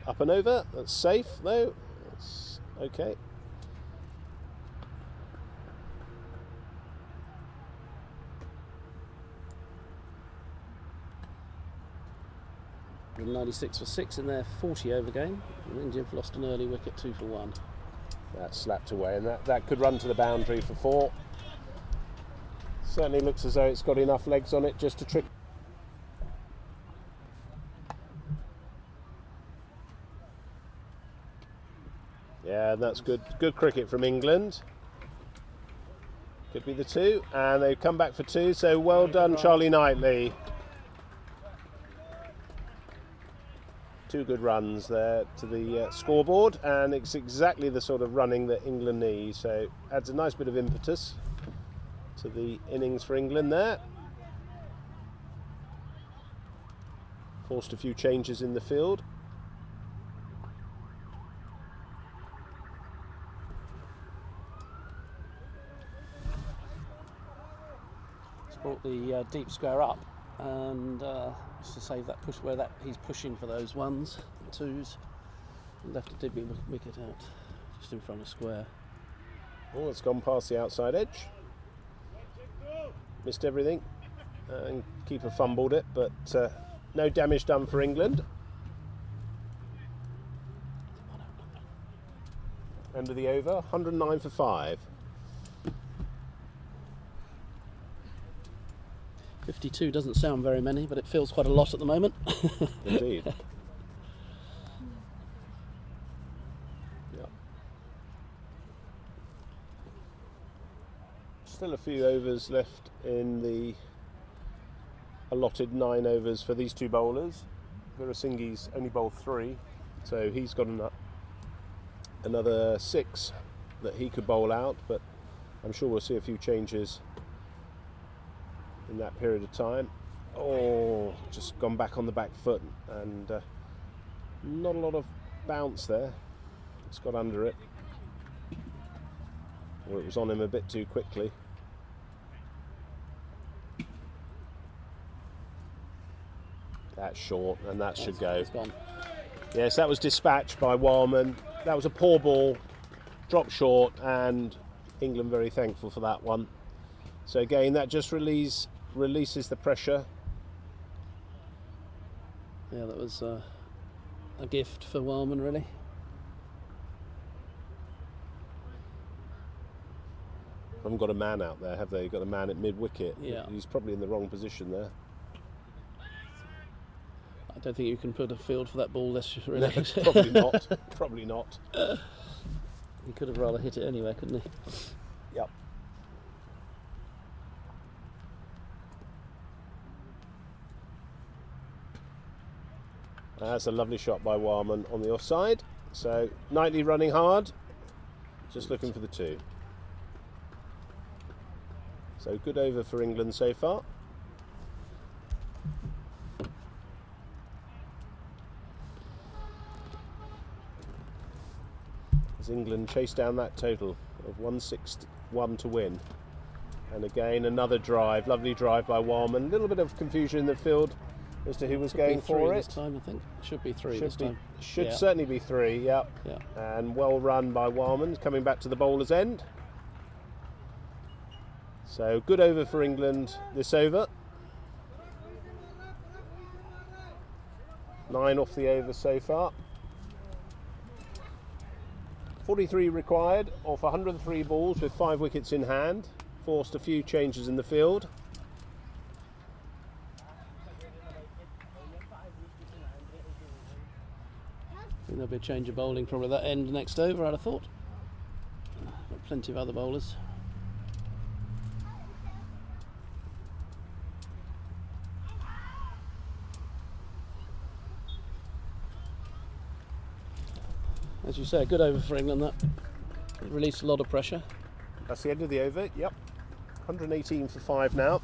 Up and over. That's safe though. That's okay. With 96 for 6 in their 40-over game, and India have lost an early wicket 2 for 1. That's slapped away, and that could run to the boundary for 4. Certainly looks as though it's got enough legs on it just to trick. Yeah, that's good cricket from England. Could be the 2, and they come back for 2, so well done Charlie Knightley. 2 good runs there to the scoreboard, and it's exactly the sort of running that England needs, so adds a nice bit of impetus to the innings for England there. Forced a few changes in the field. He's brought the deep square up, and just to save that push where he's pushing for those 1s, 2s, and left a dibby wicket out just in front of square. Oh, it's gone past the outside edge. Missed everything, and keeper fumbled it, but no damage done for England. End of the over, 109 for 5. 52 doesn't sound very many, but it feels quite a lot at the moment. Indeed. Yep. Still a few overs left in the allotted 9 overs for these 2 bowlers. Virasingi's only bowled 3, so he's got another 6 that he could bowl out, but I'm sure we'll see a few changes in that period of time. Oh, just gone back on the back foot, and not a lot of bounce there. It's got under it, or it was on him a bit too quickly. That's short, and that should go. It's gone. Yes, that was dispatched by Wildman. That was a poor ball, dropped short, and England very thankful for that one. So again, that just releases the pressure. Yeah, that was a gift for Wildman, really. Haven't got a man out there, have they? Got a man at mid-wicket. Yeah. He's probably in the wrong position there. I don't think you can put a field for that ball less really. Probably not. Probably not. He could have rather hit it anyway, couldn't he? Yep. That's a lovely shot by Wildman on the offside. So Knightley running hard, just looking for the 2. So good over for England so far. As England chase down that total of 161 to win. And again another drive, lovely drive by Wildman. A little bit of confusion in the field as to who was going for it. This time, I think. Should be 3 this time. Should certainly be 3, yep. Yeah. And well run by Wildman, coming back to the bowler's end. So good over for England this over. 9 off the over so far. 43 required off 103 balls with 5 wickets in hand. Forced a few changes in the field. I think there'll be a change of bowling probably that end next over, I'd have thought. Got plenty of other bowlers. As you say, a good over for England. That released a lot of pressure. That's the end of the over, yep. 118 for 5 now.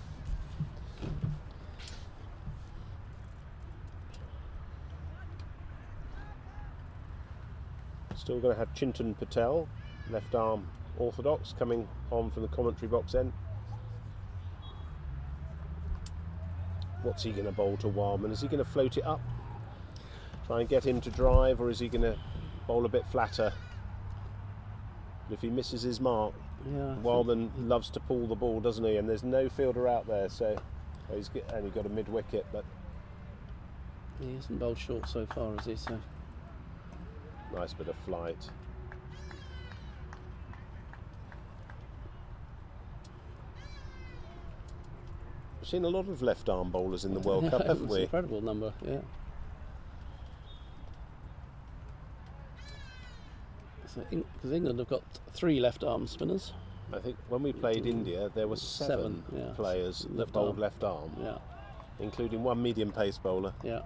Still going to have Chintan Patel, left arm orthodox, coming on from the commentary box end. What's he going to bowl to Wildman? Is he going to float it up? Try and get him to drive, or is he going to bowl a bit flatter? But if he misses his mark, Yeah. Wildman loves to pull the ball, doesn't he? And there's no fielder out there, so he's only got a mid-wicket, but He hasn't bowled short so far, has he? So nice bit of flight. We've seen a lot of left-arm bowlers in the World Cup, haven't it's we? an incredible number, yeah. Because England have got 3 left-arm spinners. I think when we played India, there were 7 yeah. players that Left bowled arm. left arm, Yeah, including 1 medium pace bowler. yeah.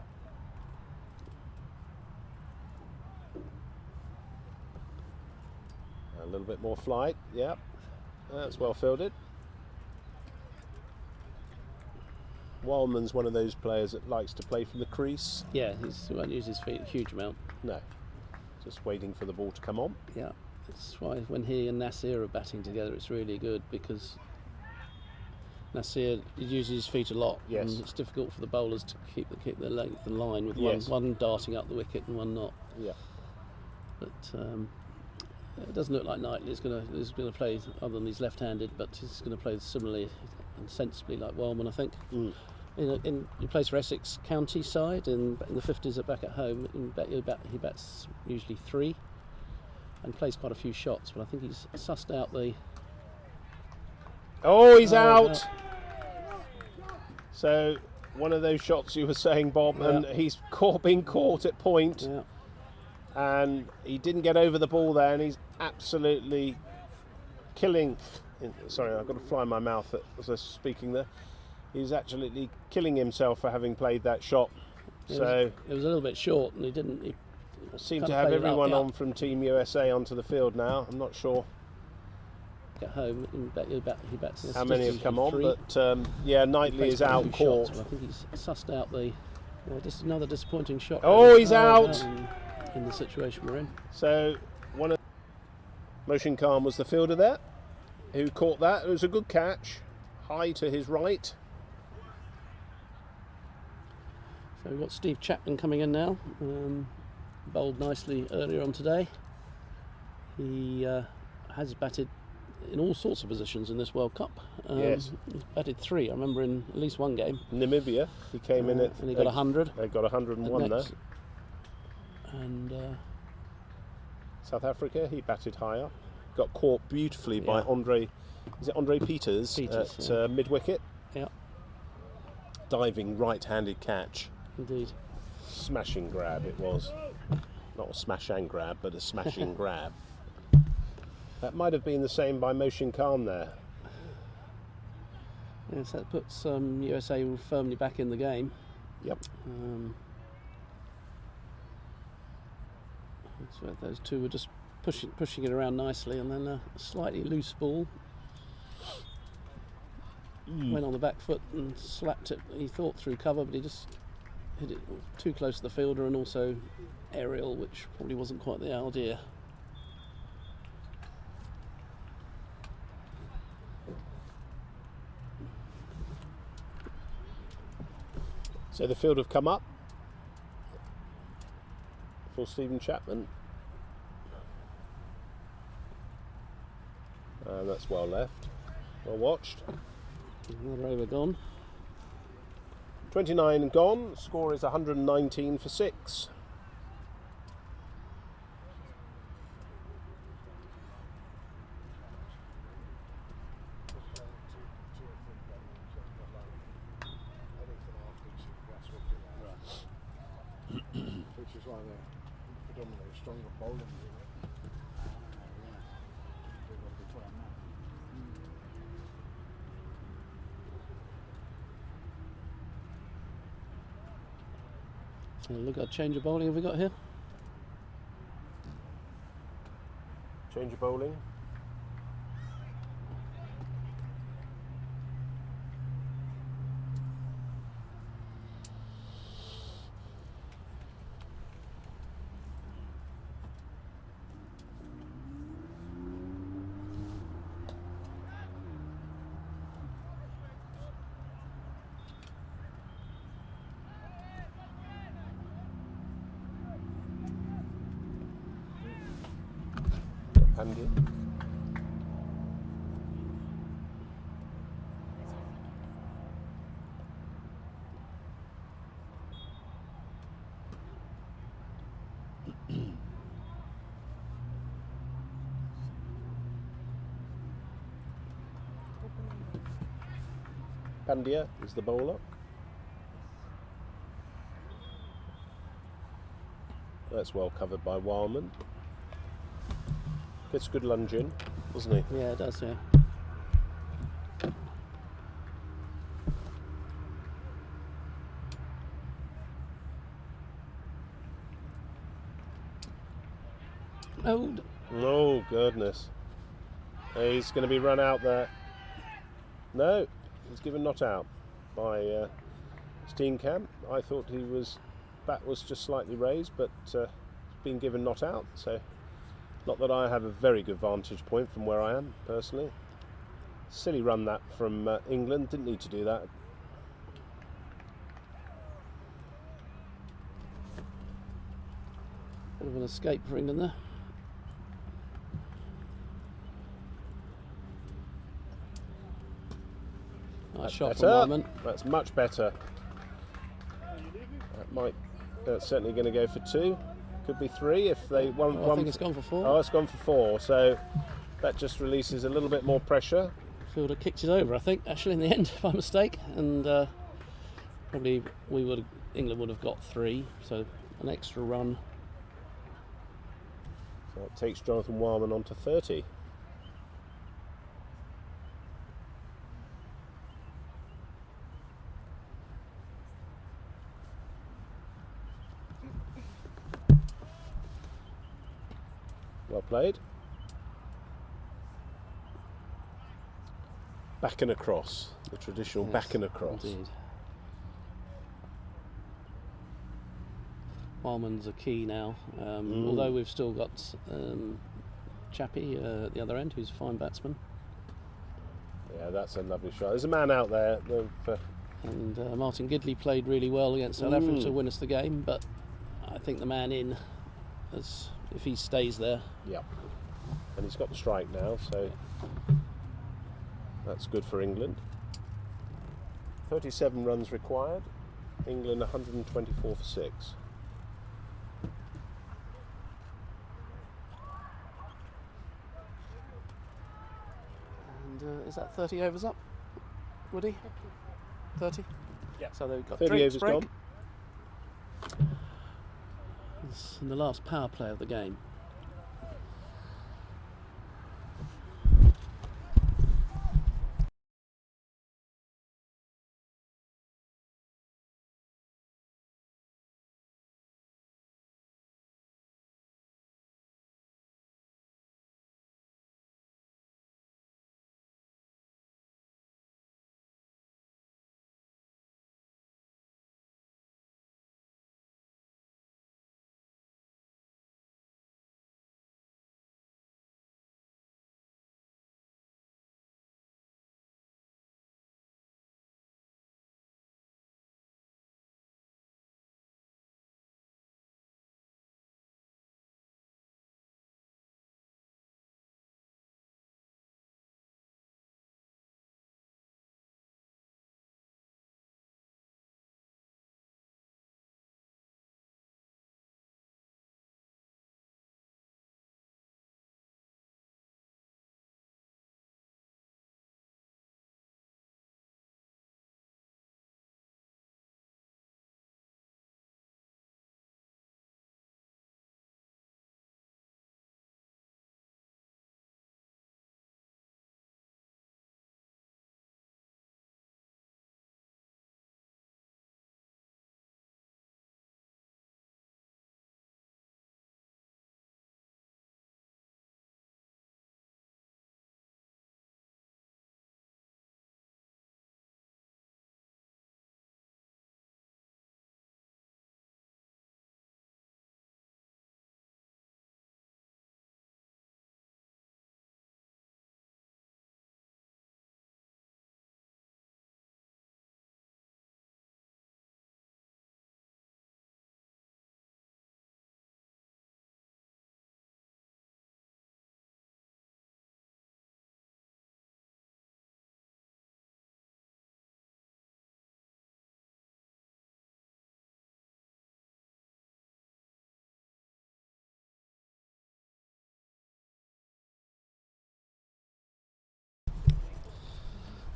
A little bit more flight, yep. That's well fielded. Wildman's one of those players that likes to play from the crease. Yeah, he won't use his feet a huge amount. No, just waiting for the ball to come on. Yeah, that's why when he and Nasir are batting together, it's really good, because Nasir uses his feet a lot. Yes. And it's difficult for the bowlers to keep the length and line with Yes. one darting up the wicket and one not. Yeah. But it doesn't look like Knightley is going to play, other than he's left-handed, but he's going to play similarly and sensibly like Wellman, I think. Mm. He plays for Essex County side in the 50s back at home. He bats usually 3 and plays quite a few shots, but I think he's sussed out the... Oh, he's out! So, one of those shots you were saying, Bob, and he's been caught at point, and he didn't get over the ball there, and he's absolutely killing... Sorry, I've got to fly in my mouth as I was speaking there. He's absolutely killing himself for having played that shot. It was a little bit short, and he didn't. He seem to have everyone on from Team USA onto the field now. I'm not sure at home he bats how many have come on, 3. but yeah, Knightley is out caught. I think he's sussed out the. Just another disappointing shot. Oh, he's out in the situation we're in. So one of Motion Khan was the fielder there who caught that. It was a good catch, high to his right. So we've got Steve Chapman coming in now, bowled nicely earlier on today. He has batted in all sorts of positions in this World Cup. Yes. He's batted 3, I remember, in at least one game. Namibia, he came in at... And he got 100. They got 101 there. And South Africa, he batted higher. Got caught beautifully by Andre... Is it Andre Peters at mid-wicket? Yeah. Diving right-handed catch. Indeed. Smashing grab it was. Not a smash and grab, but a smashing grab. That might have been the same by Motion Khan there. Yes, that puts USA firmly back in the game. Yep. So those two were just pushing it around nicely, and then a slightly loose ball went on the back foot and slapped it. He thought through cover, but he just hit it too close to the fielder, and also aerial, which probably wasn't quite the idea. So the field have come up for Stephen Chapman. And that's well left, well watched. Another over gone. 29 gone, score is 119 for 6. Which is why they're predominantly stronger bowling. Look at change of bowling have we got here? Change of bowling. Andy. Pandya is the bowler. That's well covered by Wildman. Gets a good lunge in, doesn't he? Yeah, it does, yeah. Oh goodness. He's going to be run out there. No, he's given not out by Steenkamp. I thought bat was just slightly raised, but been given not out. So, not that I have a very good vantage point from where I am personally. Silly run that from England. Didn't need to do that. Bit of an escape for England there. Nice shot from Wyman. That's much better. That's certainly going to go for 2. Could be 3 if they won. I think it's gone for 4. Oh, it's gone for 4. So that just releases a little bit more pressure. Fielder kicked it over, I think, actually in the end by mistake, and probably England would have got 3. So an extra run. So it takes Jonathan Wyman on to 30. Well played. Back and across, the traditional back and across. Indeed. Wyman's a key now, although we've still got Chappie at the other end, who's a fine batsman. Yeah, that's a lovely shot. There's a man out there. And Martin Gidley played really well against South Africa to win us the game, but I think the man in, if he stays there. Yeah, and he's got the strike now, so that's good for England. 37 runs required. England 124 for 6. And is that 30 overs up, Woody? 30? Yeah. So they've got 30 drinks overs break. gone. It's in the last power play of the game.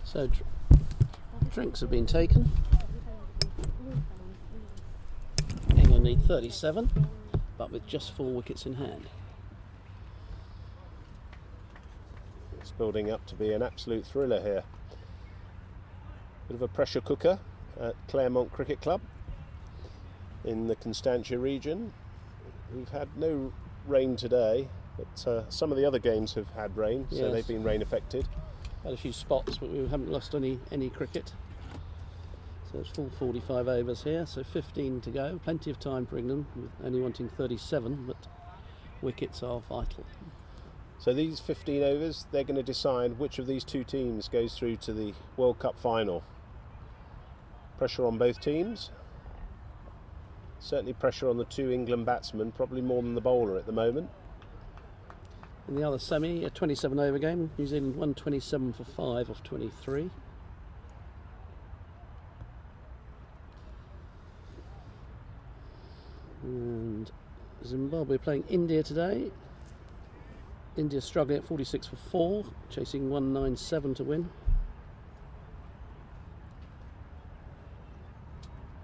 So drinks have been taken. England need 37, but with just 4 wickets in hand. It's building up to be an absolute thriller here. Bit of a pressure cooker at Claremont Cricket Club in the Constantia region. We've had no rain today, But some of the other games have had rain, so Yes. they've been rain affected. Had a few spots, but we haven't lost any cricket. So it's full 45 overs here, so 15 to go. Plenty of time for England, with only wanting 37, but wickets are vital. So these 15 overs, they're going to decide which of these two teams goes through to the World Cup final. Pressure on both teams. Certainly pressure on the two England batsmen, probably more than the bowler at the moment. In the other semi, a 27 over game, New Zealand won 27 for 5 off 23. And Zimbabwe playing India today. India struggling at 46 for 4, chasing 197 to win.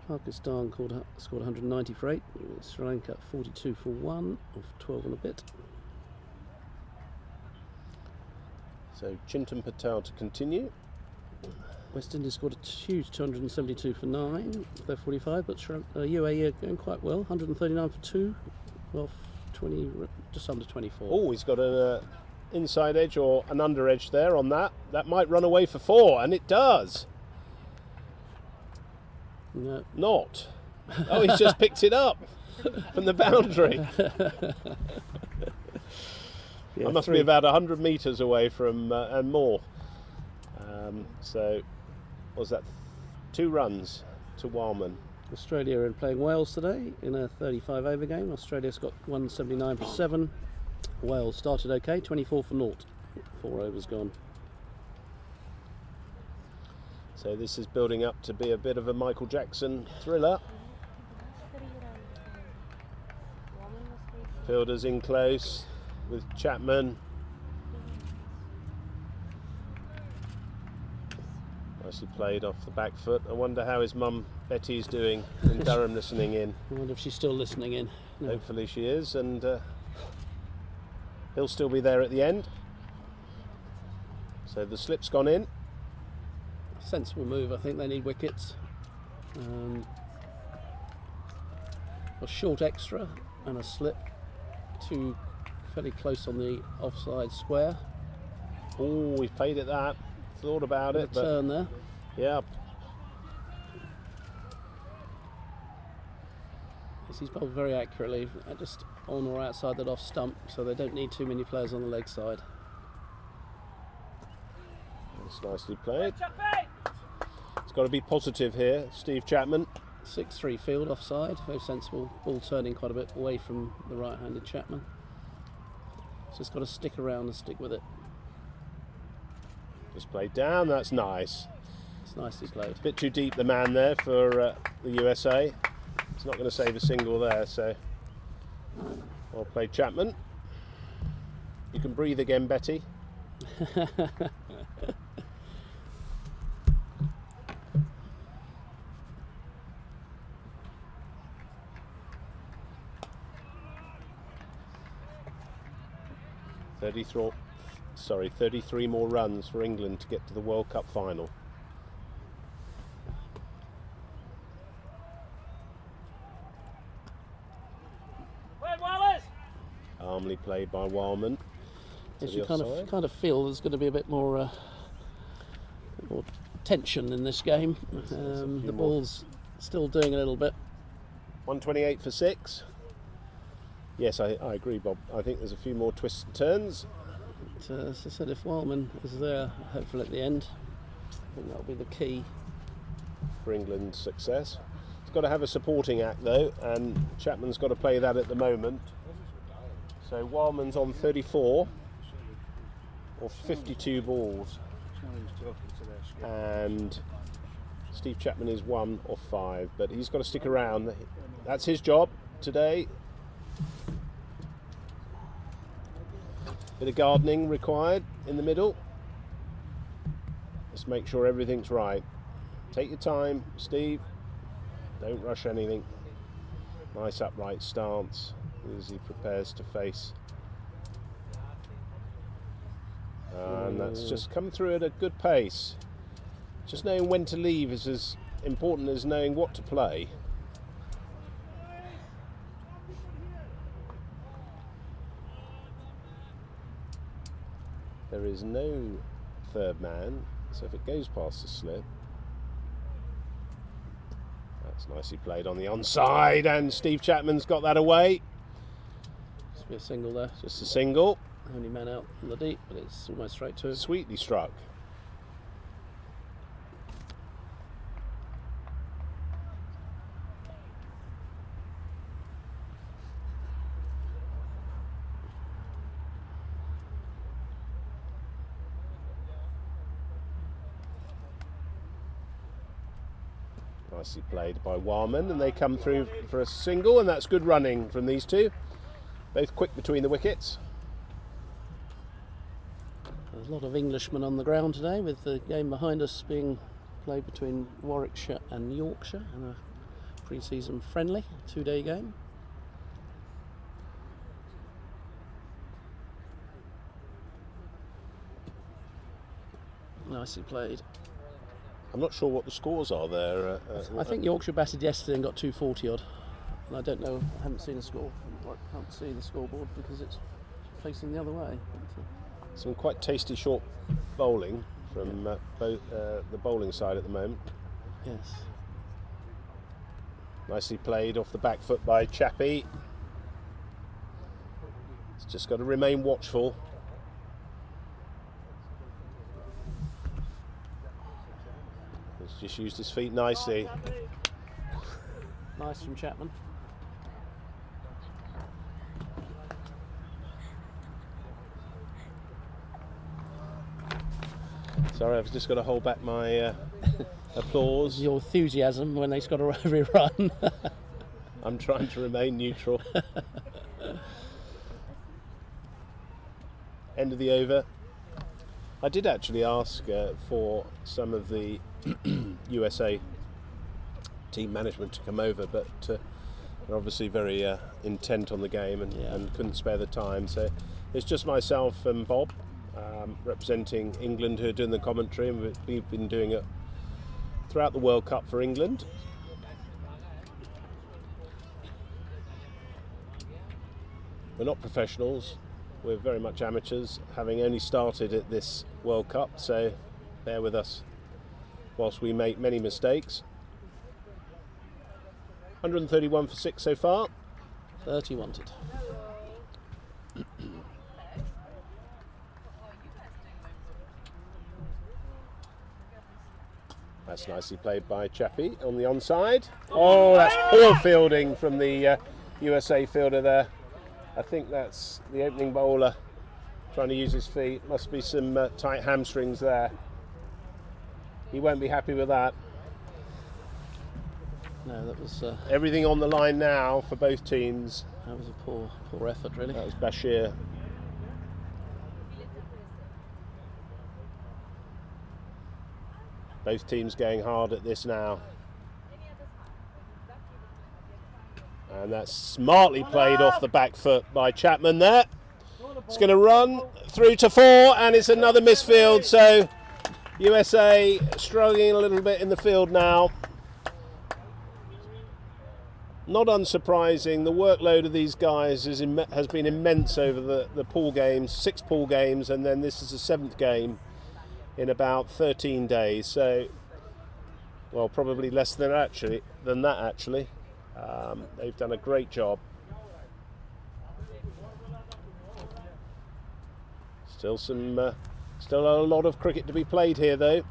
Pakistan scored 190 for 8. Sri Lanka 42 for 1 off 12 and a bit. So Chintan Patel to continue. West Indies scored a huge 272 for 9, they're 45, but UAE are going quite well, 139 for 2, off 20, just under 24. Oh, he's got an inside edge or an under edge there on that. That might run away for 4, and it does. No. Not. Oh, he's just picked it up from the boundary. Yeah, I must 3. be about 100 metres away from, and more. So, what was that? 2 runs to Wildman. Australia are playing Wales today in a 35 over game. Australia's got 179 for 7. Wales started okay, 24 for 0. 4 overs gone. So this is building up to be a bit of a Michael Jackson thriller. Fielders in close with Chapman. Nicely played off the back foot. I wonder how his mum Betty's doing in Durham listening in. I wonder if she's still listening in. No. Hopefully she is, and he'll still be there at the end. So the slip's gone in. Sensible move, I think they need wickets. A short extra and a slip. 2 fairly close on the offside square. Oh, he's played at that. Thought about it, but turn there. yeah. He's bowled very accurately, just on or outside that off stump, so they don't need too many players on the leg side. That's nicely played. It's got to be positive here, Steve Chapman. 6-3 field offside, very sensible. Ball turning quite a bit away from the right-handed Chapman. So it's got to stick around and stick with it. Just played down, that's nice. It's nicely played. Bit too deep the man there for the USA. It's not going to save a single there, so well played Chapman. You can breathe again, Betty. 33 more runs for England to get to the World Cup final. Calmly played by Wildman. Yes, you kind of feel there's going to be a bit more tension in this game. The ball's still doing a little bit. 128 for 6. Yes, I agree, Bob. I think there's a few more twists and turns. But, as I said, if Wildman is there, hopefully at the end, I think that'll be the key for England's success. It's got to have a supporting act though, and Chapman's got to play that at the moment. So Wildman's on 34 or 52 balls, and Steve Chapman is 1 or 5, but he's got to stick around. That's his job today. Bit of gardening required in the middle. Just make sure everything's right. Take your time, Steve. Don't rush anything. Nice upright stance as he prepares to face. And that's just come through at a good pace. Just knowing when to leave is as important as knowing what to play. there is no third man, so if it goes past the slip, that's nicely played on the onside, and Steve Chapman's got that away. Must be a single there. Just a single. Only man out in the deep, but it's almost straight to him. Sweetly struck. Nicely played by Warman, and they come through for a single, and that's good running from these two. Both quick between the wickets. There's a lot of Englishmen on the ground today, with the game behind us being played between Warwickshire and Yorkshire in a pre-season friendly 2-day game. Nicely played. I'm not sure what the scores are there. I think Yorkshire batted yesterday and got 240 odd. And I don't know, I haven't seen a score. I can't see the scoreboard because it's facing the other way. Some quite tasty short bowling from both the bowling side at the moment. Yes. Nicely played off the back foot by Chappie. It's just got to remain watchful. He's just used his feet nicely. Nice from Chapman. Sorry, I've just got to hold back my applause. Your enthusiasm when they scored a every run. I'm trying to remain neutral. End of the over. I did actually ask for some of the USA team management to come over, but they're obviously very intent on the game and couldn't spare the time. So it's just myself and Bob representing England who are doing the commentary, and we've been doing it throughout the World Cup for England. We're not professionals, we're very much amateurs, having only started at this World Cup, so bear with us whilst we make many mistakes. 131 for 6 so far. 30 wanted. That's nicely played by Chappie on the onside. Oh, that's poor fielding from the USA fielder there. I think that's the opening bowler trying to use his feet. Must be some tight hamstrings there. He won't be happy with that. No, that was everything on the line now for both teams. That was a poor effort, really. That was Bashir. Both teams going hard at this now. And that's smartly played off the back foot by Chapman there. It's going to run through to 4, and it's another misfield. So USA struggling a little bit in the field now. Not unsurprising, the workload of these guys has been immense over the pool games, 6 pool games, and then this is the 7th game in about 13 days. So, well, probably less than that actually. They've done a great job. Still a lot of cricket to be played here, though.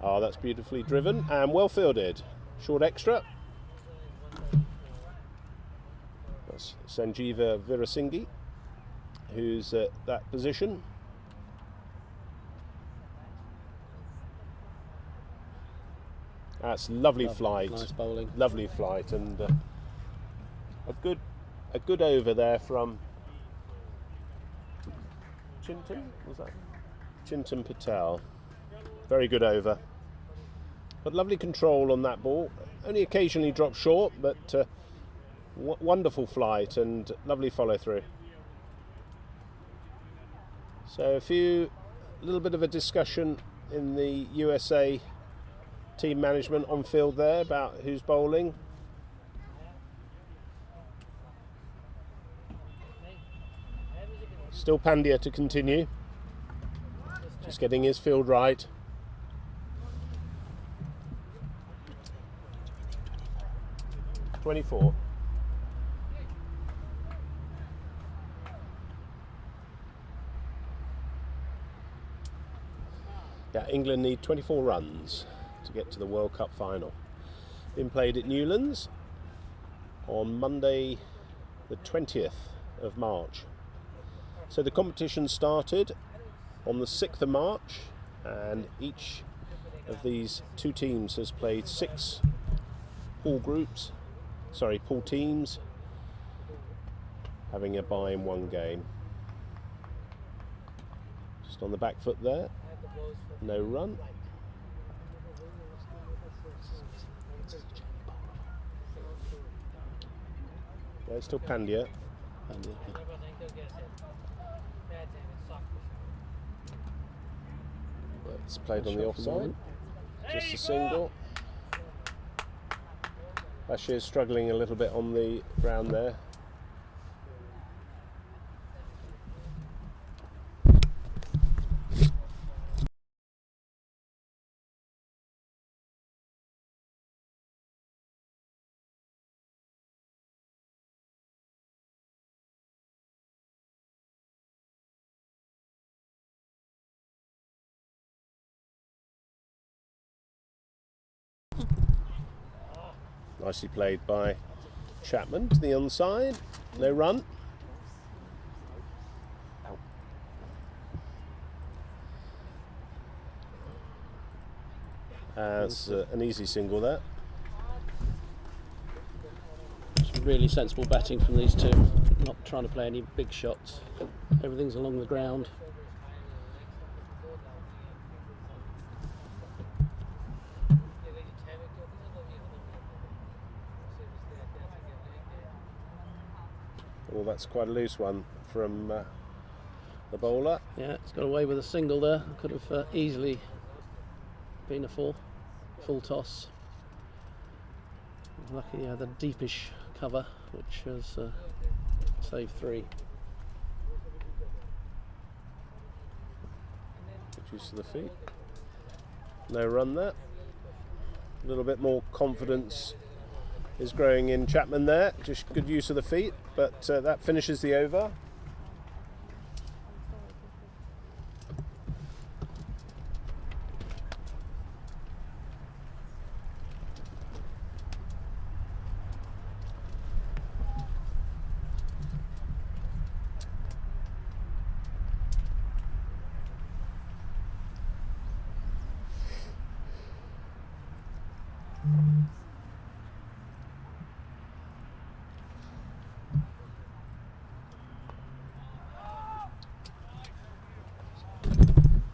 Oh, that's beautifully driven and well fielded. Short extra. That's Sanjeeva Virasinghe, who's at that position. That's lovely flight. Nice bowling. Lovely flight, and a good over there from Chintan. Was that Chintan Patel? Very good over. But lovely control on that ball. Only occasionally dropped short, but wonderful flight and lovely follow through. So a little bit of a discussion in the USA team management on field there about who's bowling. Still Pandya to continue. Just getting his field right. .24. Yeah, England need 24 runs to get to the World Cup final. Been played at Newlands on Monday the 20th of March. So the competition started on the 6th of March, and each of these two teams has played 6 pool teams, having a bye in one game. Just on the back foot there, no run. Yeah, it's still Pandya. It's played on the offside. Just a single. Bashir's struggling a little bit on the ground there. Nicely played by Chapman to the onside. No run. That's an easy single there. It's really sensible batting from these two. Not trying to play any big shots. Everything's along the ground. Well, that's quite a loose one from the bowler. Yeah, it's got away with a single there. Could have easily been a full toss. Lucky the deepish cover, which has saved 3. Good use of the feet. No run there. A little bit more confidence is growing in Chapman there. Just good use of the feet, but that finishes the over.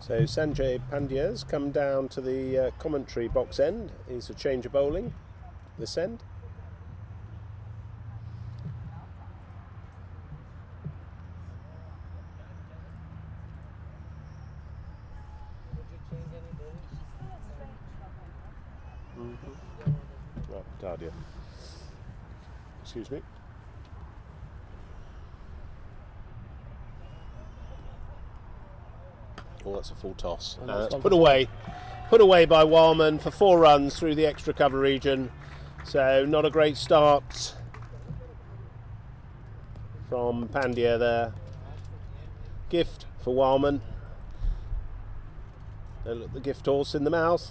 So Sanjay Pandya's come down to the commentary box end. He's a change of bowling this end. Right, Dardia. Excuse me. Oh, that's a full toss. It's put away by Warman for 4 runs through the extra cover region. So not a great start from Pandya there. Gift for Warman. Don't look the gift horse in the mouth.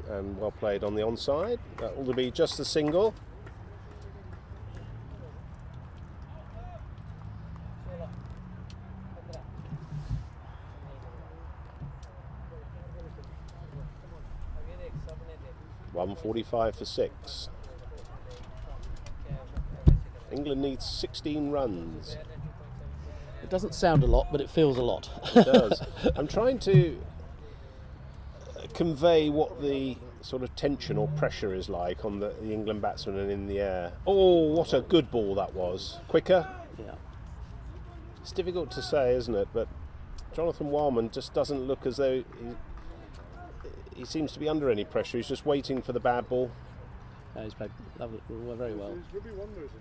And well played on the onside. That will be just a single. .145 for 6. England needs 16 runs. It doesn't sound a lot, but it feels a lot. It does. I'm trying to convey what the sort of tension or pressure is like on the England batsman and in the air. Oh, what a good ball that was. Quicker? Yeah. It's difficult to say, isn't it? But Jonathan Wildman just doesn't look as though he seems to be under any pressure. He's just waiting for the bad ball. He's played very well.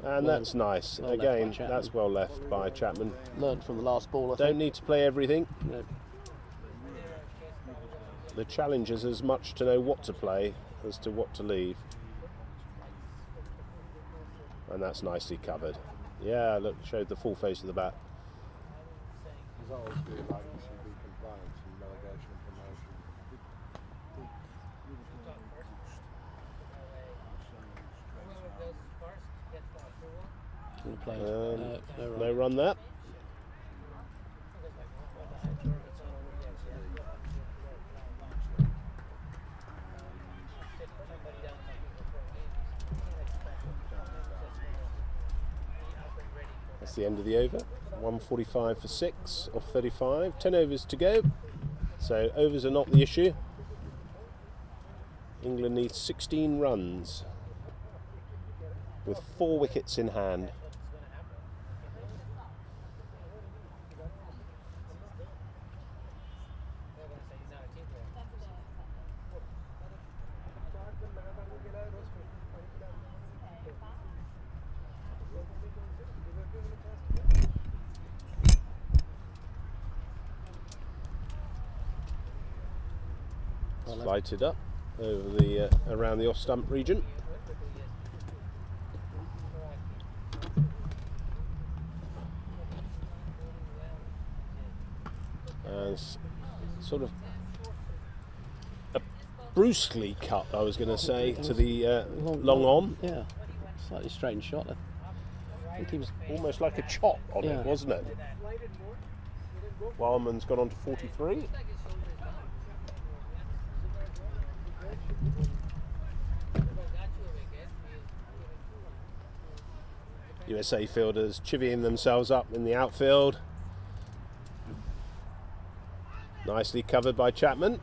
And that's nice. Well left Again, by Chapman. that's well left by Chapman. Learned from the last ball, I Don't think. need to play everything. No. The challenge is as much to know what to play as to what to leave. And that's nicely covered. Yeah, look, showed the full face of the bat. There's always been like CB compliance and relegation and promotion. Gonna play. No run there. That's the end of the over. 145 for 6 off 35. 10 overs to go. So overs are not the issue. England needs 16 runs with 4 wickets in hand. Lighted up over the around the off stump region. As sort of a brusquely cut, I was going to say, to the long on. Yeah, slightly strange shot. I think he was almost like a chop on Yeah. it, wasn't it? Wildman's gone on to 43. USA fielders chivying themselves up in the outfield. Nicely covered by Chapman.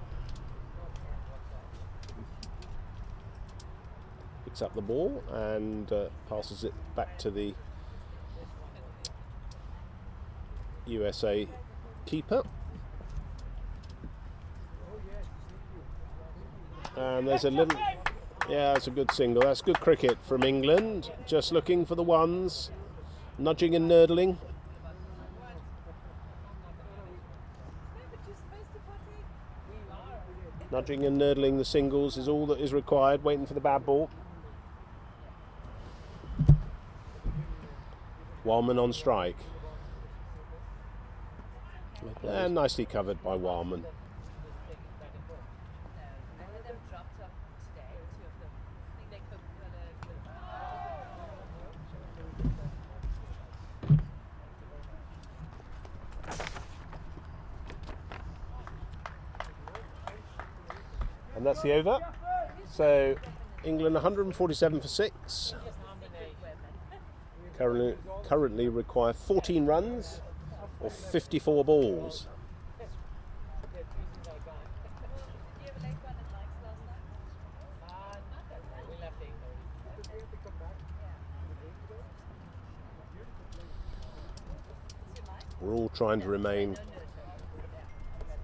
Picks up the ball and passes it back to the USA keeper. And there's a little... Yeah, that's a good single. That's good cricket from England. Just looking for the ones. Nudging and nurdling. Nudging and nurdling the singles is all that is required. Waiting for the bad ball. Wildman on strike. And nicely covered by Wildman. And that's the over. So England 147 for 6. Currently require 14 runs or 54 balls. We're all trying to remain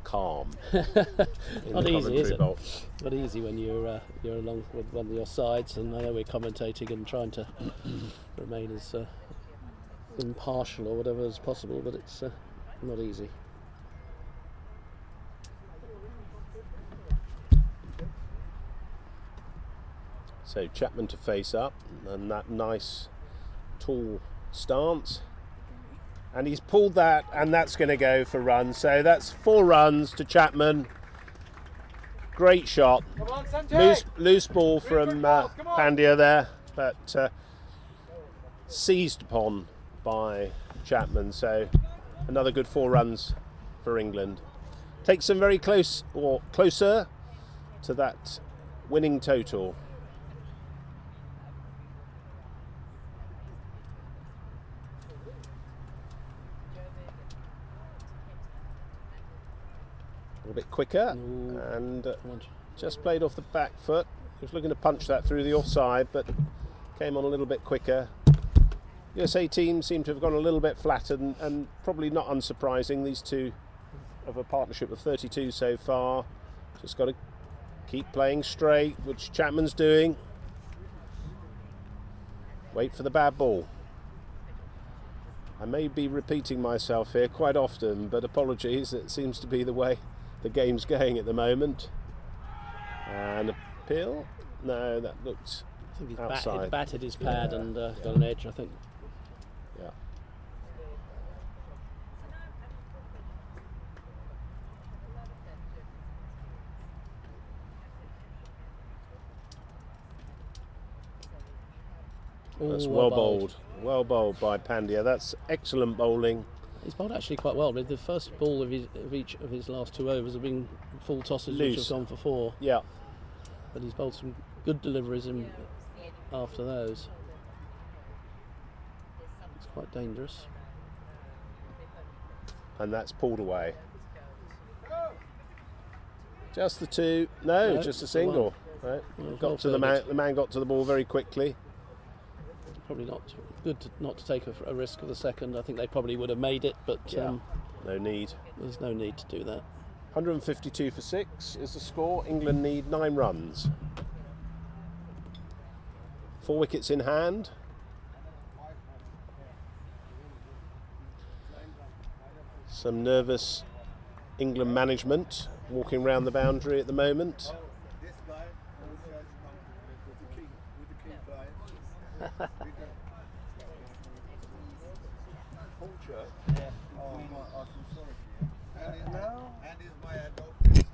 calm. Not easy, is it? Box. Not easy when you're along with one of your sides, and I know we're commentating and trying to remain as impartial or whatever as possible, but it's not easy. So Chapman to face up, and that nice tall stance. And he's pulled that, and that's going to go for runs. So that's 4 runs to Chapman. Great shot. Come on, Sanjay. Loose ball from Pandya there, but seized upon by Chapman. So another good 4 runs for England. Takes them very close, or closer, to that winning total. What bit quicker. Ooh. And Come on. just played off the back foot. He was looking to punch that through the offside, but came on a little bit quicker. USA team seem to have gone a little bit flat, and probably not unsurprising. These two have a partnership of 32 so far. Just got to keep playing straight, which Chapman's doing. Wait for the bad ball. I may be repeating myself here quite often, but apologies. It seems to be the way the game's going at the moment. And appeal? No, that looked I think outside. he's batted his pad and got an edge, I think. Yeah. That's Ooh, well bowled. Well bowled by Pandya. That's excellent bowling. He's bowled actually quite well. The first ball of each of his last 2 overs have been full tosses, which Loose. have gone for 4. Yeah. But he's bowled some good deliveries after those. It's quite dangerous. And that's pulled away. Just the 2. No, just a single. Right. Well, Got to the man. The man got to the ball very quickly. Probably not good not to take a risk of the second. I think they probably would have made it, but No need. there's no need to do that. 152 for 6 is the score. England need 9 runs. 4 wickets in hand. Some nervous England management walking around the boundary at the moment. This guy also has come with the king players. Culture. Yeah. Oh, I feel sorry for you. And he's my adopted son.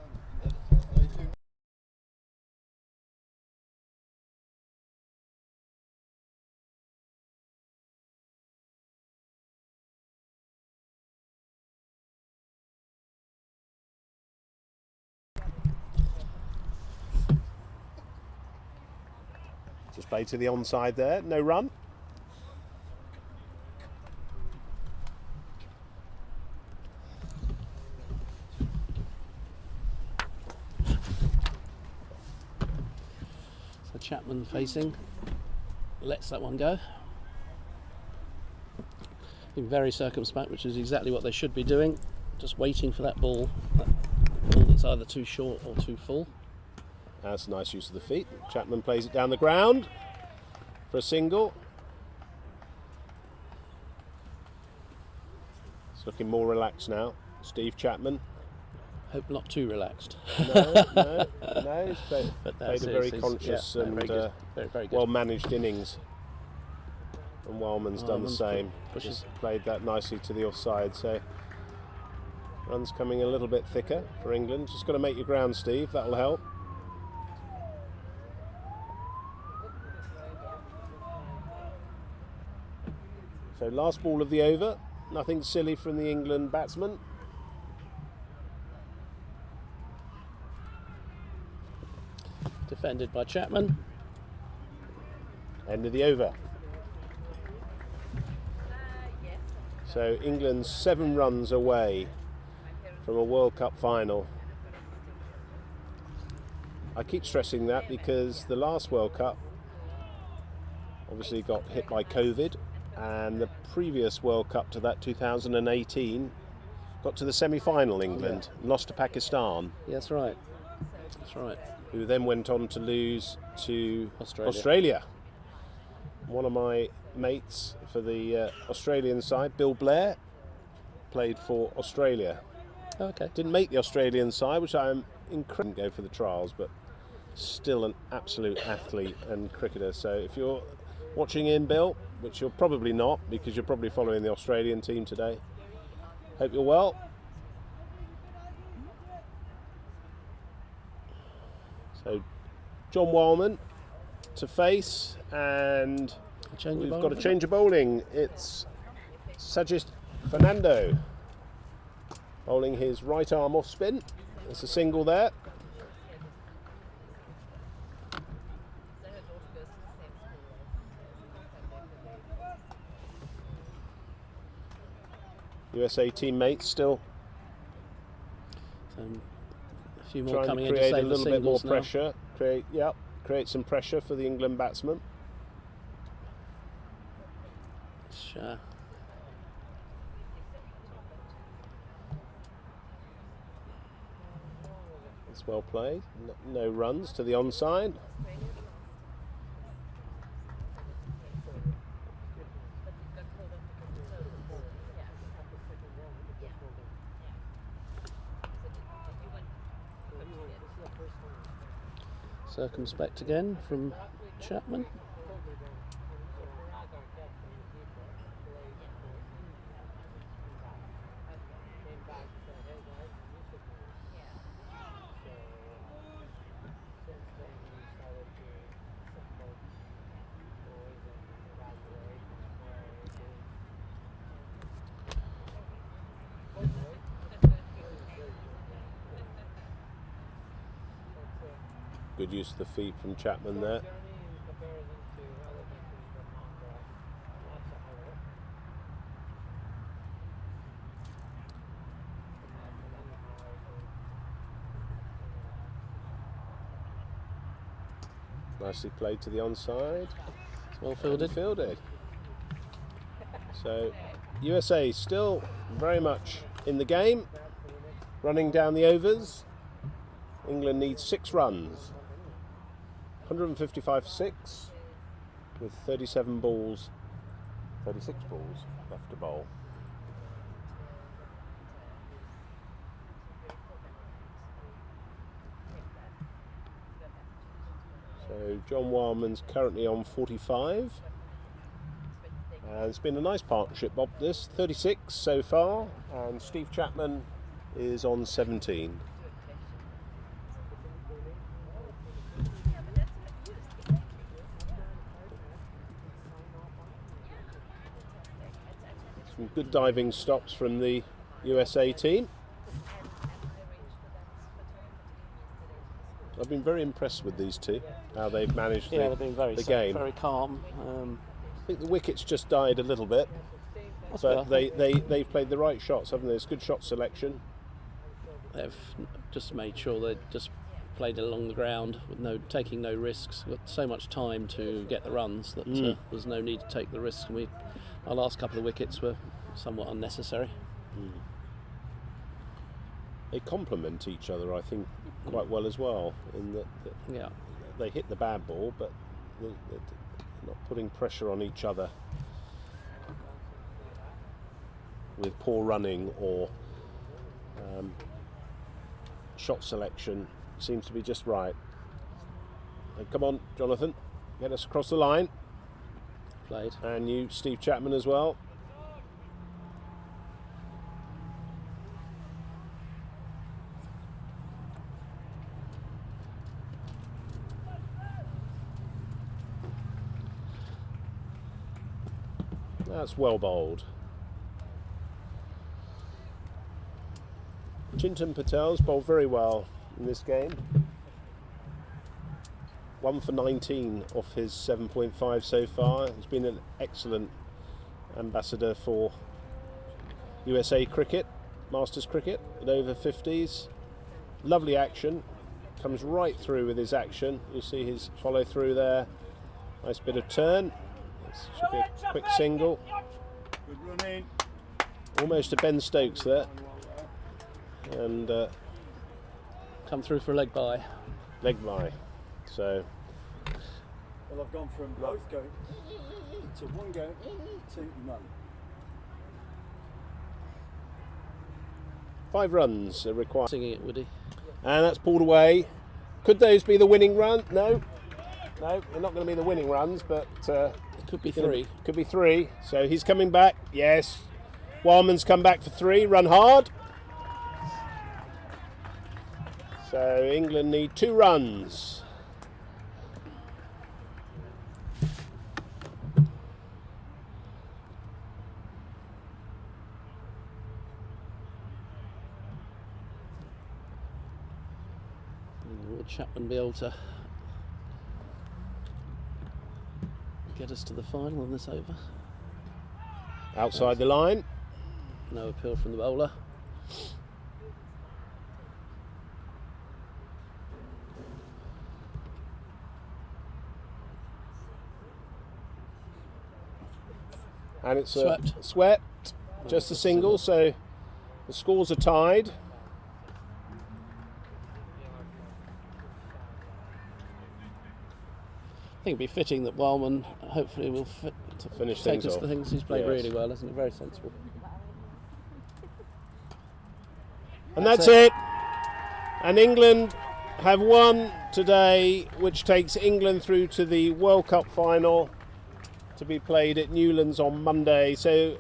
Just played to the onside there. No run. So Chapman facing, lets that one go. Been very circumspect, which is exactly what they should be doing. Just waiting for that ball that's either too short or too full. That's a nice use of the feet. Chapman plays it down the ground for a single. It's looking more relaxed now. Steve Chapman. Hope not too relaxed. No. He's played a very he's conscious and very good. Very good. well-managed innings. And Wildman's done the same. Pushes. Just played that nicely to the offside. So runs coming a little bit thicker for England. Just got to make your ground, Steve. That'll help. So last ball of the over. Nothing silly from the England batsman. Defended by Chapman. End of the over. So England's 7 runs away from a World Cup final. I keep stressing that because the last World Cup obviously got hit by COVID, and the previous World Cup to that, 2018, got to the semi-final. England lost to Pakistan. Yeah, that's right. That's right. Who then went on to lose to Australia. One of my mates for the Australian side, Bill Blair, played for Australia. Okay. Didn't make the Australian side, which I'm incredible. Go for the trials, but still an absolute athlete and cricketer. So if you're watching in, Bill, which you're probably not because you're probably following the Australian team today, hope you're well. So John Wildman to face, and we've got a change of bowling. It's Sajid Fernando bowling his right arm off spin. It's a single there. USA teammates still few more trying coming to in to create a save the little bit more singles now. pressure. Create some pressure for the England batsman. Sure. It's well played. No runs to the onside. Circumspect again from Chapman. Good use of the feet from Chapman there. Nicely played to the onside. It's well fielded. Fielded. So USA still very much in the game, running down the overs. England needs 6 runs. 155 for 6 with 36 balls left to bowl. So John Wildman's currently on 45. It's been a nice partnership, Bob, this. 36 so far, and Steve Chapman is on 17. Some good diving stops from the USA team. I've been very impressed with these two, how they've managed They've been very the game. very calm. I think the wickets just died a little bit, but Possibly. they've played the right shots, haven't they? It's good shot selection. They've just made sure they just played along the ground with taking no risks. Got so much time to get the runs that there's no need to take the risks. And our last couple of wickets were somewhat unnecessary. They complement each other, I think, quite well as well. In that Yeah. they hit the bad ball, but they're not putting pressure on each other with poor running or shot selection. Seems to be just right. And come on, Jonathan, get us across the line. Played. And you, Steve Chapman, as well. That's well bowled. Chintan Patel's bowled very well in this game. 1 for 19 off his 7.5 so far. He's been an excellent ambassador for USA cricket, Masters cricket at over-50s. Lovely action. Comes right through with his action. You see his follow through there. Nice bit of turn. This should be a quick single. Good running. Almost a Ben Stokes there. And Come through for a leg bye. leg bye. So Well, I've gone from both going to one going to none. 5 runs are required. Singing it, Woody. And that's pulled away. Could those be the winning run? No, they're not going to be the winning runs, but It could be 3. Could be 3. So he's coming back. Yes, Wildman's come back for 3. Run hard. So England need 2 runs. Will Chapman be able to get us to the final on this over? Outside the line. No appeal from the bowler. And it's Swept. just a single, so the scores are tied. I think it'd be fitting that Wildman hopefully will Finish take things us off. to things. He's played Yes. really well, isn't he? Very sensible. And that's it. And England have won today, which takes England through to the World Cup final to be played at Newlands on Monday. So,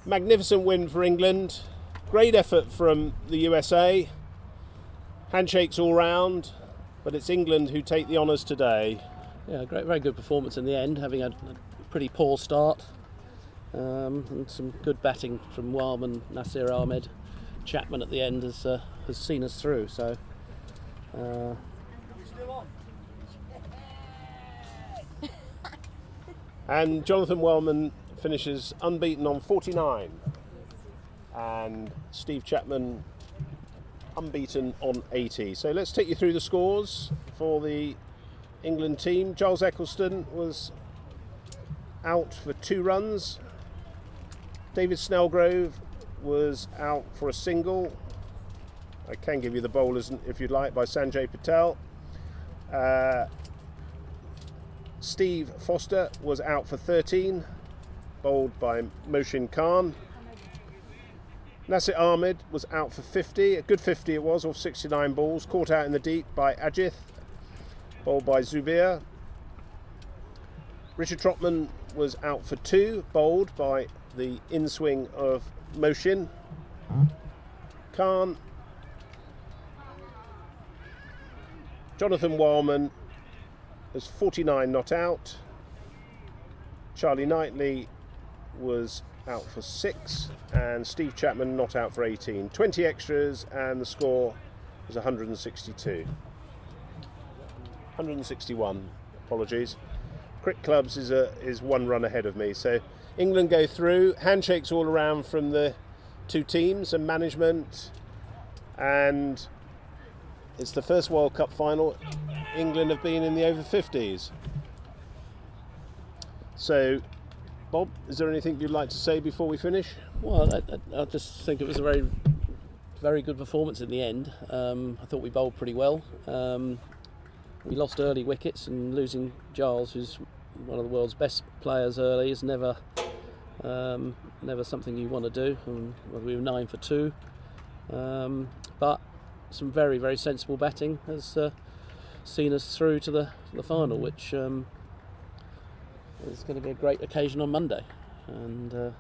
magnificent win for England. Great effort from the USA. Handshakes all round, but it's England who take the honours today. Yeah, very good performance in the end, having had a pretty poor start. And some good batting from Wildman, Nasir Ahmed. Chapman at the end has seen us through. So. And Jonathan Wellman finishes unbeaten on 49. And Steve Chapman unbeaten on 80. So let's take you through the scores for the England team. Giles Eccleston was out for 2 runs. David Snellgrove was out for a single. I can give you the bowlers if you'd like, by Sanjay Patel. Steve Foster was out for 13, bowled by Mohsin Khan. Nasir Ahmed was out for 50, a good 50 it was, off 69 balls, caught out in the deep by Ajith, bowled by Zubir. Richard Trotman was out for 2, bowled by the in-swing of Mohsin Khan. Jonathan Wildman was 49 not out. Charlie Knightley was out for 6, and Steve Chapman not out for 18. 20 extras, and the score was 162. 161, apologies. Cricket Clubs is 1 run ahead of me. So England go through. Handshakes all around from the 2 teams and management, and it's the first World Cup final England have been in the over-50s. So, Bob, is there anything you'd like to say before we finish? Well, I just think it was a very, very good performance in the end. I thought we bowled pretty well. We lost early wickets, and losing Giles, who's one of the world's best players early, is never something you want to do. And we were 9 for 2, but some very, very sensible batting has seen us through to the final, which is going to be a great occasion on Monday. And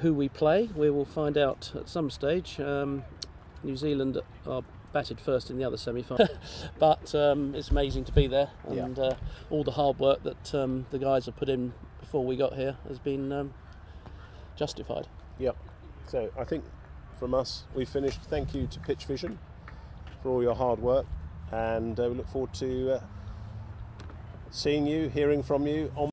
who we play, we will find out at some stage. New Zealand are batted first in the other semi-final, but it's amazing to be there, and all the hard work that the guys have put in before we got here has been justified. Yep. So I think from us, we've finished. Thank you to Pitch Vision for all your hard work, and we look forward to seeing you, hearing from you on